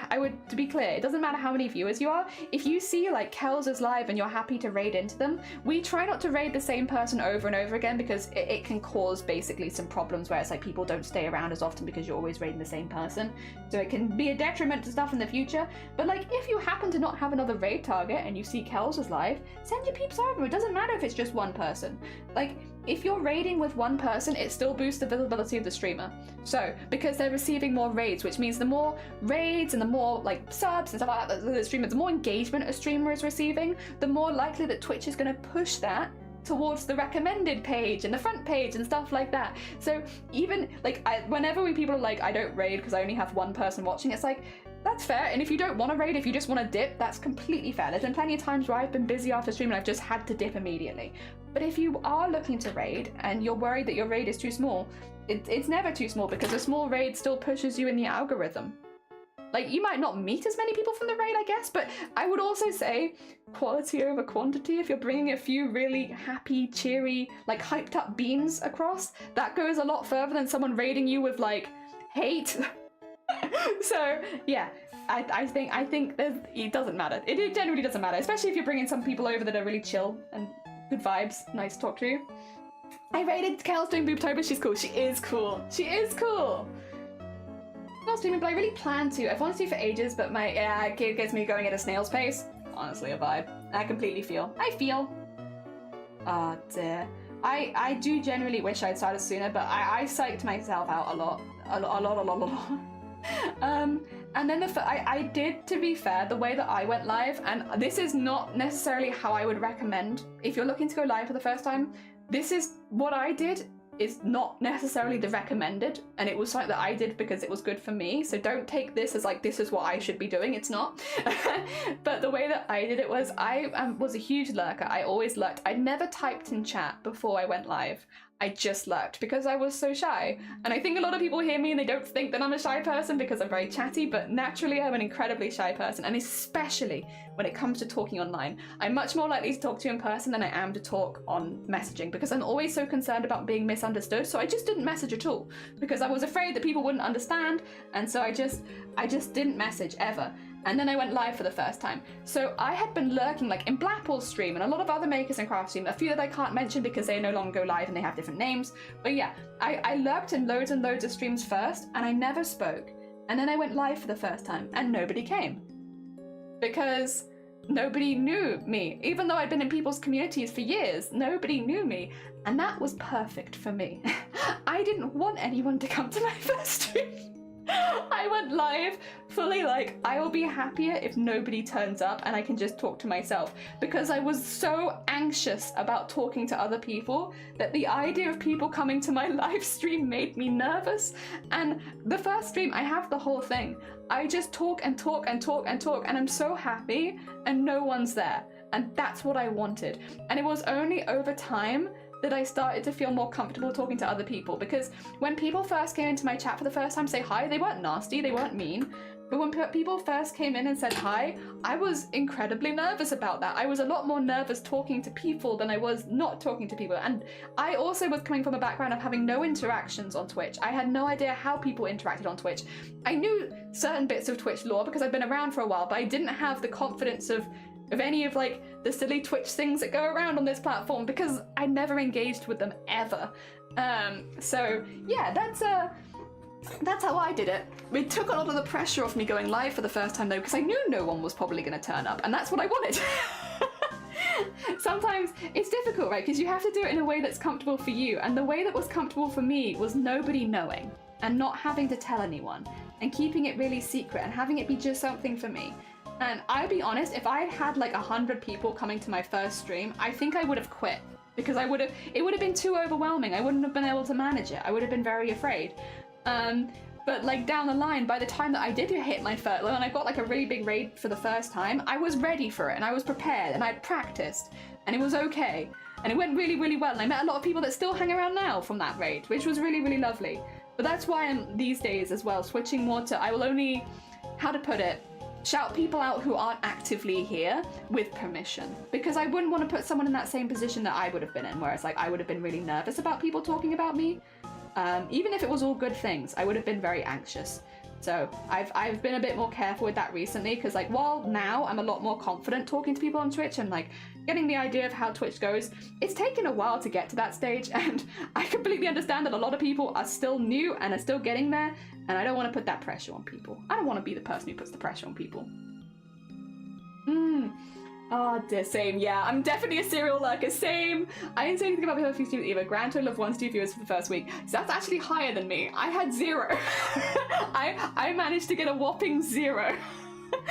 to be clear, it doesn't matter how many viewers you are. If you see like Kels is live and you're happy to raid into them, we try not to raid the same person over and over again because it can cause basically some problems where it's like people don't stay around as often because you're always raiding the same person. So it can be a detriment to stuff in the future. But like if you happen to not have another raid target and you see Kels is live, send your peeps over. It doesn't matter if it's just one person. Like, if you're raiding with one person, it still boosts the visibility of the streamer. So, because they're receiving more raids, which means the more raids and the more like subs and stuff like that the streamer, the more engagement a streamer is receiving, the more likely that Twitch is going to push that towards the recommended page and the front page and stuff like that. So even like whenever people are like, I don't raid because I only have one person watching, it's like, That's fair, and if you don't want to raid, if you just want to dip, that's completely fair. There's been plenty of times where I've been busy after stream and I've just had to dip immediately. But if you are looking to raid and you're worried that your raid is too small, it's never too small, because a small raid still pushes you in the algorithm. Like, you might not meet as many people from the raid, I guess, but I would also say quality over quantity. If you're bringing a few really happy, cheery, like hyped up beans across, that goes a lot further than someone raiding you with like hate. So yeah, I think it doesn't matter. It generally doesn't matter, especially if you're bringing some people over that are really chill and good vibes, nice to talk to. I rated Kel's doing Boobtober. She's cool. She is cool. She is cool. Not streaming, but I really plan to. I've wanted to for ages, but my kid gets me going at a snail's pace. Honestly, a vibe. I completely feel. Oh dear. I do generally wish I'd started sooner, but I psyched myself out a lot. And then I did, to be fair, the way that I went live, and this is not necessarily how I would recommend if you're looking to go live for the first time. This is what I did. Is not necessarily the recommended, and it was something that I did because it was good for me, so don't take this as like this is what I should be doing. It's not. But the way that I did it was I was a huge lurker. I always lurked. I never typed in chat before I went live. I just lurked because I was so shy, and I think a lot of people hear me and they don't think that I'm a shy person because I'm very chatty, but naturally I'm an incredibly shy person, and especially when it comes to talking online. I'm much more likely to talk to you in person than I am to talk on messaging, because I'm always so concerned about being misunderstood. So I just didn't message at all because I was afraid that people wouldn't understand, and so I just didn't message ever. And then I went live for the first time. So I had been lurking like in Blackpool's stream and a lot of other makers and craft stream, a few that I can't mention because they no longer go live and they have different names. But yeah, I lurked in loads and loads of streams first, and I never spoke. And then I went live for the first time and nobody came. Because nobody knew me. Even though I'd been in people's communities for years, nobody knew me. And that was perfect for me. I didn't want anyone to come to my first stream. I went live fully like, I will be happier if nobody turns up and I can just talk to myself, because I was so anxious about talking to other people that the idea of people coming to my live stream made me nervous. And the first stream, I have the whole thing. I just talk and talk and talk and talk, and I'm so happy and no one's there. And that's what I wanted. And it was only over time that I started to feel more comfortable talking to other people, because when people first came into my chat for the first time to say hi, they weren't nasty, they weren't mean, but when people first came in and said hi, I was incredibly nervous about that. I was a lot more nervous talking to people than I was not talking to people. And I also was coming from a background of having no interactions on Twitch. I had no idea how people interacted on Twitch. I knew certain bits of Twitch lore because I've been around for a while, but I didn't have the confidence of any of like the silly Twitch things that go around on this platform because I never engaged with them ever. So yeah, that's how I did it. It took a lot of the pressure off me going live for the first time though, because I knew no one was probably going to turn up, and that's what I wanted. Sometimes it's difficult, right? Because you have to do it in a way that's comfortable for you, and the way that was comfortable for me was nobody knowing and not having to tell anyone and keeping it really secret and having it be just something for me. And I'll be honest, if I had like 100 people coming to my first stream, I think I would have quit, because it would have been too overwhelming. I wouldn't have been able to manage it. I would have been very afraid. But like down the line, by the time that I did hit my first, when I got like a really big raid for the first time, I was ready for it and I was prepared and I'd practiced and it was okay. And it went really, really well. And I met a lot of people that still hang around now from that raid, which was really, really lovely. But that's why I'm these days as well switching more to, I will only, how to put it, shout people out who aren't actively here with permission, because I wouldn't want to put someone in that same position that I would have been in, where it's like I would have been really nervous about people talking about me. Even if it was all good things, I would have been very anxious. So I've been a bit more careful with that recently, because like while now I'm a lot more confident talking to people on Twitch and like getting the idea of how Twitch goes, it's taken a while to get to that stage, and I completely understand that a lot of people are still new and are still getting there, and I don't want to put that pressure on people. I don't want to be the person who puts the pressure on people. Oh dear, same, yeah, I'm definitely a serial lurker, same. I didn't say anything about being streams either. Grand total of 1 to 2 viewers for the first week. So that's actually higher than me. I had 0. I managed to get a whopping 0.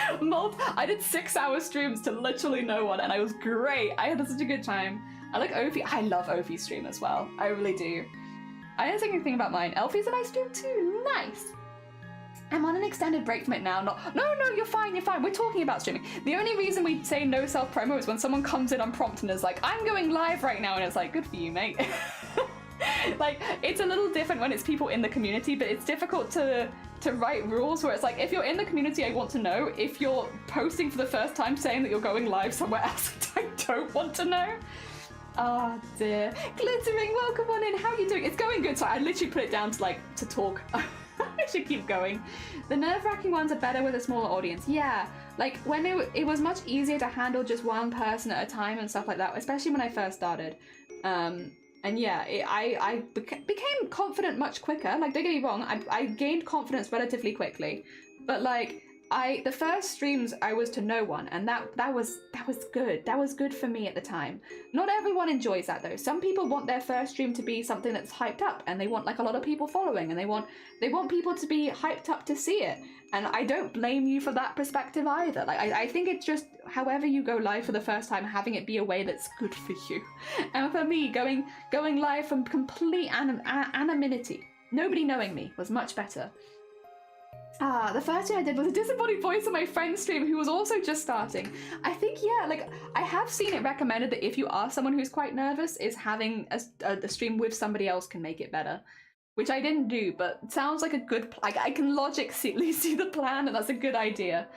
I did 6-hour streams to literally no one, and I was great. I had such a good time. I like Ophi. I love Ophi's stream as well. I really do. I didn't say anything about mine. Elfie's a nice stream too. Nice. I'm on an extended break from it now. No, you're fine, you're fine. We're talking about streaming. The only reason we say no self-promo is when someone comes in unprompted and is like, I'm going live right now, and it's like, good for you, mate. Like, it's a little different when it's people in the community, but it's difficult to write rules where it's like, if you're in the community, I want to know. If you're posting for the first time saying that you're going live somewhere else, I don't want to know. Oh dear. Glittering, welcome on in. How are you doing? It's going good. So I literally put it down to talk. I should keep going. The nerve-wracking ones are better with a smaller audience. Yeah, like when it was much easier to handle just one person at a time and stuff like that, especially when I first started. And yeah, I became confident much quicker. Like, don't get me wrong, I gained confidence relatively quickly, but like the first streams I was to no one, and that was good. That was good for me at the time. Not everyone enjoys that though. Some people want their first stream to be something that's hyped up, and they want like a lot of people following, and they want people to be hyped up to see it. And I don't blame you for that perspective either. Like I think it's just however you go live for the first time, having it be a way that's good for you. And for me, going live from complete anonymity, nobody knowing me, was much better. The first thing I did was a disembodied voice on my friend's stream who was also just starting. I think, yeah, like, I have seen it recommended that if you are someone who's quite nervous, is having a stream with somebody else can make it better. Which I didn't do, but it sounds like a good, like, I can logically see the plan, and that's a good idea.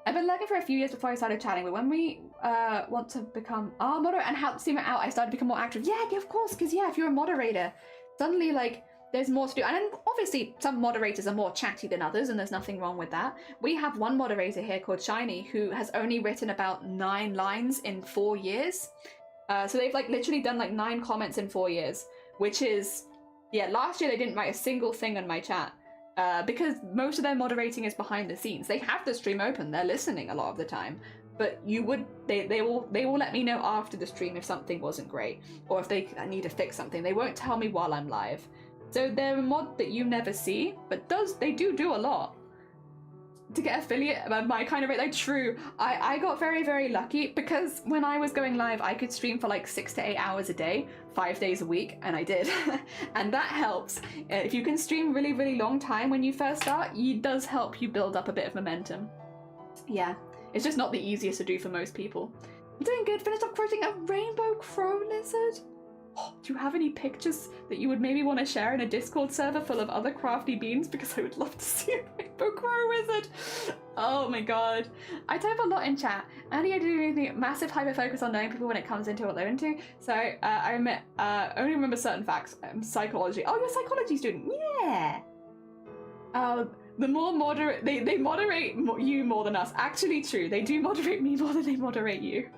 I've been lurking for a few years before I started chatting, but when we want to become our moderator and help stream it out, I started to become more active. Yeah, of course, because yeah, if you're a moderator, suddenly, like, there's more to do. And then obviously some moderators are more chatty than others, and there's nothing wrong with that. We have one moderator here called Shiny who has only written about 9 lines in 4 years. So they've like literally done like 9 comments in 4 years, which is, yeah, last year they didn't write a single thing on my chat because most of their moderating is behind the scenes. They have the stream open, they're listening a lot of the time, but they will let me know after the stream if something wasn't great or if they need to fix something. They won't tell me while I'm live. So they're a mod that you never see, but they do a lot. To get affiliate at my kind of rate, like true, I got very, very lucky because when I was going live, I could stream for like 6 to 8 hours a day, 5 days a week, and I did. And that helps. If you can stream really, really long time when you first start, it does help you build up a bit of momentum. Yeah, it's just not the easiest to do for most people. I'm doing good, finished up crocheting a rainbow crow lizard. Oh, do you have any pictures that you would maybe want to share in a Discord server full of other crafty beans? Because I would love to see a rainbow crow wizard. Oh my god. I type a lot in chat. And I do anything massive hyper focus on knowing people when it comes into what they're into. So I only remember certain facts. Psychology. Oh, you're a psychology student. Yeah. The more moderate, they moderate you more than us. Actually true. They do moderate me more than they moderate you.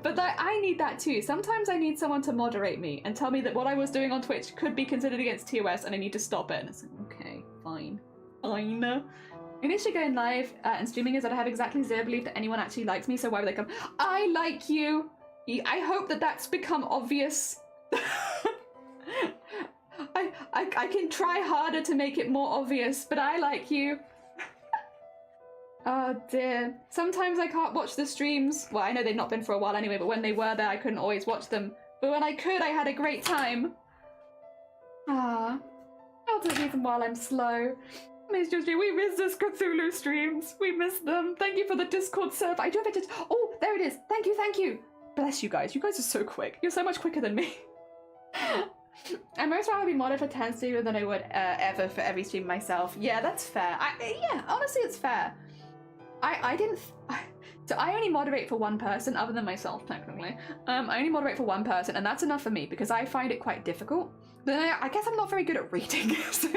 But I need that too. Sometimes I need someone to moderate me and tell me that what I was doing on Twitch could be considered against TOS and I need to stop it. And it's like, okay, fine. Initially going live and streaming is that I have exactly zero belief that anyone actually likes me, so why would they come? I like you! I hope that that's become obvious. I can try harder to make it more obvious, but I like you. Oh dear. Sometimes I can't watch the streams. Well, I know they've not been for a while anyway, but when they were there, I couldn't always watch them. But when I could, I had a great time. I'll do these while I'm slow. Miss Josie, we miss the Cthulhu streams. We miss them. Thank you for the Discord server. I do have it. Oh, there it is. Thank you. Bless you guys. You guys are so quick. You're so much quicker than me. And most rather be modded for 10 streamers than I would ever for every stream myself. Yeah, that's fair. Yeah, honestly, it's fair. So I only moderate for one person, other than myself, technically. I only moderate for one person, and that's enough for me, because I find it quite difficult. But I guess I'm not very good at reading, so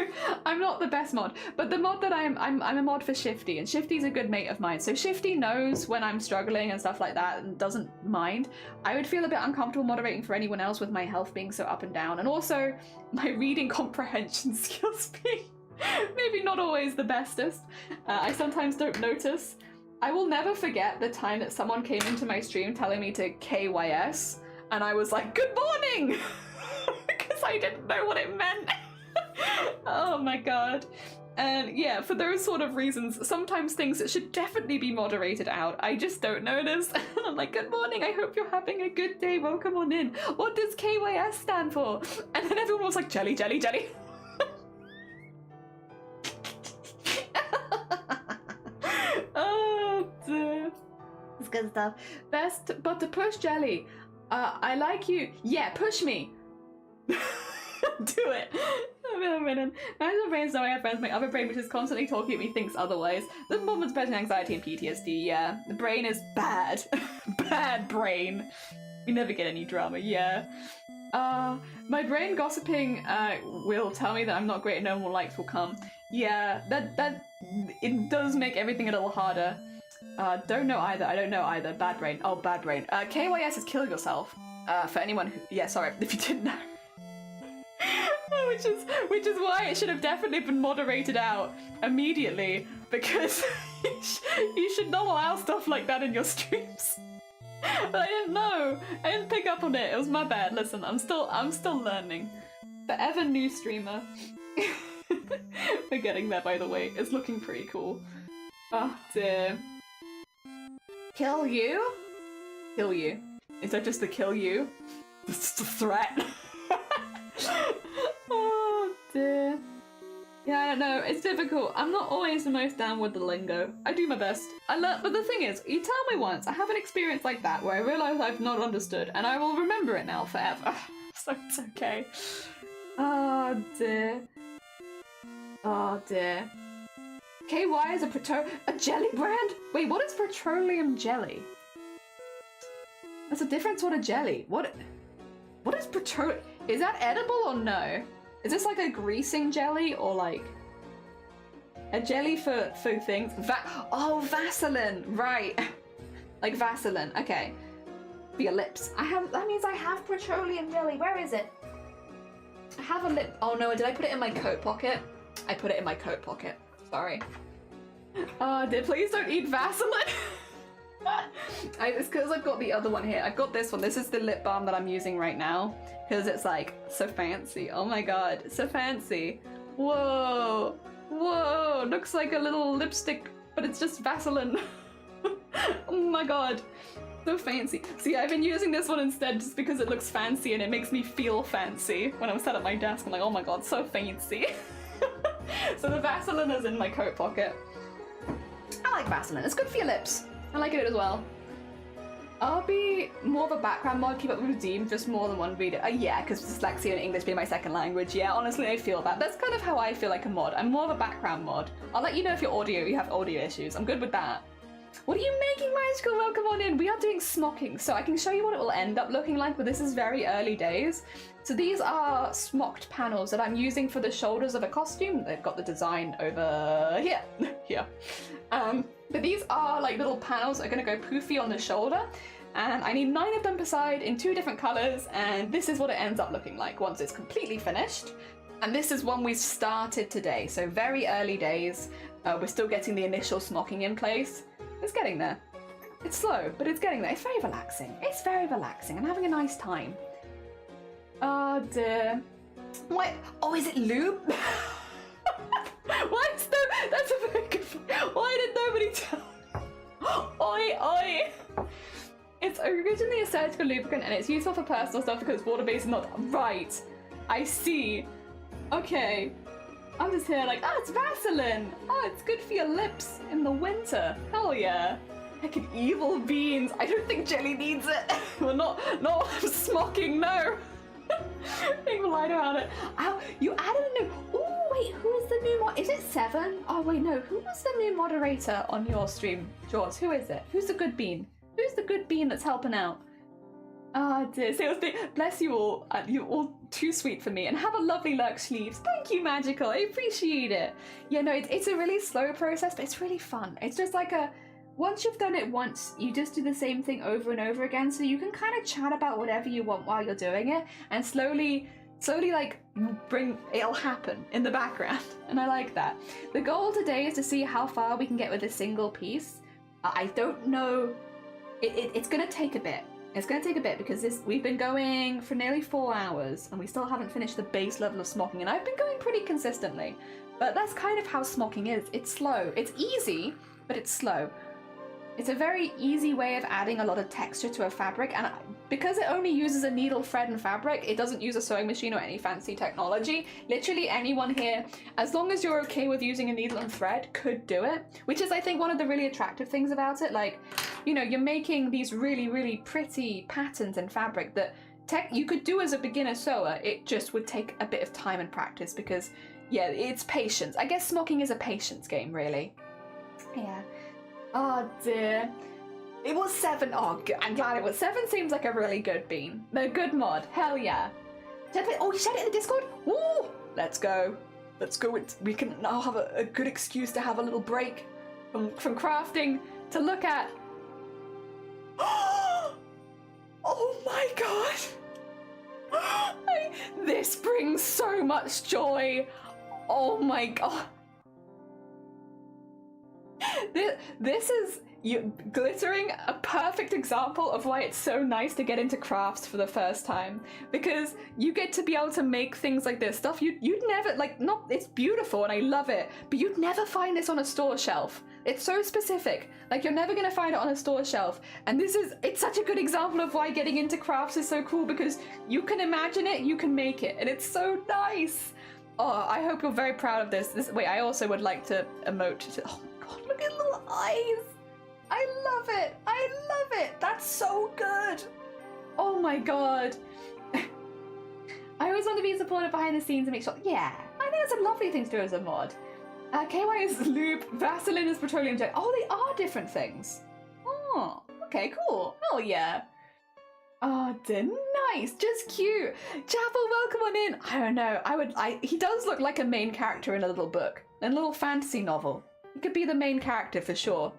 I'm not the best mod. But the mod that I'm a mod for Shifty, and Shifty's a good mate of mine. So Shifty knows when I'm struggling and stuff like that, and doesn't mind. I would feel a bit uncomfortable moderating for anyone else with my health being so up and down, and also my reading comprehension skills being maybe not always the bestest. I sometimes don't notice. I will never forget the time that someone came into my stream telling me to KYS, and I was like, good morning! Because I didn't know what it meant. Oh my god. And yeah, for those sort of reasons, sometimes things that should definitely be moderated out, I just don't notice. And I'm like, good morning, I hope you're having a good day, welcome on in. What does KYS stand for? And then everyone was like, jelly, jelly, jelly. It's good stuff. Best, but to push jelly. I like you. Yeah, push me. Do it. My brain's knowing I have friends. My other brain, which is constantly talking at me, thinks otherwise. The moment's better than anxiety and PTSD. Yeah, the brain is bad. Bad brain. We never get any drama. Yeah. My brain gossiping will tell me that I'm not great and no one likes will come. Yeah, that it does make everything a little harder. Don't know either. I don't know either. Bad brain. Oh, bad brain. KYS is kill yourself. For anyone who, yeah, sorry if you didn't know. which is why it should have definitely been moderated out immediately, because you should not allow stuff like that in your streams. But I didn't know. I didn't pick up on it. It was my bad. Listen, I'm still learning. Forever new streamer. We're getting there, by the way. It's looking pretty cool. Oh dear. Kill you? Kill you. Is that just the kill you? It's a threat. Oh dear. Yeah, I don't know. It's difficult. I'm not always the most down with the lingo. I do my best. I learn, but the thing is, you tell me once, I have an experience like that where I realise I've not understood, and I will remember it now forever. So it's okay. Oh dear. Oh dear. KY is a jelly brand? Wait, what is petroleum jelly? That's a different sort of jelly. What is petroleum? Is that edible or no? Is this like a greasing jelly or like a jelly for things? Oh, Vaseline, right. Like Vaseline, okay. For your lips. That means I have petroleum jelly. Where is it? I have a lip. Oh no, did I put it in my coat pocket? I put it in my coat pocket. Sorry. Please don't eat Vaseline. It's because I've got the other one here. I've got this one. This is the lip balm that I'm using right now because it's like so fancy. Oh my god, so fancy. Whoa, whoa, looks like a little lipstick, but it's just Vaseline. Oh my god, so fancy. See, I've been using this one instead just because it looks fancy and it makes me feel fancy. When I'm sat at my desk, I'm like, oh my god, so fancy. So the Vaseline is in my coat pocket. I like Vaseline. It's good for your lips. I like it as well. I'll be more of a background mod, keep up with Redeem, just more than one reader. Yeah, because dyslexia and English being my second language. Yeah, honestly, I feel that. That's kind of how I feel like a mod. I'm more of a background mod. I'll let you know if you have audio issues. I'm good with that. What are you making, Magical? Welcome on in. We are doing smocking, so I can show you what it will end up looking like, but this is very early days. So these are smocked panels that I'm using for the shoulders of a costume. They've got the design over here. Here. But these are like little panels that are going to go poofy on the shoulder, and I need 9 of them per side in 2 different colours, and this is what it ends up looking like once it's completely finished. And this is one we started today, so very early days. We're still getting the initial smocking in place. It's getting there. It's slow, but it's getting there. It's very relaxing. It's very relaxing. I'm having a nice time. Oh dear. What? Oh, is it lube? What? That's a very good point. Why did nobody tell? Oi, oi. It's originally a surgical lubricant and it's useful for personal stuff because it's water-based and not... Right. I see. Okay. I'm just here like, oh, it's Vaseline. Oh, it's good for your lips in the winter. Hell yeah. Heckin' evil beans. I don't think jelly needs it. Well, not smocking, no. Being lied about it. Oh, you added a new... Oh, wait, who is the new mod? Is it 7? Oh, wait, no. Who was the new moderator on your stream, George? Who is it? Who's the good bean? Who's the good bean that's helping out? Oh dear, seriously, bless you all. You're all too sweet for me. And have a lovely lurk sleeves. Thank you, Magical. I appreciate it. Yeah, no, it's a really slow process, but it's really fun. It's just like a... Once you've done it once, you just do the same thing over and over again, so you can kind of chat about whatever you want while you're doing it, and slowly like it'll happen in the background, and I like that. The goal today is to see how far we can get with a single piece. I don't know. It's gonna take a bit. It's gonna take a bit because we've been going for nearly 4 hours, and we still haven't finished the base level of smocking, and I've been going pretty consistently. But that's kind of how smocking is. It's slow. It's easy, but it's slow. It's a very easy way of adding a lot of texture to a fabric, and because it only uses a needle, thread, and fabric, it doesn't use a sewing machine or any fancy technology. Literally anyone here, as long as you're okay with using a needle and thread, could do it, which is, I think, one of the really attractive things about it. Like, you know, you're making these really, really pretty patterns in fabric that you could do as a beginner sewer. It just would take a bit of time and practice because, yeah, it's patience. I guess smocking is a patience game, really. Yeah. Oh dear. It was 7. Oh, I'm glad it was 7. Seems like a really good bean. A good mod. Hell yeah. Oh, you said it in the Discord? Woo! Let's go. Let's go. We can now have a good excuse to have a little break from crafting to look at. Oh my god! This brings so much joy. Oh my god. This is glittering, a perfect example of why it's so nice to get into crafts for the first time, because you get to be able to make things like this stuff you'd never, like, not, it's beautiful and I love it, but you'd never find this on a store shelf. It's so specific, like you're never gonna find it on a store shelf, and it's such a good example of why getting into crafts is so cool, because you can imagine it, you can make it, and it's so nice. Oh, I hope you're very proud of this. Wait, I also would like to emote to, oh my god, look at little eyes. I love it! I love it! That's so good! Oh my god. I always want to be supported behind the scenes and make sure. Yeah, I think that's a lovely thing to do as a mod. KY is lube, Vaseline is petroleum jelly. Oh, they are different things. Oh, okay, cool. Oh yeah. Oh, dear, nice, just cute. Chapel, welcome on in. I don't know, he does look like a main character in a little book, in a little fantasy novel. He could be the main character for sure.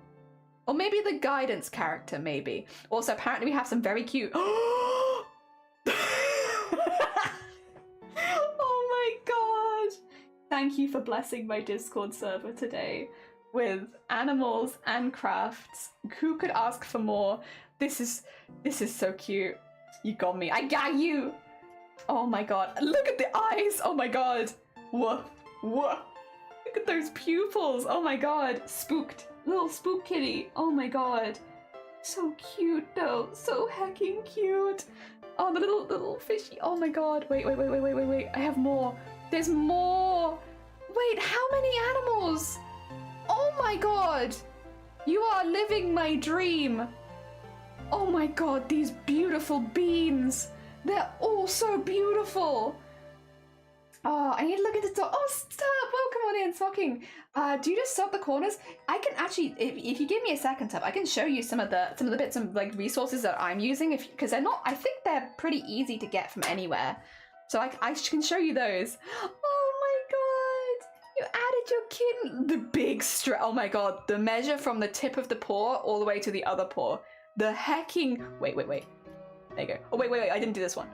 Or maybe the guidance character, maybe. Also, apparently we have some very cute... Oh my god! Thank you for blessing my Discord server today with animals and crafts. Who could ask for more? This is so cute. You got me. I got you! Oh my god. Look at the eyes! Oh my god! Whoa. Whoa. Look at those pupils! Oh my god. Spooked. Little spook kitty. Oh my god. So cute though. So hecking cute. Oh, the little fishy. Oh my god. Wait. I have more. There's more. Wait, how many animals? Oh my god. You are living my dream. Oh my god, these beautiful beans. They're all so beautiful. Oh, I need to look into the... Oh, stop! Welcome on in, smocking. Do you just sub the corners? I can actually, if you give me a second, Tab, I can show you some of the bits of like resources that I'm using, because they're not. I think they're pretty easy to get from anywhere, so I can show you those. Oh my god! You added your kitten. The big oh my god! The measure from the tip of the paw all the way to the other paw. The hecking. Wait. There you go. Oh wait. I didn't do this one.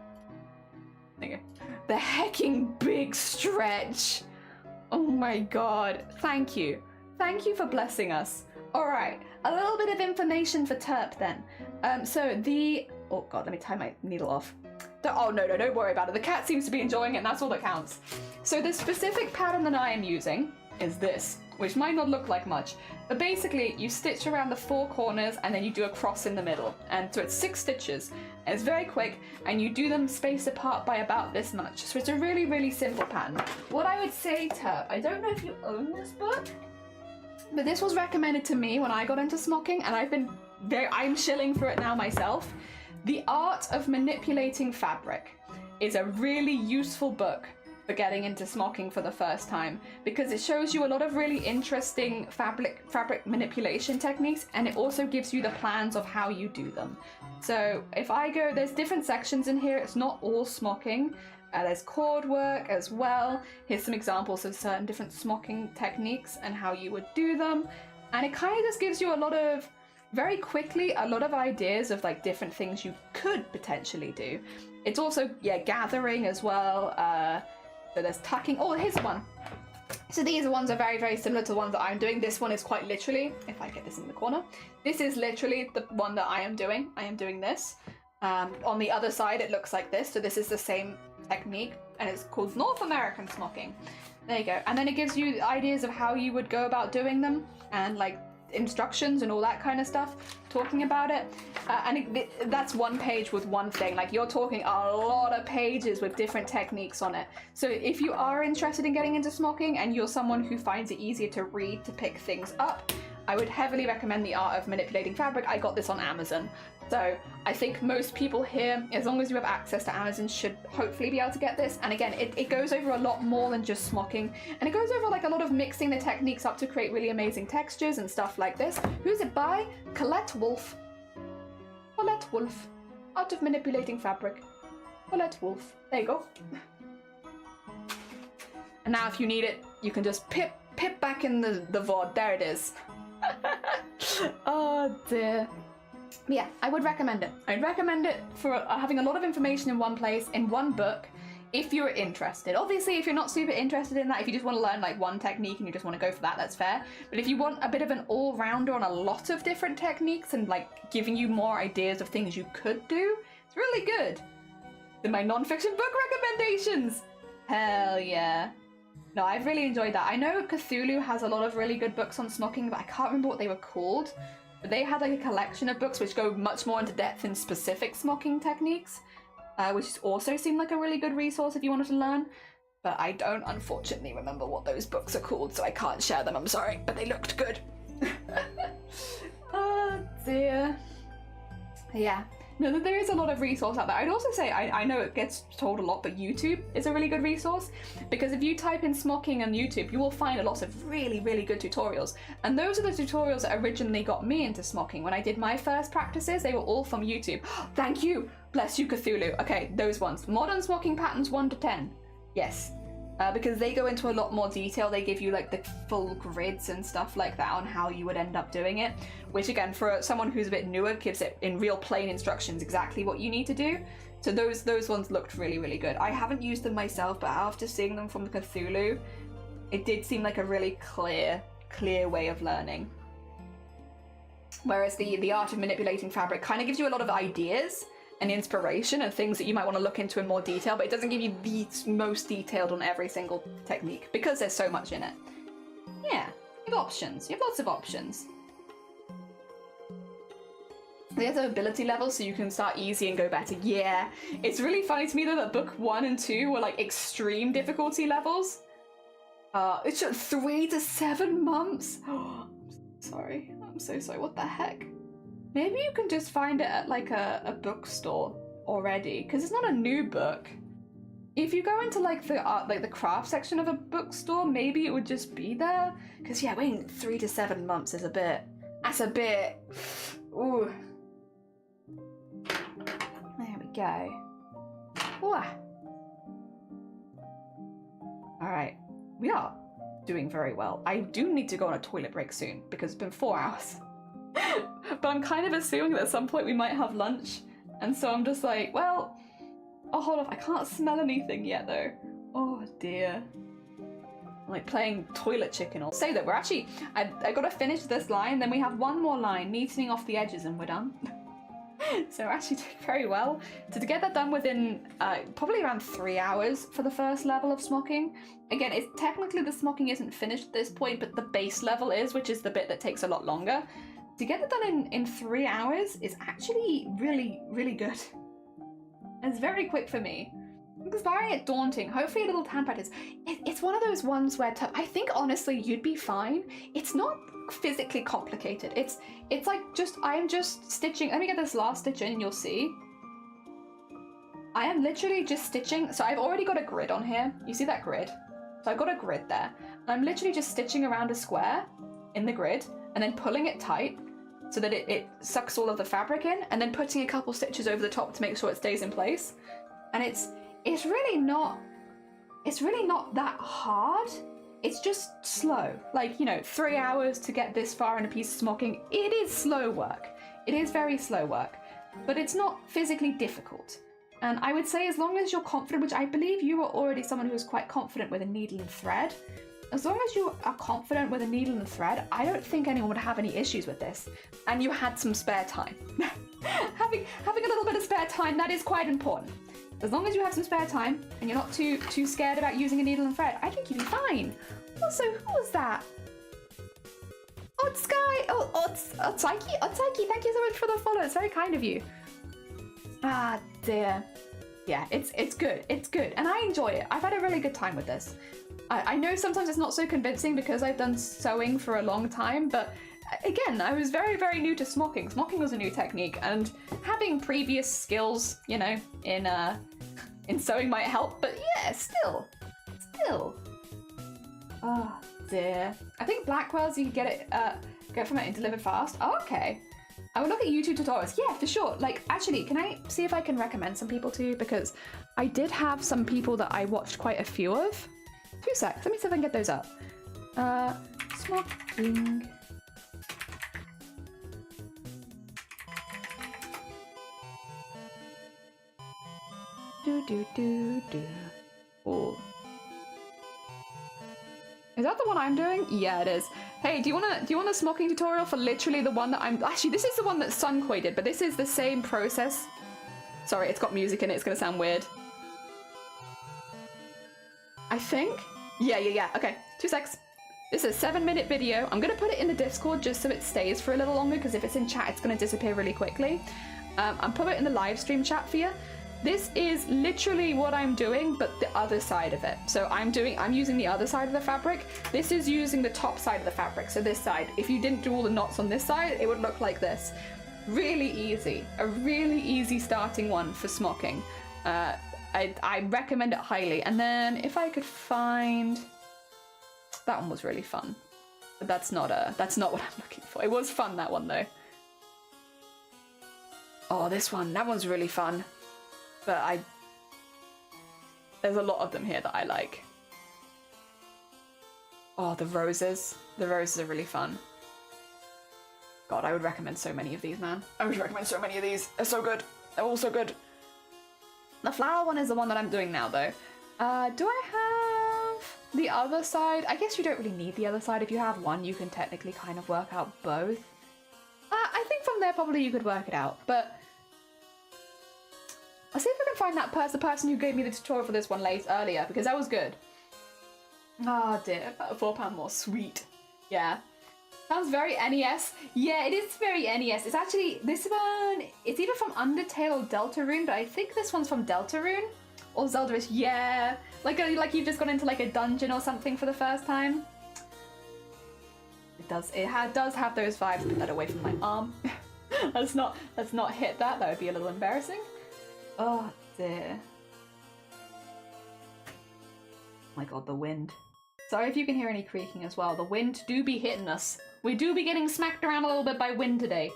There you go. The hecking big stretch. Oh my god. Thank you. Thank you for blessing us. Alright, a little bit of information for Terp then. So the... Oh god, let me tie my needle off. Oh no, don't worry about it. The cat seems to be enjoying it and that's all that counts. So the specific pattern that I am using is this, which might not look like much. But basically, you stitch around the 4 corners and then you do a cross in the middle. And so it's 6 stitches. And it's very quick, and you do them spaced apart by about this much. So it's a really, really simple pattern. What I would say, Terp, I don't know if you own this book, but this was recommended to me when I got into smocking, and I'm shilling for it now myself. The Art of Manipulating Fabric is a really useful book for getting into smocking for the first time, because it shows you a lot of really interesting fabric manipulation techniques, and it also gives you the plans of how you do them. So if I go, there's different sections in here. It's not all smocking. There's cord work as well. Here's some examples of certain different smocking techniques and how you would do them. And it kind of just gives you very quickly, a lot of ideas of like different things you could potentially do. It's also, gathering as well. So there's tucking. Oh, here's one. So these ones are very, very similar to the ones that I'm doing. This one is quite literally, if I get this in the corner, this is literally the one that I am doing. I am doing this. On the other side, it looks like this. So this is the same technique, and it's called North American smocking. There you go. And then it gives you ideas of how you would go about doing them, and like instructions and all that kind of stuff, talking about it. That's one page with one thing. Like, you're talking a lot of pages with different techniques on it. So if you are interested in getting into smocking and you're someone who finds it easier to read to pick things up, I would heavily recommend The Art of Manipulating Fabric. I got this on Amazon. So I think most people here, as long as you have access to Amazon, should hopefully be able to get this. And again, it goes over a lot more than just smocking. And it goes over like a lot of mixing the techniques up to create really amazing textures and stuff like this. Who's it by? Colette Wolfe. Colette Wolfe. Art of Manipulating Fabric. Colette Wolfe. There you go. And now if you need it, you can just pip back in the VOD. There it is. Oh dear. Yeah, I would recommend it. I'd recommend it for having a lot of information in one place, in one book, if you're interested. Obviously, if you're not super interested in that, if you just want to learn like one technique and you just want to go for that, that's fair. But if you want a bit of an all-rounder on a lot of different techniques and like giving you more ideas of things you could do, it's really good. Then my non-fiction book recommendations! Hell yeah. No, I've really enjoyed that. I know Cthulhu has a lot of really good books on smocking, but I can't remember what they were called. But they had like a collection of books which go much more into depth in specific smocking techniques, which also seemed like a really good resource if you wanted to learn. But I don't unfortunately remember what those books are called, so I can't share them, I'm sorry, but they looked good. Oh dear. Yeah. No, there is a lot of resource out there. I'd also say, I know it gets told a lot, but YouTube is a really good resource, because if you type in smocking on YouTube, you will find a lot of really, really good tutorials. And those are the tutorials that originally got me into smocking. When I did my first practices, they were all from YouTube. Thank you! Bless you, Cthulhu. Okay, those ones. Modern smocking patterns 1 to 10. Yes. Because they go into a lot more detail. They give you like the full grids and stuff like that on how you would end up doing it, which again, for someone who's a bit newer, gives it in real plain instructions exactly what you need to do. So those ones looked really, really good. I haven't used them myself, but after seeing them from Cthulhu, it did seem like a really clear way of learning. Whereas the Art of Manipulating Fabric kind of gives you a lot of ideas and inspiration and things that you might want to look into in more detail, but it doesn't give you the most detailed on every single technique because there's so much in it. Yeah, you have options. You have lots of options. There's an ability level, so you can start easy and go better. Yeah, it's really funny to me though that book 1 and 2 were like extreme difficulty levels. It took 3 to 7 months. Oh, sorry, I'm so sorry. What the heck? Maybe you can just find it at like a bookstore already, because it's not a new book. If you go into like the craft section of a bookstore, maybe it would just be there. Because yeah, waiting 3 to 7 months is a bit. That's a bit. Ooh. There we go. Ooh. All right, we are doing very well. I do need to go on a toilet break soon because it's been 4 hours. But I'm kind of assuming that at some point we might have lunch, and so I'm just like, well, oh, hold on, I can't smell anything yet though. Oh dear. I'm like playing toilet chicken. I'll say that we're actually, I gotta finish this line, then we have one more line, neatening off the edges, and we're done. So we're actually doing very well. To get that done within probably around 3 hours for the first level of smocking. Again, it's technically the smocking isn't finished at this point, but the base level is, which is the bit that takes a lot longer. To get it done in 3 hours is actually really, really good. It's very quick for me. It's finding it daunting. Hopefully a little hand practice. It's one of those ones where I think honestly you'd be fine. It's not physically complicated. It's like I am just stitching. Let me get this last stitch in and you'll see. I am literally just stitching. So I've already got a grid on here. You see that grid? So I've got a grid there. I'm literally just stitching around a square in the grid and then pulling it tight so that it sucks all of the fabric in, and then putting a couple stitches over the top to make sure it stays in place. And it's really not that hard. It's just slow. Like, you know, 3 hours to get this far in a piece of smocking, it is slow work. It is very slow work, but it's not physically difficult. And I would say as long as you're confident, which I believe you are already someone who is quite confident with a needle and thread, as long as you are confident with a needle and thread, I don't think anyone would have any issues with this. And you had some spare time. having a little bit of spare time, that is quite important. As long as you have some spare time and you're not too scared about using a needle and thread, I think you'd be fine. Also, who was that? Otsky! Otsaiki, thank you so much for the follow. It's very kind of you. Ah, dear. Yeah, it's good. It's good. And I enjoy it. I've had a really good time with this. I know sometimes it's not so convincing because I've done sewing for a long time, but again, I was very, very new to smocking. Smocking was a new technique, and having previous skills, you know, in sewing might help, but yeah, still. Oh dear. I think Blackwell's you can get from it and delivered fast. Oh, okay. I would look at YouTube tutorials. Yeah, for sure. Like, actually, can I see if I can recommend some people to you? Because I did have some people that I watched quite a few of. 2 secs. Let me see if I can get those up. Smocking. Do. Oh. Is that the one I'm doing? Yeah, it is. Hey, do you want a smocking tutorial for literally the one that I'm... Actually, this is the one that Sunquay did, but this is the same process. Sorry, it's got music in it. It's going to sound weird. I think? Yeah. Okay, 2 secs. This is a 7-minute video. I'm going to put it in the Discord just so it stays for a little longer, because if it's in chat, it's going to disappear really quickly. I'll put it in the live stream chat for you. This is literally what I'm doing, but the other side of it. So I'm using the other side of the fabric. This is using the top side of the fabric, so this side. If you didn't do all the knots on this side, it would look like this. Really easy. A really easy starting one for smocking. I recommend it highly. And then if I could find... That one was really fun. But that's not what I'm looking for. It was fun, that one, though. Oh, this one. That one's really fun. But there's a lot of them here that I like. Oh, the roses. The roses are really fun. God, I would recommend so many of these, man. I would recommend so many of these. They're so good. They're all so good. The flower one is the one that I'm doing now, though. Do I have the other side? I guess you don't really need the other side. If you have one, you can technically kind of work out both. I think from there, probably you could work it out, but... I'll see if I can find the person who gave me the tutorial for this one earlier, because that was good. Oh dear, about £4 more. Sweet. Yeah. Sounds very NES. Yeah, it is very NES. It's actually, this one, it's either from Undertale or Deltarune, but I think this one's from Deltarune. Or Zelda-ish. Yeah. Like you've just gone into like a dungeon or something for the first time. It does have those vibes. Put that away from my arm. Let's not hit that. That would be a little embarrassing. Oh dear. Oh my god, the wind. Sorry if you can hear any creaking as well. The wind do be hitting us. We do be getting smacked around a little bit by wind today.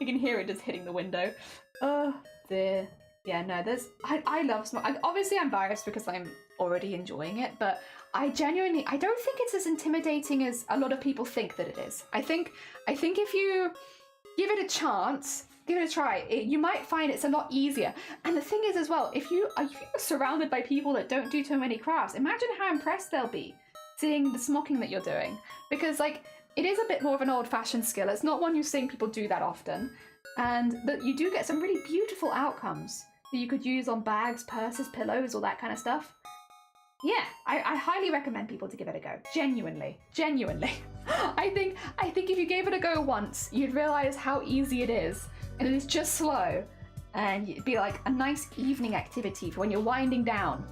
You can hear it just hitting the window. Oh dear. Yeah, no, I love smoke. Obviously I'm biased because I'm already enjoying it, but I don't think it's as intimidating as a lot of people think that it is. I think if you give it a chance, give it a try, you might find it's a lot easier. And the thing is as well, if you're surrounded by people that don't do too many crafts, imagine how impressed they'll be seeing the smocking that you're doing. Because like, it is a bit more of an old-fashioned skill. It's not one you're seeing people do that often. And that you do get some really beautiful outcomes that you could use on bags, purses, pillows, all that kind of stuff. Yeah, I highly recommend people to give it a go. Genuinely. I think if you gave it a go once, you'd realize how easy it is. And it is just slow. And it'd be like a nice evening activity for when you're winding down.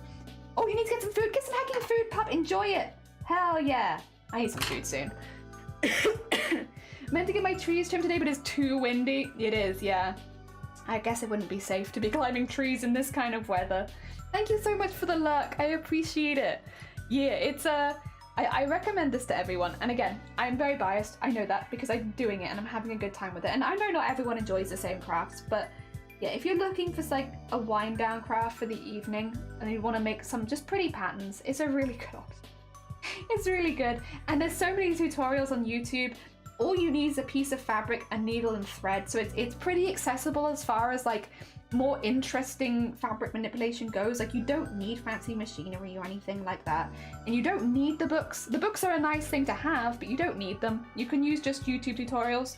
Oh, you need to get some food. Get some hacking food, pup. Enjoy it. Hell yeah. I need some food soon. Meant to get my trees trimmed today, but it's too windy. It is, yeah. I guess it wouldn't be safe to be climbing trees in this kind of weather. Thank you so much for the lurk. I appreciate it. Yeah, it's I recommend this to everyone. And again, I'm very biased. I know that because I'm doing it and I'm having a good time with it. And I know not everyone enjoys the same crafts, but yeah, if you're looking for like a wind down craft for the evening and you want to make some just pretty patterns, it's a really good option. It's really good. And there's so many tutorials on YouTube. All you need is a piece of fabric, a needle and thread. So it's pretty accessible as far as like more interesting fabric manipulation goes. Like you don't need fancy machinery or anything like that. And you don't need the books. The books are a nice thing to have, but you don't need them. You can use just YouTube tutorials.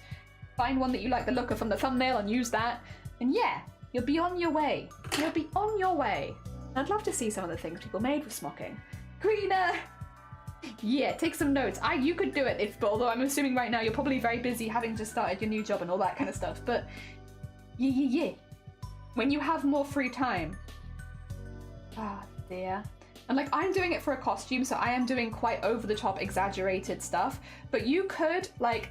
Find one that you like the look of from the thumbnail and use that. And yeah, you'll be on your way. You'll be on your way. I'd love to see some of the things people made with smocking. Greener! Yeah, take some notes. You could do it, although I'm assuming right now you're probably very busy having just started your new job and all that kind of stuff, but yeah. When you have more free time. Ah, dear. And like, I'm doing it for a costume, so I am doing quite over-the-top, exaggerated stuff. But you could, like,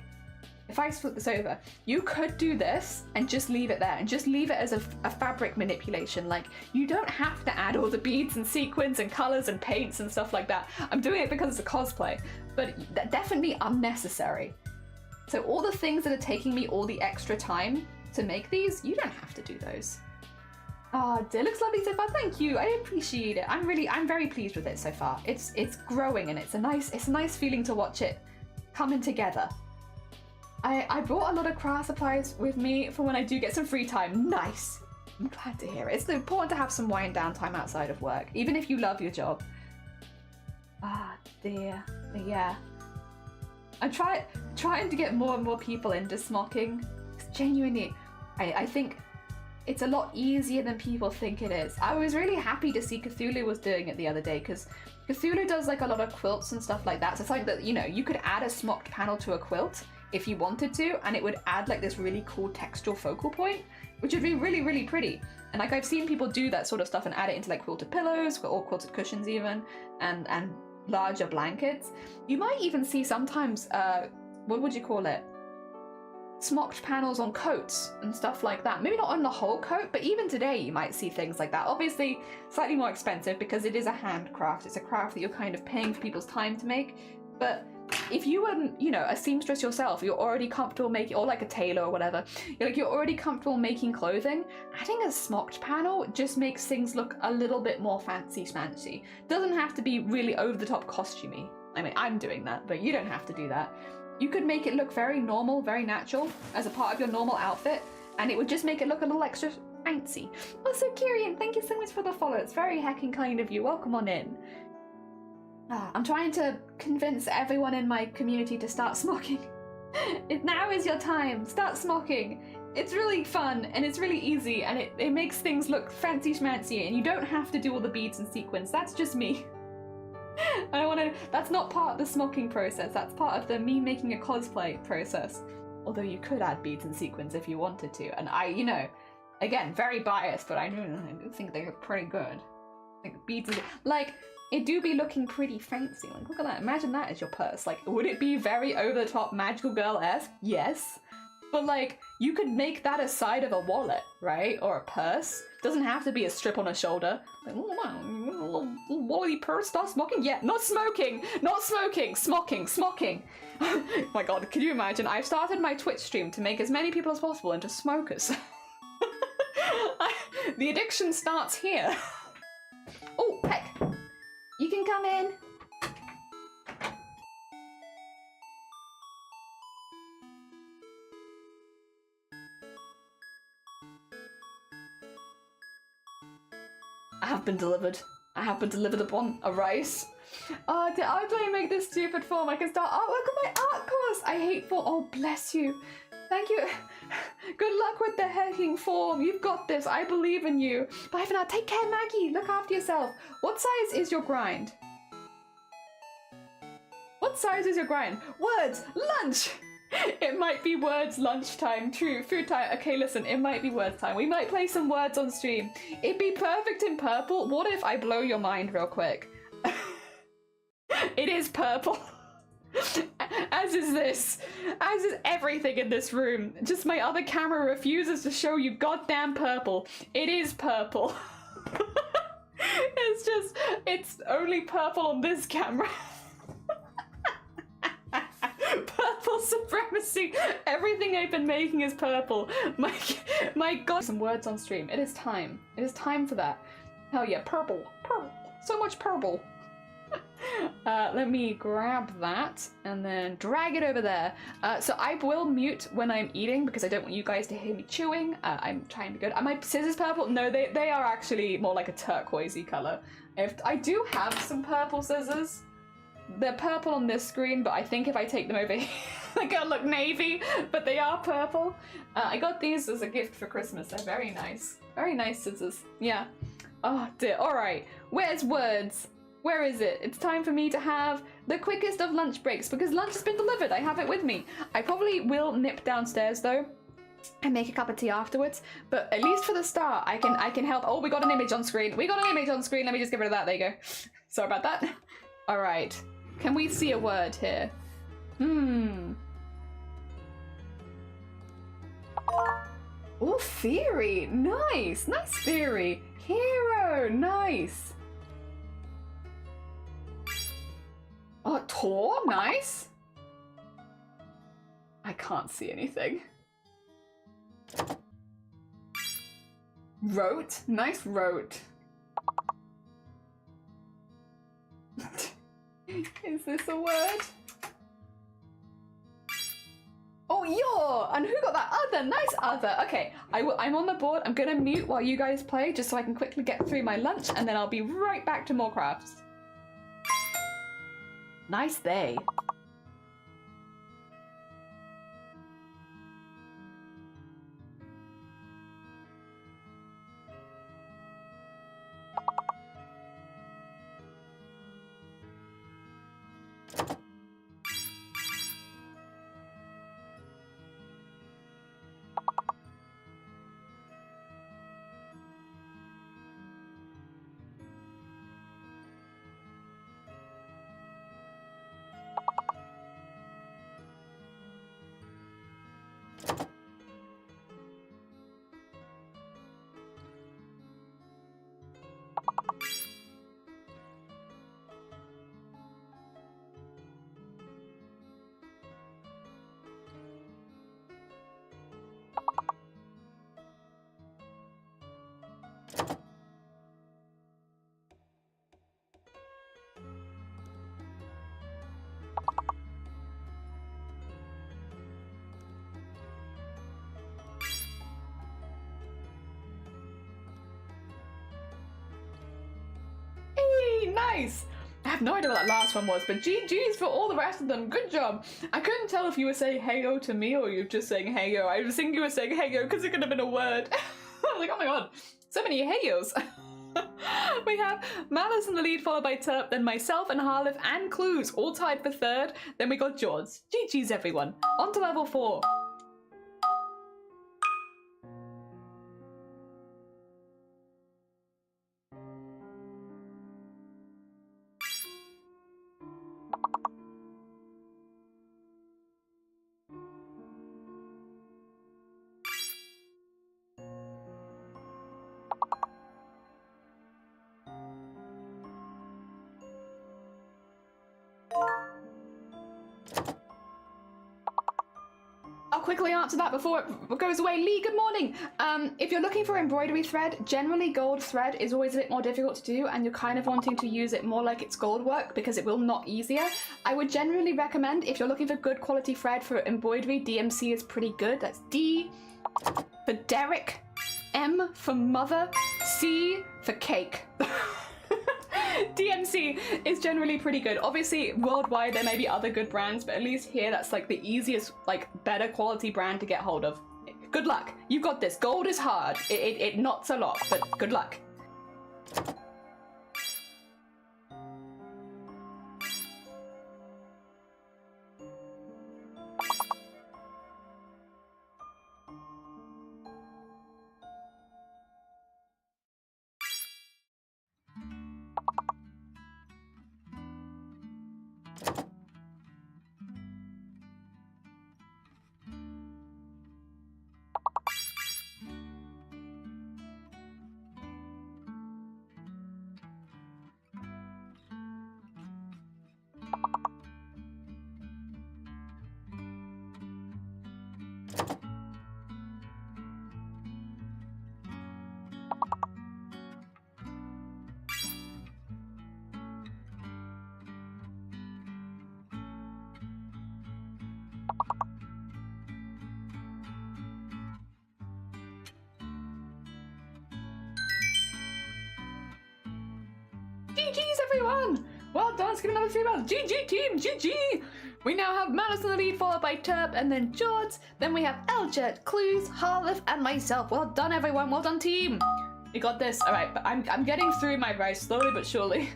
if I flip this over, you could do this and just leave it there and just leave it as a fabric manipulation. Like, you don't have to add all the beads and sequins and colors and paints and stuff like that. I'm doing it because it's a cosplay, but definitely unnecessary. So all the things that are taking me all the extra time to make these, you don't have to do those. Oh, it looks lovely so far. Thank you. I appreciate it. I'm very pleased with it so far. It's growing and it's a nice feeling to watch it coming together. I brought a lot of craft supplies with me for when I do get some free time. Nice. I'm glad to hear it. It's important to have some wind down time outside of work, even if you love your job. Ah, dear. But yeah. I'm trying to get more and more people into smocking. Genuinely, I think it's a lot easier than people think it is. I was really happy to see Cthulhu was doing it the other day, because Cthulhu does like a lot of quilts and stuff like that. So it's like that, you know, you could add a smocked panel to a quilt if you wanted to, and it would add like this really cool textural focal point, which would be really, really pretty. And like, I've seen people do that sort of stuff and add it into like quilted pillows or quilted cushions even, and larger blankets. You might even see sometimes, what would you call it? Smocked panels on coats and stuff like that. Maybe not on the whole coat, but even today you might see things like that. Obviously slightly more expensive because it is a handcraft. It's a craft that you're kind of paying for people's time to make. But if you were, you know, a seamstress yourself, you're already comfortable making, or like a tailor or whatever, you're already comfortable making clothing, adding a smocked panel just makes things look a little bit more fancy. Doesn't have to be really over the top costumey. I mean, I'm doing that, but you don't have to do that. You could make it look very normal, very natural as a part of your normal outfit, and it would just make it look a little extra fancy. Also, Kyrian, thank you so much for the follow. It's very heckin' kind of you. Welcome on in. I'm trying to convince everyone in my community to start smocking. Now is your time. Start smocking. It's really fun and it's really easy, and it makes things look fancy schmancy, and you don't have to do all the beads and sequins. That's just me. I don't want to. That's not part of the smocking process. That's part of the me making a cosplay process. Although you could add beads and sequins if you wanted to, and I, you know, again, very biased, but I do think they look pretty good. I think beads and like. It do be looking pretty fancy. Like, look at that. Imagine that as your purse. Like, would it be very over-the-top magical girl-esque? Yes. But, like, you could make that a side of a wallet, right? Or a purse. Doesn't have to be a strip on a shoulder. Like, oh, wow, a little wally purse, start smoking? Yeah, not smoking! Not smoking! Smocking! Oh my god, can you imagine? I've started my Twitch stream to make as many people as possible into smokers. The addiction starts here. Oh, heck! You can come in. I have been delivered. I have been delivered upon a rice. Oh, how do I make this stupid form? I can start. Oh, look at my art course. I hate form. Oh, bless you. Thank you. Good luck with the hecking form. You've got this. I believe in you. Bye for now. Take care, Maggie. Look after yourself. What size is your grind? What size is your grind? Words. Lunch. It might be words lunchtime. True. Food time. Okay, listen. It might be words time. We might play some words on stream. It'd be perfect in purple. What if I blow your mind real quick? It is purple. As is this. As is everything in this room. Just my other camera refuses to show you goddamn purple. It is purple. It's only purple on this camera. Purple supremacy. Everything I've been making is purple. My god. Some words on stream. It is time. It is time for that. Hell yeah, purple. Purple. So much purple. Let me grab that and then drag it over there. So I will mute when I'm eating because I don't want you guys to hear me chewing. I'm trying to be good. Are my scissors purple? No, they are actually more like a turquoisey color. I do have some purple scissors. They're purple on this screen, but I think if I take them over here, they're gonna look navy, but they are purple. I got these as a gift for Christmas. They're very nice. Very nice scissors. Yeah. Oh dear. All right. Where's words? Where is it? It's time for me to have the quickest of lunch breaks because lunch has been delivered. I have it with me. I probably will nip downstairs though and make a cup of tea afterwards. But at least for the start, I can help. Oh, we got an image on screen. We got an image on screen. Let me just get rid of that. There you go. Sorry about that. All right. Can we see a word here? Oh, theory. Nice. Nice theory. Hero. Nice. Oh, Tor. Nice. I can't see anything. Wrote. Nice wrote. Is this a word? Oh, you're! And who got that other? Nice other. Okay, I'm on the board. I'm gonna mute while you guys play just so I can quickly get through my lunch and then I'll be right back to more crafts. Nice they. Nice! I have no idea what that last one was, but GG's for all the rest of them. Good job. I couldn't tell if you were saying heyo to me or you were just saying heyo. I was thinking you were saying heyo because it could have been a word. I was like, oh my god, so many heyos. We have Malice in the lead, followed by Terp, then myself and Harlif and Clues, all tied for third. Then we got George. GG's everyone. On to level 4. I'll quickly answer that before it goes away. Lee, good morning. If you're looking for embroidery thread, generally gold thread is always a bit more difficult to do and you're kind of wanting to use it more like it's gold work because it will knot easier. I would generally recommend, if you're looking for good quality thread for embroidery, DMC is pretty good. That's D for Derek, M for mother, C for cake. DMC is generally pretty good. Obviously, worldwide there may be other good brands, but at least here that's like the easiest, like better quality brand to get hold of. Good luck. You've got this. Gold is hard. It knots a lot, but good luck. GG's everyone! Well done, let's give another 3 rounds. GG team, GG! We now have Malice in the lead, followed by Terp, and then George. Then we have Eljet, Clues, Harlif, and myself. Well done everyone, well done team! You got this. Alright, but I'm getting through my ride slowly but surely.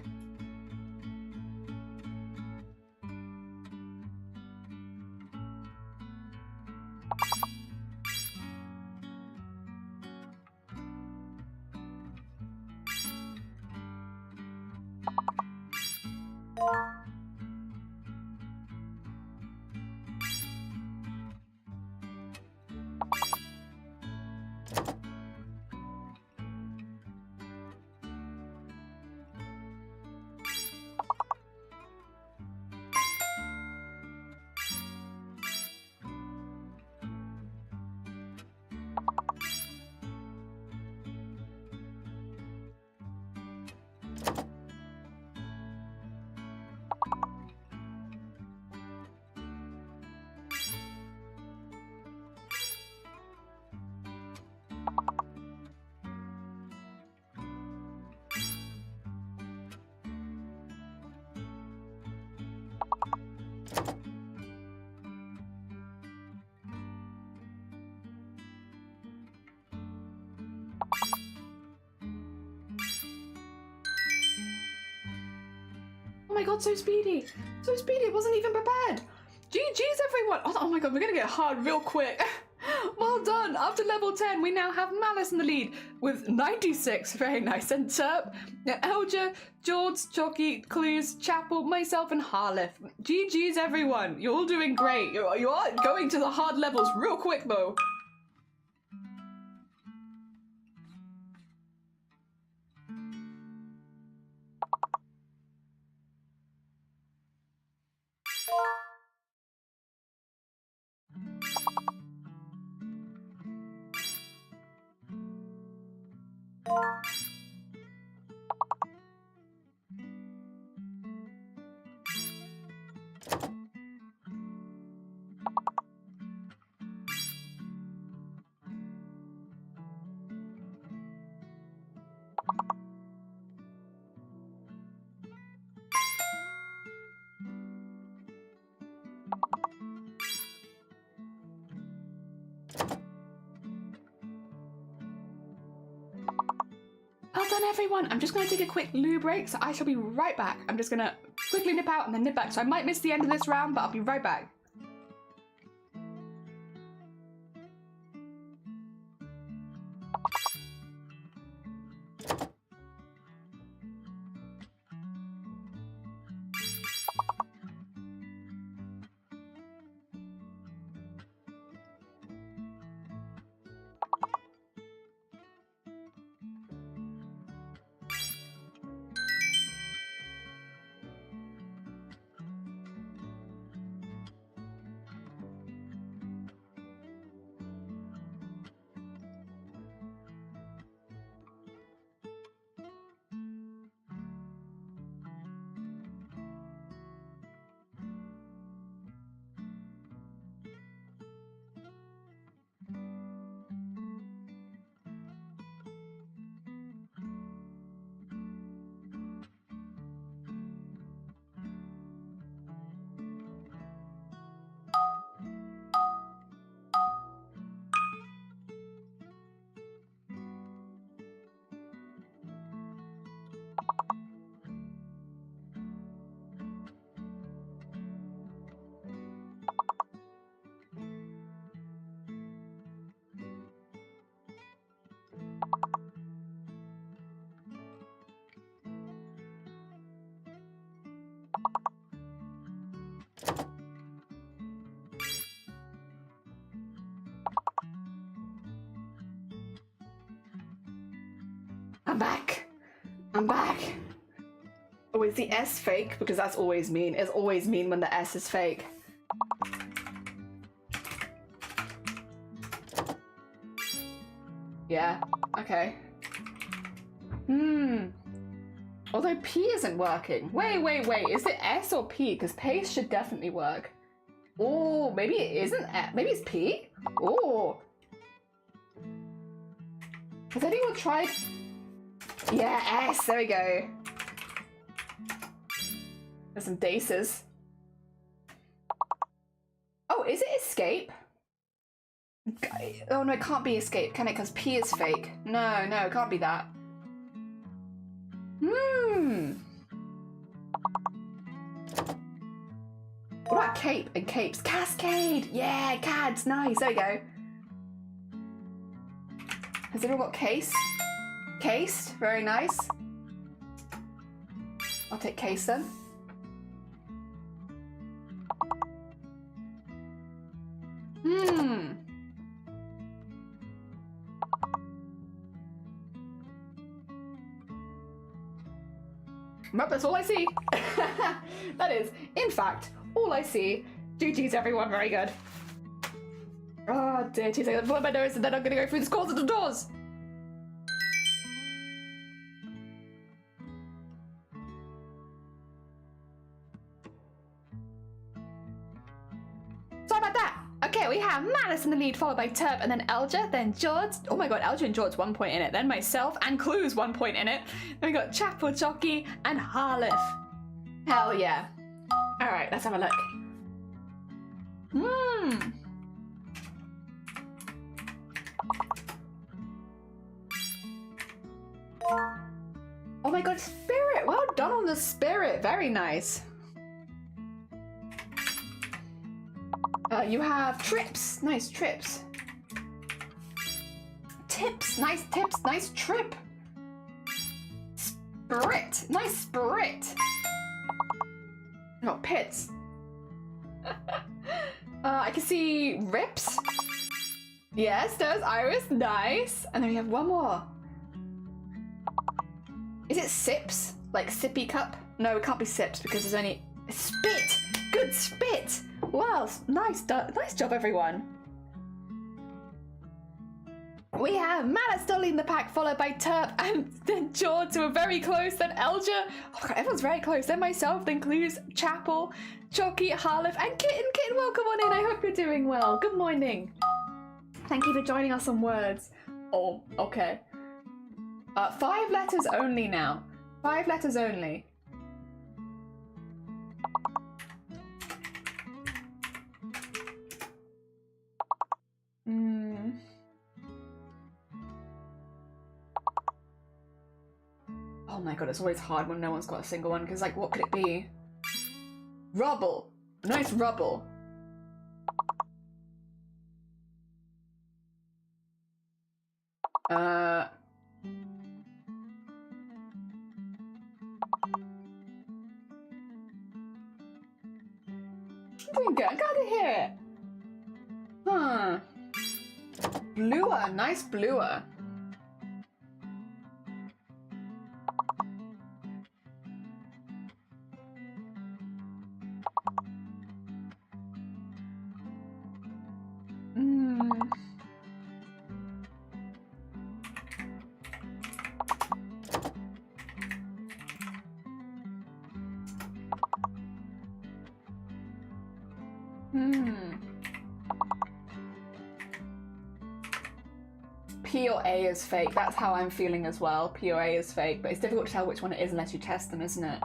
Oh my god, so speedy! So speedy, it wasn't even prepared! GG's everyone! Oh my god, we're gonna get hard real quick. Well done! After level 10, we now have Malice in the lead with 96. Very nice. And Terp, Elger, George, Chalky, Clues, Chapel, myself, and Harleth. GG's everyone! You're all doing great. You are going to the hard levels real quick though. Well done everyone! I'm just going to take a quick loo break, so I shall be right back. I'm just going to quickly nip out and then nip back, so I might miss the end of this round, but I'll be right back. I'm back. I'm back. Oh, is the S fake? Because that's always mean. It's always mean when the S is fake. Yeah, okay. Although P isn't working. Wait. Is it S or P? Because paste should definitely work. Oh, maybe it isn't. Maybe it's P? Oh. Has anyone tried? Yeah, S. There we go. There's some daces. Oh, is it escape? Oh no, it can't be escape, can it? Because P is fake. No, it can't be that. What about cape and capes? Cascade! Yeah, cads, nice, there you go. Has anyone got case? Cased, very nice. I'll take case then. Hmm. Nope, that's all I see. That is, in fact, all I see. GG's everyone, very good. Oh dear, 2 seconds. Blow my nose and then I'm gonna go through the scores of the doors. Sorry about that. Okay, we have Malice in the lead, followed by Terp, and then Elja, then George. Oh my god, Elja and George 1 point in it. Then myself and Clues 1 point in it. Then we got Chapel, Jockey, and Harleth. Hell yeah. Alright, let's have a look. Oh my god, Spirit! Well done on the Spirit. Very nice. You have Trips. Nice Trips. Tips. Nice Tips. Nice Trip. Spirit. Nice Spirit. Got Pits. I can see Rips. Yes, there's Iris. Nice. And then we have one more. Is it Sips? Like sippy cup? No, it can't be Sips because there's only Spit. Good Spit. Wow, nice job, everyone. We have Malice still leading the pack, followed by Terp and then George, who are very close, then Elja. Oh god, everyone's very close. Then myself, then Clues, Chapel, Chalky, Harleth, and Kitten. Kitten, welcome on in. I hope you're doing well. Good morning. Thank you for joining us on Words. Oh, okay. 5 letters only now. 5 letters only. Oh my god, it's always hard when no one's got a single one, because like, what could it be? Rubble. Nice rubble. Doing good. I gotta hear it. Huh. Bluer. Nice bluer. P or A is fake. That's how I'm feeling as well. P or A is fake, but it's difficult to tell which one it is unless you test them, isn't it?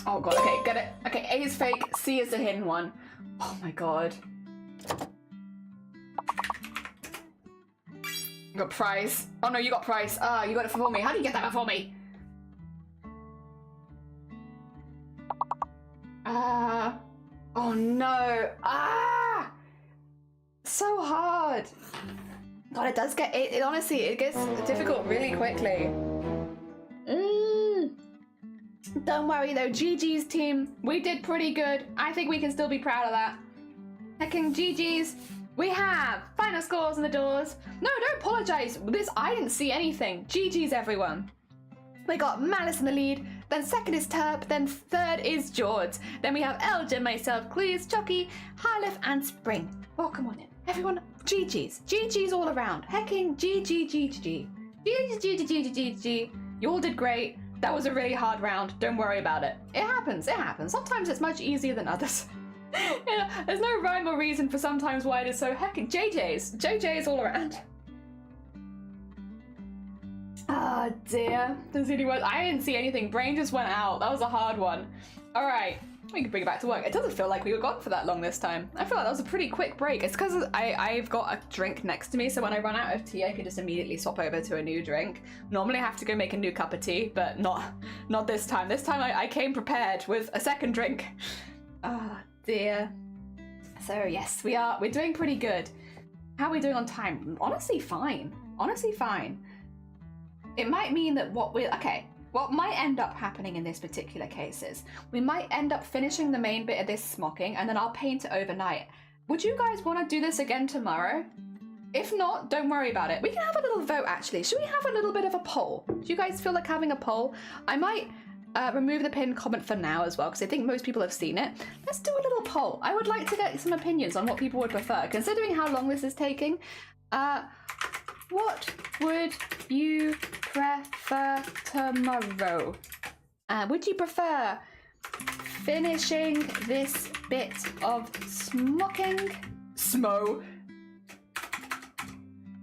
Oh god, okay, get it. Okay, A is fake, C is the hidden one. Oh my god. You got prize. Oh no, you got prize. Ah, you got it before me. How do you get that before me? Oh no. So hard. God, it does get, it honestly, it gets difficult really quickly. Don't worry though, GG's team, we did pretty good. I think we can still be proud of that. Hecking GG's. We have final scores on the doors. No, don't apologize. I didn't see anything. GG's everyone. We got Malice in the lead, then second is Terp, then third is George. Then we have Elgin, myself, Clues, Chucky, Harleth, and Spring. Welcome on in. Everyone, GG's. GG's all around. Hecking GG, GG. GG. You all did great. That was a really hard round. Don't worry about it. It happens. It happens. Sometimes it's much easier than others. Yeah, there's no rhyme or reason for sometimes why it is so heckin'. JJ's all around. Ah, dear. Does anyone? I didn't see anything. Brain just went out. That was a hard one. All right, we can bring it back to work. It doesn't feel like we were gone for that long this time. I feel like that was a pretty quick break. It's because I've got a drink next to me, so when I run out of tea, I can just immediately swap over to a new drink. Normally, I have to go make a new cup of tea, but not this time. This time, I came prepared with a second drink. Ah, dear. So yes, we're doing pretty good. How are we doing on time? Honestly, fine. Honestly, fine. It might mean that what might end up happening in this particular case is we might end up finishing the main bit of this smocking and then I'll paint it overnight. Would you guys want to do this again tomorrow? If not, don't worry about it. We can have a little vote actually. Should we have a little bit of a poll? Do you guys feel like having a poll? I might remove the pinned comment for now as well because I think most people have seen it. Let's do a little poll. I would like to get some opinions on what people would prefer. Considering how long this is taking, what would you prefer tomorrow? Would you prefer finishing this bit of smocking?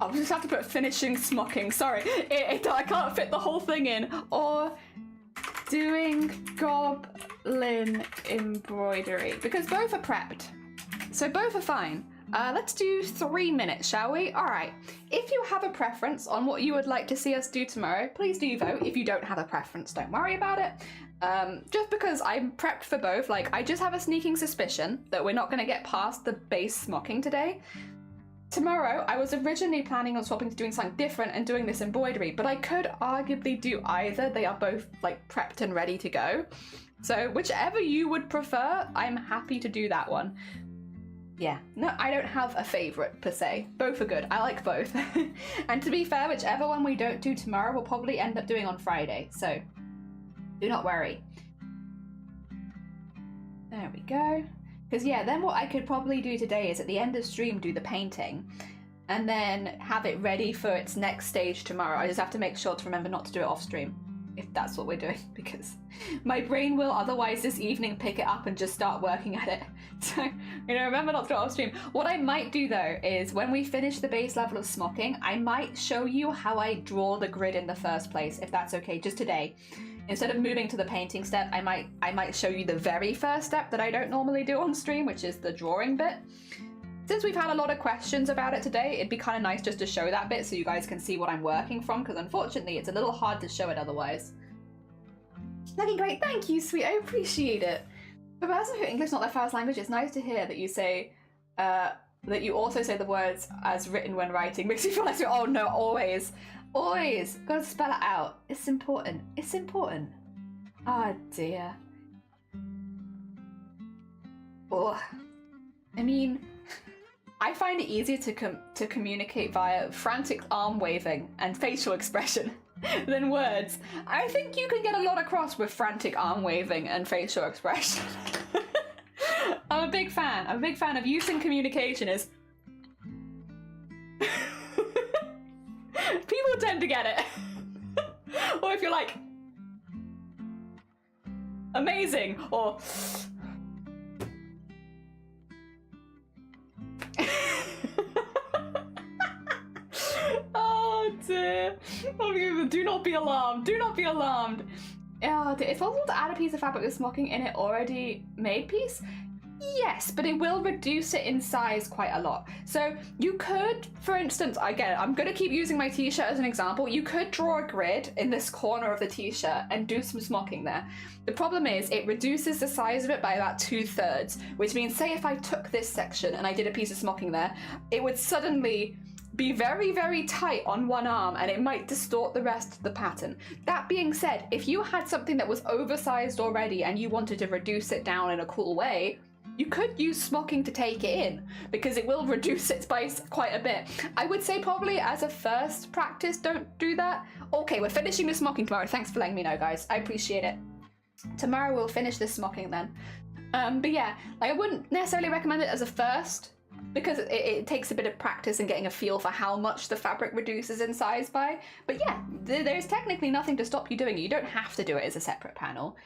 I'll just have to put finishing smocking. Sorry, I can't fit the whole thing in. Or doing goblin embroidery, because both are prepped, so both are fine. Let's do 3 minutes, shall we? All right. If you have a preference on what you would like to see us do tomorrow, please do vote. If you don't have a preference, don't worry about it. Just because I'm prepped for both, like I just have a sneaking suspicion that we're not going to get past the base smocking today. Tomorrow, I was originally planning on swapping to doing something different and doing this embroidery, but I could arguably do either. They are both like prepped and ready to go. So whichever you would prefer, I'm happy to do that one. Yeah, no, I don't have a favorite per se. Both are good. I like both. And to be fair, whichever one we don't do tomorrow, we'll probably end up doing on Friday. So do not worry. There we go. Because yeah, then what I could probably do today is at the end of stream do the painting and then have it ready for its next stage tomorrow. I just have to make sure to remember not to do it off stream if that's what we're doing, because my brain will otherwise this evening pick it up and just start working at it. So, remember not to do it off stream. What I might do though is when we finish the base level of smocking, I might show you how I draw the grid in the first place, if that's okay, just today. Instead of moving to the painting step, I might show you the very first step that I don't normally do on stream, which is the drawing bit. Since we've had a lot of questions about it today, it'd be kind of nice just to show that bit so you guys can see what I'm working from, because unfortunately it's a little hard to show it otherwise. Looking great, thank you, sweet, I appreciate it. For a person who English is not their first language, it's nice to hear that you say, that you also say the words as written when writing. Makes me feel like, oh no, always. Always! Gotta spell it out. It's important. It's important. Oh dear. Oh. I mean, I find it easier to communicate via frantic arm waving and facial expression than words. I think you can get a lot across with frantic arm waving and facial expression. I'm a big fan. I'm a big fan of use in communication is... People tend to get it. Or if you're like, amazing, or oh dear. Do not be alarmed. Do not be alarmed. Oh dear. It's possible to add a piece of fabric with smocking in it already made piece. Yes, but it will reduce it in size quite a lot. So you could, for instance, again, I'm going to keep using my t-shirt as an example. You could draw a grid in this corner of the t-shirt and do some smocking there. The problem is it reduces the size of it by about 2/3, which means say if I took this section and I did a piece of smocking there, it would suddenly be very, very tight on one arm and it might distort the rest of the pattern. That being said, if you had something that was oversized already and you wanted to reduce it down in a cool way, you could use smocking to take it in, because it will reduce its size quite a bit. I would say probably as a first practice, don't do that. Okay, we're finishing the smocking tomorrow. Thanks for letting me know, guys. I appreciate it. Tomorrow we'll finish this smocking then. But yeah, like I wouldn't necessarily recommend it as a first, because it takes a bit of practice and getting a feel for how much the fabric reduces in size by. But yeah, there's technically nothing to stop you doing it. You don't have to do it as a separate panel.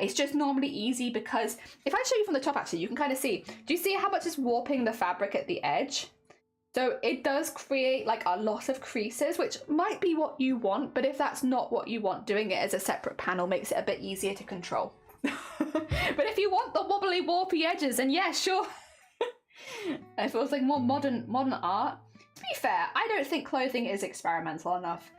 It's just normally easy because if I show you from the top, actually, you can kind of see. Do you see how much is warping the fabric at the edge? So it does create like a lot of creases, which might be what you want, but if that's not what you want, doing it as a separate panel makes it a bit easier to control. But if you want the wobbly, warpy edges, then yeah, sure. It feels like more modern art. To be fair, I don't think clothing is experimental enough.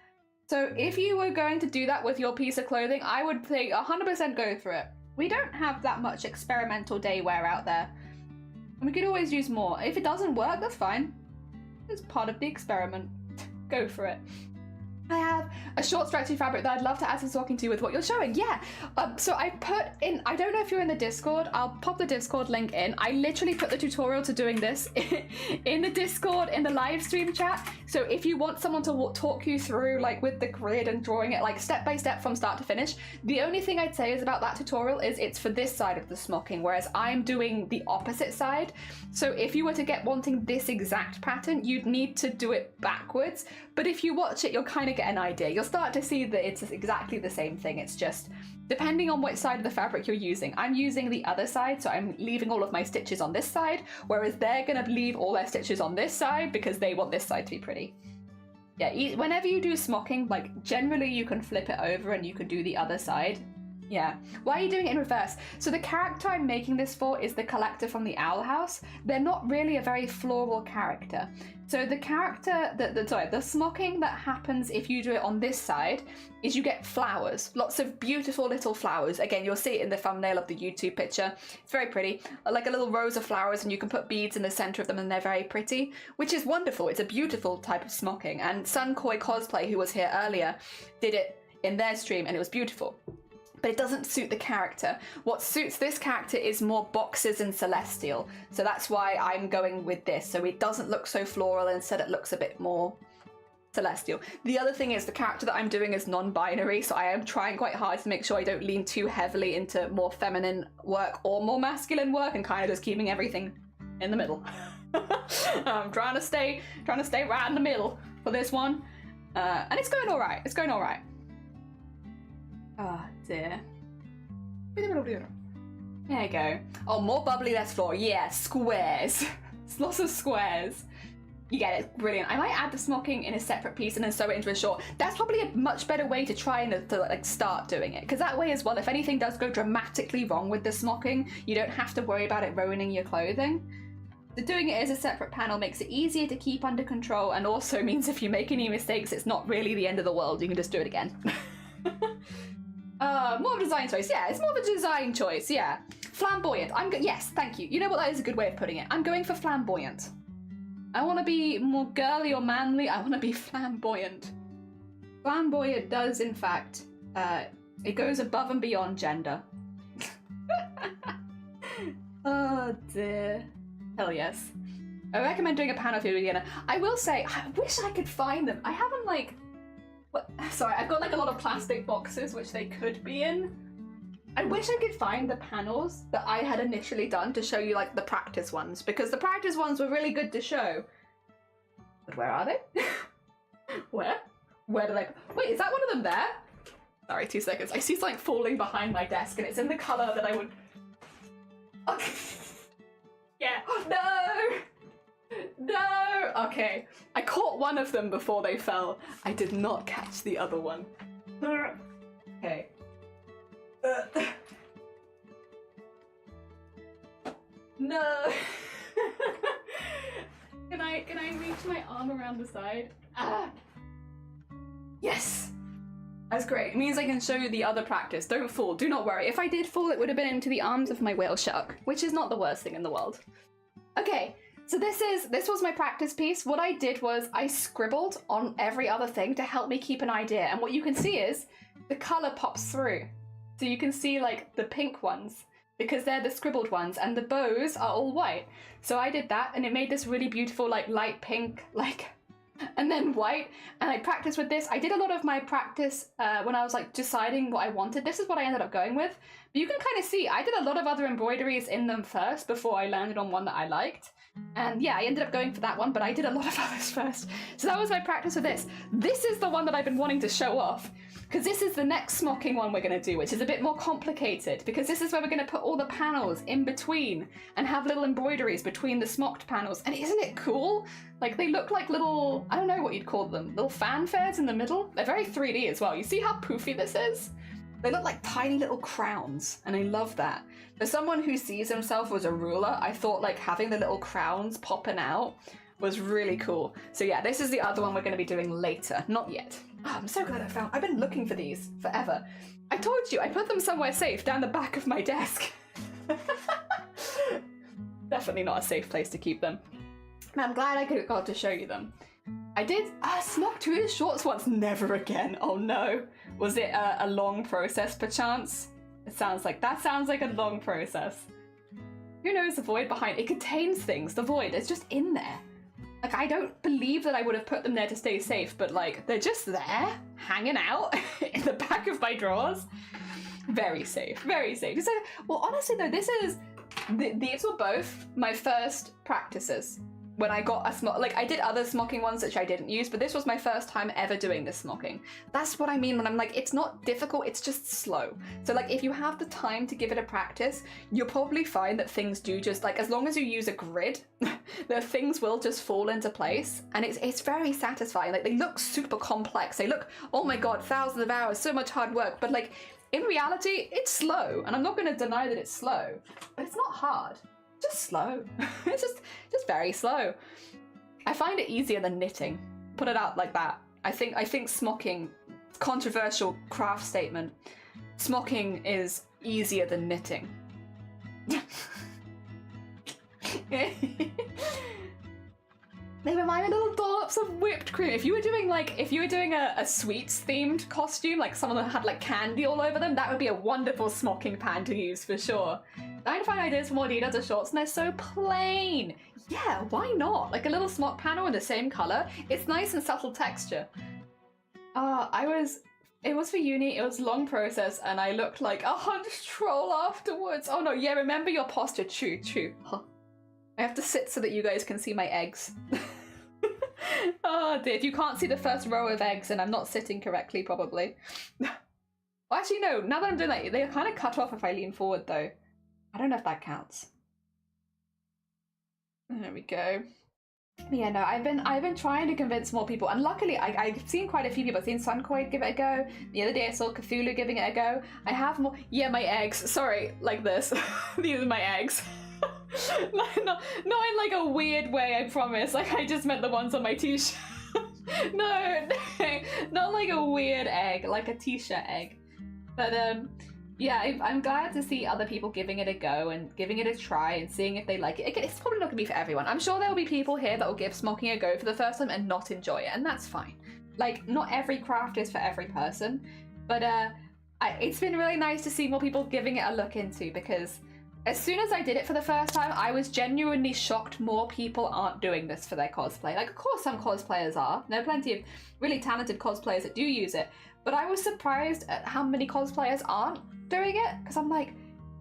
So if you were going to do that with your piece of clothing, I would say 100% go for it. We don't have that much experimental day wear out there. And we could always use more. If it doesn't work, that's fine. It's part of the experiment. Go for it. I have a short stretchy fabric that I'd love to add some smocking to with what you're showing. Yeah, so I put in, I don't know if you're in the Discord, I'll pop the Discord link in. I literally put the tutorial to doing this in the Discord, in the live stream chat. So if you want someone to talk you through like with the grid and drawing it like step by step from start to finish, the only thing I'd say is about that tutorial is it's for this side of the smocking, whereas I'm doing the opposite side. So if you were to get wanting this exact pattern, you'd need to do it backwards. But if you watch it, you'll kind of get an idea. You'll start to see that it's exactly the same thing. It's just depending on which side of the fabric you're using. I'm using the other side, so I'm leaving all of my stitches on this side, whereas they're gonna leave all their stitches on this side because they want this side to be pretty. Yeah, whenever you do smocking, like generally you can flip it over and you can do the other side. Yeah. Why are you doing it in reverse? So the character I'm making this for is the collector from the Owl House. They're not really a very floral character. So the character, the smocking that happens if you do it on this side is you get flowers, lots of beautiful little flowers. Again, you'll see it in the thumbnail of the YouTube picture. It's very pretty, like a little rows of flowers, and you can put beads in the center of them and they're very pretty, which is wonderful. It's a beautiful type of smocking. And Sunkoi Cosplay, who was here earlier, did it in their stream and it was beautiful. But it doesn't suit the character. What suits this character is more boxes and celestial. So that's why I'm going with this. So it doesn't look so floral, instead it looks a bit more celestial. The other thing is the character that I'm doing is non-binary, so I am trying quite hard to make sure I don't lean too heavily into more feminine work or more masculine work, and kind of just keeping everything in the middle. I'm trying to stay right in the middle for this one. And it's going all right. It's going all right. Oh dear. There you go. Oh, more bubbly, less floor. Yeah, squares. Lots of squares. You get it. Brilliant. I might add the smocking in a separate piece and then sew it into a short. That's probably a much better way to try and like start doing it. Because that way as well, if anything does go dramatically wrong with the smocking, you don't have to worry about it ruining your clothing. So doing it as a separate panel makes it easier to keep under control, and also means if you make any mistakes, it's not really the end of the world. You can just do it again. More of a design choice. Yeah, it's more of a design choice. Yeah. Flamboyant. Yes, thank you. You know what? That is a good way of putting it. I'm going for flamboyant. I want to be more girly or manly. I want to be flamboyant. Flamboyant does, in fact, it goes above and beyond gender. Oh dear. Hell yes. I recommend doing a panel for a beginner. I will say, I wish I could find them. I haven't like... Sorry, I've got like a lot of plastic boxes which they could be in. I wish I could find the panels that I had initially done to show you like the practice ones, because the practice ones were really good to show. But where are they? Where did I... Wait, is that one of them there? Sorry, 2 seconds. I see something falling behind my desk and it's in the colour that I would... Okay. Yeah. No! No! Okay. I caught one of them before they fell. I did not catch the other one. Okay. No! Can I reach my arm around the side? Ah! Yes! That's great. It means I can show you the other practice. Don't fall. Do not worry. If I did fall, it would have been into the arms of my whale shark, which is not the worst thing in the world. Okay. So this was my practice piece. What I did was I scribbled on every other thing to help me keep an idea. And what you can see is the color pops through. So you can see like the pink ones because they're the scribbled ones, and the bows are all white. So I did that and it made this really beautiful like light pink, like, and then white. And I practiced with this. I did a lot of my practice when I was like deciding what I wanted. This is what I ended up going with. But you can kind of see I did a lot of other embroideries in them first before I landed on one that I liked. And yeah, I ended up going for that one, but I did a lot of others first. So that was my practice with this. This is the one that I've been wanting to show off, because this is the next smocking one we're going to do, which is a bit more complicated, because this is where we're going to put all the panels in between and have little embroideries between the smocked panels. And isn't it cool? Like, they look like little, I don't know what you'd call them, little fanfares in the middle. They're very 3D as well. You see how poofy this is? They look like tiny little crowns, and I love that. For someone who sees himself as a ruler, I thought like having the little crowns popping out was really cool. So yeah, this is the other one we're going to be doing later. Not yet. Oh, I'm so glad I've been looking for these forever. I told you, I put them somewhere safe down the back of my desk. definitely not a safe place to keep them. And I'm glad I got to show you them. I did smock 2 of the shorts once. Never again. Oh no. Was it a long process perchance? That sounds like a long process. Who knows the void behind? It contains things. The void, it's just in there. Like, I don't believe that I would have put them there to stay safe, but like, they're just there, hanging out in the back of my drawers. Very safe, very safe. So, well, honestly though, these were both my first practices. When I got a smock, like I did other smocking ones which I didn't use, but this was my first time ever doing this smocking. That's what I mean when I'm like, it's not difficult, it's just slow. So like if you have the time to give it a practice, you'll probably find that things do just like, as long as you use a grid, the things will just fall into place. And it's very satisfying. Like they look super complex. They look, oh my God, thousands of hours, so much hard work. But like in reality, it's slow. And I'm not gonna deny that it's slow, but it's not hard. Just slow. It's just very slow. I find it easier than knitting. Put it out like that. I think smocking, controversial craft statement, smocking is easier than knitting. They remind me of little dollops of whipped cream. If you were doing a sweets themed costume, like someone that had like candy all over them, that would be a wonderful smocking pan to use for sure. I find ideas for more details of shorts and they're so plain. Yeah, why not? Like a little smock panel in the same color. It's nice and subtle texture. It was for uni, it was a long process and I looked like a hunched troll afterwards. Oh no, yeah, remember your posture, true. Huh. I have to sit so that you guys can see my eggs. Oh dear, if you can't see the first row of eggs then I'm not sitting correctly probably. Well, actually no, now that I'm doing that, they're kind of cut off if I lean forward though. I don't know if that counts. There we go. Yeah, no, I've been trying to convince more people, and luckily I've seen quite a few people. I've seen Suncoid give it a go. The other day I saw Cthulhu giving it a go. I have more. Yeah, my eggs. Sorry, like this. These are my eggs. not in like a weird way, I promise. Like I just meant the ones on my t-shirt. no, not like a weird egg, like a t-shirt egg. But yeah, I'm glad to see other people giving it a go and giving it a try and seeing if they like it. Again, it's probably not going to be for everyone. I'm sure there will be people here that will give smocking a go for the first time and not enjoy it, and that's fine. Like, not every craft is for every person, but it's been really nice to see more people giving it a look into, because as soon as I did it for the first time, I was genuinely shocked more people aren't doing this for their cosplay. Like, of course some cosplayers are. There are plenty of really talented cosplayers that do use it, but I was surprised at how many cosplayers aren't doing it, because I'm like,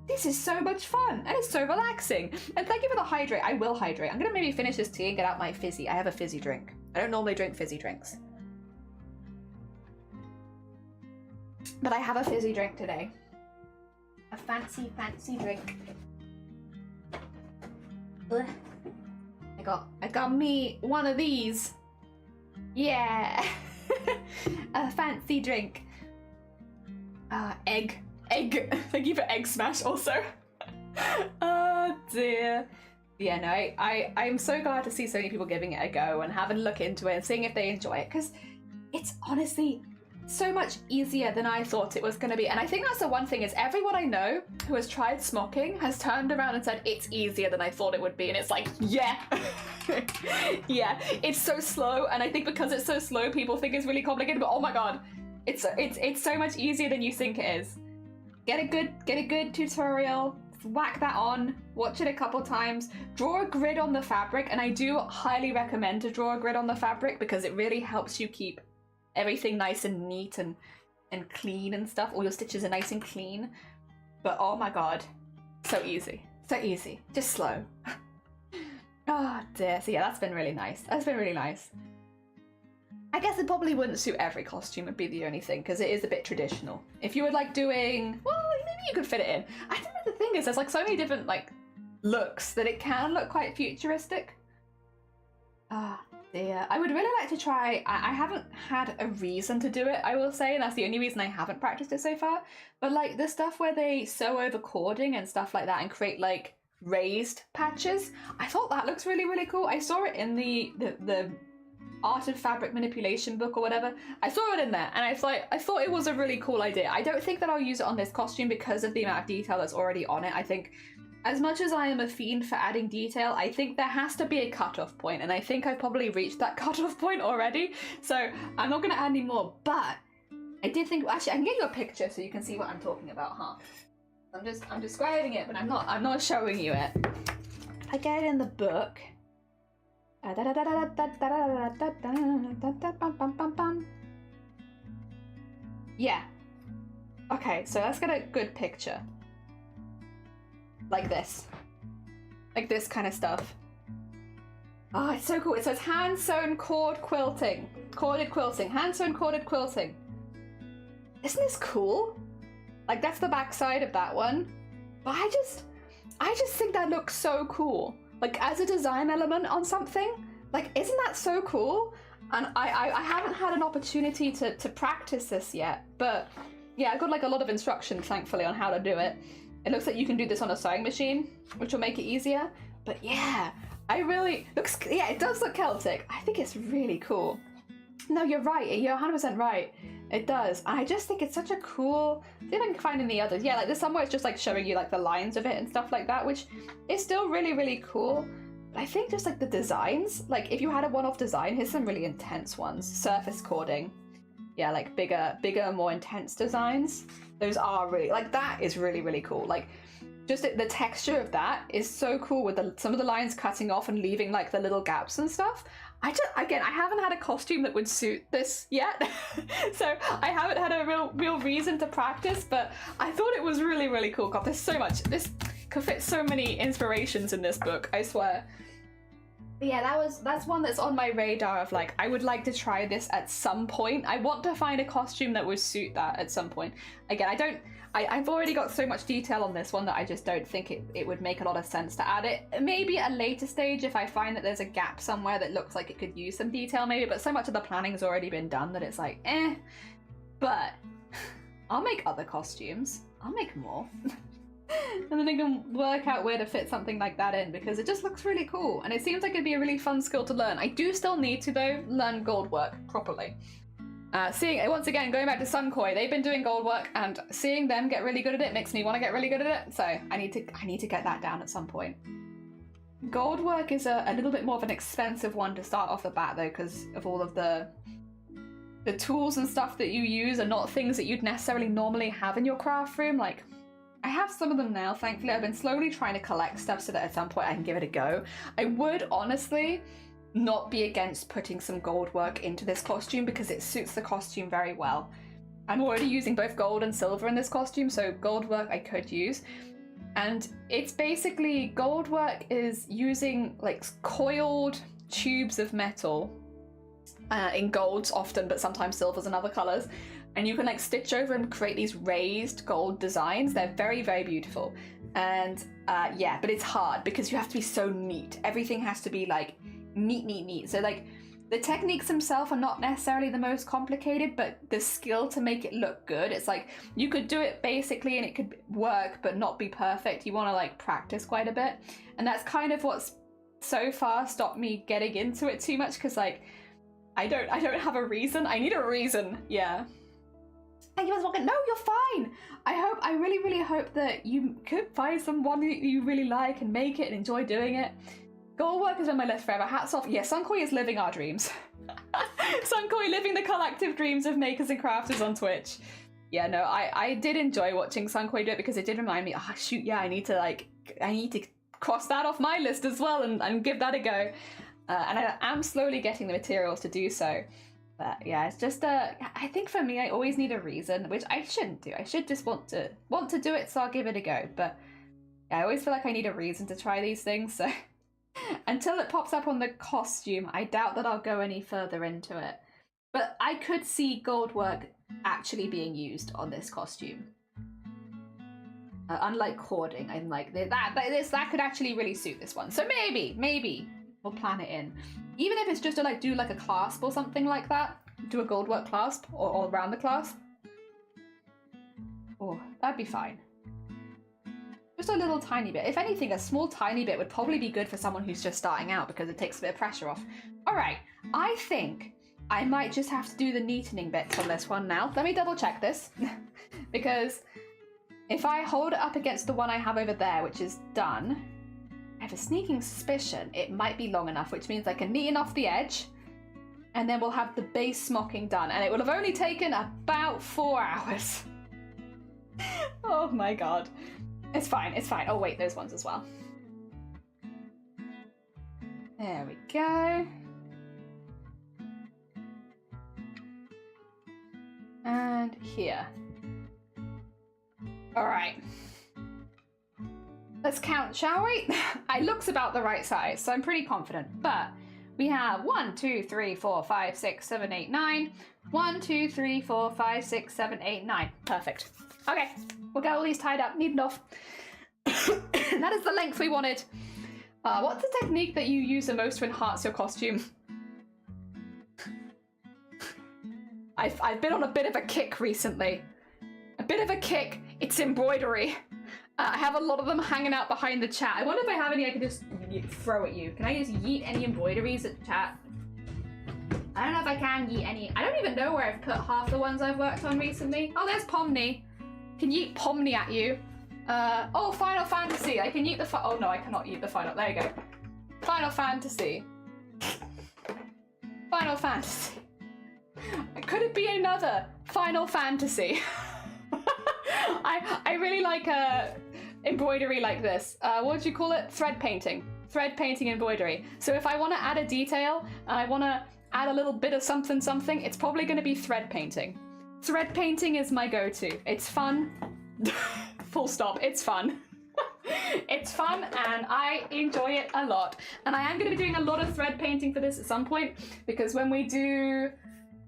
this is so much fun and it's so relaxing. And thank you for the hydrate. I will hydrate. I'm gonna maybe finish this tea and get out my fizzy. I have a fizzy drink. I don't normally drink fizzy drinks, but I have a fizzy drink today. A fancy drink. Ugh. I got me one of these. Yeah. A fancy drink. Egg. Thank you for egg smash also. Oh dear. Yeah, no, I'm so glad to see so many people giving it a go and having a look into it and seeing if they enjoy it, because it's honestly so much easier than I thought it was going to be. And I think that's the one thing, is everyone I know who has tried smocking has turned around and said it's easier than I thought it would be. And it's like, yeah. Yeah, it's so slow, and I think because it's so slow people think it's really complicated, but oh my god, it's so much easier than you think it is. Get a good tutorial, whack that on, watch it a couple times, draw a grid on the fabric, and I do highly recommend to draw a grid on the fabric because it really helps you keep everything nice and neat and clean and stuff. All your stitches are nice and clean. But oh my god, so easy, just slow. Oh dear. So yeah, that's been really nice. I guess it probably wouldn't suit every costume, would be the only thing, because it is a bit traditional. If you were like doing, well, maybe you could fit it in. I think that the thing is, there's like so many different like looks that it can look quite futuristic. Ah dear. I would really like to try. I haven't had a reason to do it, I will say, and that's the only reason I haven't practiced it so far. But like the stuff where they sew over cording and stuff like that and create like raised patches, I thought that looks really, really cool. I saw it in the Art of Fabric Manipulation book or whatever. I saw it in there and I thought it was a really cool idea. I don't think that I'll use it on this costume because of the amount of detail that's already on it. I think as much as I am a fiend for adding detail, I think there has to be a cutoff point, and I think I've probably reached that cutoff point already, so I'm not going to add any more, but I did think, actually, I can get you a picture so you can see what I'm talking about, huh? I'm describing it, but I'm not showing you it. I get it in the book. Yeah. Okay, so let's get a good picture. Like this. Like this kind of stuff. Oh, it's so cool. It says hand-sewn corded quilting. Hand-sewn corded quilting. Isn't this cool? Like, that's the back side of that one. But I just think that looks so cool. Like, as a design element on something. Like, isn't that so cool? And I haven't had an opportunity to practice this yet. But, yeah, I got, like, a lot of instruction, thankfully, on how to do it. It looks like you can do this on a sewing machine, which will make it easier. But, yeah, it does look Celtic. I think it's really cool. No, you're right. You're 100% right. It does. I just think it's such a cool... See if I can find any others. Yeah, like there's somewhere it's just like showing you like the lines of it and stuff like that, which is still really, really cool. But I think just like the designs, like if you had a one-off design, here's some really intense ones. Surface cording. Yeah, like bigger, more intense designs. Those are really... Like that is really, really cool. Like just the texture of that is so cool with some of the lines cutting off and leaving like the little gaps and stuff. I haven't had a costume that would suit this yet, so I haven't had a real reason to practice, but I thought it was really, really cool. God, there's so much. This could fit so many inspirations in this book, I swear. But yeah, that's one that's on my radar of like, I would like to try this at some point. I want to find a costume that would suit that at some point. Again, I've already got so much detail on this one that I just don't think it would make a lot of sense to add it. Maybe at a later stage if I find that there's a gap somewhere that looks like it could use some detail maybe, but so much of the planning has already been done that it's like, eh. But I'll make other costumes. I'll make more. And then I can work out where to fit something like that in because it just looks really cool and it seems like it'd be a really fun skill to learn. I do still need to though learn gold work properly. Seeing, once again, going back to Sunkoi, they've been doing gold work and seeing them get really good at it makes me want to get really good at it, so I need to get that down at some point. Gold work is a little bit more of an expensive one to start off the bat though, because of all of the tools and stuff that you use are not things that you'd necessarily normally have in your craft room. Like, I have some of them now, thankfully. I've been slowly trying to collect stuff so that at some point I can give it a go. I would honestly not be against putting some gold work into this costume because it suits the costume very well. I'm already using both gold and silver in this costume, so gold work I could use. And it's basically, gold work is using like coiled tubes of metal in golds often, but sometimes silvers and other colors. And you can like stitch over and create these raised gold designs. They're very, very beautiful. And yeah, but it's hard because you have to be so neat. Everything has to be like neat. So like the techniques themselves are not necessarily the most complicated, but the skill to make it look good, it's like you could do it basically and it could work but not be perfect. You want to like practice quite a bit, and that's kind of what's so far stopped me getting into it too much because like I don't have a reason. I need a reason. Yeah. Thank you for walking. No, you're fine. I really hope that you could find someone that you really like and make it and enjoy doing it. Gold work is on my list forever. Hats off. Yeah, Sunkoi is living our dreams. Sunkoi living the collective dreams of makers and crafters on Twitch. Yeah, no, I did enjoy watching Sunkoi do it because it did remind me, oh shoot, yeah, I need to cross that off my list as well and give that a go. And I am slowly getting the materials to do so. But yeah, it's just I think for me, I always need a reason, which I shouldn't do. I should just want to do it, so I'll give it a go. But yeah, I always feel like I need a reason to try these things, so until it pops up on the costume, I doubt that I'll go any further into it. But I could see gold work actually being used on this costume. Unlike cording, I'm like, that could actually really suit this one. So maybe we'll plan it in. Even if it's just to like do like a clasp or something like that. Do a gold work clasp or around the clasp. Oh, that'd be fine. Just a little tiny bit. If anything, a small tiny bit would probably be good for someone who's just starting out because it takes a bit of pressure off. All right, I think I might just have to do the neatening bits on this one now. Let me double check this because If I hold it up against the one I have over there, which is done, I have a sneaking suspicion it might be long enough, which means I can neaten off the edge, and then we'll have the base smocking done, and it will have only taken about 4 hours. Oh my god. It's fine, it's fine. Oh wait, those ones as well. There we go. And here. Alright. Let's count, shall we? It looks about the right size, so I'm pretty confident. But we have 1, 2, 3, 4, 5, 6, 7, 8, 9. 1, 2, 3, 4, 5, 6, 7, 8, 9. Perfect. Okay, we'll get all these tied up, neat enough. That is the length we wanted. What's the technique that you use the most to enhance your costume? I've been on a bit of a kick recently. A bit of a kick. It's embroidery. I have a lot of them hanging out behind the chat. I wonder if I have any I can just throw at you. Can I just yeet any embroideries at chat? I don't know if I can yeet any. I don't even know where I've put half the ones I've worked on recently. Oh, there's Pomni. Can yeet Pomni at you. Oh, Final Fantasy. I can yeet the oh no, I cannot yeet the final. There you go. Final Fantasy. Final Fantasy. Could it be another Final Fantasy? I really like embroidery like this. What do you call it? Thread painting. Thread painting embroidery. So if I want to add a detail and I want to add a little bit of something something, it's probably going to be thread painting. Thread painting is my go-to. It's fun. Full stop. It's fun. It's fun and I enjoy it a lot. And I am going to be doing a lot of thread painting for this at some point, because when we do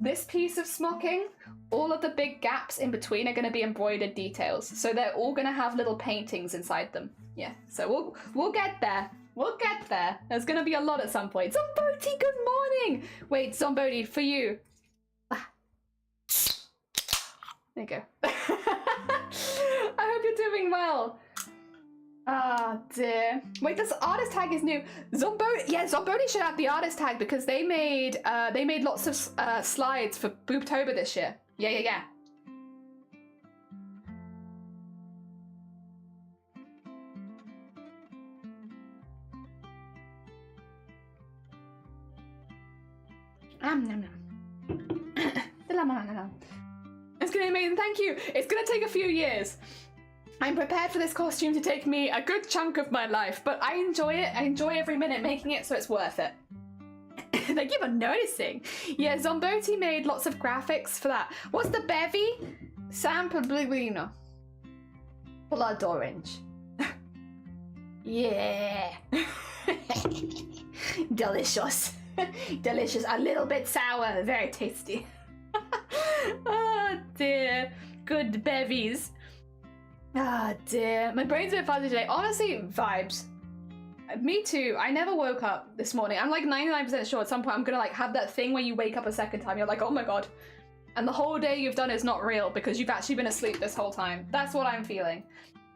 this piece of smocking, all of the big gaps in between are going to be embroidered details. So they're all going to have little paintings inside them. Yeah, so we'll get there. We'll get there. There's going to be a lot at some point. Zomboti, good morning! Wait, Zomboti, for you. There you go. I hope you're doing well. Ah, dear. Wait, this artist tag is new. Zomboti should have the artist tag because they made lots of slides for Boobtober this year. Yeah. It's gonna be amazing, thank you. It's gonna take a few years. I'm prepared for this costume to take me a good chunk of my life, but I enjoy it. I enjoy every minute making it, so it's worth it. Thank you for noticing. Yeah, Zomboti made lots of graphics for that. What's the bevy? San Pellegrino. Blood orange. Yeah. Delicious. Delicious. A little bit sour. Very tasty. Oh dear. Good bevies. Ah, dear. My brain's a bit fuzzy today. Honestly, vibes. Me too. I never woke up this morning. I'm like 99% sure at some point I'm gonna like have that thing where you wake up a second time. You're like, oh my god. And the whole day you've done is not real because you've actually been asleep this whole time. That's what I'm feeling.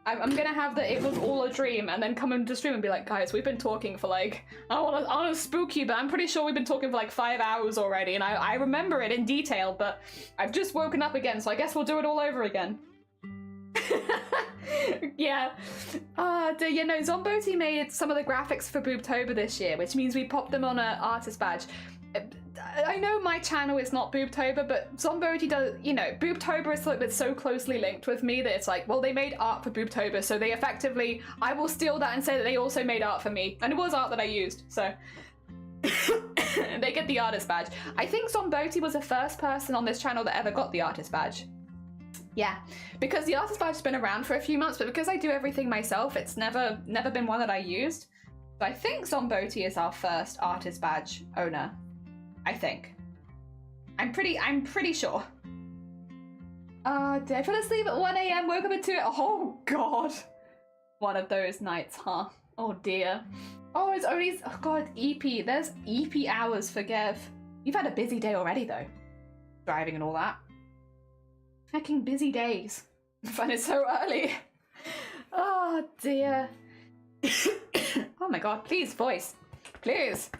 I'm gonna have that it was all a dream and then come into stream and be like, guys, we've been talking for like, I wanna spook you, but I'm pretty sure we've been talking for like 5 hours already and I remember it in detail, but I've just woken up again, so I guess we'll do it all over again. Yeah. You know, Zomboti made some of the graphics for Boobtober this year, which means we popped them on an artist badge. I know my channel is not Boobtober, but Zomboti does, you know, Boobtober is like it's so closely linked with me that it's like, well, they made art for Boobtober, so they effectively, I will steal that and say that they also made art for me. And it was art that I used, so they get the artist badge. I think Zomboti was the first person on this channel that ever got the artist badge. Yeah, because the artist badge has been around for a few months, but because I do everything myself, it's never been one that I used. So I think Zomboti is our first artist badge owner. I think. I'm pretty sure. Did I fall asleep at 1 AM, woke up at 2? Oh god. One of those nights, huh? Oh dear. Oh, it's only, oh god, EP. There's EP hours for Gev. You've had a busy day already though. Driving and all that. Fucking busy days. And it's so early. Oh dear. Oh my god, please, voice. Please.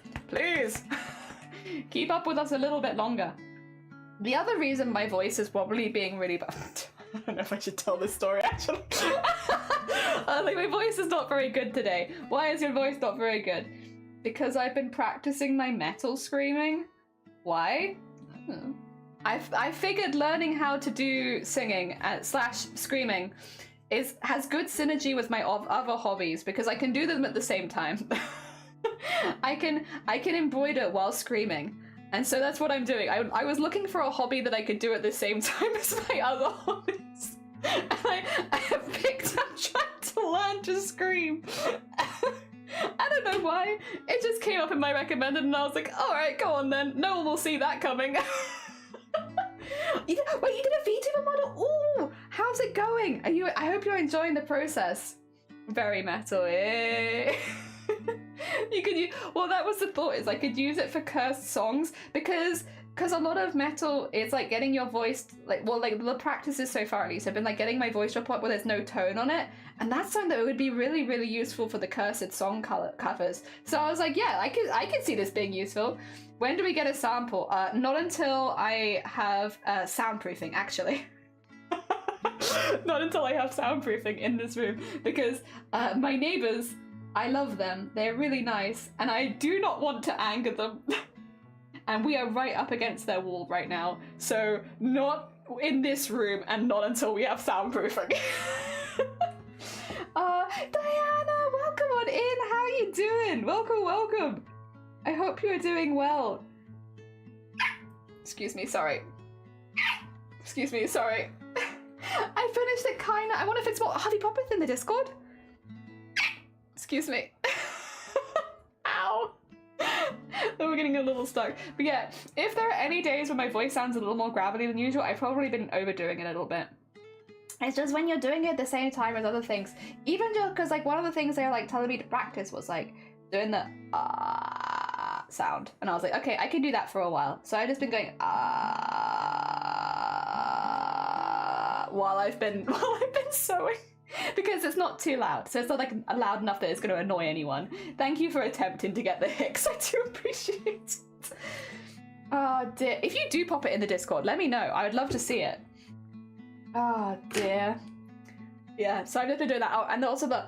Keep up with us a little bit longer. The other reason my voice is probably being really bad. I don't know if I should tell this story, actually. Like, my voice is not very good today. Why is your voice not very good? Because I've been practicing my metal screaming. Why? I don't know. I figured learning how to do singing slash screaming has good synergy with my other hobbies, because I can do them at the same time. I can embroider while screaming. And so that's what I'm doing. I was looking for a hobby that I could do at the same time as my other hobbies. And I have picked up trying to learn to scream. I don't know why. It just came up in my recommended and I was like, alright, go on then. No one will see that coming. Wait, you did a VTuber model? Ooh, how's it going? I hope you're enjoying the process. Very metal, eh? You could use, well, that was the thought, is I could use it for cursed songs, because a lot of metal is like getting your voice, like, well, like the practices so far at least have been like getting my voice to a point where there's no tone on it, and that's something that would be really, really useful for the cursed song covers. So I was like, yeah, I could see this being useful. When do we get a sample? Not until I have soundproofing, actually. Not until I have soundproofing in this room, because my neighbors, I love them. They're really nice, and I do not want to anger them. And we are right up against their wall right now, so not in this room and not until we have soundproofing. Diana, welcome on in. How are you doing? Welcome, welcome. I hope you are doing well. Excuse me, sorry. Excuse me, sorry. I finished it kinda. I wonder if it's more Harvey Poppeth in the Discord. Excuse me. Ow. We're getting a little stuck. But yeah, if there are any days when my voice sounds a little more gravelly than usual, I've probably been overdoing it a little bit. It's just when you're doing it at the same time as other things. Even just because, like, one of the things they were like telling me to practice was like doing the sound, and I was like, okay, I can do that for a while. So I've just been going while I've been sewing. Because it's not too loud, so it's not like loud enough that it's going to annoy anyone. Thank you for attempting to get the hicks. I do appreciate it. Oh dear. If you do pop it in the Discord, let me know. I would love to see it. Oh dear. Yeah, so I've just been doing that. Oh, and also the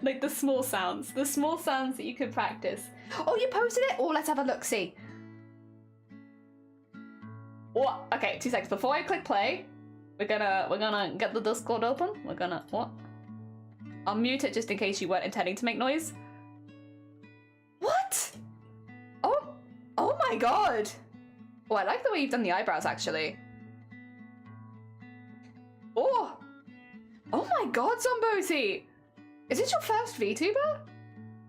like the small sounds that you can practice. Oh, you posted it? Oh, let's have a look-see. Oh, okay, 2 seconds. Before I click play, we're gonna get the Discord open. We're gonna, what? I'll mute it just in case you weren't intending to make noise. What? Oh my god. Oh, I like the way you've done the eyebrows, actually. Oh my god, Zomboti. Is this your first VTuber?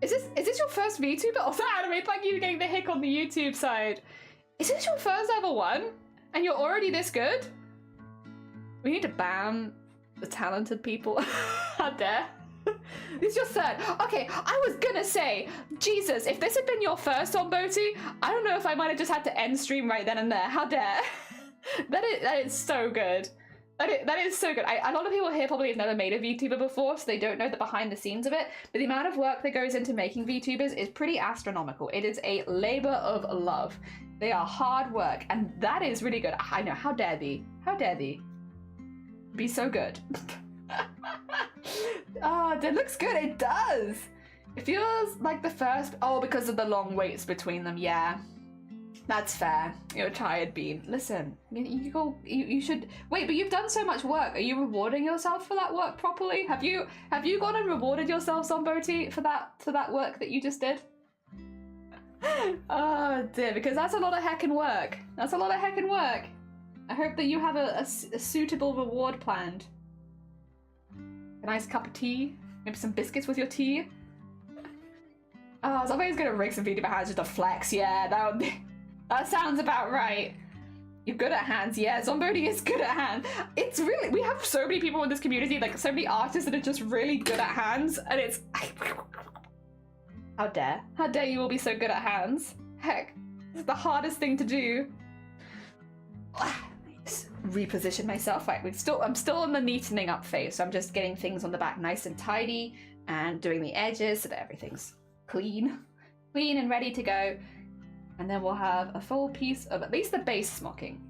Is this your first VTuber? Oh, anime, thank you for getting the hick on the YouTube side. Is this your first ever one? And you're already this good? We need to ban the talented people. How dare. This is your third. Okay, I was gonna say, Jesus, if this had been your first on Boti, I don't know if I might have just had to end stream right then and there. How dare. That is so good. That is so good. A lot of people here probably have never made a VTuber before, so they don't know the behind the scenes of it, but the amount of work that goes into making VTubers is pretty astronomical. It is a labor of love. They are hard work, and that is really good. I know, how dare thee? How dare thee? Be so good. Oh, that looks good, it does! It feels like the first, oh, because of the long waits between them, yeah. That's fair. You're a tired bean. Listen, you should wait. But you've done so much work. Are you rewarding yourself for that work properly? Have you gone and rewarded yourself, Zomboti, for that work that you just did? Oh dear, because that's a lot of heckin' work. That's a lot of heckin' work. I hope that you have a suitable reward planned. A nice cup of tea, maybe some biscuits with your tea. Oh, somebody's gonna rig some VTuber hands just to flex. Yeah, that would be. That sounds about right. You're good at hands. Yeah, Zomboti is good at hands. It's really, we have so many people in this community, like so many artists that are just really good at hands, and it's... How dare. How dare you all be so good at hands? Heck, this is the hardest thing to do. Just reposition myself. Right, I'm still in the neatening up phase, so I'm just getting things on the back nice and tidy, and doing the edges so that everything's clean and ready to go. And then we'll have a full piece of at least the base smocking.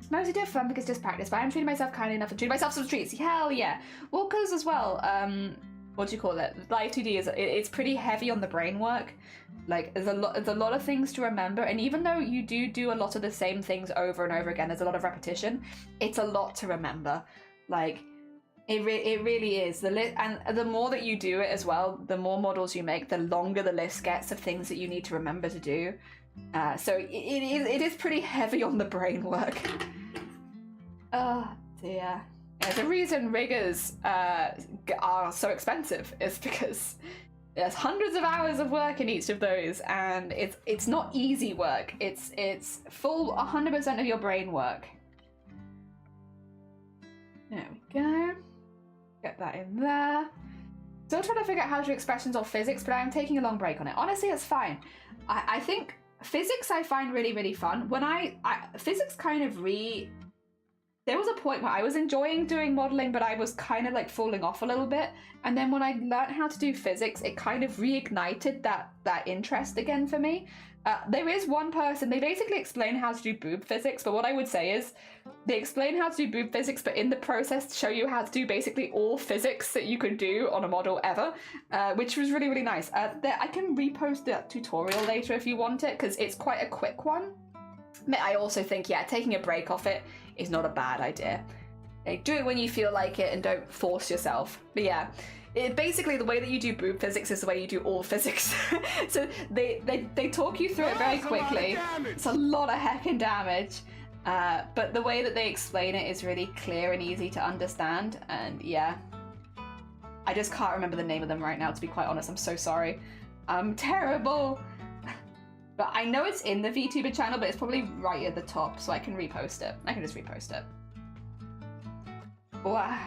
Mostly do it for fun because it's just practice, but I'm treating myself kindly enough and treating myself some treats. Hell yeah. Well, because as well, what do you call it? Live 2D it's pretty heavy on the brain work. Like, there's a lot of things to remember, and even though you do a lot of the same things over and over again, there's a lot of repetition, it's a lot to remember. Like, it really is. And the more that you do it as well, the more models you make, the longer the list gets of things that you need to remember to do. So it is pretty heavy on the brain work. Oh dear. Yeah, the reason riggers are so expensive is because there's hundreds of hours of work in each of those, and it's not easy work. It's full 100% of your brain work. There we go. Get that in there. Still trying to figure out how to do expressions or physics, but I'm taking a long break on it. Honestly, it's fine. I think physics I find really, really fun. When physics kind of there was a point where I was enjoying doing modeling, but I was kind of like falling off a little bit. And then when I learned how to do physics, it kind of reignited that interest again for me. There is one person, they basically explain how to do boob physics, but what I would say is they explain how to do boob physics, but in the process show you how to do basically all physics that you can do on a model ever, which was really, really nice. I can repost that tutorial later if you want it, because it's quite a quick one. I also think, yeah, taking a break off it is not a bad idea. Do it when you feel like it and don't force yourself. But yeah, basically the way that you do boob physics is the way you do all physics. So they talk you through it very quickly. It's a lot of heckin' damage. But the way that they explain it is really clear and easy to understand. And yeah, I just can't remember the name of them right now, to be quite honest. I'm so sorry. I'm terrible. But I know it's in the VTuber channel, but it's probably right at the top, so I can repost it. I can just repost it. Wow.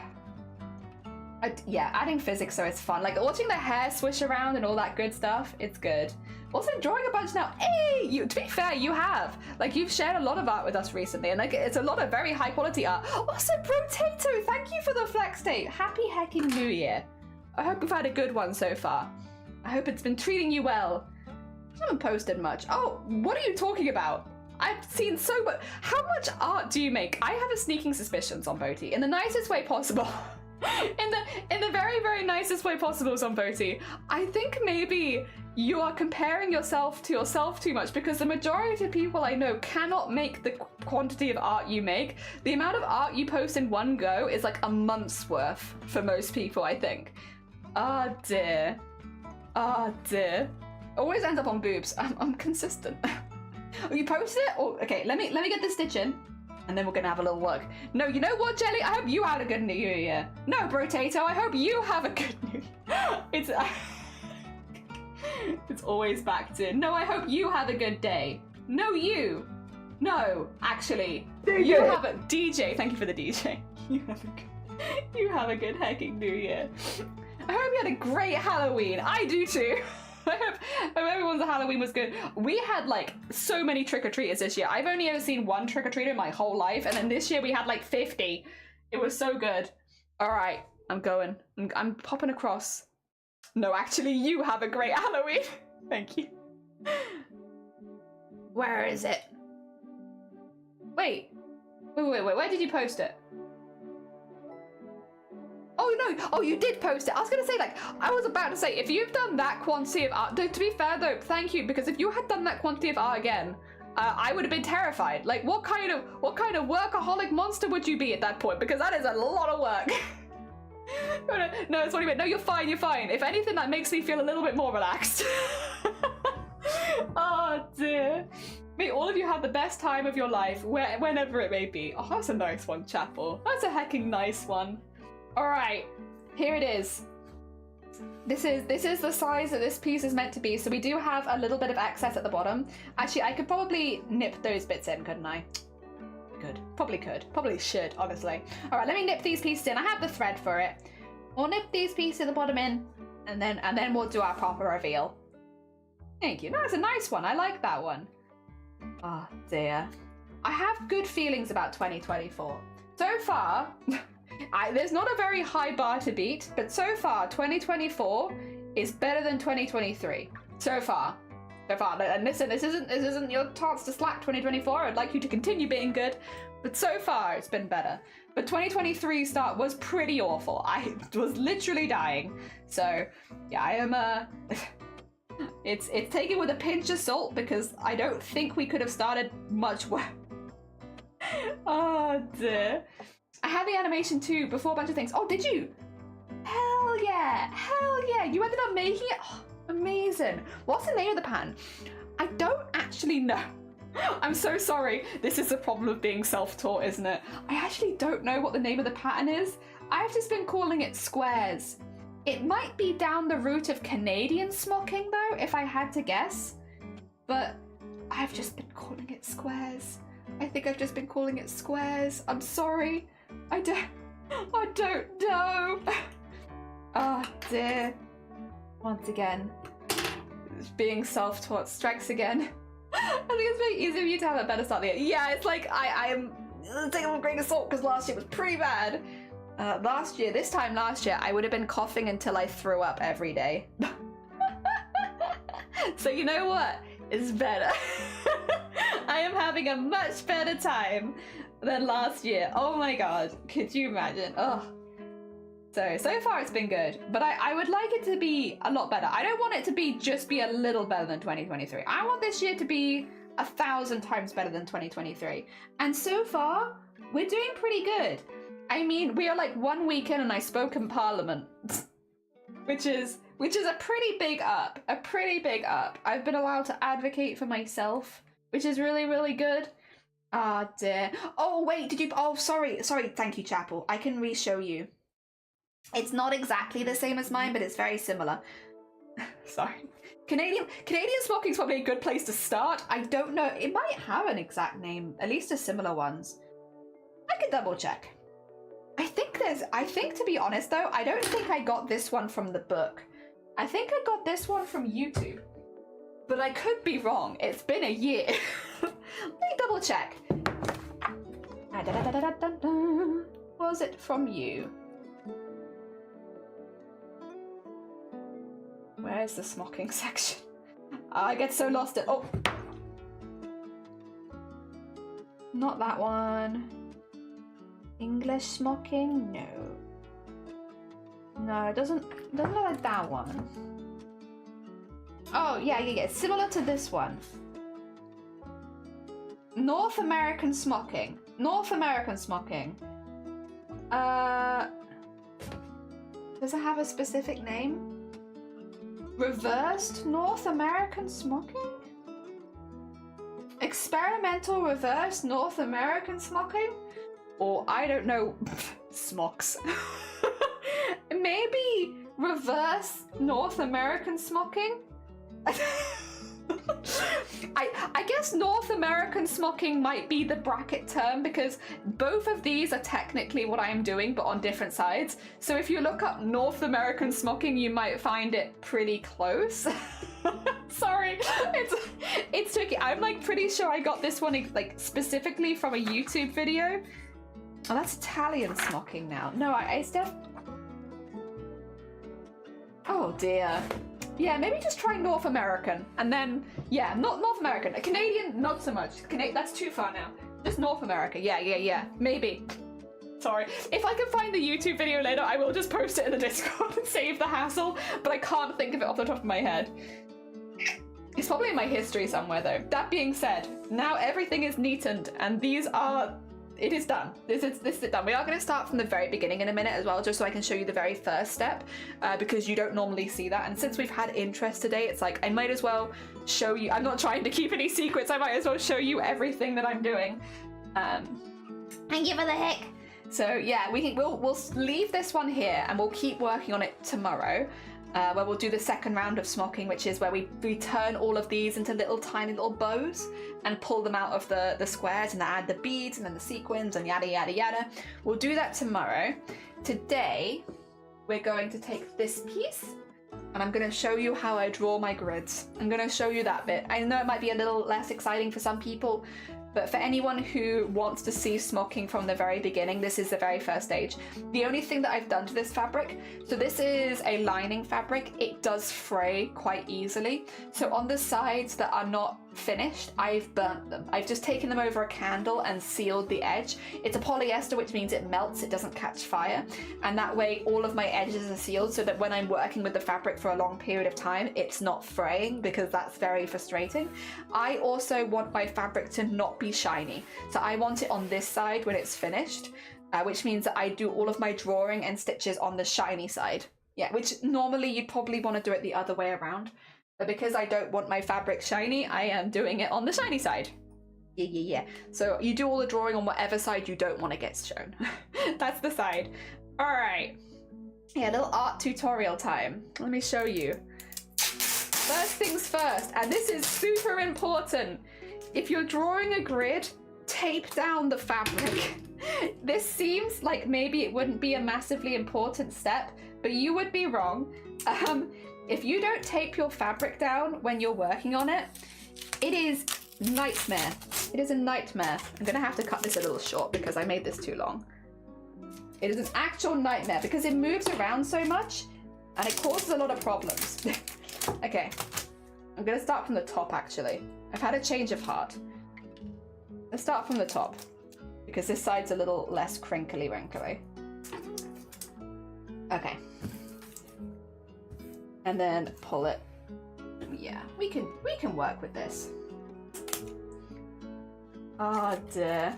Yeah, adding physics so it's fun. Like, watching the hair swish around and all that good stuff, it's good. Also, drawing a bunch now. Hey! To be fair, you have. Like, you've shared a lot of art with us recently, and like, it's a lot of very high-quality art. Also, Potato, thank you for the flex tape. Happy hecking New Year. I hope you've had a good one so far. I hope it's been treating you well. I haven't posted much. Oh, what are you talking about? I've seen so much. How much art do you make? I have a sneaking suspicion, Zomboti, in the nicest way possible. in the very, very nicest way possible, Zomboti. I think maybe you are comparing yourself to yourself too much, because the majority of people I know cannot make the quantity of art you make. The amount of art you post in one go is like a month's worth for most people, I think. Ah, dear. Ah, dear. Always ends up on boobs. I'm consistent. Oh, you posted it? Oh, okay, let me get the stitch in, and then we're gonna have a little look. No, you know what, Jelly? I hope you had a good New Year. No, Brotato, I hope you have a good New Year. It's always back to, no, I hope you have a good day. No, you. No, actually. DJ. You have a DJ. Thank you for the DJ. You have a good hecking New Year. I hope you had a great Halloween. I do too. I hope everyone's Halloween was good. We had like so many trick-or-treaters this year. I've only ever seen one trick-or-treater in my whole life, and then this year we had like 50. It was so good. All right, I'm going. I'm popping across. No, actually, you have a great Halloween. Thank you. Where is it? Wait. Where did you post it? Oh no, oh you did post it. I was gonna say, like, I was about to say, if you've done that quantity of art, to be fair though, thank you, because if you had done that quantity of art again, I would have been terrified. Like, what kind of workaholic monster would you be at that point? Because that is a lot of work. No, that's what you meant. No, you're fine, you're fine. If anything, that makes me feel a little bit more relaxed. Oh dear. May all of you have the best time of your life, whenever it may be. Oh, that's a nice one, Chapel. That's a hecking nice one. All right, here it is. This is the size that this piece is meant to be. So we do have a little bit of excess at the bottom. Actually, I could probably nip those bits in, couldn't I? Probably should, honestly. All right, let me nip these pieces in. I have the thread for it. We'll nip these pieces at the bottom in, and then we'll do our proper reveal. Thank you. That's a nice one. I like that one. Oh dear. I have good feelings about 2024. So far. There's not a very high bar to beat, but so far 2024 is better than 2023. So far. so far. And listen, this isn't your chance to slack 2024. I'd like you to continue being good, but so far it's been better. But 2023 start was pretty awful. I was literally dying. So yeah, I am it's taken with a pinch of salt because I don't think we could have started much worse. Oh dear. I had the animation too before a bunch of things. Oh, did you? Hell yeah, hell yeah. You ended up making it? Oh, amazing. What's the name of the pattern? I don't actually know. I'm so sorry. This is the problem of being self-taught, isn't it? I actually don't know what the name of the pattern is. I've just been calling it squares. It might be down the route of Canadian smocking though, if I had to guess. But I've just been calling it squares. I think I've just been calling it squares. I'm sorry. I don't know. Oh dear. Once again, being self-taught strikes again. I think it's very easy for you to have a better start of the year. Yeah, it's like I am taking a grain of salt because last year was pretty bad. This time last year, I would have been coughing until I threw up every day. So you know what? It's better. I am having a much better time than last year. Oh my god, could you imagine? Oh. So far it's been good, but I would like it to be a lot better. I don't want it to be just be a little better than 2023. I want this year to be 1,000 times better than 2023. And so far, we're doing pretty good. I mean, we are like 1 week in and I spoke in Parliament, which is a pretty big up, I've been allowed to advocate for myself, which is really, really good. Ah, dear. Oh, wait, did you, oh, sorry, thank you, Chapel. I can re-show you. It's not exactly the same as mine, but it's very similar. Sorry. Canadian smocking's probably a good place to start. I don't know, it might have an exact name, at least a similar ones. I could double check. I think to be honest though, I don't think I got this one from the book. I think I got this one from YouTube. But I could be wrong. It's been a year. Let me double check. Was it from you? Where's the smocking section? I get so lost at... Oh! Not that one. English smocking? No. No, it doesn't look like that one. Oh, yeah. Similar to this one. North American smocking. Does it have a specific name? Reversed North American smocking? Experimental reverse North American smocking? Or, I don't know, smocks. Maybe reverse North American smocking? I guess North American smocking might be the bracket term because both of these are technically what I am doing but on different sides. So if you look up North American smocking, you might find it pretty close. Sorry, it's tricky. I'm like pretty sure I got this one like specifically from a YouTube video. Oh, that's Italian smocking now. No, it's definitely... Oh dear. Yeah, maybe just try North American, and then, yeah, not North American. Canadian, not so much. That's too far now. Just North America, yeah, maybe. Sorry. If I can find the YouTube video later, I will just post it in the Discord and save the hassle, but I can't think of it off the top of my head. It's probably in my history somewhere, though. That being said, now everything is neatened, and these are... It is done. This is done. We are going to start from the very beginning in a minute as well, just so I can show you the very first step, because you don't normally see that. And since we've had interest today, it's like I might as well show you. I'm not trying to keep any secrets. I might as well show you everything that I'm doing. And give her the heck. So yeah, we'll leave this one here, and we'll keep working on it tomorrow. Where we'll do the second round of smocking, which is where we turn all of these into tiny little bows and pull them out of the squares and add the beads and then the sequins and yada yada yada. We'll do that tomorrow. Today, we're going to take this piece and I'm going to show you how I draw my grids. I'm going to show you that bit. I know it might be a little less exciting for some people, But for anyone who wants to see smocking from the very beginning, this is the very first stage. The only thing that I've done to this fabric, so this is a lining fabric, it does fray quite easily. So on the sides that are not finished, I've burnt them. I've just taken them over a candle and sealed the edge. It's a polyester, which means it melts, it doesn't catch fire. And that way all of my edges are sealed so that when I'm working with the fabric for a long period of time, it's not fraying, because that's very frustrating. I also want my fabric to not be shiny. So I want it on this side when it's finished, which means that I do all of my drawing and stitches on the shiny side. Yeah, which normally you'd probably want to do it the other way around. But because I don't want my fabric shiny, I am doing it on the shiny side. Yeah. So you do all the drawing on whatever side you don't want to get shown. That's the side. All right. Yeah, a little art tutorial time. Let me show you. First things first, and this is super important. If you're drawing a grid, tape down the fabric. This seems like maybe it wouldn't be a massively important step, but you would be wrong. If you don't tape your fabric down when you're working on it, it is nightmare. It is a nightmare. I'm gonna have to cut this a little short because I made this too long. It is an actual nightmare because it moves around so much and it causes a lot of problems. Okay, I'm gonna start from the top actually. I've had a change of heart. Let's start from the top because this side's a little less crinkly wrinkly. Okay. And then pull it. Yeah, we can work with this. Oh dear.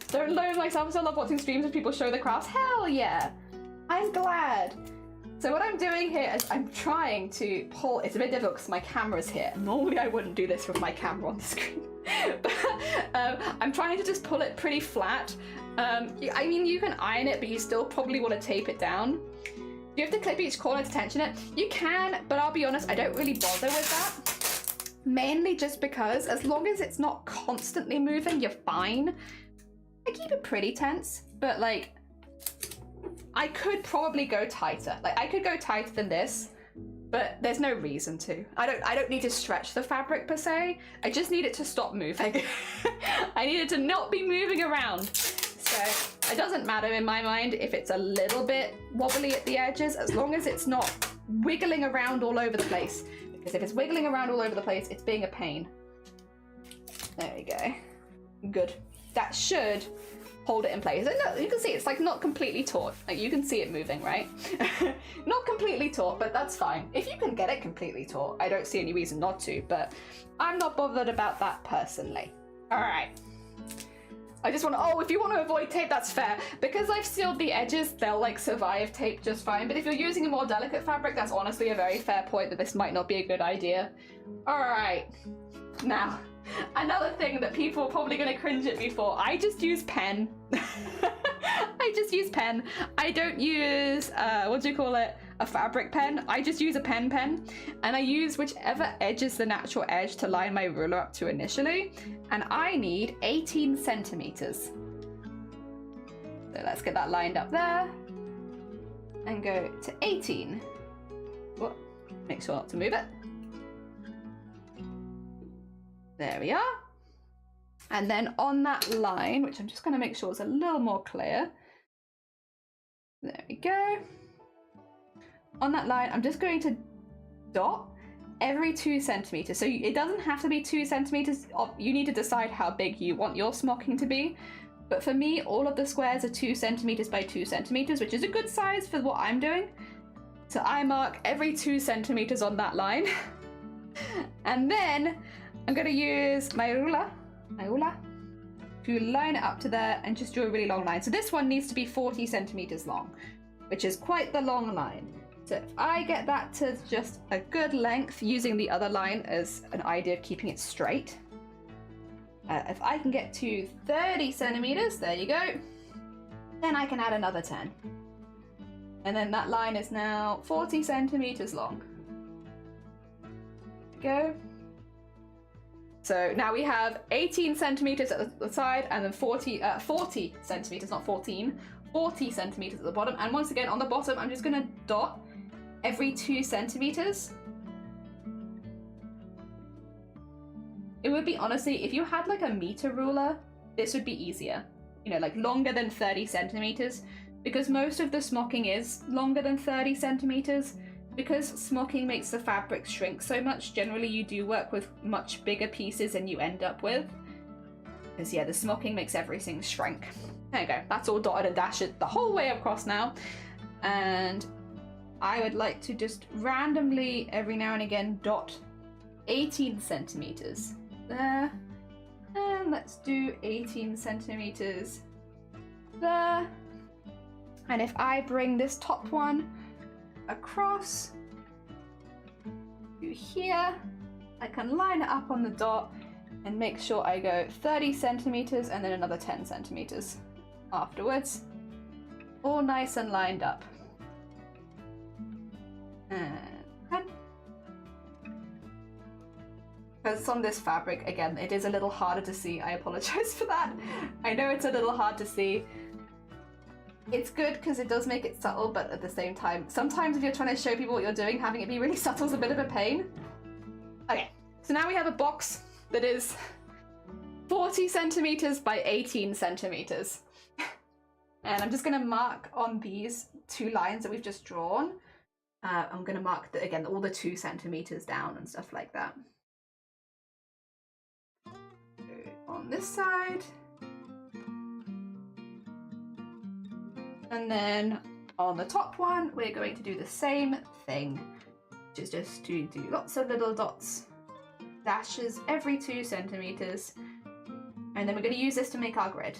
Don't load myself, I still love watching streams of people show the crafts. Hell yeah! I'm glad. So what I'm doing here is I'm trying to pull, it's a bit difficult because my camera's here. Normally I wouldn't do this with my camera on the screen. But I'm trying to just pull it pretty flat. I mean, you can iron it, but you still probably want to tape it down. Do you have to clip each corner to tension it? You can, but I'll be honest, I don't really bother with that. Mainly just because as long as it's not constantly moving, you're fine. I keep it pretty tense, but like, I could probably go tighter. Like I could go tighter than this, but there's no reason to. I don't need to stretch the fabric per se. I just need it to stop moving. I need it to not be moving around. So it doesn't matter in my mind if it's a little bit wobbly at the edges, as long as it's not wiggling around all over the place. Because if it's wiggling around all over the place, it's being a pain. There we go. Good. That should hold it in place. And look, you can see it's like not completely taut. Like you can see it moving, right? Not completely taut, but that's fine. If you can get it completely taut, I don't see any reason not to, but I'm not bothered about that personally. All right. I just want to, oh, if you want to avoid tape, that's fair. Because I've sealed the edges, they'll like survive tape just fine. But if you're using a more delicate fabric, that's honestly a very fair point that this might not be a good idea. All right. Now, another thing that people are probably going to cringe at me for, I just use pen. I just use pen. I don't use, what do you call it? A fabric pen. I just use a pen, and I use whichever edge is the natural edge to line my ruler up to initially, and I need 18 centimeters. So let's get that lined up there and go to 18. Whoa. Make sure not to move it. There we are. And then on that line, which I'm just going to make sure is a little more clear. There we go. On that line, I'm just going to dot every 2 centimeters. So it doesn't have to be 2 centimeters. You need to decide how big you want your smocking to be. But for me, all of the squares are 2 centimeters by 2 centimeters, which is a good size for what I'm doing. So I mark every 2 centimeters on that line. And then I'm going to use my ruler to line it up to there and just draw a really long line. So this one needs to be 40 centimeters long, which is quite the long line. So if I get that to just a good length, using the other line as an idea of keeping it straight. If I can get to 30 centimeters, there you go, then I can add another 10. And then that line is now 40 centimeters long. Go. So now we have 18 centimeters at the side and then 40 centimeters, not 14, 40 centimeters at the bottom. And once again, on the bottom, I'm just gonna dot every 2 centimeters. It would be, honestly, if you had like a meter ruler, this would be easier. You know, like longer than 30 centimeters, because most of the smocking is longer than 30 centimeters. Because smocking makes the fabric shrink so much, generally you do work with much bigger pieces than you end up with. Because yeah, the smocking makes everything shrink. There you go, that's all dotted and dashed the whole way across now. And I would like to just randomly, every now and again, dot 18 centimeters there. And let's do 18 centimeters there. And if I bring this top one across to here, I can line it up on the dot and make sure I go 30 centimeters and then another 10 centimeters afterwards. All nice and lined up. And because on this fabric, again, it is a little harder to see. I apologize for that. I know it's a little hard to see. It's good because it does make it subtle, but at the same time, sometimes if you're trying to show people what you're doing, having it be really subtle is a bit of a pain. Okay, so now we have a box that is 40 centimeters by 18 centimeters. And I'm just going to mark on these two lines that we've just drawn. I'm going to mark, again, all the 2 centimeters down and stuff like that. On this side. And then on the top one, we're going to do the same thing, which is just to do lots of little dots, dashes every 2 centimeters. And then we're going to use this to make our grid.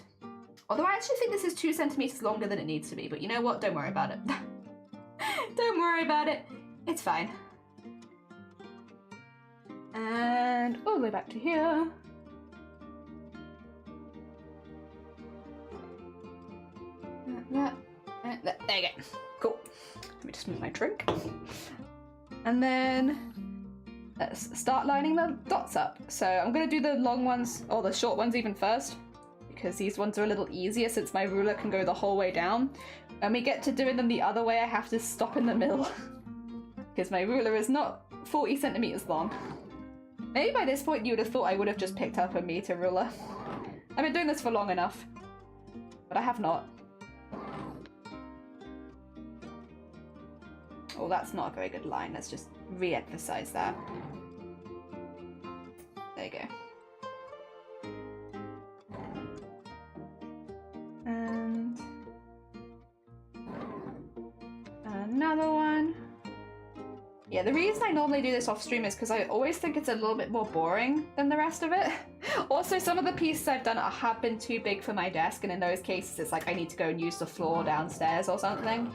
Although I actually think this is 2 centimeters longer than it needs to be, but you know what? Don't worry about it. Don't worry about it. It's fine. And all the way back to here. There you go. Cool. Let me just move my drink. And then let's start lining the dots up. So I'm going to do the long ones, or the short ones even first, because these ones are a little easier since my ruler can go the whole way down. When we get to doing them the other way, I have to stop in the middle because my ruler is not 40 centimeters long. Maybe by this point you would have thought I would have just picked up a meter ruler. I've been doing this for long enough, but I have not. Oh, that's not a very good line. Let's just re-emphasize that. There you go. And another one. Yeah, the reason I normally do this off stream is because I always think it's a little bit more boring than the rest of it. Also, some of the pieces I've done have been too big for my desk, and in those cases it's like I need to go and use the floor downstairs or something.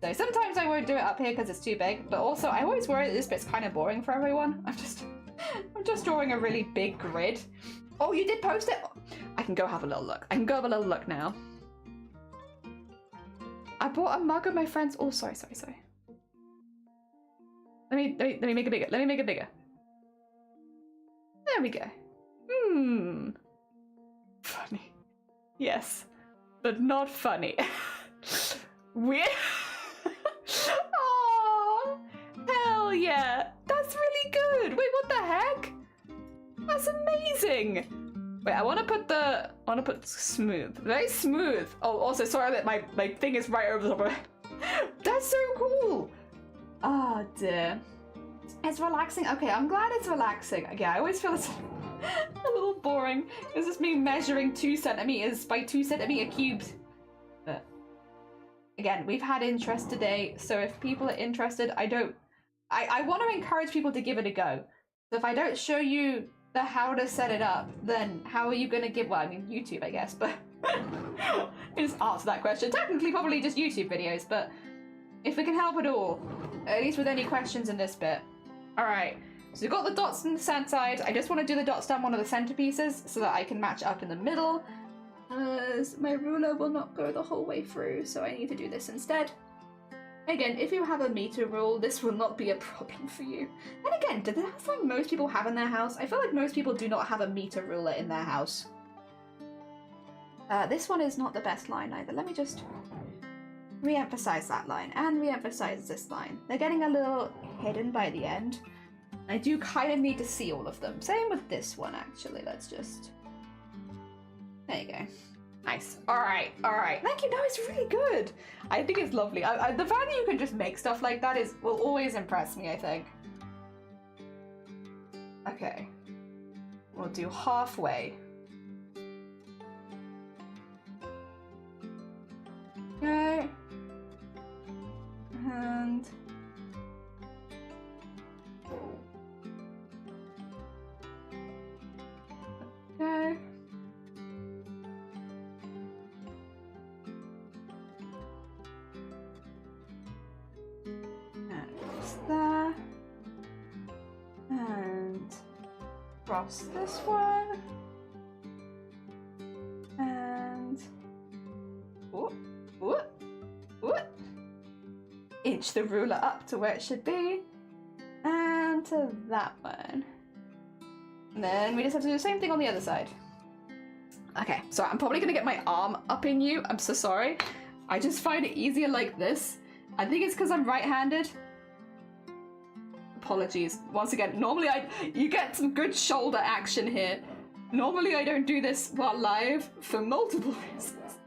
So sometimes I won't do it up here because it's too big, but also I always worry that this bit's kind of boring for everyone. I'm just drawing a really big grid. Oh, you did post it? I can go have a little look. I can go have a little look now. I bought a mug of my friend's. Oh, sorry. Let me make it bigger. Let me make it bigger. There we go. Funny. Yes, but not funny. Weird. Oh, hell yeah. That's really good. Wait, what the heck? That's amazing. Wait, I want to put smooth. Very smooth. Oh, also, sorry that my thing is right over the top of it. That's so cool. Oh, dear. It's relaxing. Okay, I'm glad it's relaxing. Yeah, I always feel it's a little boring. It's just me measuring 2 centimeters by 2 centimeter cubes. But again, we've had interest today, so if people are interested, I want to encourage people to give it a go. So if I don't show you the how to set it up, then how are you going to give, well, I mean, YouTube, I guess, but just answer that question. Technically, probably just YouTube videos, but if we can help at all, at least with any questions in this bit. Alright, so we've got the dots on the center side. I just want to do the dots down one of the centerpieces so that I can match it up in the middle. As my ruler will not go the whole way through, so I need to do this instead. Again, if you have a meter rule, this will not be a problem for you. And again, does that something most people have in their house? I feel like most people do not have a meter ruler in their house. This one is not the best line either. Let me just re-emphasize that line and re-emphasize this line. They're getting a little hidden by the end. I do kind of need to see all of them. Same with this one, actually. Let's just... There you go. Nice. Alright, alright. Thank you. No, it's really good. I think it's lovely. The fact that you can just make stuff like that will always impress me, I think. Okay. We'll do halfway. Okay. And... Okay. And just there. And cross this one. And inch the ruler up to where it should be. And to that one. And then we just have to do the same thing on the other side. Okay, so I'm probably gonna get my arm up in you. I'm so sorry. I just find it easier like this. I think it's because I'm right-handed. Apologies. Once again, normally you get some good shoulder action here. Normally I don't do this while live for multiple reasons.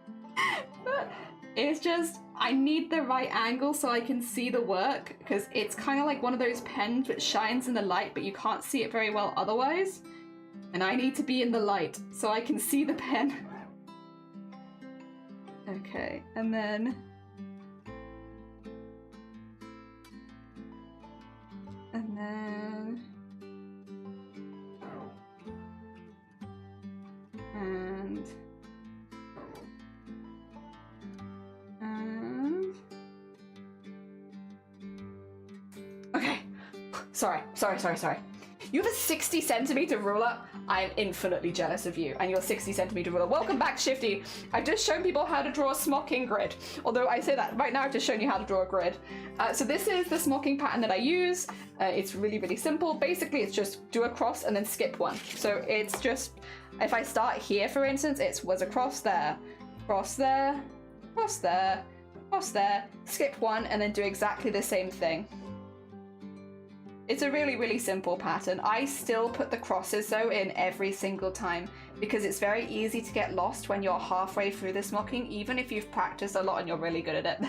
But it's just, I need the right angle so I can see the work, because it's kind of like one of those pens which shines in the light but you can't see it very well otherwise. And I need to be in the light so I can see the pen. Okay, and then... And then... And... Okay. Sorry. You have a 60 centimeter ruler? I'm infinitely jealous of you and your 60 centimeter ruler. Welcome back, Shifty. I've just shown people how to draw a smocking grid. Although I say that right now, I've just shown you how to draw a grid. So this is the smocking pattern that I use. It's really, really simple. Basically, it's just do a cross and then skip one. So it's just, if I start here, for instance, it was a cross there, cross there, cross there, cross there, skip one, and then do exactly the same thing. It's a really, really simple pattern. I still put the crosses though in every single time because it's very easy to get lost when you're halfway through the smocking, even if you've practiced a lot and you're really good at it.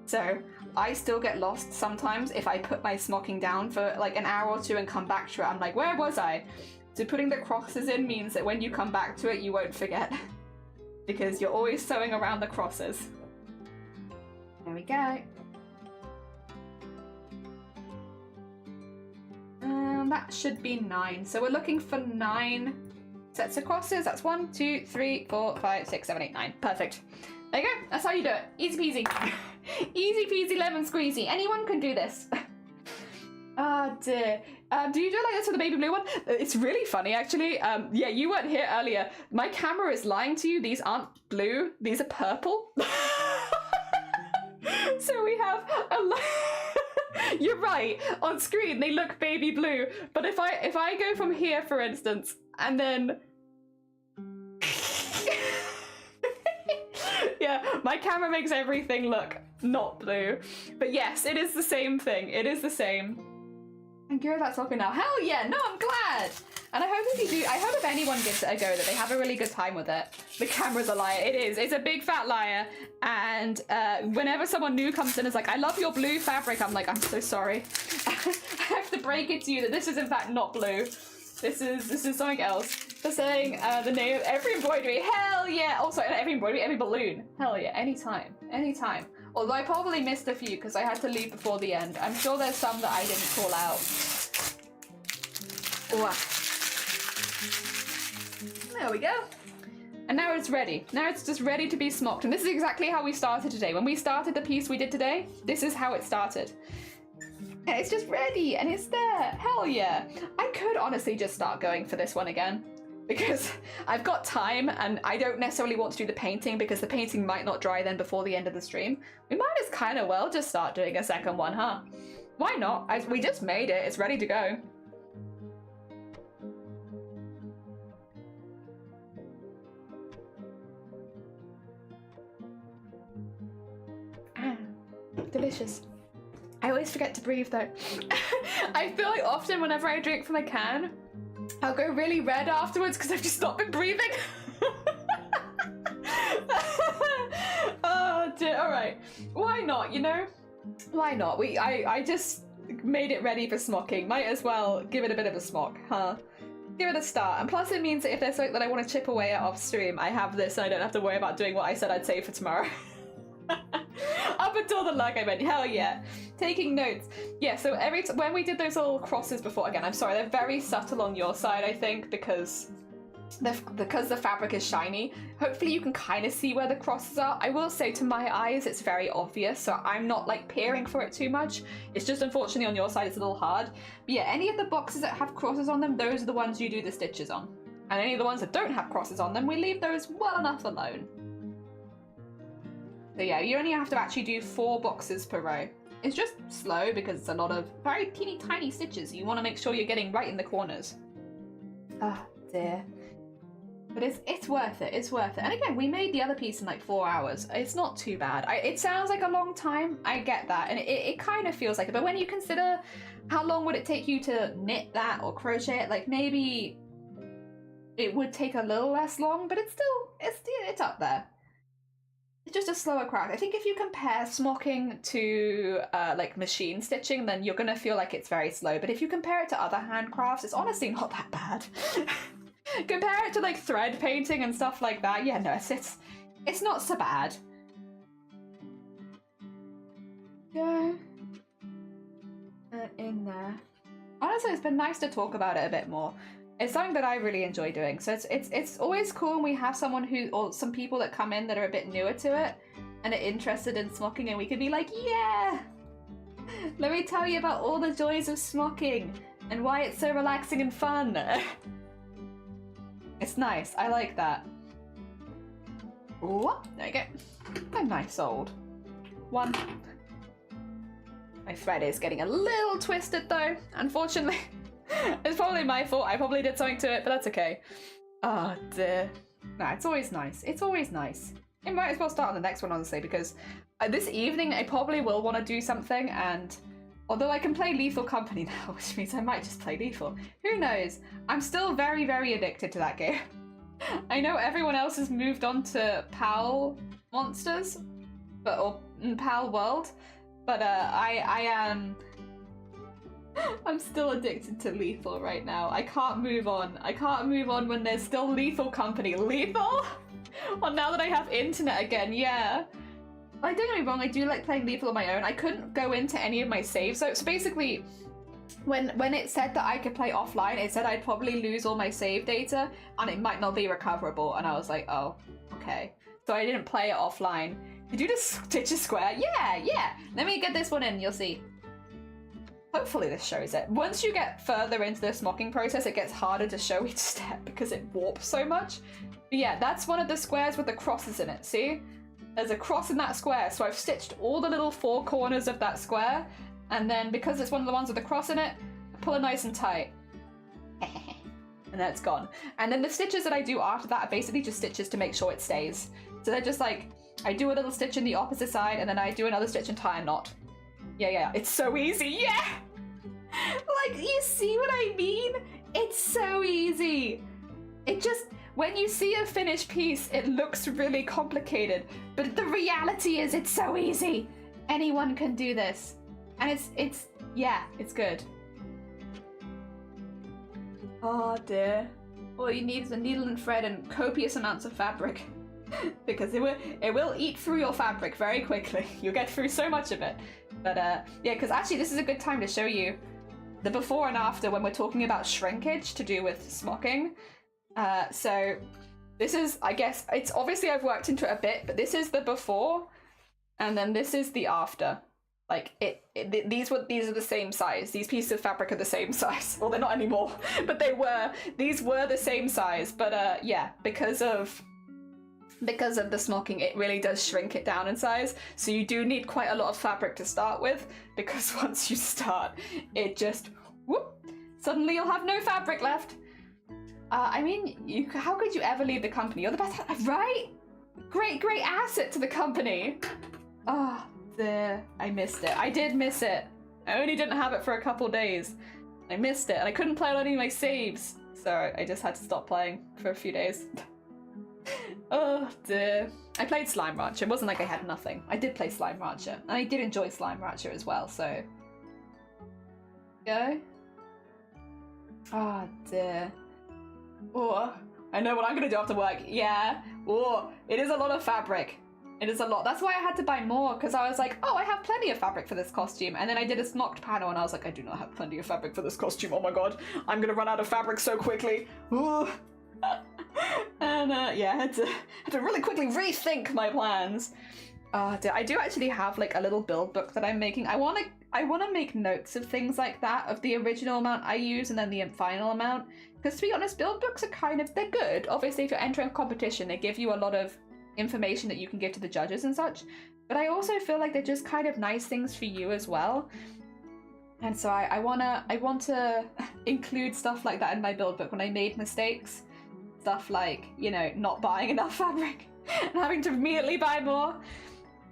So I still get lost sometimes if I put my smocking down for like an hour or two and come back to it. I'm like, where was I? So putting the crosses in means that when you come back to it, you won't forget because you're always sewing around the crosses. There we go. That should be 9. So we're looking for 9 sets of crosses. That's 1, 2, 3, 4, 5, 6, 7, 8, 9. Perfect. There you go. That's how you do it. Easy peasy. Easy peasy lemon squeezy. Anyone can do this. Oh dear. Do you do it like this with the baby blue one? It's really funny actually. Yeah, you weren't here earlier. My camera is lying to you. These aren't blue. These are purple. So we have a You're right. On screen they look baby blue, but if I go from here, for instance, and then yeah, my camera makes everything look not blue. But yes, it is the same thing. It is the same. And Gura, that's looking now. Hell yeah! No, I'm glad. And I hope if anyone gives it a go, that they have a really good time with it. The camera's a liar. It is. It's a big fat liar. And whenever someone new comes in and is like, I love your blue fabric, I'm like, I'm so sorry. I have to break it to you that this is in fact not blue. This is something else. They're saying the name of every embroidery. Hell yeah! Also, every embroidery, every balloon. Hell yeah! Anytime. Anytime. Although I probably missed a few because I had to leave before the end. I'm sure there's some that I didn't call out. Ooh. There we go. And now it's ready. Now it's just ready to be smocked. And this is exactly how we started today. When we started the piece we did today, this is how it started. And it's just ready and it's there. Hell yeah. I could honestly just start going for this one again because I've got time and I don't necessarily want to do the painting because the painting might not dry then before the end of the stream. We might as kind of well just start doing a second one, huh? Why not? We just made it. It's ready to go. Delicious. I always forget to breathe though. I feel like often whenever I drink from a can, I'll go really red afterwards because I've just not been breathing. Oh dear, alright. Why not, you know? Why not? I just made it ready for smocking. Might as well give it a bit of a smock, huh? Give it a start. And plus it means that if there's something that I want to chip away at off stream, I have this and I don't have to worry about doing what I said I'd say for tomorrow. Up until the luck I meant, hell yeah. Taking notes. Yeah, so when we did those little crosses before, again, I'm sorry, they're very subtle on your side, I think, because the fabric is shiny. Hopefully you can kind of see where the crosses are. I will say to my eyes it's very obvious, so I'm not like peering for it too much. It's just unfortunately on your side it's a little hard. But yeah, any of the boxes that have crosses on them, those are the ones you do the stitches on. And any of the ones that don't have crosses on them, we leave those well enough alone. So yeah, you only have to actually do 4 boxes per row. It's just slow because it's a lot of very teeny tiny stitches. You want to make sure you're getting right in the corners. Ah, dear. But it's worth it, it's worth it. And again, we made the other piece in like 4 hours. It's not too bad. It sounds like a long time, I get that. And it kind of feels like it. But when you consider how long would it take you to knit that or crochet it, like maybe it would take a little less long, but it's up there. It's just a slower craft. I think if you compare smocking to like machine stitching, then you're gonna feel like it's very slow. But if you compare it to other handcrafts, it's honestly not that bad. Compare it to like thread painting and stuff like that. Yeah, no, it's not so bad. Yeah. In there. Honestly, it's been nice to talk about it a bit more. It's something that I really enjoy doing. So it's always cool when we have someone or some people that come in that are a bit newer to it and are interested in smocking, and we can be like, yeah, let me tell you about all the joys of smocking and why it's so relaxing and fun. It's nice. I like that. Ooh, there you go. A nice old one. My thread is getting a little twisted though, unfortunately. It's probably my fault. I probably did something to it, but that's okay. Oh dear. Nah, it's always nice. It's always nice. It might as well start on the next one, honestly, because this evening I probably will want to do something, and although I can play Lethal Company now, which means I might just play Lethal. Who knows? I'm still very, very addicted to that game. I know everyone else has moved on to PAL Monsters, or PAL World, but I am... I'm still addicted to Lethal right now. I can't move on. I can't move on when there's still Lethal Company. Lethal? Well, now that I have internet again, yeah. Like, don't get me wrong, I do like playing Lethal on my own. I couldn't go into any of my saves. So basically, when it said that I could play offline, it said I'd probably lose all my save data and it might not be recoverable. And I was like, oh, okay. So I didn't play it offline. Did you just stitch a square? Yeah. Let me get this one in, you'll see. Hopefully this shows it. Once you get further into the smocking process, it gets harder to show each step because it warps so much. But yeah, that's one of the squares with the crosses in it, see? There's a cross in that square, so I've stitched all the little 4 corners of that square, and then because it's one of the ones with the cross in it, I pull it nice and tight. And then it's gone. And then the stitches that I do after that are basically just stitches to make sure it stays. So they're just like, I do a little stitch in the opposite side, and then I do another stitch and tie a knot. Yeah, it's so easy, yeah! Like, you see what I mean? It's so easy. It just, when you see a finished piece, it looks really complicated, but the reality is it's so easy. Anyone can do this. And it's good. Oh dear. All you need is a needle and thread and copious amounts of fabric. Because it will eat through your fabric very quickly. You'll get through so much of it. But yeah, because actually this is a good time to show you the before and after when we're talking about shrinkage to do with smocking. So this is, I guess, it's obviously I've worked into it a bit, but this is the before, and then this is the after. Like these are the same size. These pieces of fabric are the same size. Well, they're not anymore, but these were the same size. But yeah, because of the smocking, it really does shrink it down in size. So you do need quite a lot of fabric to start with, because once you start, it just, whoop, suddenly you'll have no fabric left. I mean, how could you ever leave the company? You're the best, right? Great asset to the company. Oh, dear. I missed it. I did miss it. I only didn't have it for a couple days. I missed it, and I couldn't play on any of my saves. So I just had to stop playing for a few days. Oh dear. I played Slime Rancher. It wasn't like I had nothing. I did play Slime Rancher. And I did enjoy Slime Rancher as well, so... Go. Oh dear. Oh, I know what I'm gonna do after work. Yeah. Oh, it is a lot of fabric. It is a lot. That's why I had to buy more, because I was like, oh, I have plenty of fabric for this costume. And then I did a smocked panel and I was like, I do not have plenty of fabric for this costume. Oh my god, I'm gonna run out of fabric so quickly. Ooh. And yeah, I had to really quickly rethink my plans. I do actually have like a little build book that I'm making. I want to make notes of things like that, of the original amount I use and then the final amount. Because to be honest, build books are they're good. Obviously, if you're entering a competition, they give you a lot of information that you can give to the judges and such. But I also feel like they're just kind of nice things for you as well. And so I want to include stuff like that in my build book when I made mistakes. Stuff like, you know, not buying enough fabric and having to immediately buy more.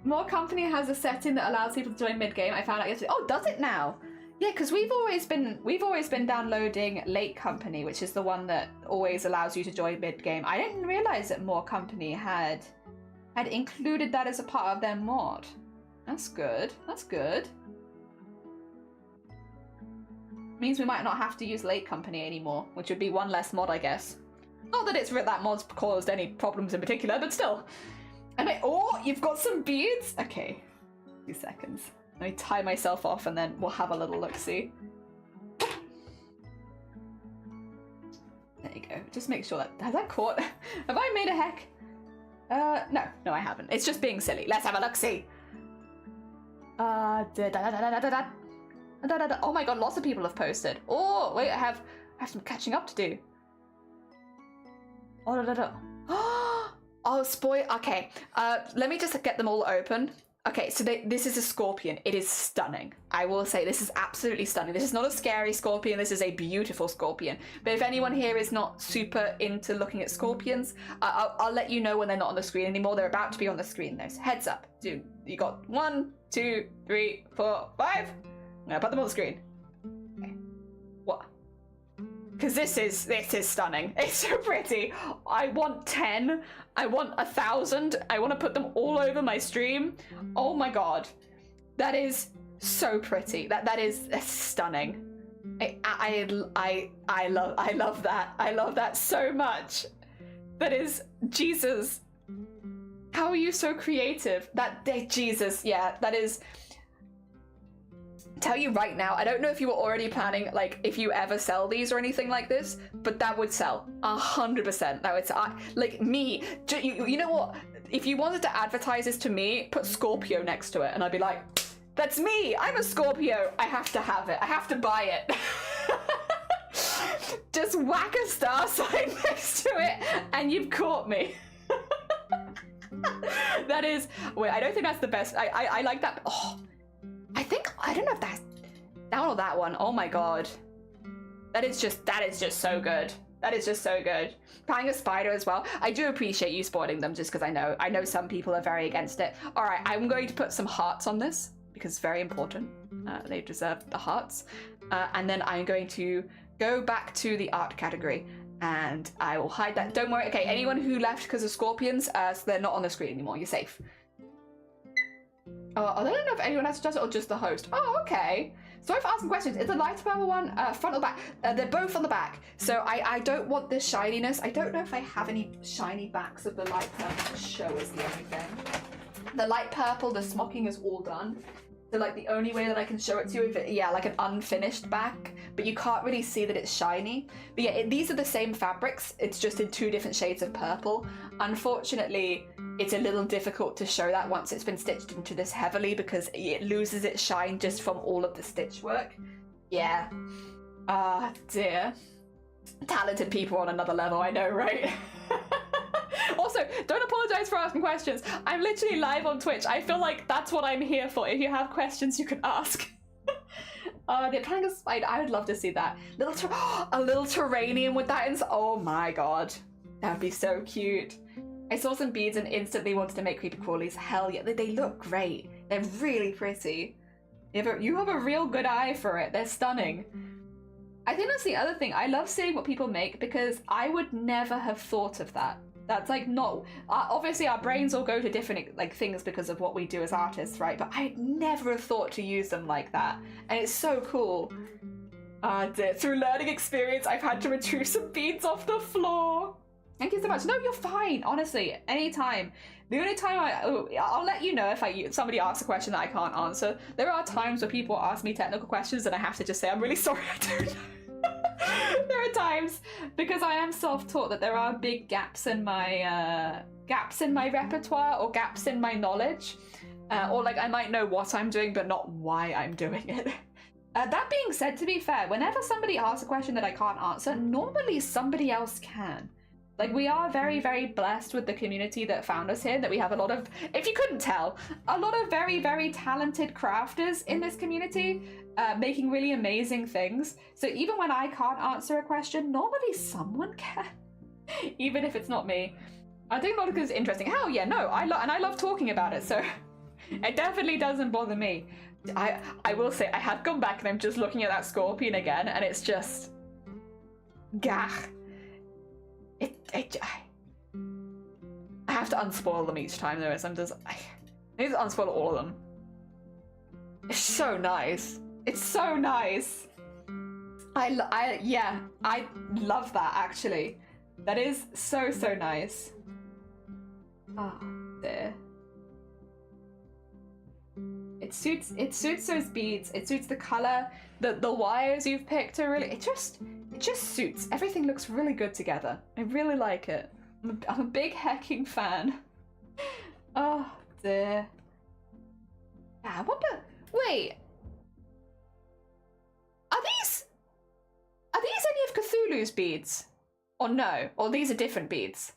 More Company has a setting that allows people to join mid-game. I found out yesterday. Oh, does it now? Yeah, because we've always been downloading Late Company, which is the one that always allows you to join mid-game. I didn't realize that More Company had included that as a part of their mod. That's good. That's good. Means we might not have to use Late Company anymore, which would be one less mod, I guess. Not that that mod's caused any problems in particular, but still. And oh, you've got some beads? Okay, 2 seconds. Let me tie myself off and then we'll have a little look-see. There you go. Just make sure that... Has that caught? Have I made a heck? No, I haven't. It's just being silly. Let's have a look-see. Oh my god, lots of people have posted. Oh, wait, I have some catching up to do. Oh, spoil. Okay, let me just get them all open. Okay, so this is a scorpion. It is stunning. I will say this is absolutely stunning. This is not a scary scorpion. This is a beautiful scorpion. But if anyone here is not super into looking at scorpions, I'll let you know when they're not on the screen anymore. They're about to be on the screen though. So heads up. Dude, you got 1, 2, 3, 4, 5. I'm gonna put them on the screen. Okay. What? Because this is stunning. It's so pretty. I want 10. I want 1,000. I want to put them all over my stream. Oh my god, that is so pretty. That is stunning. I love that. I love that so much. That is Jesus. How are you so creative? Jesus, yeah, that is. Tell you right now, I don't know if you were already planning, like, if you ever sell these or anything like this, but that would sell 100%. That would sell. Like me, you know what? If you wanted to advertise this to me, put Scorpio next to it, and I'd be like, that's me. I'm a Scorpio. I have to have it. I have to buy it. Just whack a star sign next to it, and you've caught me. That is. Wait, I don't think that's the best. I like that. Oh. I don't know if that's that one or that one. Oh my god. That is just so good. That is just so good. Playing a spider as well. I do appreciate you spoiling them just because I know some people are very against it. Alright, I'm going to put some hearts on this because it's very important. They deserve the hearts. And then I'm going to go back to the art category and I will hide that. Don't worry. Okay, anyone who left because of scorpions, so they're not on the screen anymore. You're safe. I don't know if anyone else does it or just the host. Oh, okay. Sorry for asking questions. Is the light purple one front or back? They're both on the back. So I don't want this shininess. I don't know if I have any shiny backs of the light purple to show is the only thing. The light purple, the smocking is all done. So like the only way that I can show it to you, if like an unfinished back, but you can't really see that it's shiny. But yeah, these are the same fabrics. It's just in 2 different shades of purple. Unfortunately, it's a little difficult to show that once it's been stitched into this heavily because it loses its shine just from all of the stitch work. Yeah. Ah, dear. Talented people on another level, I know, right? Also, don't apologize for asking questions. I'm literally live on Twitch. I feel like that's what I'm here for. If you have questions, you can ask. They're planning a spider. I would love to see that. A little terranium with that. Oh my god. That would be so cute. I saw some beads and instantly wanted to make creepy crawlies. Hell yeah, they look great. They're really pretty. You have a real good eye for it. They're stunning. I think that's the other thing. I love seeing what people make because I would never have thought of that. That's like not... obviously our brains all go to different like things because of what we do as artists, right? But I'd never have thought to use them like that. And it's so cool. Through learning experience, I've had to retrieve some beads off the floor. Thank you so much. No, you're fine. Honestly, anytime. The only time I'll let you know if somebody asks a question that I can't answer. There are times where people ask me technical questions and I have to just say, I'm really sorry, I don't know. There are times, because I am self-taught, that there are big gaps in my repertoire or gaps in my knowledge. Or like I might know what I'm doing, but not why I'm doing it. That being said, to be fair, whenever somebody asks a question that I can't answer, normally somebody else can. Like, we are very, very blessed with the community that found us here, that we have a lot of, if you couldn't tell, a lot of very, very talented crafters in this community, making really amazing things. So even when I can't answer a question, normally someone can, even if it's not me. I think Nautica is interesting. Hell yeah, no, I love talking about it, so it definitely doesn't bother me. I will say, I have gone back and I'm just looking at that scorpion again, and it's just... gah. I have to unspoil them each time though, as I need to unspoil all of them. It's so nice. It's so nice. Yeah, I love that actually. That is so nice. Ah, there. It suits those beads. It suits the color. The wires you've picked are really. It just suits. Everything looks really good together. I really like it. I'm a big hecking fan. Oh dear. Ah, what the? Wait. Are these any of Cthulhu's beads? Or no? Or these are different beads?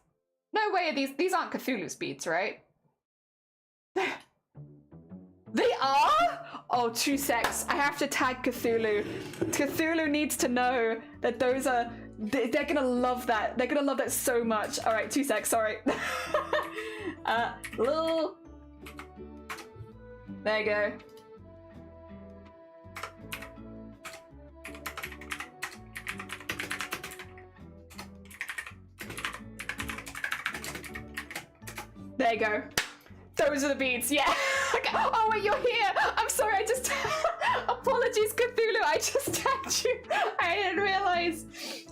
No way are these aren't Cthulhu's beads, right? They are? Oh, 2 secs. I have to tag Cthulhu. Cthulhu needs to know that those are... They're gonna love that. They're gonna love that so much. All right, 2 secs, sorry. Little... There you go. There you go. Those are the beads, yeah. Oh wait, you're here. I'm sorry, I just... Apologies, Cthulhu, I just tagged you. I didn't realize.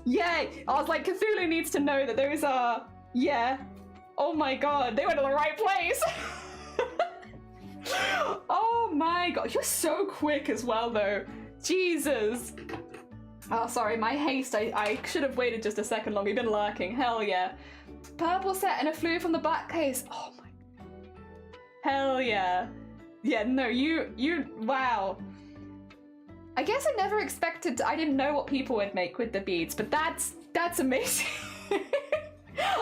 Yeah, I was like, Cthulhu needs to know that those are... Yeah. Oh my god, they went to the right place. Oh my god, you're so quick as well though. Jesus. Oh, sorry, my haste. I should have waited just a second longer. You've been lurking. Hell yeah. Purple set and a flue from the black case. Oh my. Hell yeah. Yeah, no, you, wow. I guess I never expected, I didn't know what people would make with the beads, but that's amazing.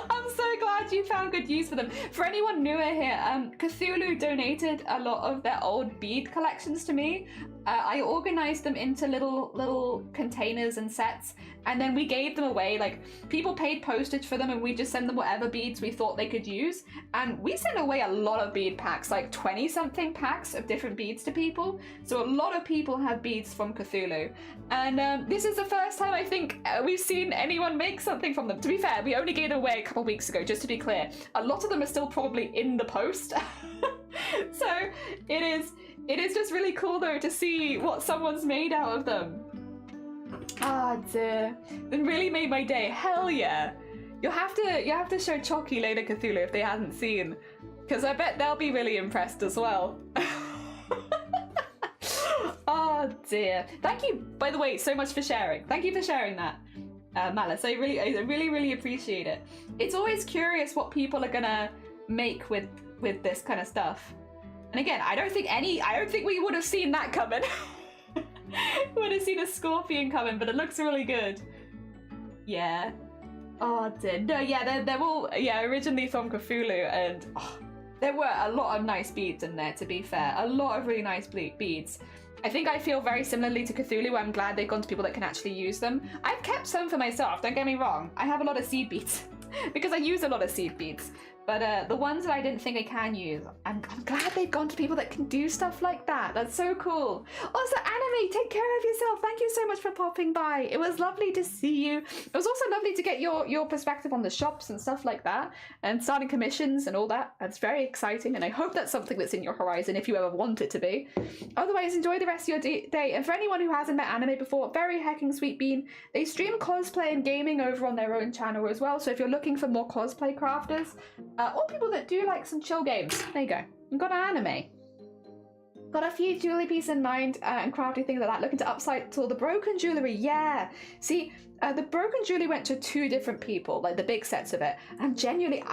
I'm so glad you found good use for them. For anyone newer here, Cthulhu donated a lot of their old bead collections to me. I organized them into little containers and sets, and then we gave them away. Like, people paid postage for them and we just send them whatever beads we thought they could use. And we sent away a lot of bead packs, like 20-something packs of different beads to people. So a lot of people have beads from Cthulhu. And this is the first time I think we've seen anyone make something from them. To be fair, we only gave them away a couple weeks ago, just to be clear. A lot of them are still probably in the post. So it is just really cool though to see what someone's made out of them. Ah dear. It really made my day. Hell yeah. You have to show Chucky later, Cthulhu, if they hadn't seen. Because I bet they'll be really impressed as well. Oh dear. Thank you, by the way, so much for sharing. Thank you for sharing that, Malice. I really appreciate it. It's always curious what people are gonna make with this kind of stuff. And again, I don't think we would have seen that coming. We would have seen a scorpion coming, but it looks really good. Yeah. Oh dear. No, yeah, they're all originally from Cthulhu, and there were a lot of nice beads in there, to be fair. A lot of really nice beads. I think I feel very similarly to Cthulhu. I'm glad they've gone to people that can actually use them. I've kept some for myself, don't get me wrong. I have a lot of seed beads because I use a lot of seed beads. But the ones that I didn't think I can use, I'm glad they've gone to people that can do stuff like that. That's so cool. Also, Anime, take care of yourself. Thank you so much for popping by. It was lovely to see you. It was also lovely to get your perspective on the shops and stuff like that, and starting commissions and all that. That's very exciting, and I hope that's something that's in your horizon if you ever want it to be. Otherwise, enjoy the rest of your day. And for anyone who hasn't met Anime before, very hecking sweet bean. They stream cosplay and gaming over on their own channel as well, so if you're looking for more cosplay crafters, or people that do like some chill games, there you go. You've got an Anime. Got a few jewelry pieces in mind and crafty things like that. Looking to upcycle the broken jewelry. Yeah. See, the broken jewelry went to 2 different people, like the big sets of it. And genuinely,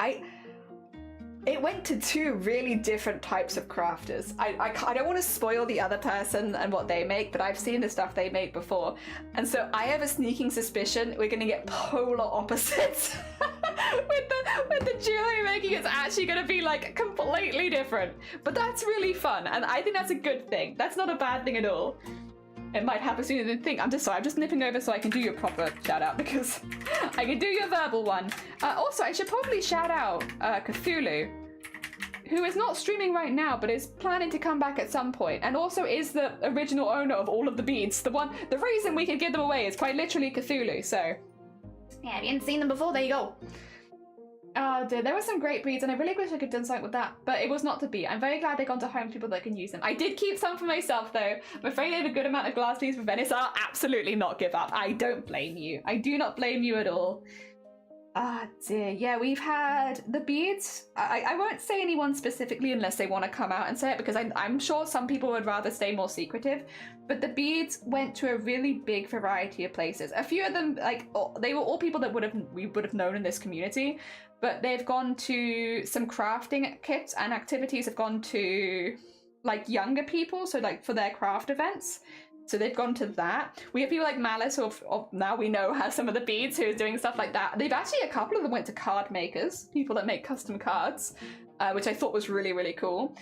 it went to 2 really different types of crafters. I don't want to spoil the other person and what they make, but I've seen the stuff they make before. And so I have a sneaking suspicion we're going to get polar opposites. with the jewelry making. It's actually going to be like completely different. But that's really fun, and I think that's a good thing. That's not a bad thing at all. It might happen sooner than you think. I'm just nipping over so I can do your proper shout out, because I can do your verbal one. Also, I should probably shout out Cthulhu, who is not streaming right now, but is planning to come back at some point, and also is the original owner of all of the beads. The reason we can give them away is quite literally Cthulhu, so yeah, if you hadn't seen them before, there you go. Oh dear, there were some great beads, and I really wish I could have done something with that, but it was not to be. I'm very glad they gone to home people that can use them. I did keep some for myself though. I'm afraid I have a good amount of glass beads for Venice. I'll absolutely not give up. I don't blame you. I do not blame you at all. Ah dear, yeah, we've had the beads. I won't say anyone specifically unless they want to come out and say it, because I'm sure some people would rather stay more secretive, but the beads went to a really big variety of places. A few of them, like, they were all people that we would have known in this community, but they've gone to some crafting kits, and activities have gone to like younger people, so like for their craft events. So they've gone to that. We have people like Malice, who now we know has some of the beads, who is doing stuff like that. They've actually, a couple of them went to card makers, people that make custom cards, which I thought was really, really cool.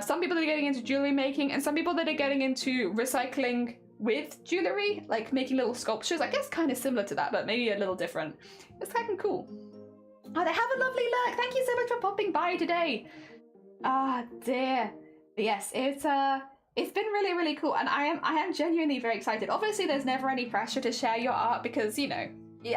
Some people that are getting into jewelry making, and some people that are getting into recycling with jewelry, like making little sculptures. I guess kind of similar to that, but maybe a little different. It's kind of cool. Oh, they have a lovely look. Thank you so much for popping by today. Ah, dear. Yes, it's been really, really cool, and I am genuinely very excited. Obviously, there's never any pressure to share your art, because, you know,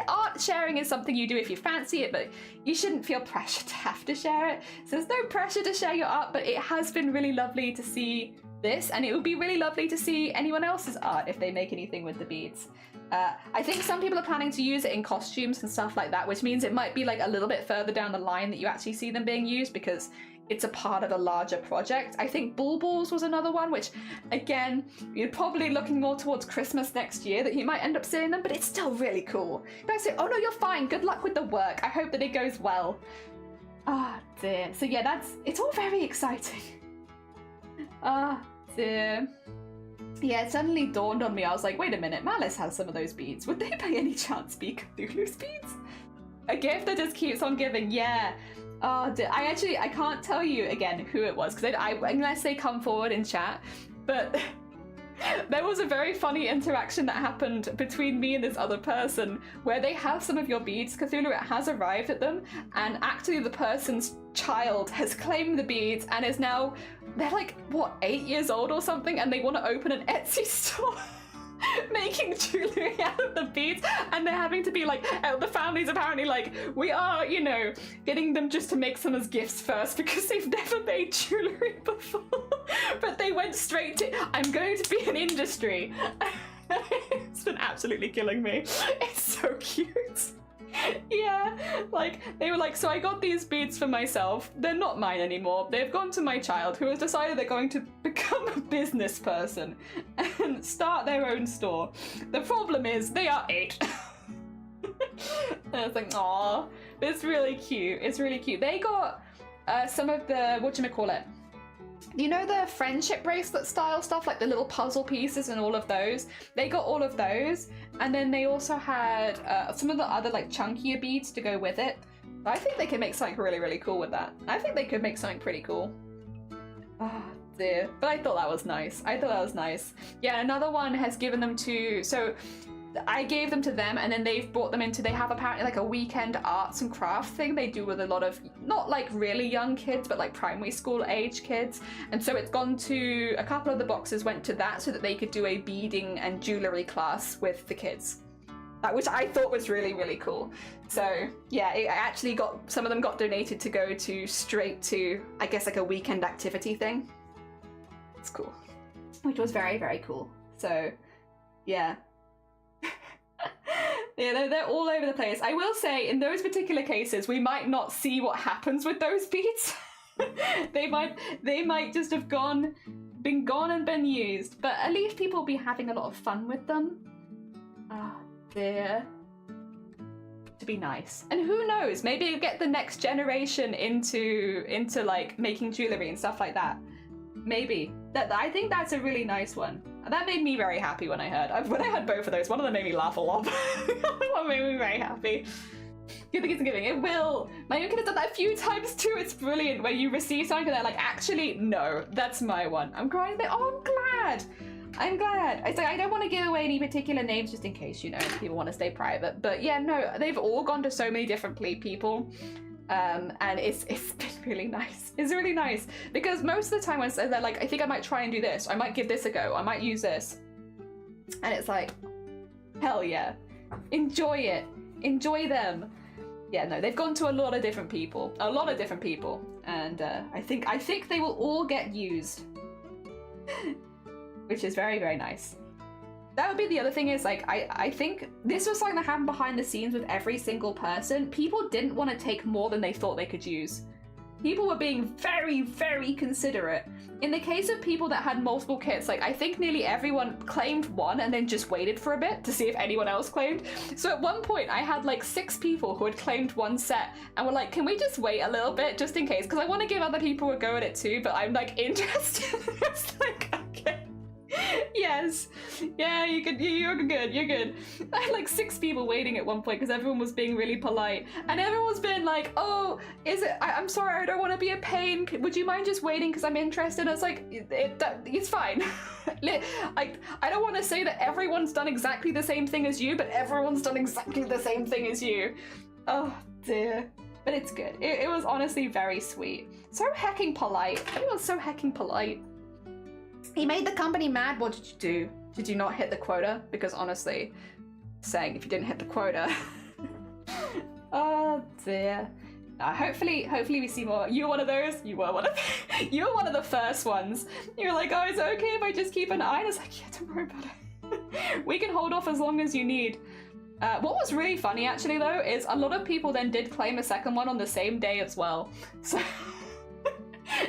art sharing is something you do if you fancy it, but you shouldn't feel pressure to have to share it. So there's no pressure to share your art, but it has been really lovely to see this, and it would be really lovely to see anyone else's art if they make anything with the beads. I think some people are planning to use it in costumes and stuff like that, which means it might be like a little bit further down the line that you actually see them being used, because it's a part of a larger project. I think Bulbul's was another one, which, again, you're probably looking more towards Christmas next year that you might end up seeing them, but it's still really cool. You guys say, oh no, you're fine, good luck with the work. I hope that it goes well. Ah, dear. So yeah, it's all very exciting. Ah, dear. Yeah, it suddenly dawned on me. I was like, wait a minute, Malice has some of those beads. Would they by any chance be Cthulhu's beads? A gift that just keeps on giving, yeah. Oh, I can't tell you again who it was, because unless they come forward in chat, but there was a very funny interaction that happened between me and this other person, where they have some of your beads, Cthulhu, it has arrived at them, and actually the person's child has claimed the beads and is now, they're like, what, 8 years old or something, and they want to open an Etsy store. Making jewelry out of the beads, and they're having to be like, the family's apparently like, we are, you know, getting them just to make some as gifts first, because they've never made jewelry before. But they went straight to, I'm going to be an industry. It's been absolutely killing me. It's so cute. Yeah, like, they were like, so I got these beads for myself. They're not mine anymore. They've gone to my child, who has decided they're going to become a business person and start their own store. The problem is, they are 8. And I was like, aw, it's really cute. It's really cute. They got some of the, whatchamacallit, you know, the friendship bracelet style stuff, like the little puzzle pieces and all of those. They got all of those, and then they also had some of the other like chunkier beads to go with it. But I think they can make something really, really cool with that. I think they could make something pretty cool. Oh dear. But I thought that was nice. I thought that was nice. Yeah, another one has given them to, so I gave them to them, and then they've brought them into, they have apparently like a weekend arts and craft thing they do with a lot of, not like really young kids, but like primary school age kids. And so it's gone to, a couple of the boxes went to that so that they could do a beading and jewellery class with the kids. Which I thought was really, really cool. So yeah, it actually got, some of them got donated to go to straight to, I guess, like a weekend activity thing. It's cool. Which was very, very cool. So yeah. Yeah, they're all over the place. I will say, in those particular cases, we might not see what happens with those beads. they might just have been gone and been used. But at least people will be having a lot of fun with them. Ah, dear. To be nice. And who knows, maybe you'll get the next generation into like making jewellery and stuff like that. Maybe. I think that's a really nice one. That made me very happy when I heard both of those. One of them made me laugh a lot. One made me very happy. Good thing it's giving. It will. My own kid has done that a few times too. It's brilliant where you receive something and they're like, actually, no, that's my one. I'm crying. Oh, I'm glad. I'm glad. It's like, I don't want to give away any particular names just in case, you know, people want to stay private. But yeah, no, they've all gone to so many different people. And it's been really nice. It's really nice because most of the time when they're like, I think I might try and do this, I might give this a go, I might use this, and it's like, hell yeah, enjoy it, enjoy them. Yeah, no, they've gone to a lot of different people, and I think they will all get used, which is very, very nice. That would be the other thing is, like, I think this was something that happened behind the scenes with every single person. People didn't want to take more than they thought they could use. People were being very, very considerate. In the case of people that had multiple kits, like, I think nearly everyone claimed one and then just waited for a bit to see if anyone else claimed. So at one point, I had like 6 people who had claimed one set and were like, can we just wait a little bit just in case? Because I want to give other people a go at it too, but I'm like interested. It's like, okay. Yes. Yeah, you're good. You're good. I had like 6 people waiting at one point because everyone was being really polite. And everyone's been like, oh, is it? I'm sorry, I don't want to be a pain. Would you mind just waiting because I'm interested? I was like, it's fine. I don't want to say that everyone's done exactly the same thing as you, but everyone's done exactly the same thing as you. Oh, dear. But it's good. It was honestly very sweet. So hecking polite. Everyone's so hecking polite. He made the company mad. What did you do? Did you not hit the quota? Because honestly, saying if you didn't hit the quota. Oh dear. Hopefully we see more. You were one of those? You were one of you were one of the first ones. You were like, oh, is it okay if I just keep an eye? And I was like, yeah, don't worry about it. We can hold off as long as you need. What was really funny actually though is a lot of people then did claim a second one on the same day as well. So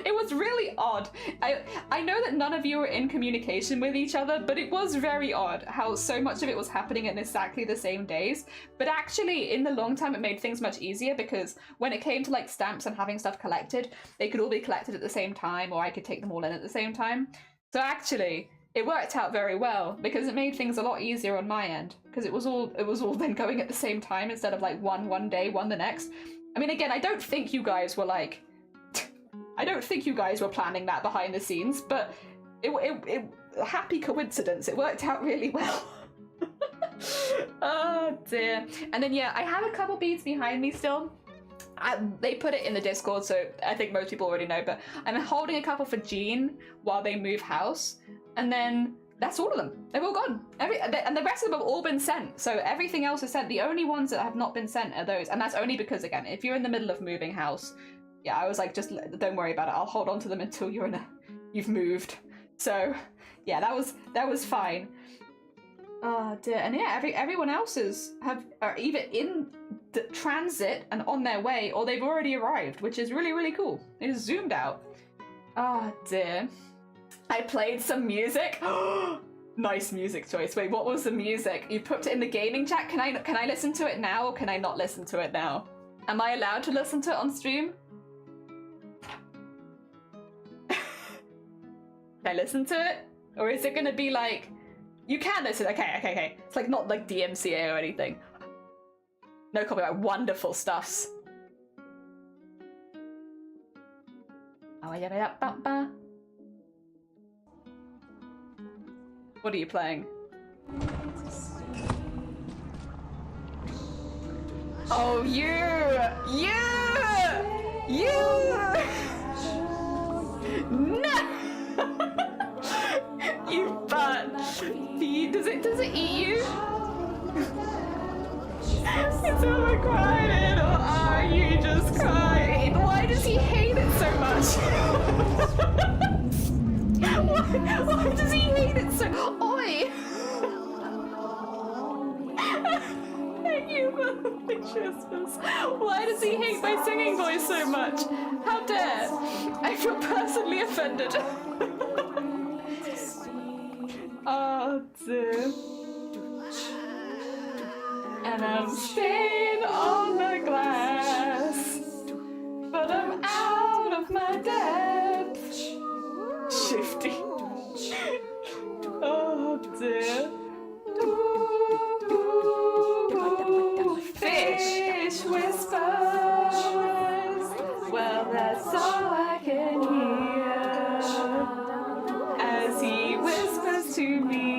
it was really odd. I know that none of you were in communication with each other, but it was very odd how so much of it was happening in exactly the same days. But actually, in the long term, it made things much easier because when it came to like stamps and having stuff collected, they could all be collected at the same time, or I could take them all in at the same time. So actually, it worked out very well because it made things a lot easier on my end because it was all then going at the same time instead of like one day, one the next. I mean, again, I don't think you guys were like. I don't think you guys were planning that behind the scenes, but it happy coincidence. It worked out really well. Oh dear. And then yeah, I have a couple beads behind me still. They put it in the Discord, so I think most people already know, but I'm holding a couple for Jean while they move house, and then that's all of them. They've all gone. And the rest of them have all been sent, so everything else is sent. The only ones that have not been sent are those, and that's only because, again, if you're in the middle of moving house, yeah, I was like, just don't worry about it. I'll hold on to them until you've moved. So, yeah, that was fine. Oh dear. And yeah, everyone else's are either in the transit and on their way, or they've already arrived, which is really, really cool. It is zoomed out. Oh dear. I played some music. Nice music choice. Wait, what was the music? You put it in the gaming chat. Can I listen to it now, or can I not listen to it now? Am I allowed to listen to it on stream? Can I listen to it? Or is it gonna be like, you can listen, okay. It's like not like DMCA or anything. No copyright, wonderful stuffs. Oh, yeah. What are you playing? Oh, you! No! You butt! Does it eat you? It's overcrowded, or are you just crying? Why does he hate it so much? why does he hate it so? Oi! Thank you for the Christmas. Why does he hate my singing voice so much? How dare! I feel personally offended. Oh dear. And I'm staying on the glass, but I'm out of my depth. Shifty. Oh dear. Ooh, fish whispers. Well, that's all I can hear as he whispers to me.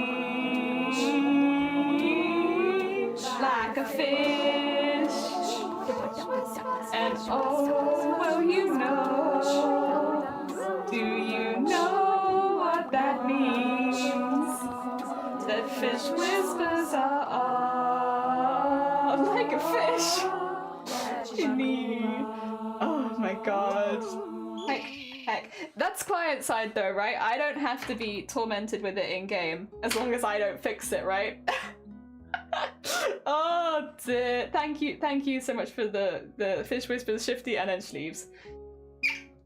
Like a fish, and oh, well, you know, do you know what that means? That fish whispers are all like a fish in me. Oh my god. Heck, that's client side though, right? I don't have to be tormented with it in game as long as I don't fix it, right? Oh dear. Thank you so much for the fish whispers, Shifty, and then sleeves.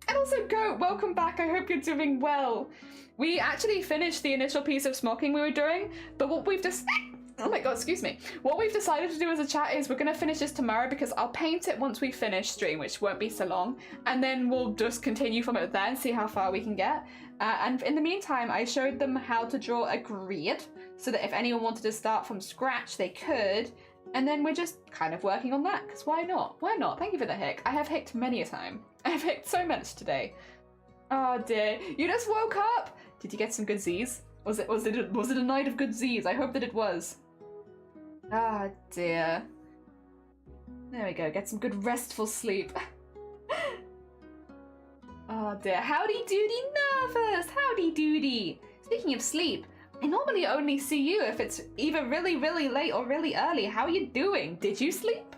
And also Goat, welcome back. I hope you're doing well. We actually finished the initial piece of smocking we were doing, but what we've just oh my god, excuse me. What we've decided to do as a chat is we're gonna finish this tomorrow because I'll paint it once we finish stream, which won't be so long, and then we'll just continue from it there and see how far we can get. And in the meantime, I showed them how to draw a grid, so that if anyone wanted to start from scratch, they could. And then we're just kind of working on that, because why not? Why not? Thank you for the hick. I have hicked many a time. I have hicked so much today. Oh dear. You just woke up? Did you get some good Z's? Was it a night of good Z's? I hope that it was. Ah dear. There we go. Get some good restful sleep. Oh dear. Howdy doody nervous. Howdy doody. Speaking of sleep, I normally only see you if it's either really, really late or really early. How are you doing? Did you sleep?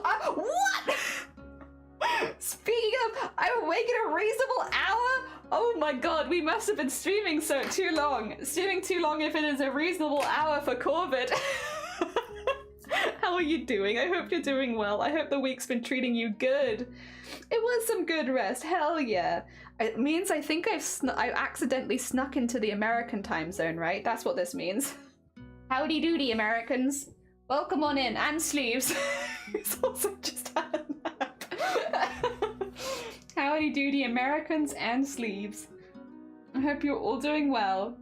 What? Speaking of, I'm awake at a reasonable hour? Oh my god, we must have been streaming too long. Streaming too long if it is a reasonable hour for Corvid. How are you doing? I hope you're doing well. I hope the week's been treating you good. It was some good rest, hell yeah. It means I think I accidentally snuck into the American time zone, right? That's what this means. Howdy doody, Americans. Welcome on in, and sleeves. It's also just had a nap. Howdy doody, Americans and sleeves. I hope you're all doing well.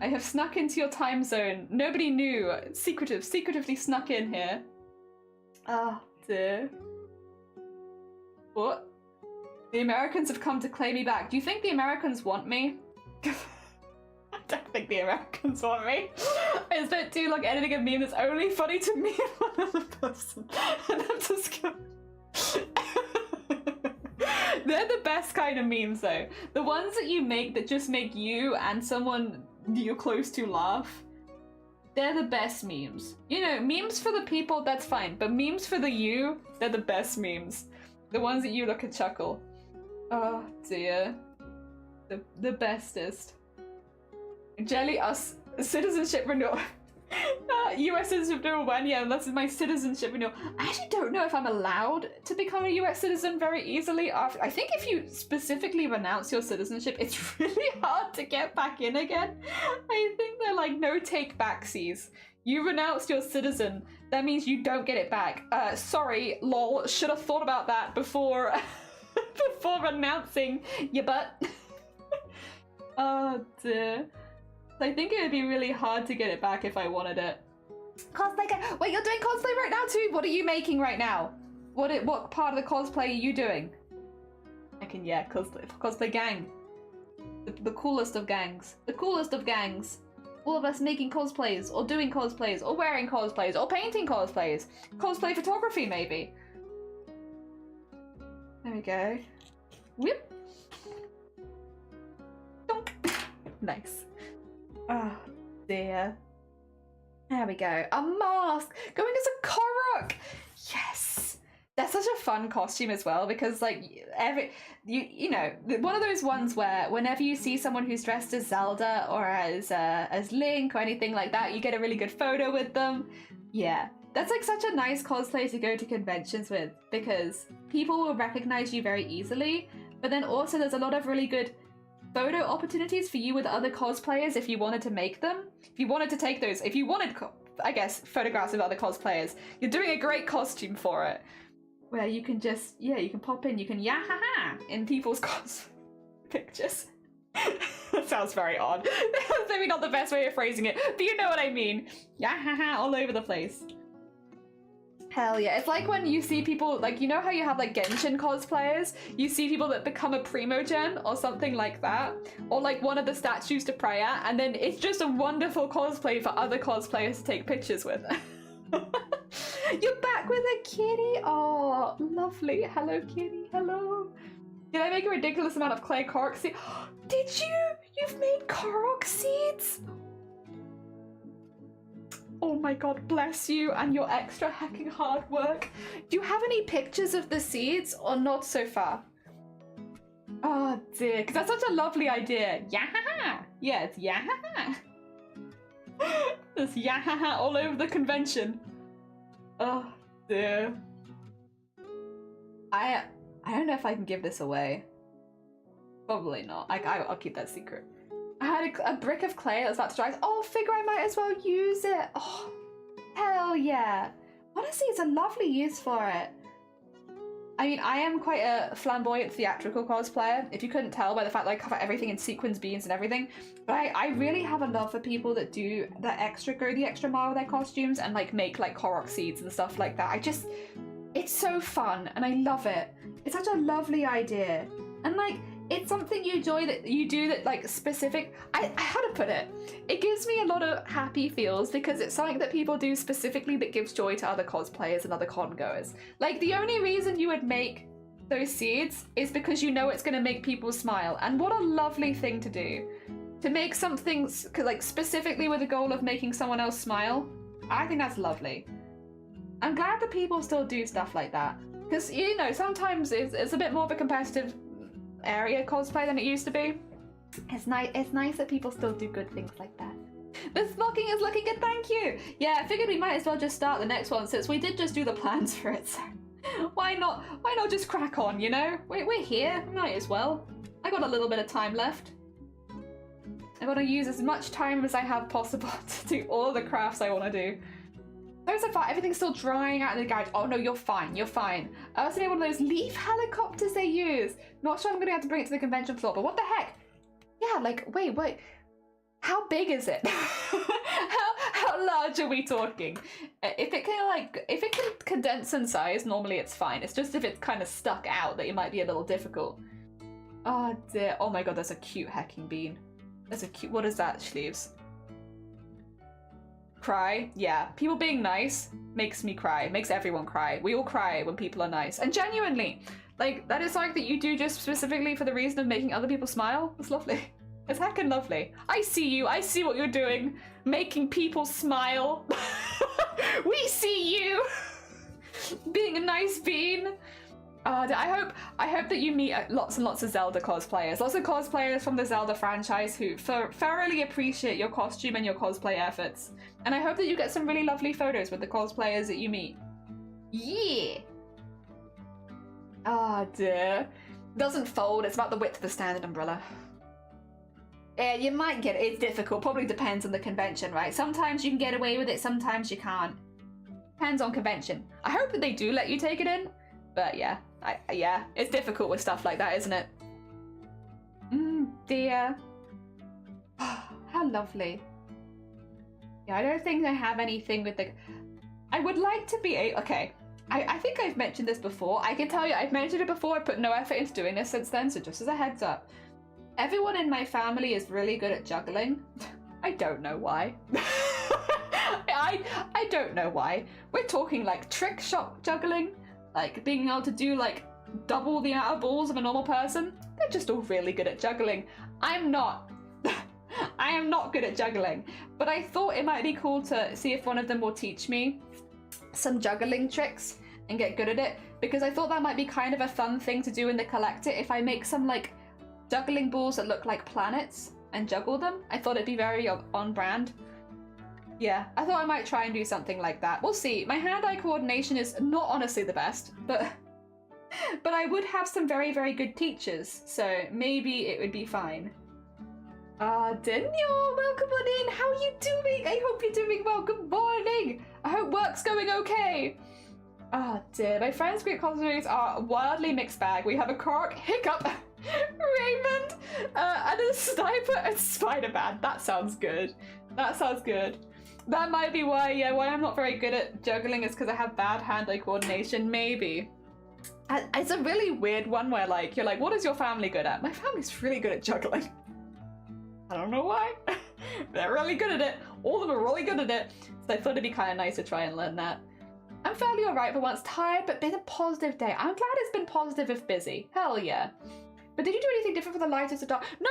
I have snuck into your time zone. Nobody knew. Secretively snuck in here. Oh dear. What? The Americans have come to claim me back. Do you think the Americans want me? I don't think the Americans want me. I spent too long editing a meme that's only funny to me and one other person. And I'm just going... They're the best kind of memes though. The ones that you make that just make you and someone you're close to laugh. They're the best memes. You know, memes for the people, that's fine. But memes for the you, they're the best memes. The ones that you look and chuckle. Oh dear. The bestest. Jelly us citizenship renewal. US citizenship renewal when? Yeah, that's my citizenship renewal. I actually don't know if I'm allowed to become a US citizen very easily after. I think if you specifically renounce your citizenship, it's really hard to get back in again. I think they're like no take backsies. You renounced your citizen, that means you don't get it back. Sorry, lol, should have thought about that before before renouncing your butt. Oh dear. I think it would be really hard to get it back if I wanted it. Cosplay gang. Wait, you're doing cosplay right now too? What are you making right now? What part of the cosplay are you doing? I can, yeah, cosplay gang. The coolest of gangs. The coolest of gangs. all of us making cosplays, or doing cosplays, or wearing cosplays, or painting cosplays. Cosplay photography, maybe. There we go. Whip. Donk. Nice. Oh, dear. There we go. A mask! Going as a Korok! Yes! That's such a fun costume as well, because like you know, one of those ones where whenever you see someone who's dressed as Zelda or as Link or anything like that, you get a really good photo with them. Yeah, that's like such a nice cosplay to go to conventions with, because people will recognize you very easily, but then also there's a lot of really good photo opportunities for you with other cosplayers if you wanted to make them. If you wanted to take those, if you wanted, I guess, photographs of other cosplayers, you're doing a great costume for it. Where you can just, yeah, you can pop in, you can yahaha in people's pictures. That sounds very odd. That's maybe not the best way of phrasing it, but you know what I mean. Yahaha all over the place. Hell yeah. It's like when you see people, like, you know how you have like Genshin cosplayers? You see people that become a Primogen or something like that. Or like one of the statues to pray at, and then it's just a wonderful cosplay for other cosplayers to take pictures with. You're back with a kitty. Oh, lovely. Hello, kitty. Hello. Did I make a ridiculous amount of clay Korok seeds? Did you? You've made Korok seeds? Oh my god, bless you and your extra hecking hard work. Do you have any pictures of the seeds or not so far? Oh dear, because that's such a lovely idea. Yahaha. Yeah, it's yahaha. There's yahaha all over the convention. Oh dear. I don't know if I can give this away. Probably not. I'll keep that secret. I had a brick of clay that was about to dry. Oh, figure I might as well use it. Oh, hell yeah. Honestly, it's a lovely use for it. I mean, I am quite a flamboyant theatrical cosplayer, if you couldn't tell by the fact that I cover everything in sequins, beads, and everything. But I really have a love for people that do go the extra mile with their costumes and like make like Korok seeds and stuff like that. It's so fun and I love it. It's such a lovely idea. And like, it's something you enjoy that you do that like specific, how to put it? It gives me a lot of happy feels because it's something that people do specifically that gives joy to other cosplayers and other con goers. Like the only reason you would make those seeds is because you know it's going to make people smile. And what a lovely thing to do. To make something like specifically with the goal of making someone else smile. I think that's lovely. I'm glad that people still do stuff like that. Because, you know, sometimes it's a bit more of a competitive area cosplay than it used to be. It's nice that people still do good things like that. The smocking is looking good, thank you! Yeah, I figured we might as well just start the next one since we did just do the plans for it, so why not just crack on, you know? We're here, might as well. I got a little bit of time left. I gotta use as much time as I have possible to do all the crafts I want to do. So far, everything's still drying out in the garage. Oh no, you're fine, you're fine. I also need one of those leaf helicopters they use. Not sure I'm gonna have to bring it to the convention floor, but what the heck? Yeah, like, wait. How big is it? how large are we talking? If it can condense in size, normally it's fine. It's just if it's kind of stuck out that it might be a little difficult. Oh dear, oh my god, that's a cute hecking bean. That's a cute, what is that, Sleeves? Cry? Yeah. People being nice makes me cry. Makes everyone cry. We all cry when people are nice. And genuinely, like, that is something that you do just specifically for the reason of making other people smile. It's lovely. It's heckin' lovely. I see you. I see what you're doing. Making people smile. We see you. Being a nice bean. I hope that you meet lots and lots of Zelda cosplayers. Lots of cosplayers from the Zelda franchise who thoroughly appreciate your costume and your cosplay efforts. And I hope that you get some really lovely photos with the cosplayers that you meet. Yeah! Ah, dear. Doesn't fold, it's about the width of the standard umbrella. Yeah, you might get it. It's difficult. Probably depends on the convention, right? Sometimes you can get away with it, sometimes you can't. Depends on convention. I hope that they do let you take it in. But yeah, yeah, it's difficult with stuff like that, isn't it? Dear. How lovely. Yeah, I don't think I have anything with the... I would like to be okay, I think I've mentioned this before. I can tell you, I've mentioned it before. I put no effort into doing this since then, so just as a heads up. Everyone in my family is really good at juggling. I don't know why. I don't know why. We're talking like trick shot juggling, like being able to do like double the amount of balls of a normal person. They're just all really good at juggling. I'm not. I am not good at juggling, but I thought it might be cool to see if one of them will teach me some juggling tricks and get good at it, because I thought that might be kind of a fun thing to do in the collector if I make some like juggling balls that look like planets and juggle them. I thought it'd be very on brand. Yeah, I thought I might try and do something like that. We'll see. My hand-eye coordination is not honestly the best, but I would have some very, very good teachers, so maybe it would be fine. Daniel, welcome on in. How are you doing? I hope you're doing well. Good morning. I hope work's going okay. Oh dear, my friends' group cosplayers are a wildly mixed bag. We have a Cork, Hiccup, Raymond, and a Sniper and Spider-Man. That sounds good. That sounds good. That might be why, yeah, why I'm not very good at juggling is because I have bad hand-eye coordination, maybe. It's a really weird one where like, you're like, what is your family good at? My family's really good at juggling. I don't know why. They're really good at it. All of them are really good at it. So I thought it'd be kind of nice to try and learn that. I'm fairly alright for once, tired, but been a positive day. I'm glad it's been positive if busy. Hell yeah. But did you do anything different for the lightest or dark? No.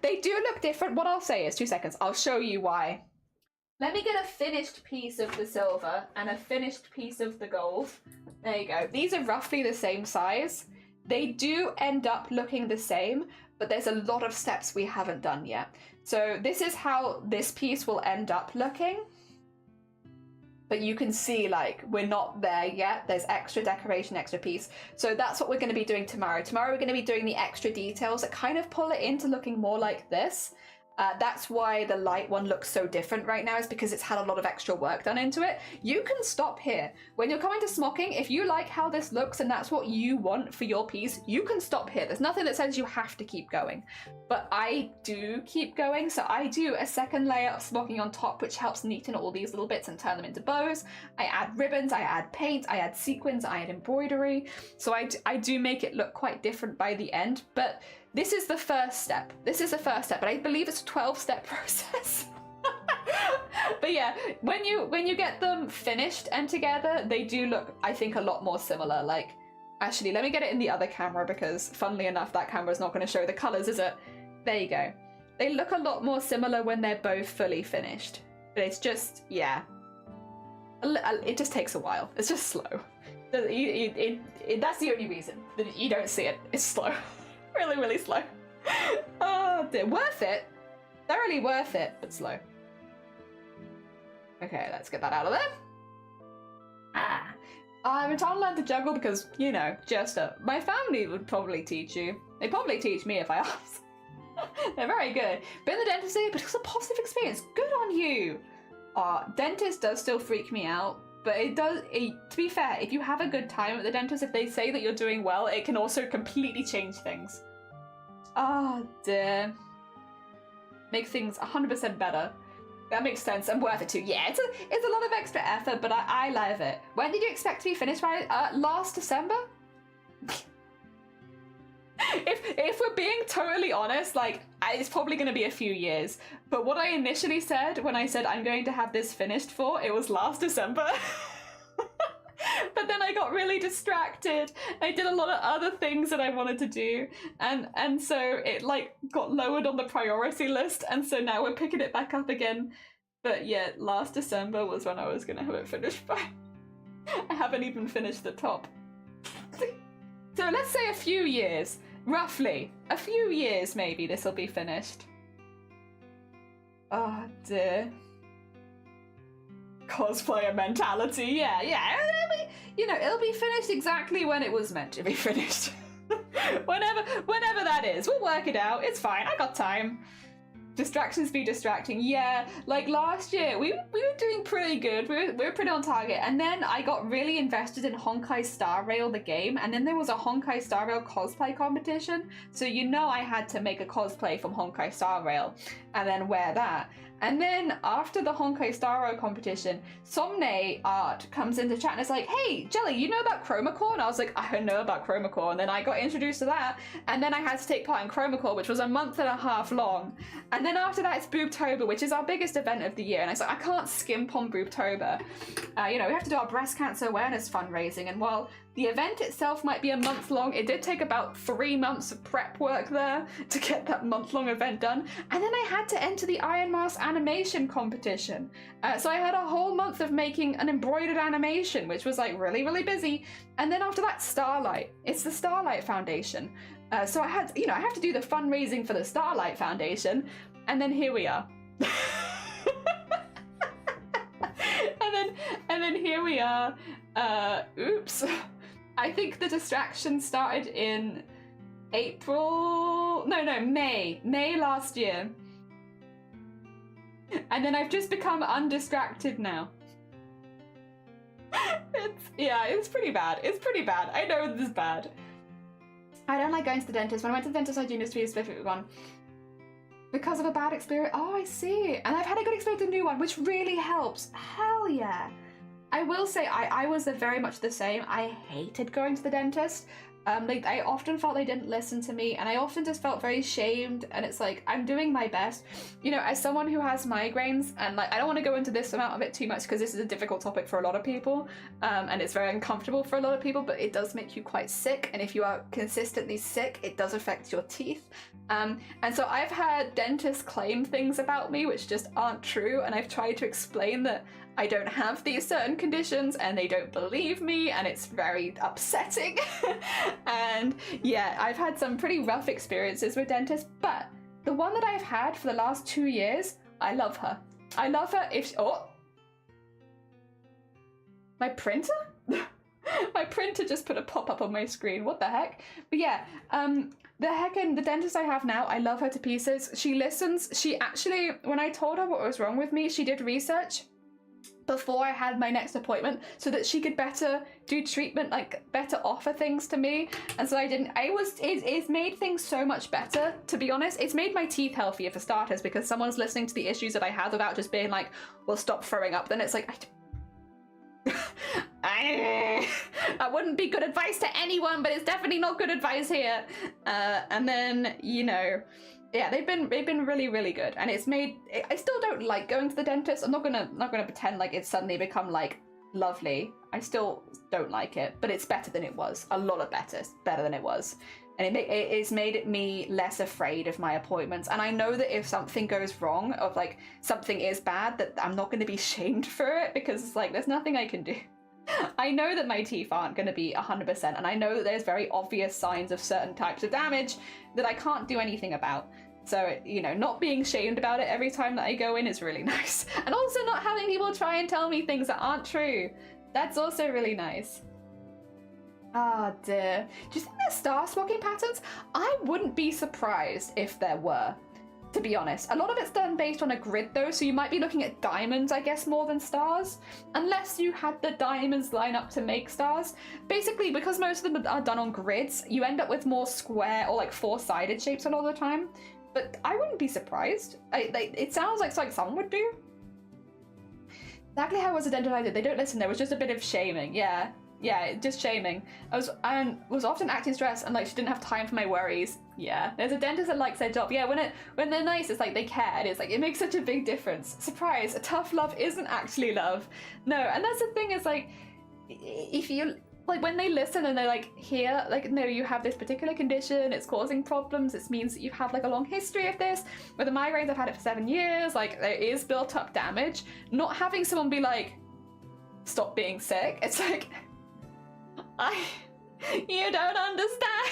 They do look different. What I'll say is, 2 seconds, I'll show you why. Let me get a finished piece of the silver and a finished piece of the gold. There you go. These are roughly the same size. They do end up looking the same, but there's a lot of steps we haven't done yet. So this is how this piece will end up looking. But you can see, like, we're not there yet. There's extra decoration, extra piece. So that's what we're going to be doing tomorrow. Tomorrow we're going to be doing the extra details that kind of pull it into looking more like this. That's why the light one looks so different right now, is because it's had a lot of extra work done into it. You can stop here. When you're coming to smocking, if you like how this looks and that's what you want for your piece, you can stop here. There's nothing that says you have to keep going. But I do keep going, so I do a second layer of smocking on top, which helps neaten all these little bits and turn them into bows. I add ribbons, I add paint, I add sequins, I add embroidery. So I do make it look quite different by the end, but this is the first step. This is the first step, but I believe it's a 12-step process. But yeah, when you get them finished and together, they do look, I think, a lot more similar. Like, actually, let me get it in the other camera because, funnily enough, that camera's not going to show the colours, is it? There you go. They look a lot more similar when they're both fully finished. But it's just, yeah. It just takes a while. It's just slow. That's the only reason that you don't see it. It's slow. Really, really slow. Oh dear. Worth it. Thoroughly worth it, but slow. Okay, let's get that out of there. I've been trying to learn to juggle because, you know, Jester, my family would probably teach you. They'd probably teach me if I asked. They're very good. Been in the dentist today, but it was a positive experience. Good on you. Dentist does still freak me out. But to be fair, if you have a good time at the dentist, if they say that you're doing well, it can also completely change things. Oh dear. Make things 100% better. That makes sense and worth it too. Yeah, it's a lot of extra effort, but I love it. When did you expect to be finished by? Last December? If we're being totally honest, like, it's probably going to be a few years. But what I initially said when I said I'm going to have this finished for, it was last December. But then I got really distracted. I did a lot of other things that I wanted to do. And so it, like, got lowered on the priority list. And so now we're picking it back up again. But yeah, last December was when I was going to have it finished by. I haven't even finished the top. So let's say a few years. Roughly. A few years, maybe, this will be finished. Oh, dear. Cosplayer mentality. Yeah. It'll be finished exactly when it was meant to be finished. Whenever that is. We'll work it out. It's fine. I got time. Distractions be distracting. Yeah, like last year, we were doing pretty good. We were pretty on target. And then I got really invested in Honkai Star Rail, the game. And then there was a Honkai Star Rail cosplay competition. So I had to make a cosplay from Honkai Star Rail and then wear that. And then after the Honkai Star Rail competition, Somne Art comes into chat and is like, hey, Jelly, you know about Chromacore? And I was like, I don't know about Chromacore. And then I got introduced to that. And then I had to take part in Chromacore, which was a month and a half long. And then after that, it's Boobtober, which is our biggest event of the year. And I was like, I can't skimp on Boobtober. You know, we have to do our breast cancer awareness fundraising. And while the event itself might be a month long, it did take about 3 months of prep work there to get that month-long event done. And then I had to enter the Iron Mask animation competition. So I had a whole month of making an embroidered animation, which was like really, really busy. And then after that, Starlight. It's the Starlight Foundation. So I had, you know, I have to do the fundraising for the Starlight Foundation. And then here we are. and then here we are. Oops. I think the distraction started in May last year. And then I've just become undistracted now. It's pretty bad. It's pretty bad. I know this is bad. I don't like going to the dentist. When I went to the dentist, I do this to be a specific one. Because of a bad experience. Oh, I see. And I've had a good experience with a new one, which really helps. Hell yeah. I will say I was very much the same. I hated going to the dentist. Like I often felt they didn't listen to me, and I often just felt very shamed. And it's like, I'm doing my best, you know, as someone who has migraines, and like I don't want to go into this amount of it too much because this is a difficult topic for a lot of people, and it's very uncomfortable for a lot of people. But it does make you quite sick, and if you are consistently sick, it does affect your teeth. And so I've had dentists claim things about me which just aren't true, and I've tried to explain that I don't have these certain conditions, and they don't believe me, and it's very upsetting. And yeah, I've had some pretty rough experiences with dentists, but the one that I've had for the last 2 years, I love her. I love her if... Oh! My printer? My printer just put a pop-up on my screen. What the heck? But yeah, the dentist I have now, I love her to pieces. She listens. She actually, when I told her what was wrong with me, she did research before I had my next appointment so that she could better do treatment, like better offer things to me. And so it's made things so much better, to be honest. It's made my teeth healthier for starters, because someone's listening to the issues that I have without just being like, well, stop throwing up. Then it's like, that wouldn't be good advice to anyone, but it's definitely not good advice here. And then, you know, yeah, they've been really, really good, and it's made. I still don't like going to the dentist. I'm not gonna pretend like it's suddenly become like lovely. I still don't like it, but it's better than it was. A lot of better than it was, and it's made me less afraid of my appointments. And I know that if something goes wrong, of like something is bad, that I'm not going to be shamed for it, because it's like there's nothing I can do. I know that my teeth aren't going to be 100%, and I know that there's very obvious signs of certain types of damage that I can't do anything about. So, you know, not being shamed about it every time that I go in is really nice. And also not having people try and tell me things that aren't true. That's also really nice. Ah, dear. Do you think there's star smocking patterns? I wouldn't be surprised if there were, to be honest. A lot of it's done based on a grid though, so you might be looking at diamonds, I guess, more than stars. Unless you had the diamonds line up to make stars. Basically, because most of them are done on grids, you end up with more square or like four-sided shapes a lot of the time. But I wouldn't be surprised. It sounds like something someone would do. Exactly how it was identified. They don't listen. There was just a bit of shaming. Yeah, just shaming. I was often acting stressed, and like she didn't have time for my worries. Yeah, there's a dentist that likes their job. Yeah, when they're nice, it's like they care. And it's like it makes such a big difference. Surprise! A tough love isn't actually love. No, and that's the thing. Is like if you. Like when they listen and they like hear like, no, you have this particular condition, it's causing problems, it means that you've had like a long history of this. With the migraines, I've had it for 7 years, like there is built up damage. Not having someone be like, stop being sick, it's like, you don't understand.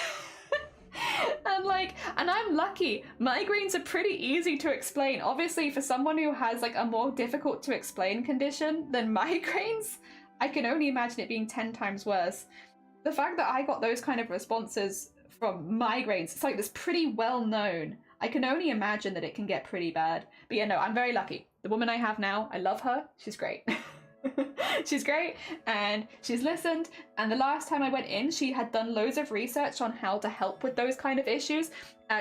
And I'm lucky. Migraines are pretty easy to explain. Obviously for someone who has like a more difficult to explain condition than migraines, I can only imagine it being 10 times worse. The fact that I got those kind of responses from migraines, it's like this pretty well known. I can only imagine that it can get pretty bad. But yeah, no, I'm very lucky. The woman I have now, I love her. She's great. She's great, and she's listened, and the last time I went in, she had done loads of research on how to help with those kind of issues.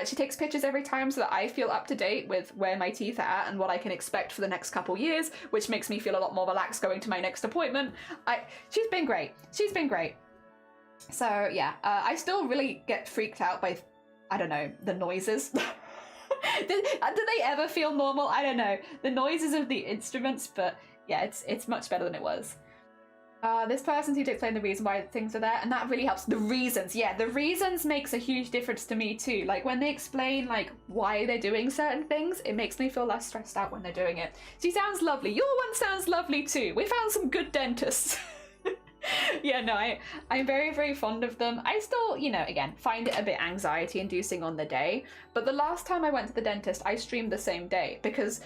She takes pictures every time so that I feel up to date with where my teeth are at and what I can expect for the next couple years, which makes me feel a lot more relaxed going to my next appointment. She's been great. She's been great. So yeah, I still really get freaked out by, I don't know, the noises. do they ever feel normal? I don't know. The noises of the instruments, but yeah, it's much better than it was. This person seemed to explain the reason why things are there, and that really helps. The reasons, yeah, the reasons makes a huge difference to me too. Like when they explain like why they're doing certain things, it makes me feel less stressed out when they're doing it. She sounds lovely. Your one sounds lovely too. We found some good dentists. Yeah, no, I'm very, very fond of them. I still, you know, again, find it a bit anxiety inducing on the day, but the last time I went to the dentist, I streamed the same day because,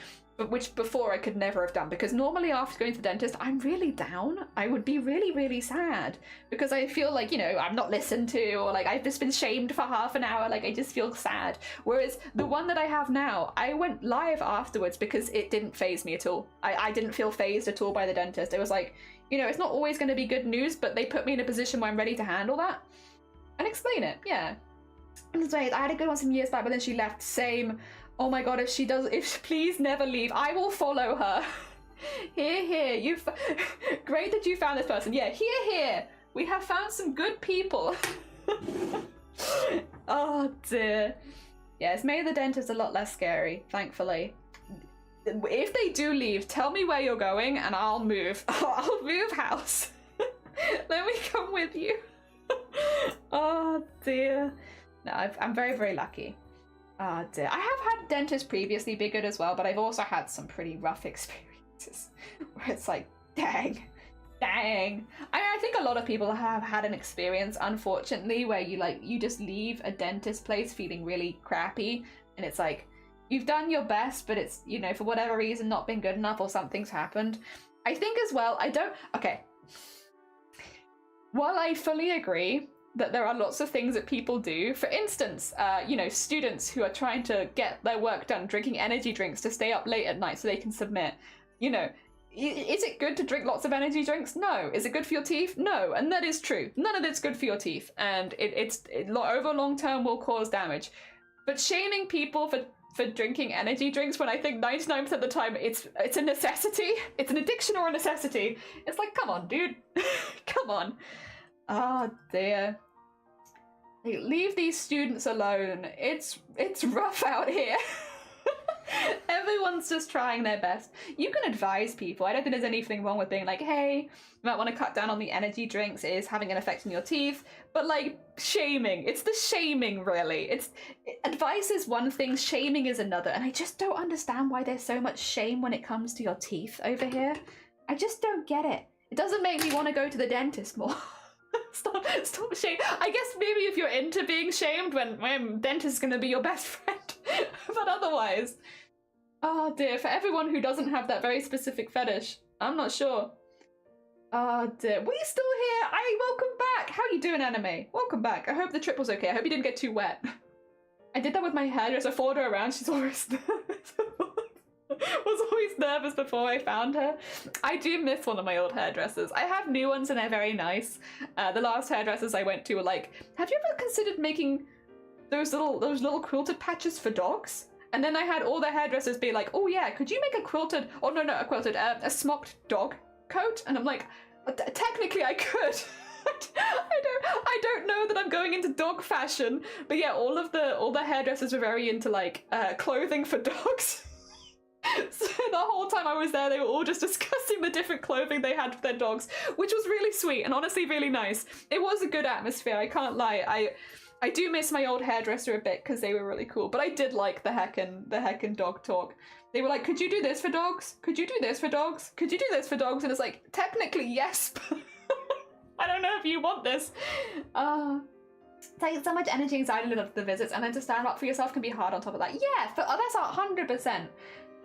which before I could never have done, because normally after going to the dentist, I'm really down. I would be really, really sad because I feel like, you know, I'm not listened to, or like I've just been shamed for half an hour. Like I just feel sad. Whereas the one that I have now, I went live afterwards because it didn't faze me at all. I didn't feel fazed at all by the dentist. It was like, you know, it's not always going to be good news, but they put me in a position where I'm ready to handle that and explain it. Yeah. I had a good one some years back, but then she left. Same. Oh my god, if please never leave. I will follow her. Here. Great that you found this person. Yeah, here. We have found some good people. Oh dear. Yeah, it's made the dentist a lot less scary, thankfully. If they do leave, tell me where you're going and I'll move. I'll move house. Let me come with you. Oh dear. No, I'm very, very lucky. Oh dear. I have had dentists previously be good as well, but I've also had some pretty rough experiences where it's like, dang. I think a lot of people have had an experience, unfortunately, where you just leave a dentist place feeling really crappy, and it's like, you've done your best, but it's, you know, for whatever reason not been good enough or something's happened. I think as well, okay. While I fully agree that there are lots of things that people do, for instance, you know, students who are trying to get their work done, drinking energy drinks to stay up late at night so they can submit, you know, is it good to drink lots of energy drinks? No. Is it good for your teeth? No. And that is true. None of it's good for your teeth, and it over long term will cause damage. But shaming people for drinking energy drinks when I think 99% of the time it's a necessity, it's an addiction or a necessity. It's like, come on, dude. Come on. Oh dear. Leave these students alone. It's rough out here. Everyone's just trying their best. You can advise people. I don't think there's anything wrong with being like, hey, you might want to cut down on the energy drinks. It is having an effect on your teeth. But like, shaming. It's the shaming, really. Advice is one thing, shaming is another. And I just don't understand why there's so much shame when it comes to your teeth over here. I just don't get it. It doesn't make me want to go to the dentist more. Stop shame. I guess maybe if you're into being shamed, when dentist is going to be your best friend. But otherwise, oh dear, for everyone who doesn't have that very specific fetish, I'm not sure. Oh dear, we still here? Welcome back. How you doing, anime? Welcome back. I hope the trip was okay. I hope you didn't get too wet. I did that with my hairdresser. I followed her around. She's always was always nervous before I found her. I do miss one of my old hairdressers. I have new ones and they're very nice. The last hairdressers I went to were like, have you ever considered making those little quilted patches for dogs? And then I had all the hairdressers be like, oh yeah, could you make a smocked dog coat? And I'm like, technically I could. I don't know that I'm going into dog fashion, but yeah, all the hairdressers were very into like clothing for dogs. So the whole time I was there, they were all just discussing the different clothing they had for their dogs, which was really sweet and honestly really nice. It was a good atmosphere, I can't lie. I do miss my old hairdresser a bit because they were really cool, but I did like the heckin' dog talk. They were like, could you do this for dogs? Could you do this for dogs? Could you do this for dogs? And it's like, technically yes, but I don't know if you want this. Takes so much energy and anxiety of the visits, and then to stand up for yourself can be hard on top of that. Yeah, that's 100%.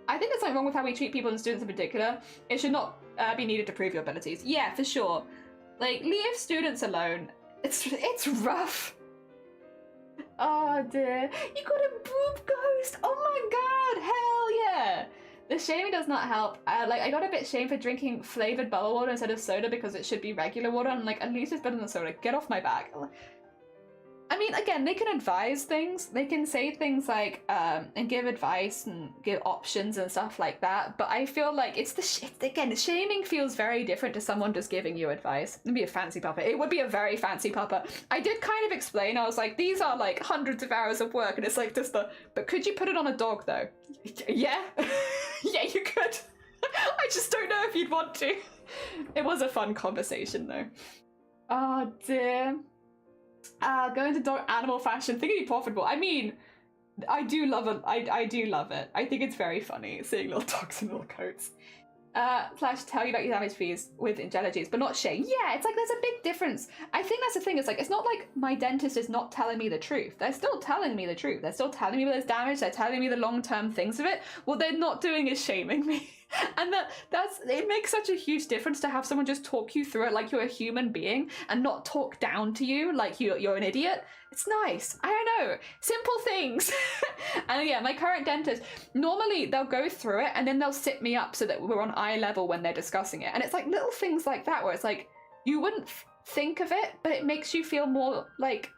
I think there's something wrong with how we treat people and students in particular. It should not be needed to prove your abilities. Yeah, for sure. Like, leave students alone. It's rough. Oh dear. You got a boob ghost! Oh my god! Hell yeah! The shaming does not help. I got a bit shamed for drinking flavored bubble water instead of soda because it should be regular water. I'm like, at least it's better than soda. Get off my back. I mean, again, they can advise things. They can say things like, and give advice and give options and stuff like that. But I feel like it's again, shaming feels very different to someone just giving you advice. It'd be a fancy pupper. It would be a very fancy pupper. I did kind of explain. I was like, these are like hundreds of hours of work, and it's like just but could you put it on a dog though? Yeah, yeah, you could. I just don't know if you'd want to. It was a fun conversation though. Oh dear. Going to dog animal fashion, think it'd be profitable. I mean, I do love it. I do love it. I think it's very funny seeing little dogs in little coats. Slash tell you about your damage fees with intelligence, but not shame. Yeah, it's like there's a big difference. I think that's the thing. It's like it's not like my dentist is not telling me the truth. They're still telling me the truth. They're still telling me there's damage. They're telling me the long-term things of it. What they're not doing is shaming me. And it makes such a huge difference to have someone just talk you through it like you're a human being and not talk down to you like you're an idiot. It's nice. I don't know. Simple things. And yeah, my current dentist, normally they'll go through it and then they'll sit me up so that we're on eye level when they're discussing it. And it's like little things like that where it's like, you wouldn't think of it, but it makes you feel more like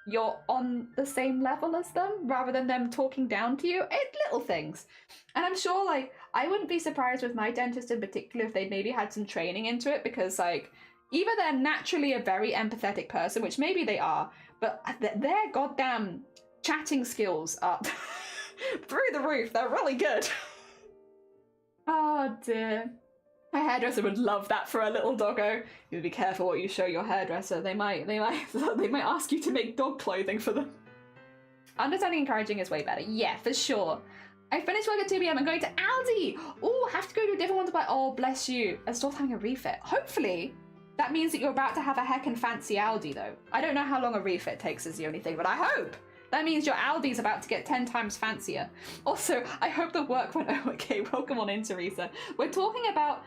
you're on the same level as them rather than them talking down to you. It's little things. And I'm sure like I wouldn't be surprised with my dentist in particular if they maybe had some training into it, because like either they're naturally a very empathetic person, which maybe they are, but their goddamn chatting skills are through the roof. They're really good. Oh dear. My hairdresser would love that for a little doggo. You would be careful what you show your hairdresser. They might ask you to make dog clothing for them. Understanding and encouraging is way better. Yeah, for sure. I finished work at 2 p.m. I'm going to Aldi. Oh, have to go to a different one to buy. Oh, bless you. I still having a refit. Hopefully, that means that you're about to have a heckin' fancy Aldi, though. I don't know how long a refit takes is the only thing, but I hope. That means your Aldi's about to get 10 times fancier. Also, I hope the work went okay. Welcome on in, Teresa. We're talking about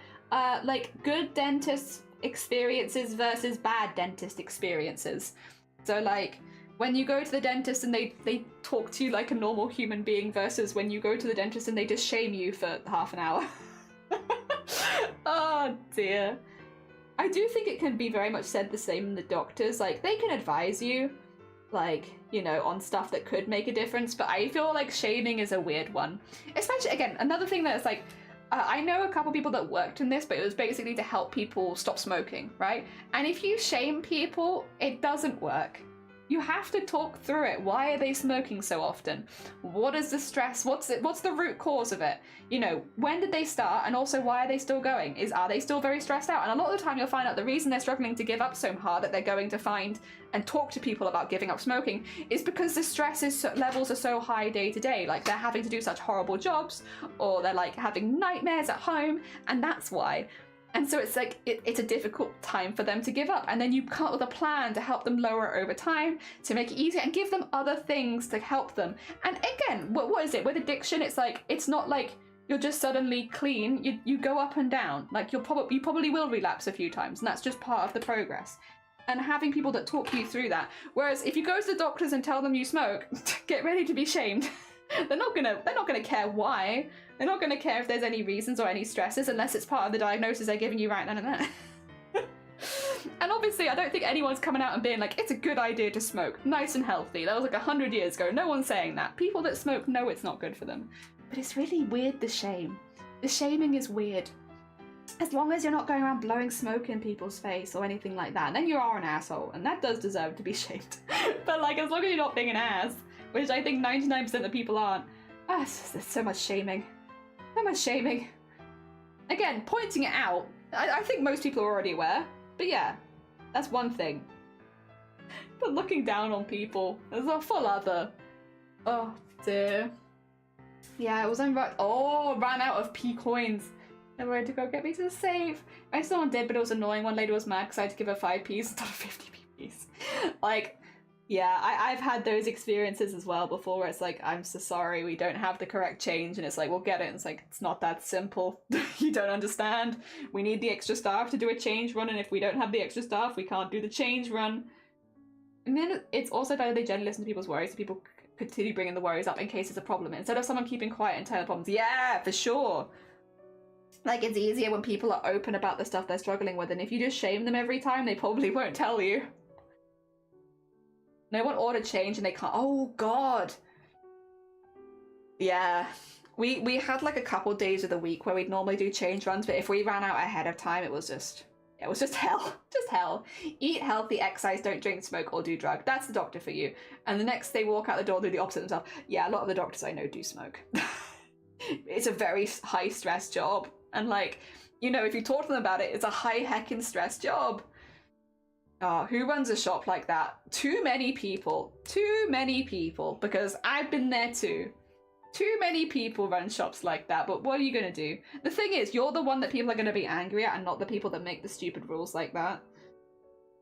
like good dentist experiences versus bad dentist experiences. So like when you go to the dentist and they talk to you like a normal human being versus when you go to the dentist and they just shame you for half an hour. Oh dear. I do think it can be very much said the same in the doctors. Like they can advise you, like, you know, on stuff that could make a difference, but I feel like shaming is a weird one. Especially, again, another thing that's like, I know a couple people that worked in this, but it was basically to help people stop smoking, right? And if you shame people, it doesn't work. You have to talk through it. Why are they smoking so often? What is the stress? What's the root cause of it? You know, when did they start? And also, why are they still going? Are they still very stressed out? And a lot of the time you'll find out the reason they're struggling to give up so hard that they're going to find and talk to people about giving up smoking is because the stress levels are so high day to day. Like they're having to do such horrible jobs, or they're like having nightmares at home, and that's why. And so it's like, it's a difficult time for them to give up. And then you come up with a plan to help them lower it over time, to make it easier and give them other things to help them. And again, what is it? With addiction, it's like, it's not like you're just suddenly clean. You go up and down. Like you probably will relapse a few times, and that's just part of the progress. And having people that talk you through that. Whereas if you go to the doctors and tell them you smoke, get ready to be shamed. They're not gonna care why. They're not gonna care if there's any reasons or any stresses unless it's part of the diagnosis they're giving you right now and then. And obviously I don't think anyone's coming out and being like, it's a good idea to smoke, nice and healthy. That was like 100 years ago. No one's saying that. People that smoke know it's not good for them. But it's really weird, the shame. The shaming is weird. As long as you're not going around blowing smoke in people's face or anything like that, then you are an asshole, and that does deserve to be shamed. But like, as long as you're not being an ass, which I think 99% of people aren't, there's so much shaming. So much shaming. Again, pointing it out, I think most people are already aware, but yeah, that's one thing. But looking down on people is a full other. Oh dear. Yeah, it was ran out of P coins. They were to go get me to the save. I still did, but it was annoying. One lady was mad because I had to give her 5p's instead of 50p's. Like, yeah, I've had those experiences as well before where it's like, I'm so sorry, we don't have the correct change. And it's like, we'll get it. And it's like, it's not that simple. You don't understand. We need the extra staff to do a change run. And if we don't have the extra staff, we can't do the change run. And then it's also better they generally listen to people's worries so people continue bringing the worries up in case it's a problem instead of someone keeping quiet and telling the problems. Yeah, for sure. Like, it's easier when people are open about the stuff they're struggling with, and if you just shame them every time, they probably won't tell you. No one ordered change and they can't. Oh god. Yeah. We had like a couple days of the week where we'd normally do change runs, but if we ran out ahead of time, it was just hell. Just hell. Eat healthy, exercise, don't drink, smoke, or do drug. That's the doctor for you. And the next they walk out the door, do the opposite themselves. Yeah, a lot of the doctors I know do smoke. It's a very high stress job. And like, you know, if you talk to them about it, it's a high heckin' stress job. Oh, who runs a shop like that? Too many people. Too many people. Because I've been there too. Too many people run shops like that, but what are you gonna do? The thing is, you're the one that people are gonna be angry at and not the people that make the stupid rules like that.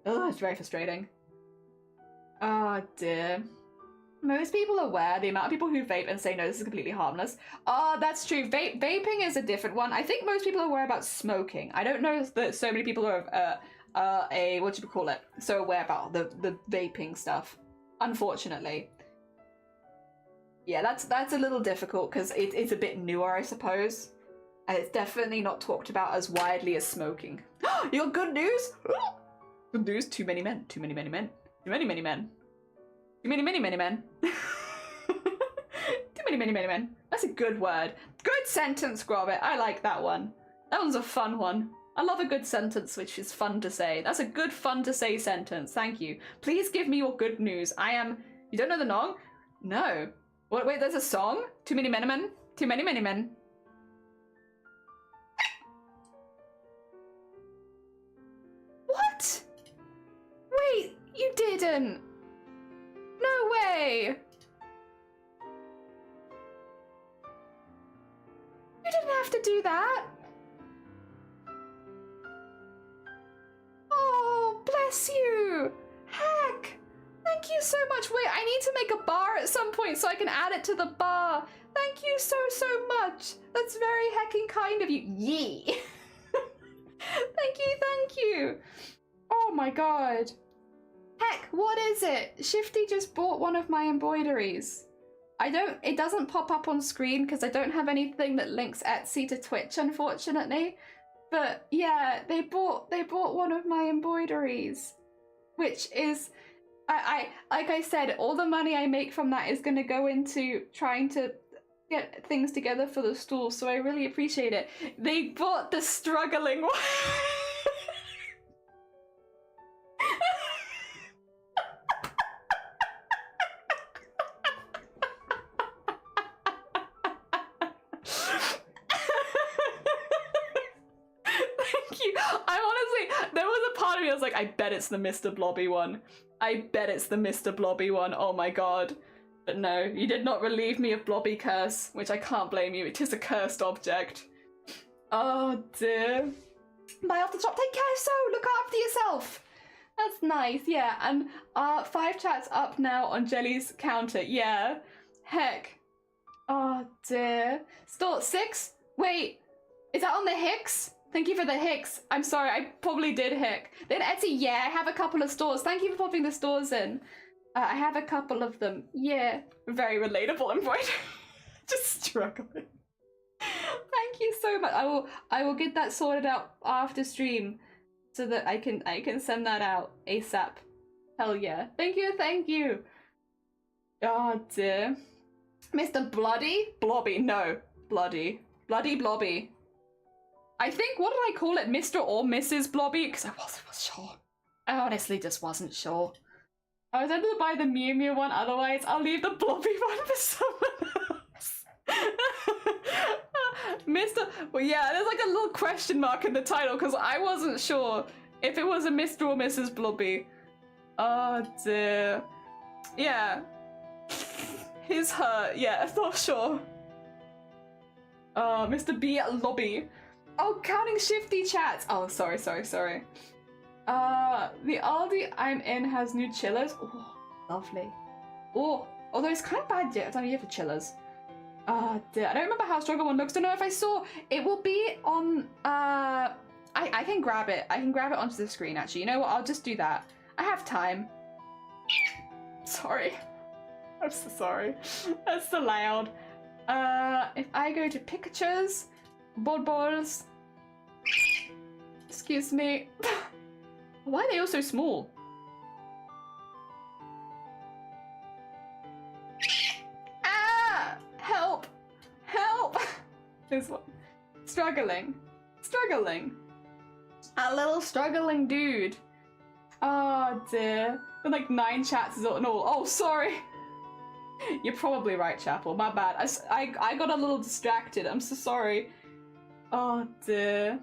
Ugh, it's very frustrating. Oh dear. Most people are aware, the amount of people who vape and say no, this is completely harmless. Oh, that's true. Vaping is a different one. I think most people are aware about smoking. I don't know that so many people are what do you call it? So aware about the vaping stuff, unfortunately. Yeah, that's a little difficult because it's a bit newer, I suppose. And it's definitely not talked about as widely as smoking. You got good news? Good news, too many men. Too many men. Too many men. Too many men. Too many men. That's a good word. Good sentence, Grobbit. I like that one. That one's a fun one. I love a good sentence which is fun to say. That's a good fun to say sentence. Thank you. Please give me your good news. You don't know the song? No. What, wait, there's a song? Too many men. Too many men. What? Wait, you didn't. No way. You didn't have to do that. Oh, bless you. Heck. Thank you so much. Wait, I need to make a bar at some point so I can add it to the bar. Thank you so much. That's very heckin' kind of you. Yee. Thank you. Oh my god. Heck, what is it? Shifty just bought one of my embroideries. It doesn't pop up on screen because I don't have anything that links Etsy to Twitch, unfortunately. But yeah, they bought one of my embroideries, which is, I like I said, all the money I make from that is going to go into trying to get things together for the store, so I really appreciate it. They bought the struggling one. Thank you. There was a part of me I was like, I bet it's the Mr. Blobby one. I bet it's the Mr. Blobby one. Oh my god. But no, you did not relieve me of Blobby curse, which I can't blame you. It is a cursed object. Oh dear. Bye off the top. Take care, so look after yourself. That's nice, yeah. And 5 chats up now on Jelly's counter. Yeah. Heck. Oh dear. Store 6? Wait. Is that on the Hicks? Thank you for the Hicks. I'm sorry, I probably did Hick. Then Etsy, yeah, I have a couple of stores. Thank you for popping the stores in. I have a couple of them. Yeah. Very relatable embroidery. Just struggling. Thank you so much. I will get that sorted out after stream so that I can send that out ASAP. Hell yeah. Thank you. Oh dear. Mr. Bloody? Blobby, no. Bloody. Bloody Blobby. I think, what did I call it? Mr. or Mrs. Blobby? Because I wasn't sure. I honestly just wasn't sure. I was able to buy the Mew Mew one, otherwise I'll leave the Blobby one for someone else. Mr. Well, yeah, there's like a little question mark in the title because I wasn't sure if it was a Mr. or Mrs. Blobby. Oh dear. Yeah. His, her, yeah, not sure. Mr. B at lobby. Oh, counting shifty chats. Oh, sorry. The Aldi I'm in has new chillers. Oh, lovely. Oh, although it's kind of bad time of year for chillers. Oh dear, I don't remember how struggle one looks. Don't know if I saw. It will be on, I can grab it. I can grab it onto the screen, actually. You know what? I'll just do that. I have time. Sorry. I'm so sorry. That's so loud. If I go to pictures, balls. Excuse me. Why are they all so small? Ah! Help! Help! This one. Struggling. Struggling. A little struggling dude. Oh dear. And like 9 chats is all in all. Oh, sorry. You're probably right, Chapel. My bad. I got a little distracted. I'm so sorry. Oh dear.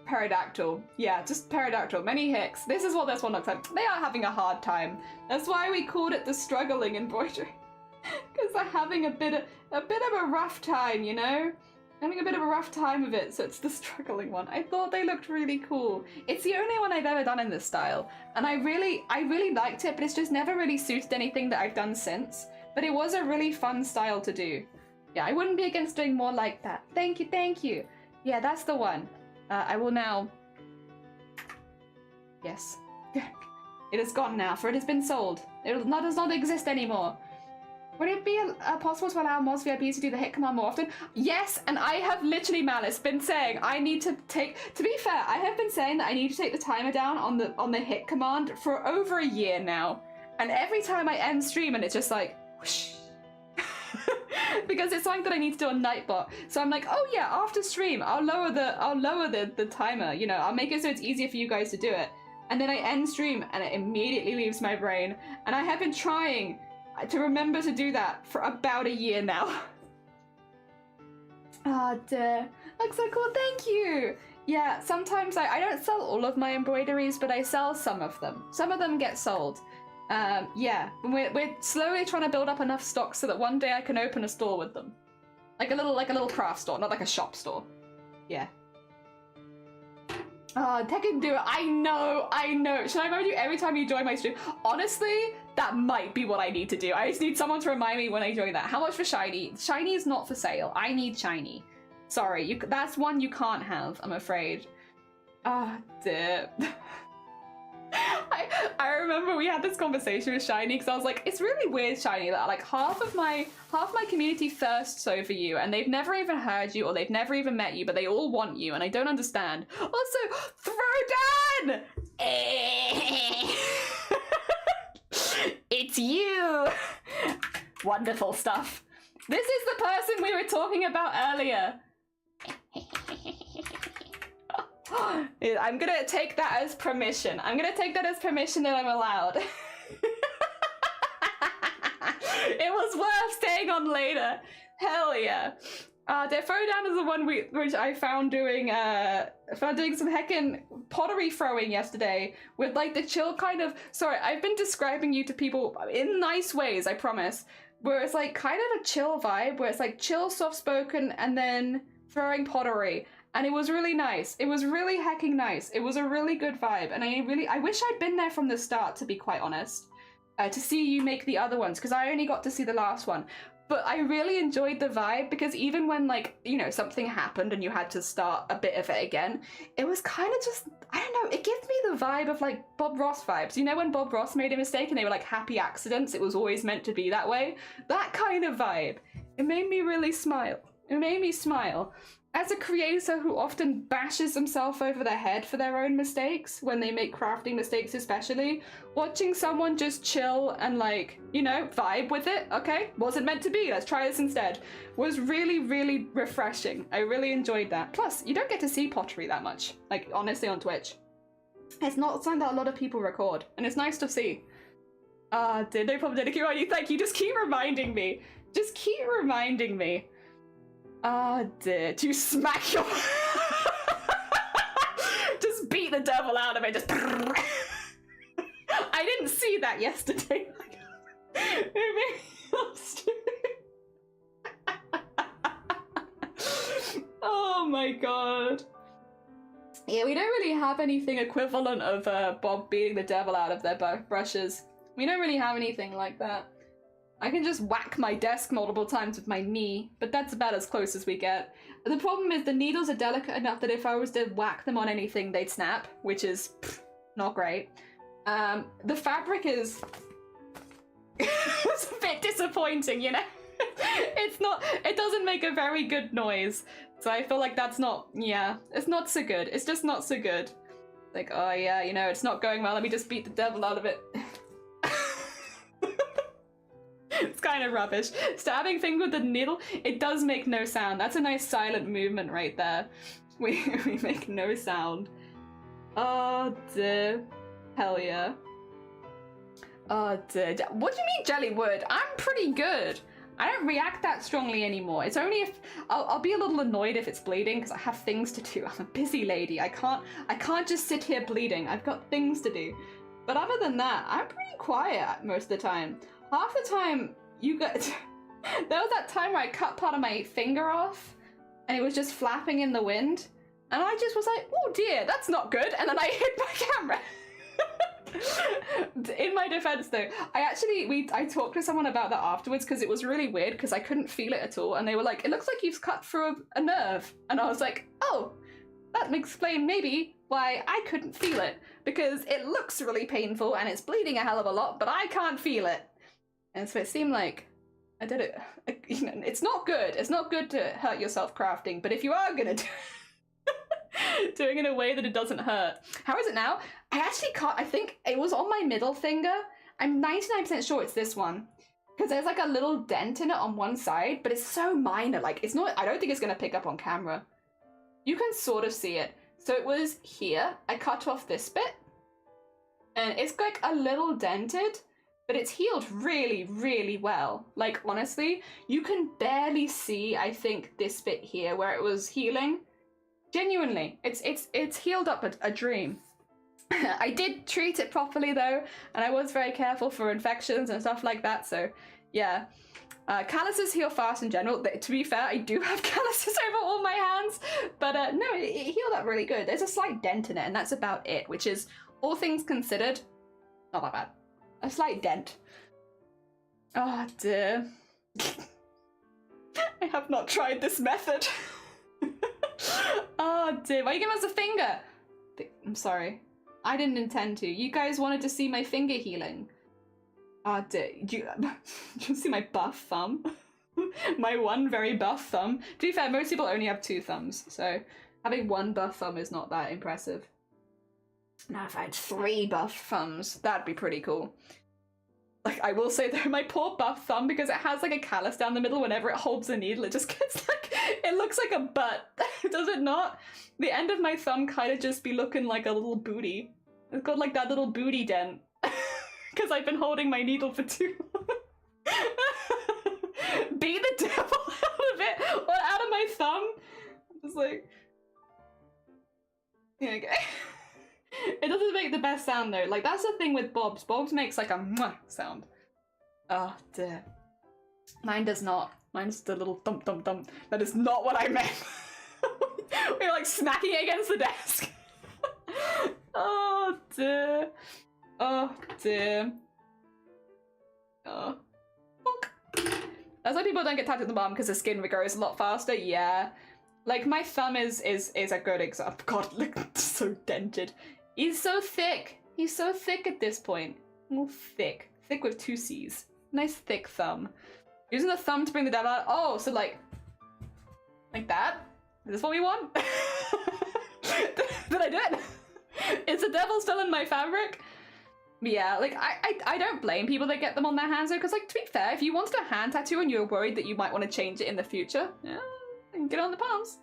Pterodactyl. Yeah, just pterodactyl. Many hicks. This is what this one looks like. They are having a hard time. That's why we called it the struggling embroidery. Because they're having a bit of a rough time, you know? Having a bit of a rough time of it, so it's the struggling one. I thought they looked really cool. It's the only one I've ever done in this style, and I really liked it, but it's just never really suited anything that I've done since. But it was a really fun style to do. Yeah, I wouldn't be against doing more like that. Thank you, thank you. Yeah, that's the one. I will now... Yes. It is gone now, for it has been sold. It does not exist anymore. Would it be possible to allow Moz VIPs to do the hit command more often? Yes, and I have literally, Malice, been saying I need to take... To be fair, I have been saying that I need to take the timer down on the hit command for over a year now. And every time I end stream and it's just like, whoosh. Because it's something that I need to do on Nightbot. So I'm like, oh yeah, after stream, I'll lower the timer, you know, I'll make it so it's easier for you guys to do it. And then I end stream and it immediately leaves my brain. And I have been trying to remember to do that for about a year now. Ah, dear. Looks so cool, thank you! Yeah, sometimes I don't sell all of my embroideries, but I sell some of them. Some of them get sold. Yeah, we're slowly trying to build up enough stock so that one day I can open a store with them. Like a little craft store, not like a shop store. Yeah. Oh, Tekken do it. I know. Should I remind you every time you join my stream? Honestly, that might be what I need to do. I just need someone to remind me when I join that. How much for shiny? Shiny is not for sale. I need shiny. Sorry, that's one you can't have, I'm afraid. Ah, dear. I remember we had this conversation with Shiny because I was like, it's really weird, Shiny, that like half of my community thirsts over you and they've never even heard you or they've never even met you, but they all want you and I don't understand. Also, Throdan! It's you! Wonderful stuff. This is the person we were talking about earlier. I'm gonna take that as permission. I'm gonna take that as permission that I'm allowed. It was worth staying on later. Hell yeah. The throwdown is the one which I found doing some heckin' pottery throwing yesterday with like the chill kind of... Sorry, I've been describing you to people in nice ways, I promise. Where it's like kind of a chill vibe, where it's like chill, soft-spoken, and then throwing pottery. And it was really nice. It was really hecking nice. It was a really good vibe. And I wish I'd been there from the start, to be quite honest. To see you make the other ones, because I only got to see the last one. But I really enjoyed the vibe, because even when, like, you know, something happened and you had to start a bit of it again, it was kind of just, I don't know, it gives me the vibe of, like, Bob Ross vibes. You know when Bob Ross made a mistake and they were, like, happy accidents? It was always meant to be that way. That kind of vibe. It made me really smile. It made me smile. As a creator who often bashes themselves over the head for their own mistakes, when they make crafting mistakes especially, watching someone just chill and like, you know, vibe with it, okay? Wasn't meant to be, let's try this instead, was really, really refreshing. I really enjoyed that. Plus, you don't get to see pottery that much, like, honestly, on Twitch. It's not something that a lot of people record, and it's nice to see. No problem, Dedicate. Thank you, just keep reminding me. Just keep reminding me. Dear, to smack your... Just beat the devil out of it, just... I didn't see that yesterday. It made me Oh my god. Yeah, we don't really have anything equivalent of Bob beating the devil out of their brushes. We don't really have anything like that. I can just whack my desk multiple times with my knee, but that's about as close as we get. The problem is the needles are delicate enough that if I was to whack them on anything, they'd snap, which is not great. The fabric is... it's a bit pointing, you know? It doesn't make a very good noise. So I feel like that's not, yeah, it's not so good. It's just not so good. Like, oh yeah, you know, it's not going well, let me just beat the devil out of it. It's kind of rubbish. Stabbing things with the needle, it does make no sound. That's a nice silent movement right there. We make no sound. Oh dear. Hell yeah. Oh dear. What do you mean jelly wood? I'm pretty good. I don't react that strongly anymore. It's only if I'll be a little annoyed if it's bleeding because I have things to do. I'm a busy lady. I can't just sit here bleeding. I've got things to do. But other than that, I'm pretty quiet most of the time. Half the time you got there was that time where I cut part of my finger off and it was just flapping in the wind and I just was like, oh dear, that's not good, and then I hit my camera. In my defense though, I talked to someone about that afterwards because it was really weird because I couldn't feel it at all and they were like, it looks like you've cut through a nerve, and I was like, oh, that would explain maybe why I couldn't feel it, because it looks really painful and it's bleeding a hell of a lot but I can't feel it. And so it seemed like I did it. You know, it's not good. It's not good to hurt yourself crafting, but if you are gonna do doing it in a way that it doesn't hurt. How is it now? I actually can't, I think it was on my middle finger. I'm 99% sure it's this one. Because there's like a little dent in it on one side, but it's so minor. Like, it's not, I don't think it's gonna pick up on camera. You can sort of see it. So it was here. I cut off this bit. And it's like a little dented, but it's healed really, really well. Like, honestly, you can barely see, I think, this bit here where it was healing. Genuinely, it's healed up a dream. I did treat it properly though, and I was very careful for infections and stuff like that, so yeah. Calluses heal fast in general. To be fair, I do have calluses over all my hands, but no, it healed up really good. There's a slight dent in it, and that's about it, which is, all things considered, not that bad. A slight dent. Oh dear. I have not tried this method. Oh dear, why are you giving us a finger? I'm sorry. I didn't intend to. You guys wanted to see my finger healing. Oh dear. Do you see my buff thumb? My one very buff thumb. To be fair, most people only have 2 thumbs, so having 1 buff thumb is not that impressive. Now if I had 3 buff thumbs, that'd be pretty cool. Like, I will say though, my poor buff thumb, because it has like a callus down the middle whenever it holds a needle, it just gets like, it looks like a butt. Does it not? The end of my thumb kind of just be looking like a little booty. It's got like that little booty dent. Because I've been holding my needle for too long. Beat the devil out of it, or out of my thumb. Just like, yeah, okay. It doesn't make the best sound though. Like, that's the thing with Bob's. Bob's makes like a mwah sound. Oh dear. Mine does not. Mine's the little thump thump thump. That is not what I meant. We were like smacking it against the desk. Oh dear. Oh dear. Oh. Bonk. That's why people don't get tattooed on the bottom, because the skin regrows a lot faster. Yeah. Like, my thumb is a good example. God, look, so dented. He's so thick. He's so thick at this point. Oh, thick. Thick with 2 C's. Nice thick thumb. Using the thumb to bring the devil out. Oh, so like that? Is this what we want? Did I do it? Is the devil still in my fabric? Yeah, like, I don't blame people that get them on their hands though, because, like, to be fair, if you wanted a hand tattoo and you're worried that you might want to change it in the future, yeah, get on the palms.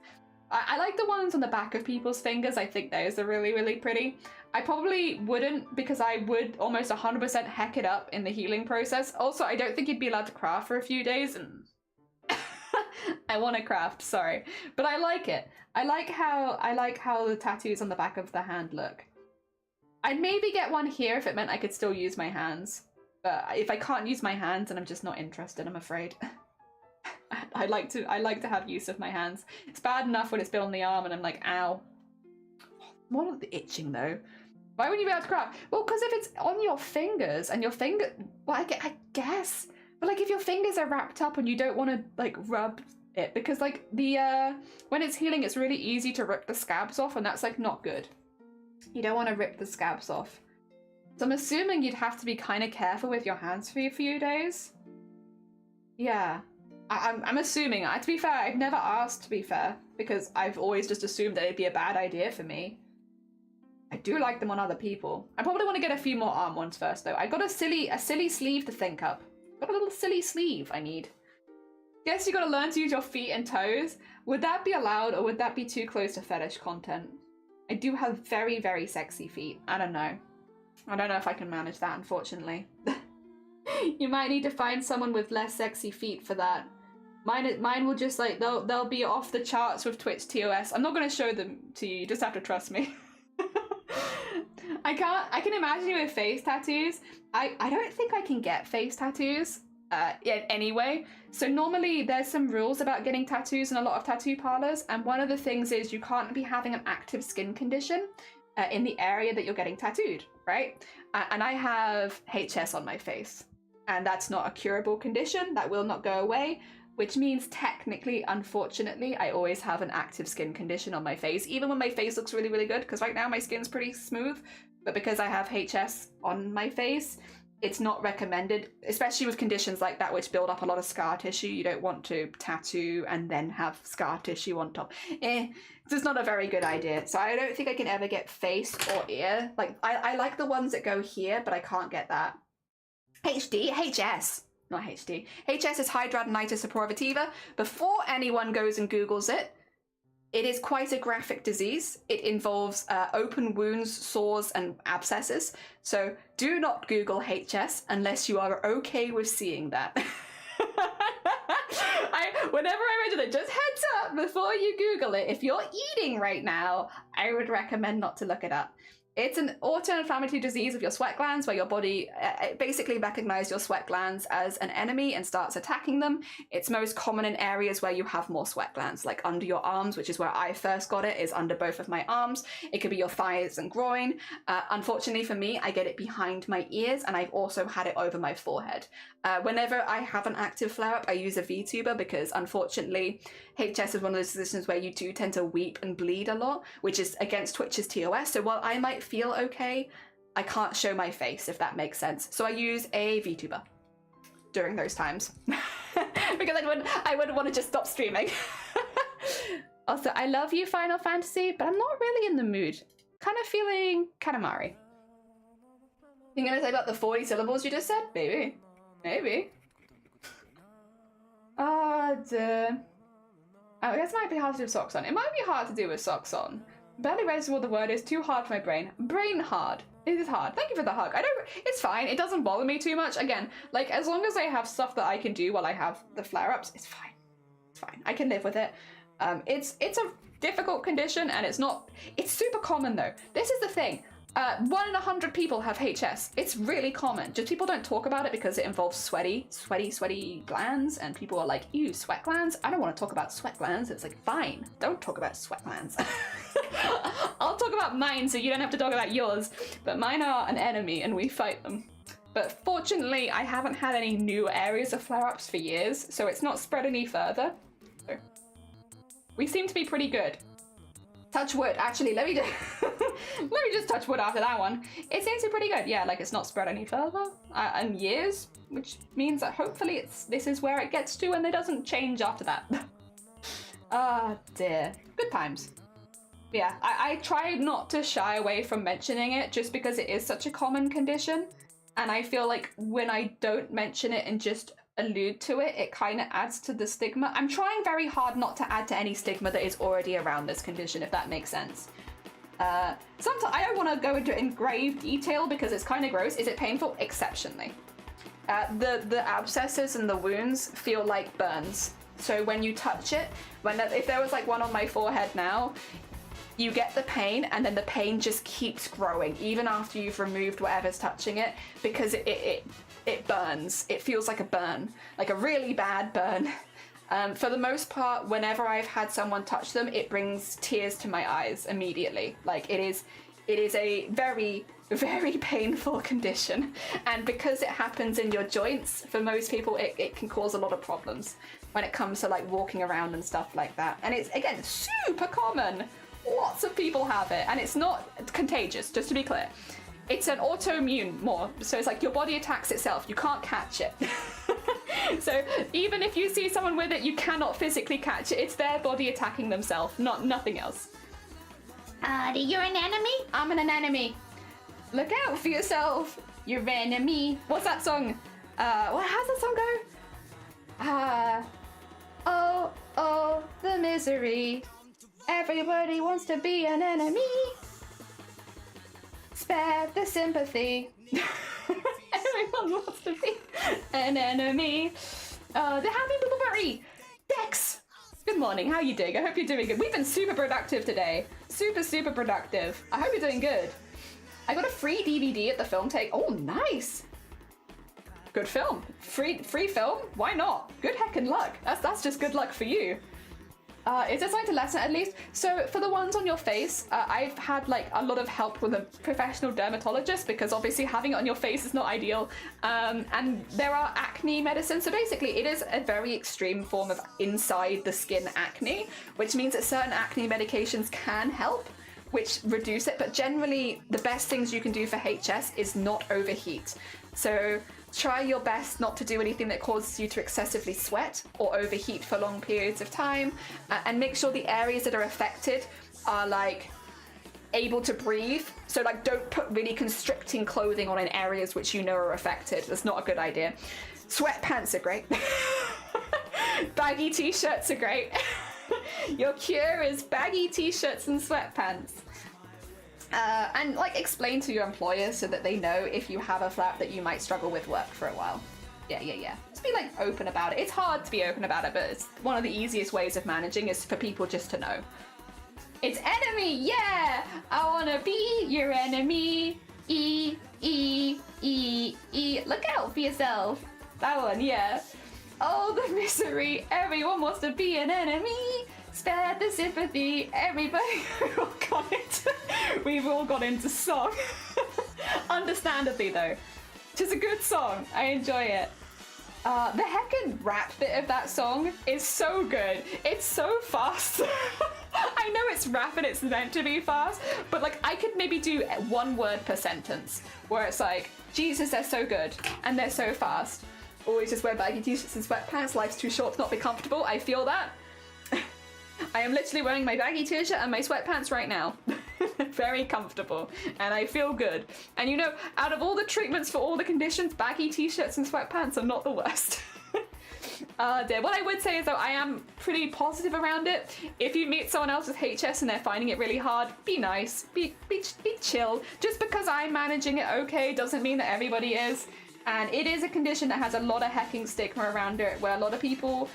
I like the ones on the back of people's fingers. I think those are really, really pretty. I probably wouldn't, because I would almost 100% heck it up in the healing process. Also, I don't think you'd be allowed to craft for a few days, and I want to craft, sorry. But I like it. I like how the tattoos on the back of the hand look. I'd maybe get one here if it meant I could still use my hands. But if I can't use my hands, then I'm just not interested, I'm afraid. I like to have use of my hands. It's bad enough when it's been on the arm and I'm like, ow. More of the itching though. Why wouldn't you be able to craft? Well, because if it's on your fingers and your finger, well, I guess. But like, if your fingers are wrapped up and you don't want to like rub it, because like the when it's healing, it's really easy to rip the scabs off, and that's like not good. You don't want to rip the scabs off. So I'm assuming you'd have to be kind of careful with your hands for a few days. Yeah. I'm assuming. To be fair, I've never asked, to be fair, because I've always just assumed that it'd be a bad idea for me. I do like them on other people. I probably want to get a few more arm ones first, though. I got a silly sleeve to think up. Got a little silly sleeve I need. Guess you gotta learn to use your feet and toes. Would that be allowed, or would that be too close to fetish content? I do have very, very sexy feet. I don't know. I don't know if I can manage that, unfortunately. You might need to find someone with less sexy feet for that. Mine will just like, they'll be off the charts with Twitch TOS. I'm not gonna show them to you, you just have to trust me. I can imagine you with face tattoos. I don't think I can get face tattoos anyway. So normally there's some rules about getting tattoos in a lot of tattoo parlors, and one of the things is you can't be having an active skin condition in the area that you're getting tattooed, right? And I have HS on my face, and that's not a curable condition. That will not go away, which means technically, unfortunately, I always have an active skin condition on my face, even when my face looks really, really good, because right now my skin's pretty smooth, but because I have HS on my face, it's not recommended, especially with conditions like that which build up a lot of scar tissue. You don't want to tattoo and then have scar tissue on top. It's not a very good idea. So I don't think I can ever get face or ear. Like, I like the ones that go here, but I can't get that. HS. Not HD. HS is hidradenitis suppurativa. Before anyone goes and Googles it, it is quite a graphic disease. It involves open wounds, sores, and abscesses. So do not Google HS unless you are okay with seeing that. Whenever I mention it, just heads up before you Google it. If you're eating right now, I would recommend not to look it up. It's an autoinflammatory disease of your sweat glands where your body basically recognizes your sweat glands as an enemy and starts attacking them. It's most common in areas where you have more sweat glands, like under your arms, which is where I first got it, is under both of my arms. It could be your thighs and groin. Unfortunately for me, I get it behind my ears, and I've also had it over my forehead. Whenever I have an active flare-up, I use a VTuber because, unfortunately, HS is one of those positions where you do tend to weep and bleed a lot, which is against Twitch's TOS. So while I might feel okay, I can't show my face, if that makes sense. So I use a VTuber during those times because I wouldn't want to just stop streaming. Also, I love you, Final Fantasy, but I'm not really in the mood. Kind of feeling Katamari. You gonna say about the 40 syllables you just said? Maybe. Maybe. Oh, dear. I guess it might be hard to do with socks on. It might be hard to do with socks on. Barely register what the word is. Too hard for my brain. Brain hard. It is hard. Thank you for the hug. It's fine. It doesn't bother me too much. Again, like, as long as I have stuff that I can do while I have the flare-ups, it's fine. It's fine. I can live with it. It's a difficult condition, and it's super common though. This is the thing. 1 in 100 people have HS. It's really common. Just people don't talk about it because it involves sweaty glands, and people are like, ew, sweat glands? I don't want to talk about sweat glands. It's like, fine, don't talk about sweat glands. I'll talk about mine so you don't have to talk about yours, but mine are an enemy and we fight them. But fortunately, I haven't had any new areas of flare-ups for years, so it's not spread any further. So we seem to be pretty good. Touch wood. Actually, let me just touch wood after that one. It seems to be pretty good. Yeah, like, it's not spread any further in years, which means that hopefully this is where it gets to and it doesn't change after that. Ah, dear. Good times. Yeah, I try not to shy away from mentioning it just because it is such a common condition, and I feel like when I don't mention it and just allude to it, it kind of adds to the stigma. I'm trying very hard not to add to any stigma that is already around this condition, if that makes sense. Sometimes I don't want to go into grave detail because it's kind of gross. Is it painful? Exceptionally. The abscesses and the wounds feel like burns. So when you touch it, if there was like one on my forehead now, you get the pain, and then the pain just keeps growing even after you've removed whatever's touching it, because it burns. It feels like a burn, like a really bad burn. For the most part, whenever I've had someone touch them, it brings tears to my eyes immediately. Like, it is a very, very painful condition. And because it happens in your joints, for most people, it can cause a lot of problems when it comes to like walking around and stuff like that. And it's, again, super common. Lots of people have it, and it's not contagious, just to be clear. It's an autoimmune more, so it's like your body attacks itself. You can't catch it. So even if you see someone with it, you cannot physically catch it. It's their body attacking themselves, nothing else. You're an enemy? I'm an enemy. Look out for yourself. You're enemy. What's that song? How's that song go? Oh, the misery. Everybody wants to be an enemy. Spare the sympathy. Everyone wants to be an enemy. The happy blueberry. Dex. Good morning. How are you doing? I hope you're doing good. We've been super productive today. Super productive. I hope you're doing good. I got a free DVD at the film take. Oh, nice. Good film. Free film? Why not? Good heckin' luck. That's just good luck for you. Is there something to lessen at least? So for the ones on your face, I've had like a lot of help with a professional dermatologist because obviously having it on your face is not ideal. And there are acne medicines. So basically it is a very extreme form of inside the skin acne, which means that certain acne medications can help, which reduce it. But generally the best things you can do for HS is not overheat. So try your best not to do anything that causes you to excessively sweat or overheat for long periods of time, and make sure the areas that are affected are like able to breathe. So like don't put really constricting clothing on in areas which you know are affected. That's not a good idea. Sweatpants are great. Baggy t-shirts are great. Your cure is baggy t-shirts and sweatpants. And like explain to your employers so that they know if you have a flap that you might struggle with work for a while. Yeah. Just be like open about it. It's hard to be open about it, but it's one of the easiest ways of managing is for people just to know. It's enemy, yeah! I wanna be your enemy. E. Look out for yourself. That one, yeah. Oh, the misery. Everyone wants to be an enemy. Spare the sympathy, everybody. We've all got into song. Understandably though. It's a good song. I enjoy it. The heckin' rap bit of that song is so good. It's so fast. I know it's rap and it's meant to be fast, but like I could maybe do 1 word per sentence where it's like, Jesus, they're so good and they're so fast. Always just wear baggy t-shirts and sweatpants. Life's too short to not be comfortable. I feel that. I am literally wearing my baggy t-shirt and my sweatpants right now. Very comfortable and I feel good. And you know, out of all the treatments for all the conditions, baggy t-shirts and sweatpants are not the worst. Dear. What I would say is though, I am pretty positive around it. If you meet someone else with HS and they're finding it really hard, be nice, be chill. Just because I'm managing it okay doesn't mean that everybody is. And it is a condition that has a lot of hecking stigma around it, where a lot of people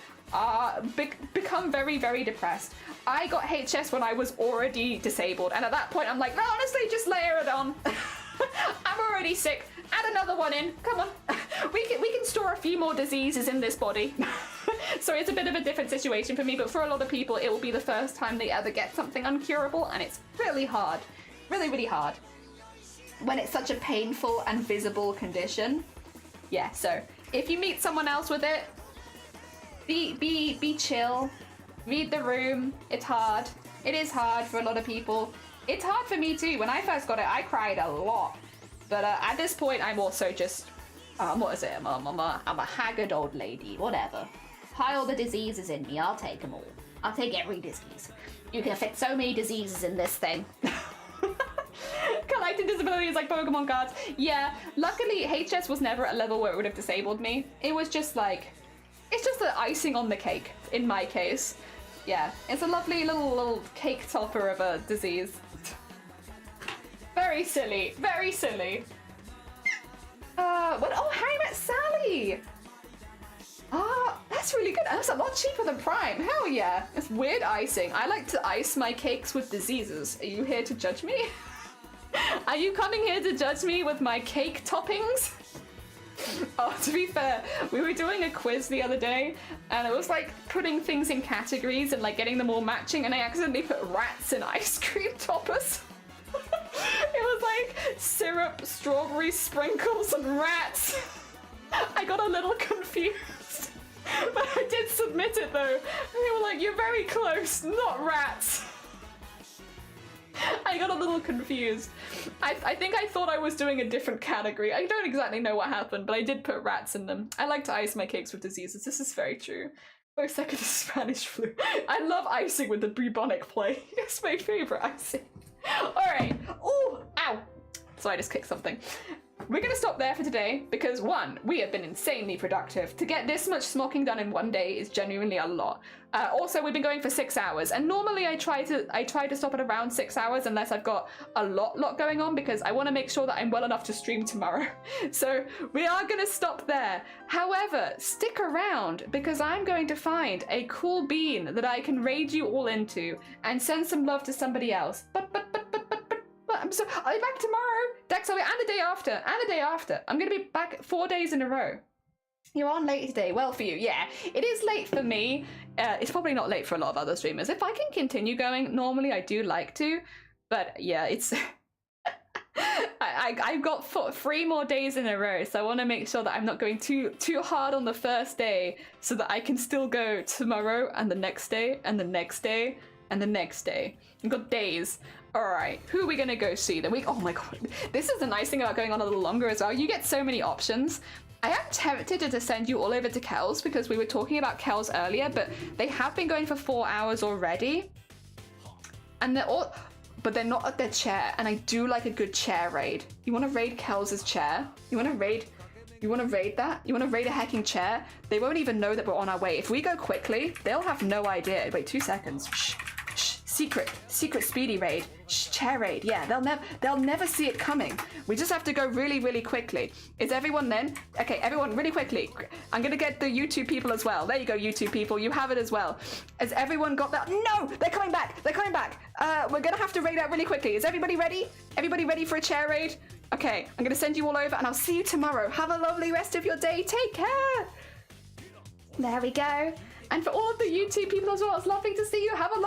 become very depressed. I got HS when I was already disabled, and at that point I'm like, no, honestly, just layer it on. I'm already sick. Add another one in. Come on. We can store a few more diseases in this body. So it's a bit of a different situation for me, but for a lot of people it will be the first time they ever get something uncurable, and it's really hard. Really hard. When it's such a painful and visible condition. Yeah, so if you meet someone else with it, be chill. Read the room. It's hard. It is hard for a lot of people. It's hard for me too. When I first got it, I cried a lot. But at this point, I'm also just, what is it? I'm a haggard old lady. Whatever. Pile the diseases in me. I'll take them all. I'll take every disease. You can fit so many diseases in this thing. Collecting disabilities like Pokemon cards. Yeah, luckily HS was never at a level where it would have disabled me. It was just like, it's just the icing on the cake in my case. Yeah, it's a lovely little cake topper of a disease. Very silly, very silly. What? Oh, Harry Met Sally. That's really good. That's a lot cheaper than Prime. Hell yeah. It's weird icing. I like to ice my cakes with diseases. Are you here to judge me? Are you coming here to judge me with my cake toppings? Oh, to be fair, we were doing a quiz the other day and it was like putting things in categories and like getting them all matching, and I accidentally put rats in ice cream toppers. It was like syrup, strawberry sprinkles, and rats. I got a little confused, but I did submit it though. They were like, you're very close, not rats. I got a little confused. I think I thought I was doing a different category. I don't exactly know what happened, but I did put rats in them. I like to ice my cakes with diseases. This is very true. Oh, second is Spanish flu. I love icing with the bubonic plague. It's my favorite icing. Alright. Oh, ow. So I just kicked something. We're going to stop there for today because, one, we have been insanely productive. To get this much smocking done in one day is genuinely a lot. Also, we've been going for 6 hours, and normally I try to stop at around 6 hours unless I've got a lot going on, because I want to make sure that I'm well enough to stream tomorrow. So we are going to stop there. However, stick around because I'm going to find a cool bean that I can raid you all into and send some love to somebody else. But I'll be back tomorrow. Dex, and the day after. I'm going to be back 4 days in a row. You're on late today. Well, for you, yeah. It is late for me. It's probably not late for a lot of other streamers. If I can continue going, normally I do like to. But yeah, it's... I've got 3 more days in a row, so I want to make sure that I'm not going too hard on the first day so that I can still go tomorrow and the next day and the next day and the next day. I've got days. Alright, who are we gonna go see? Oh my god, this is the nice thing about going on a little longer as well. You get so many options. I am tempted to send you all over to Kel's because we were talking about Kel's earlier, but they have been going for 4 hours already. And they're not at their chair, and I do like a good chair raid. You wanna raid Kel's chair? You wanna raid that? You wanna raid a hacking chair? They won't even know that we're on our way. If we go quickly, they'll have no idea. Wait, 2 seconds. Shh. Secret speedy raid. Chair raid. Yeah, they'll never see it coming. We just have to go really quickly. Is everyone then? Okay, everyone, really quickly. I'm gonna get the YouTube people as well. There you go, YouTube people. You have it as well. Has everyone got that? No, they're coming back. We're gonna have to raid out really quickly. Is everybody ready? Everybody ready for a chair raid? Okay, I'm gonna send you all over, and I'll see you tomorrow. Have a lovely rest of your day. Take care. There we go. And for all of the YouTube people as well, it's lovely to see you. Have a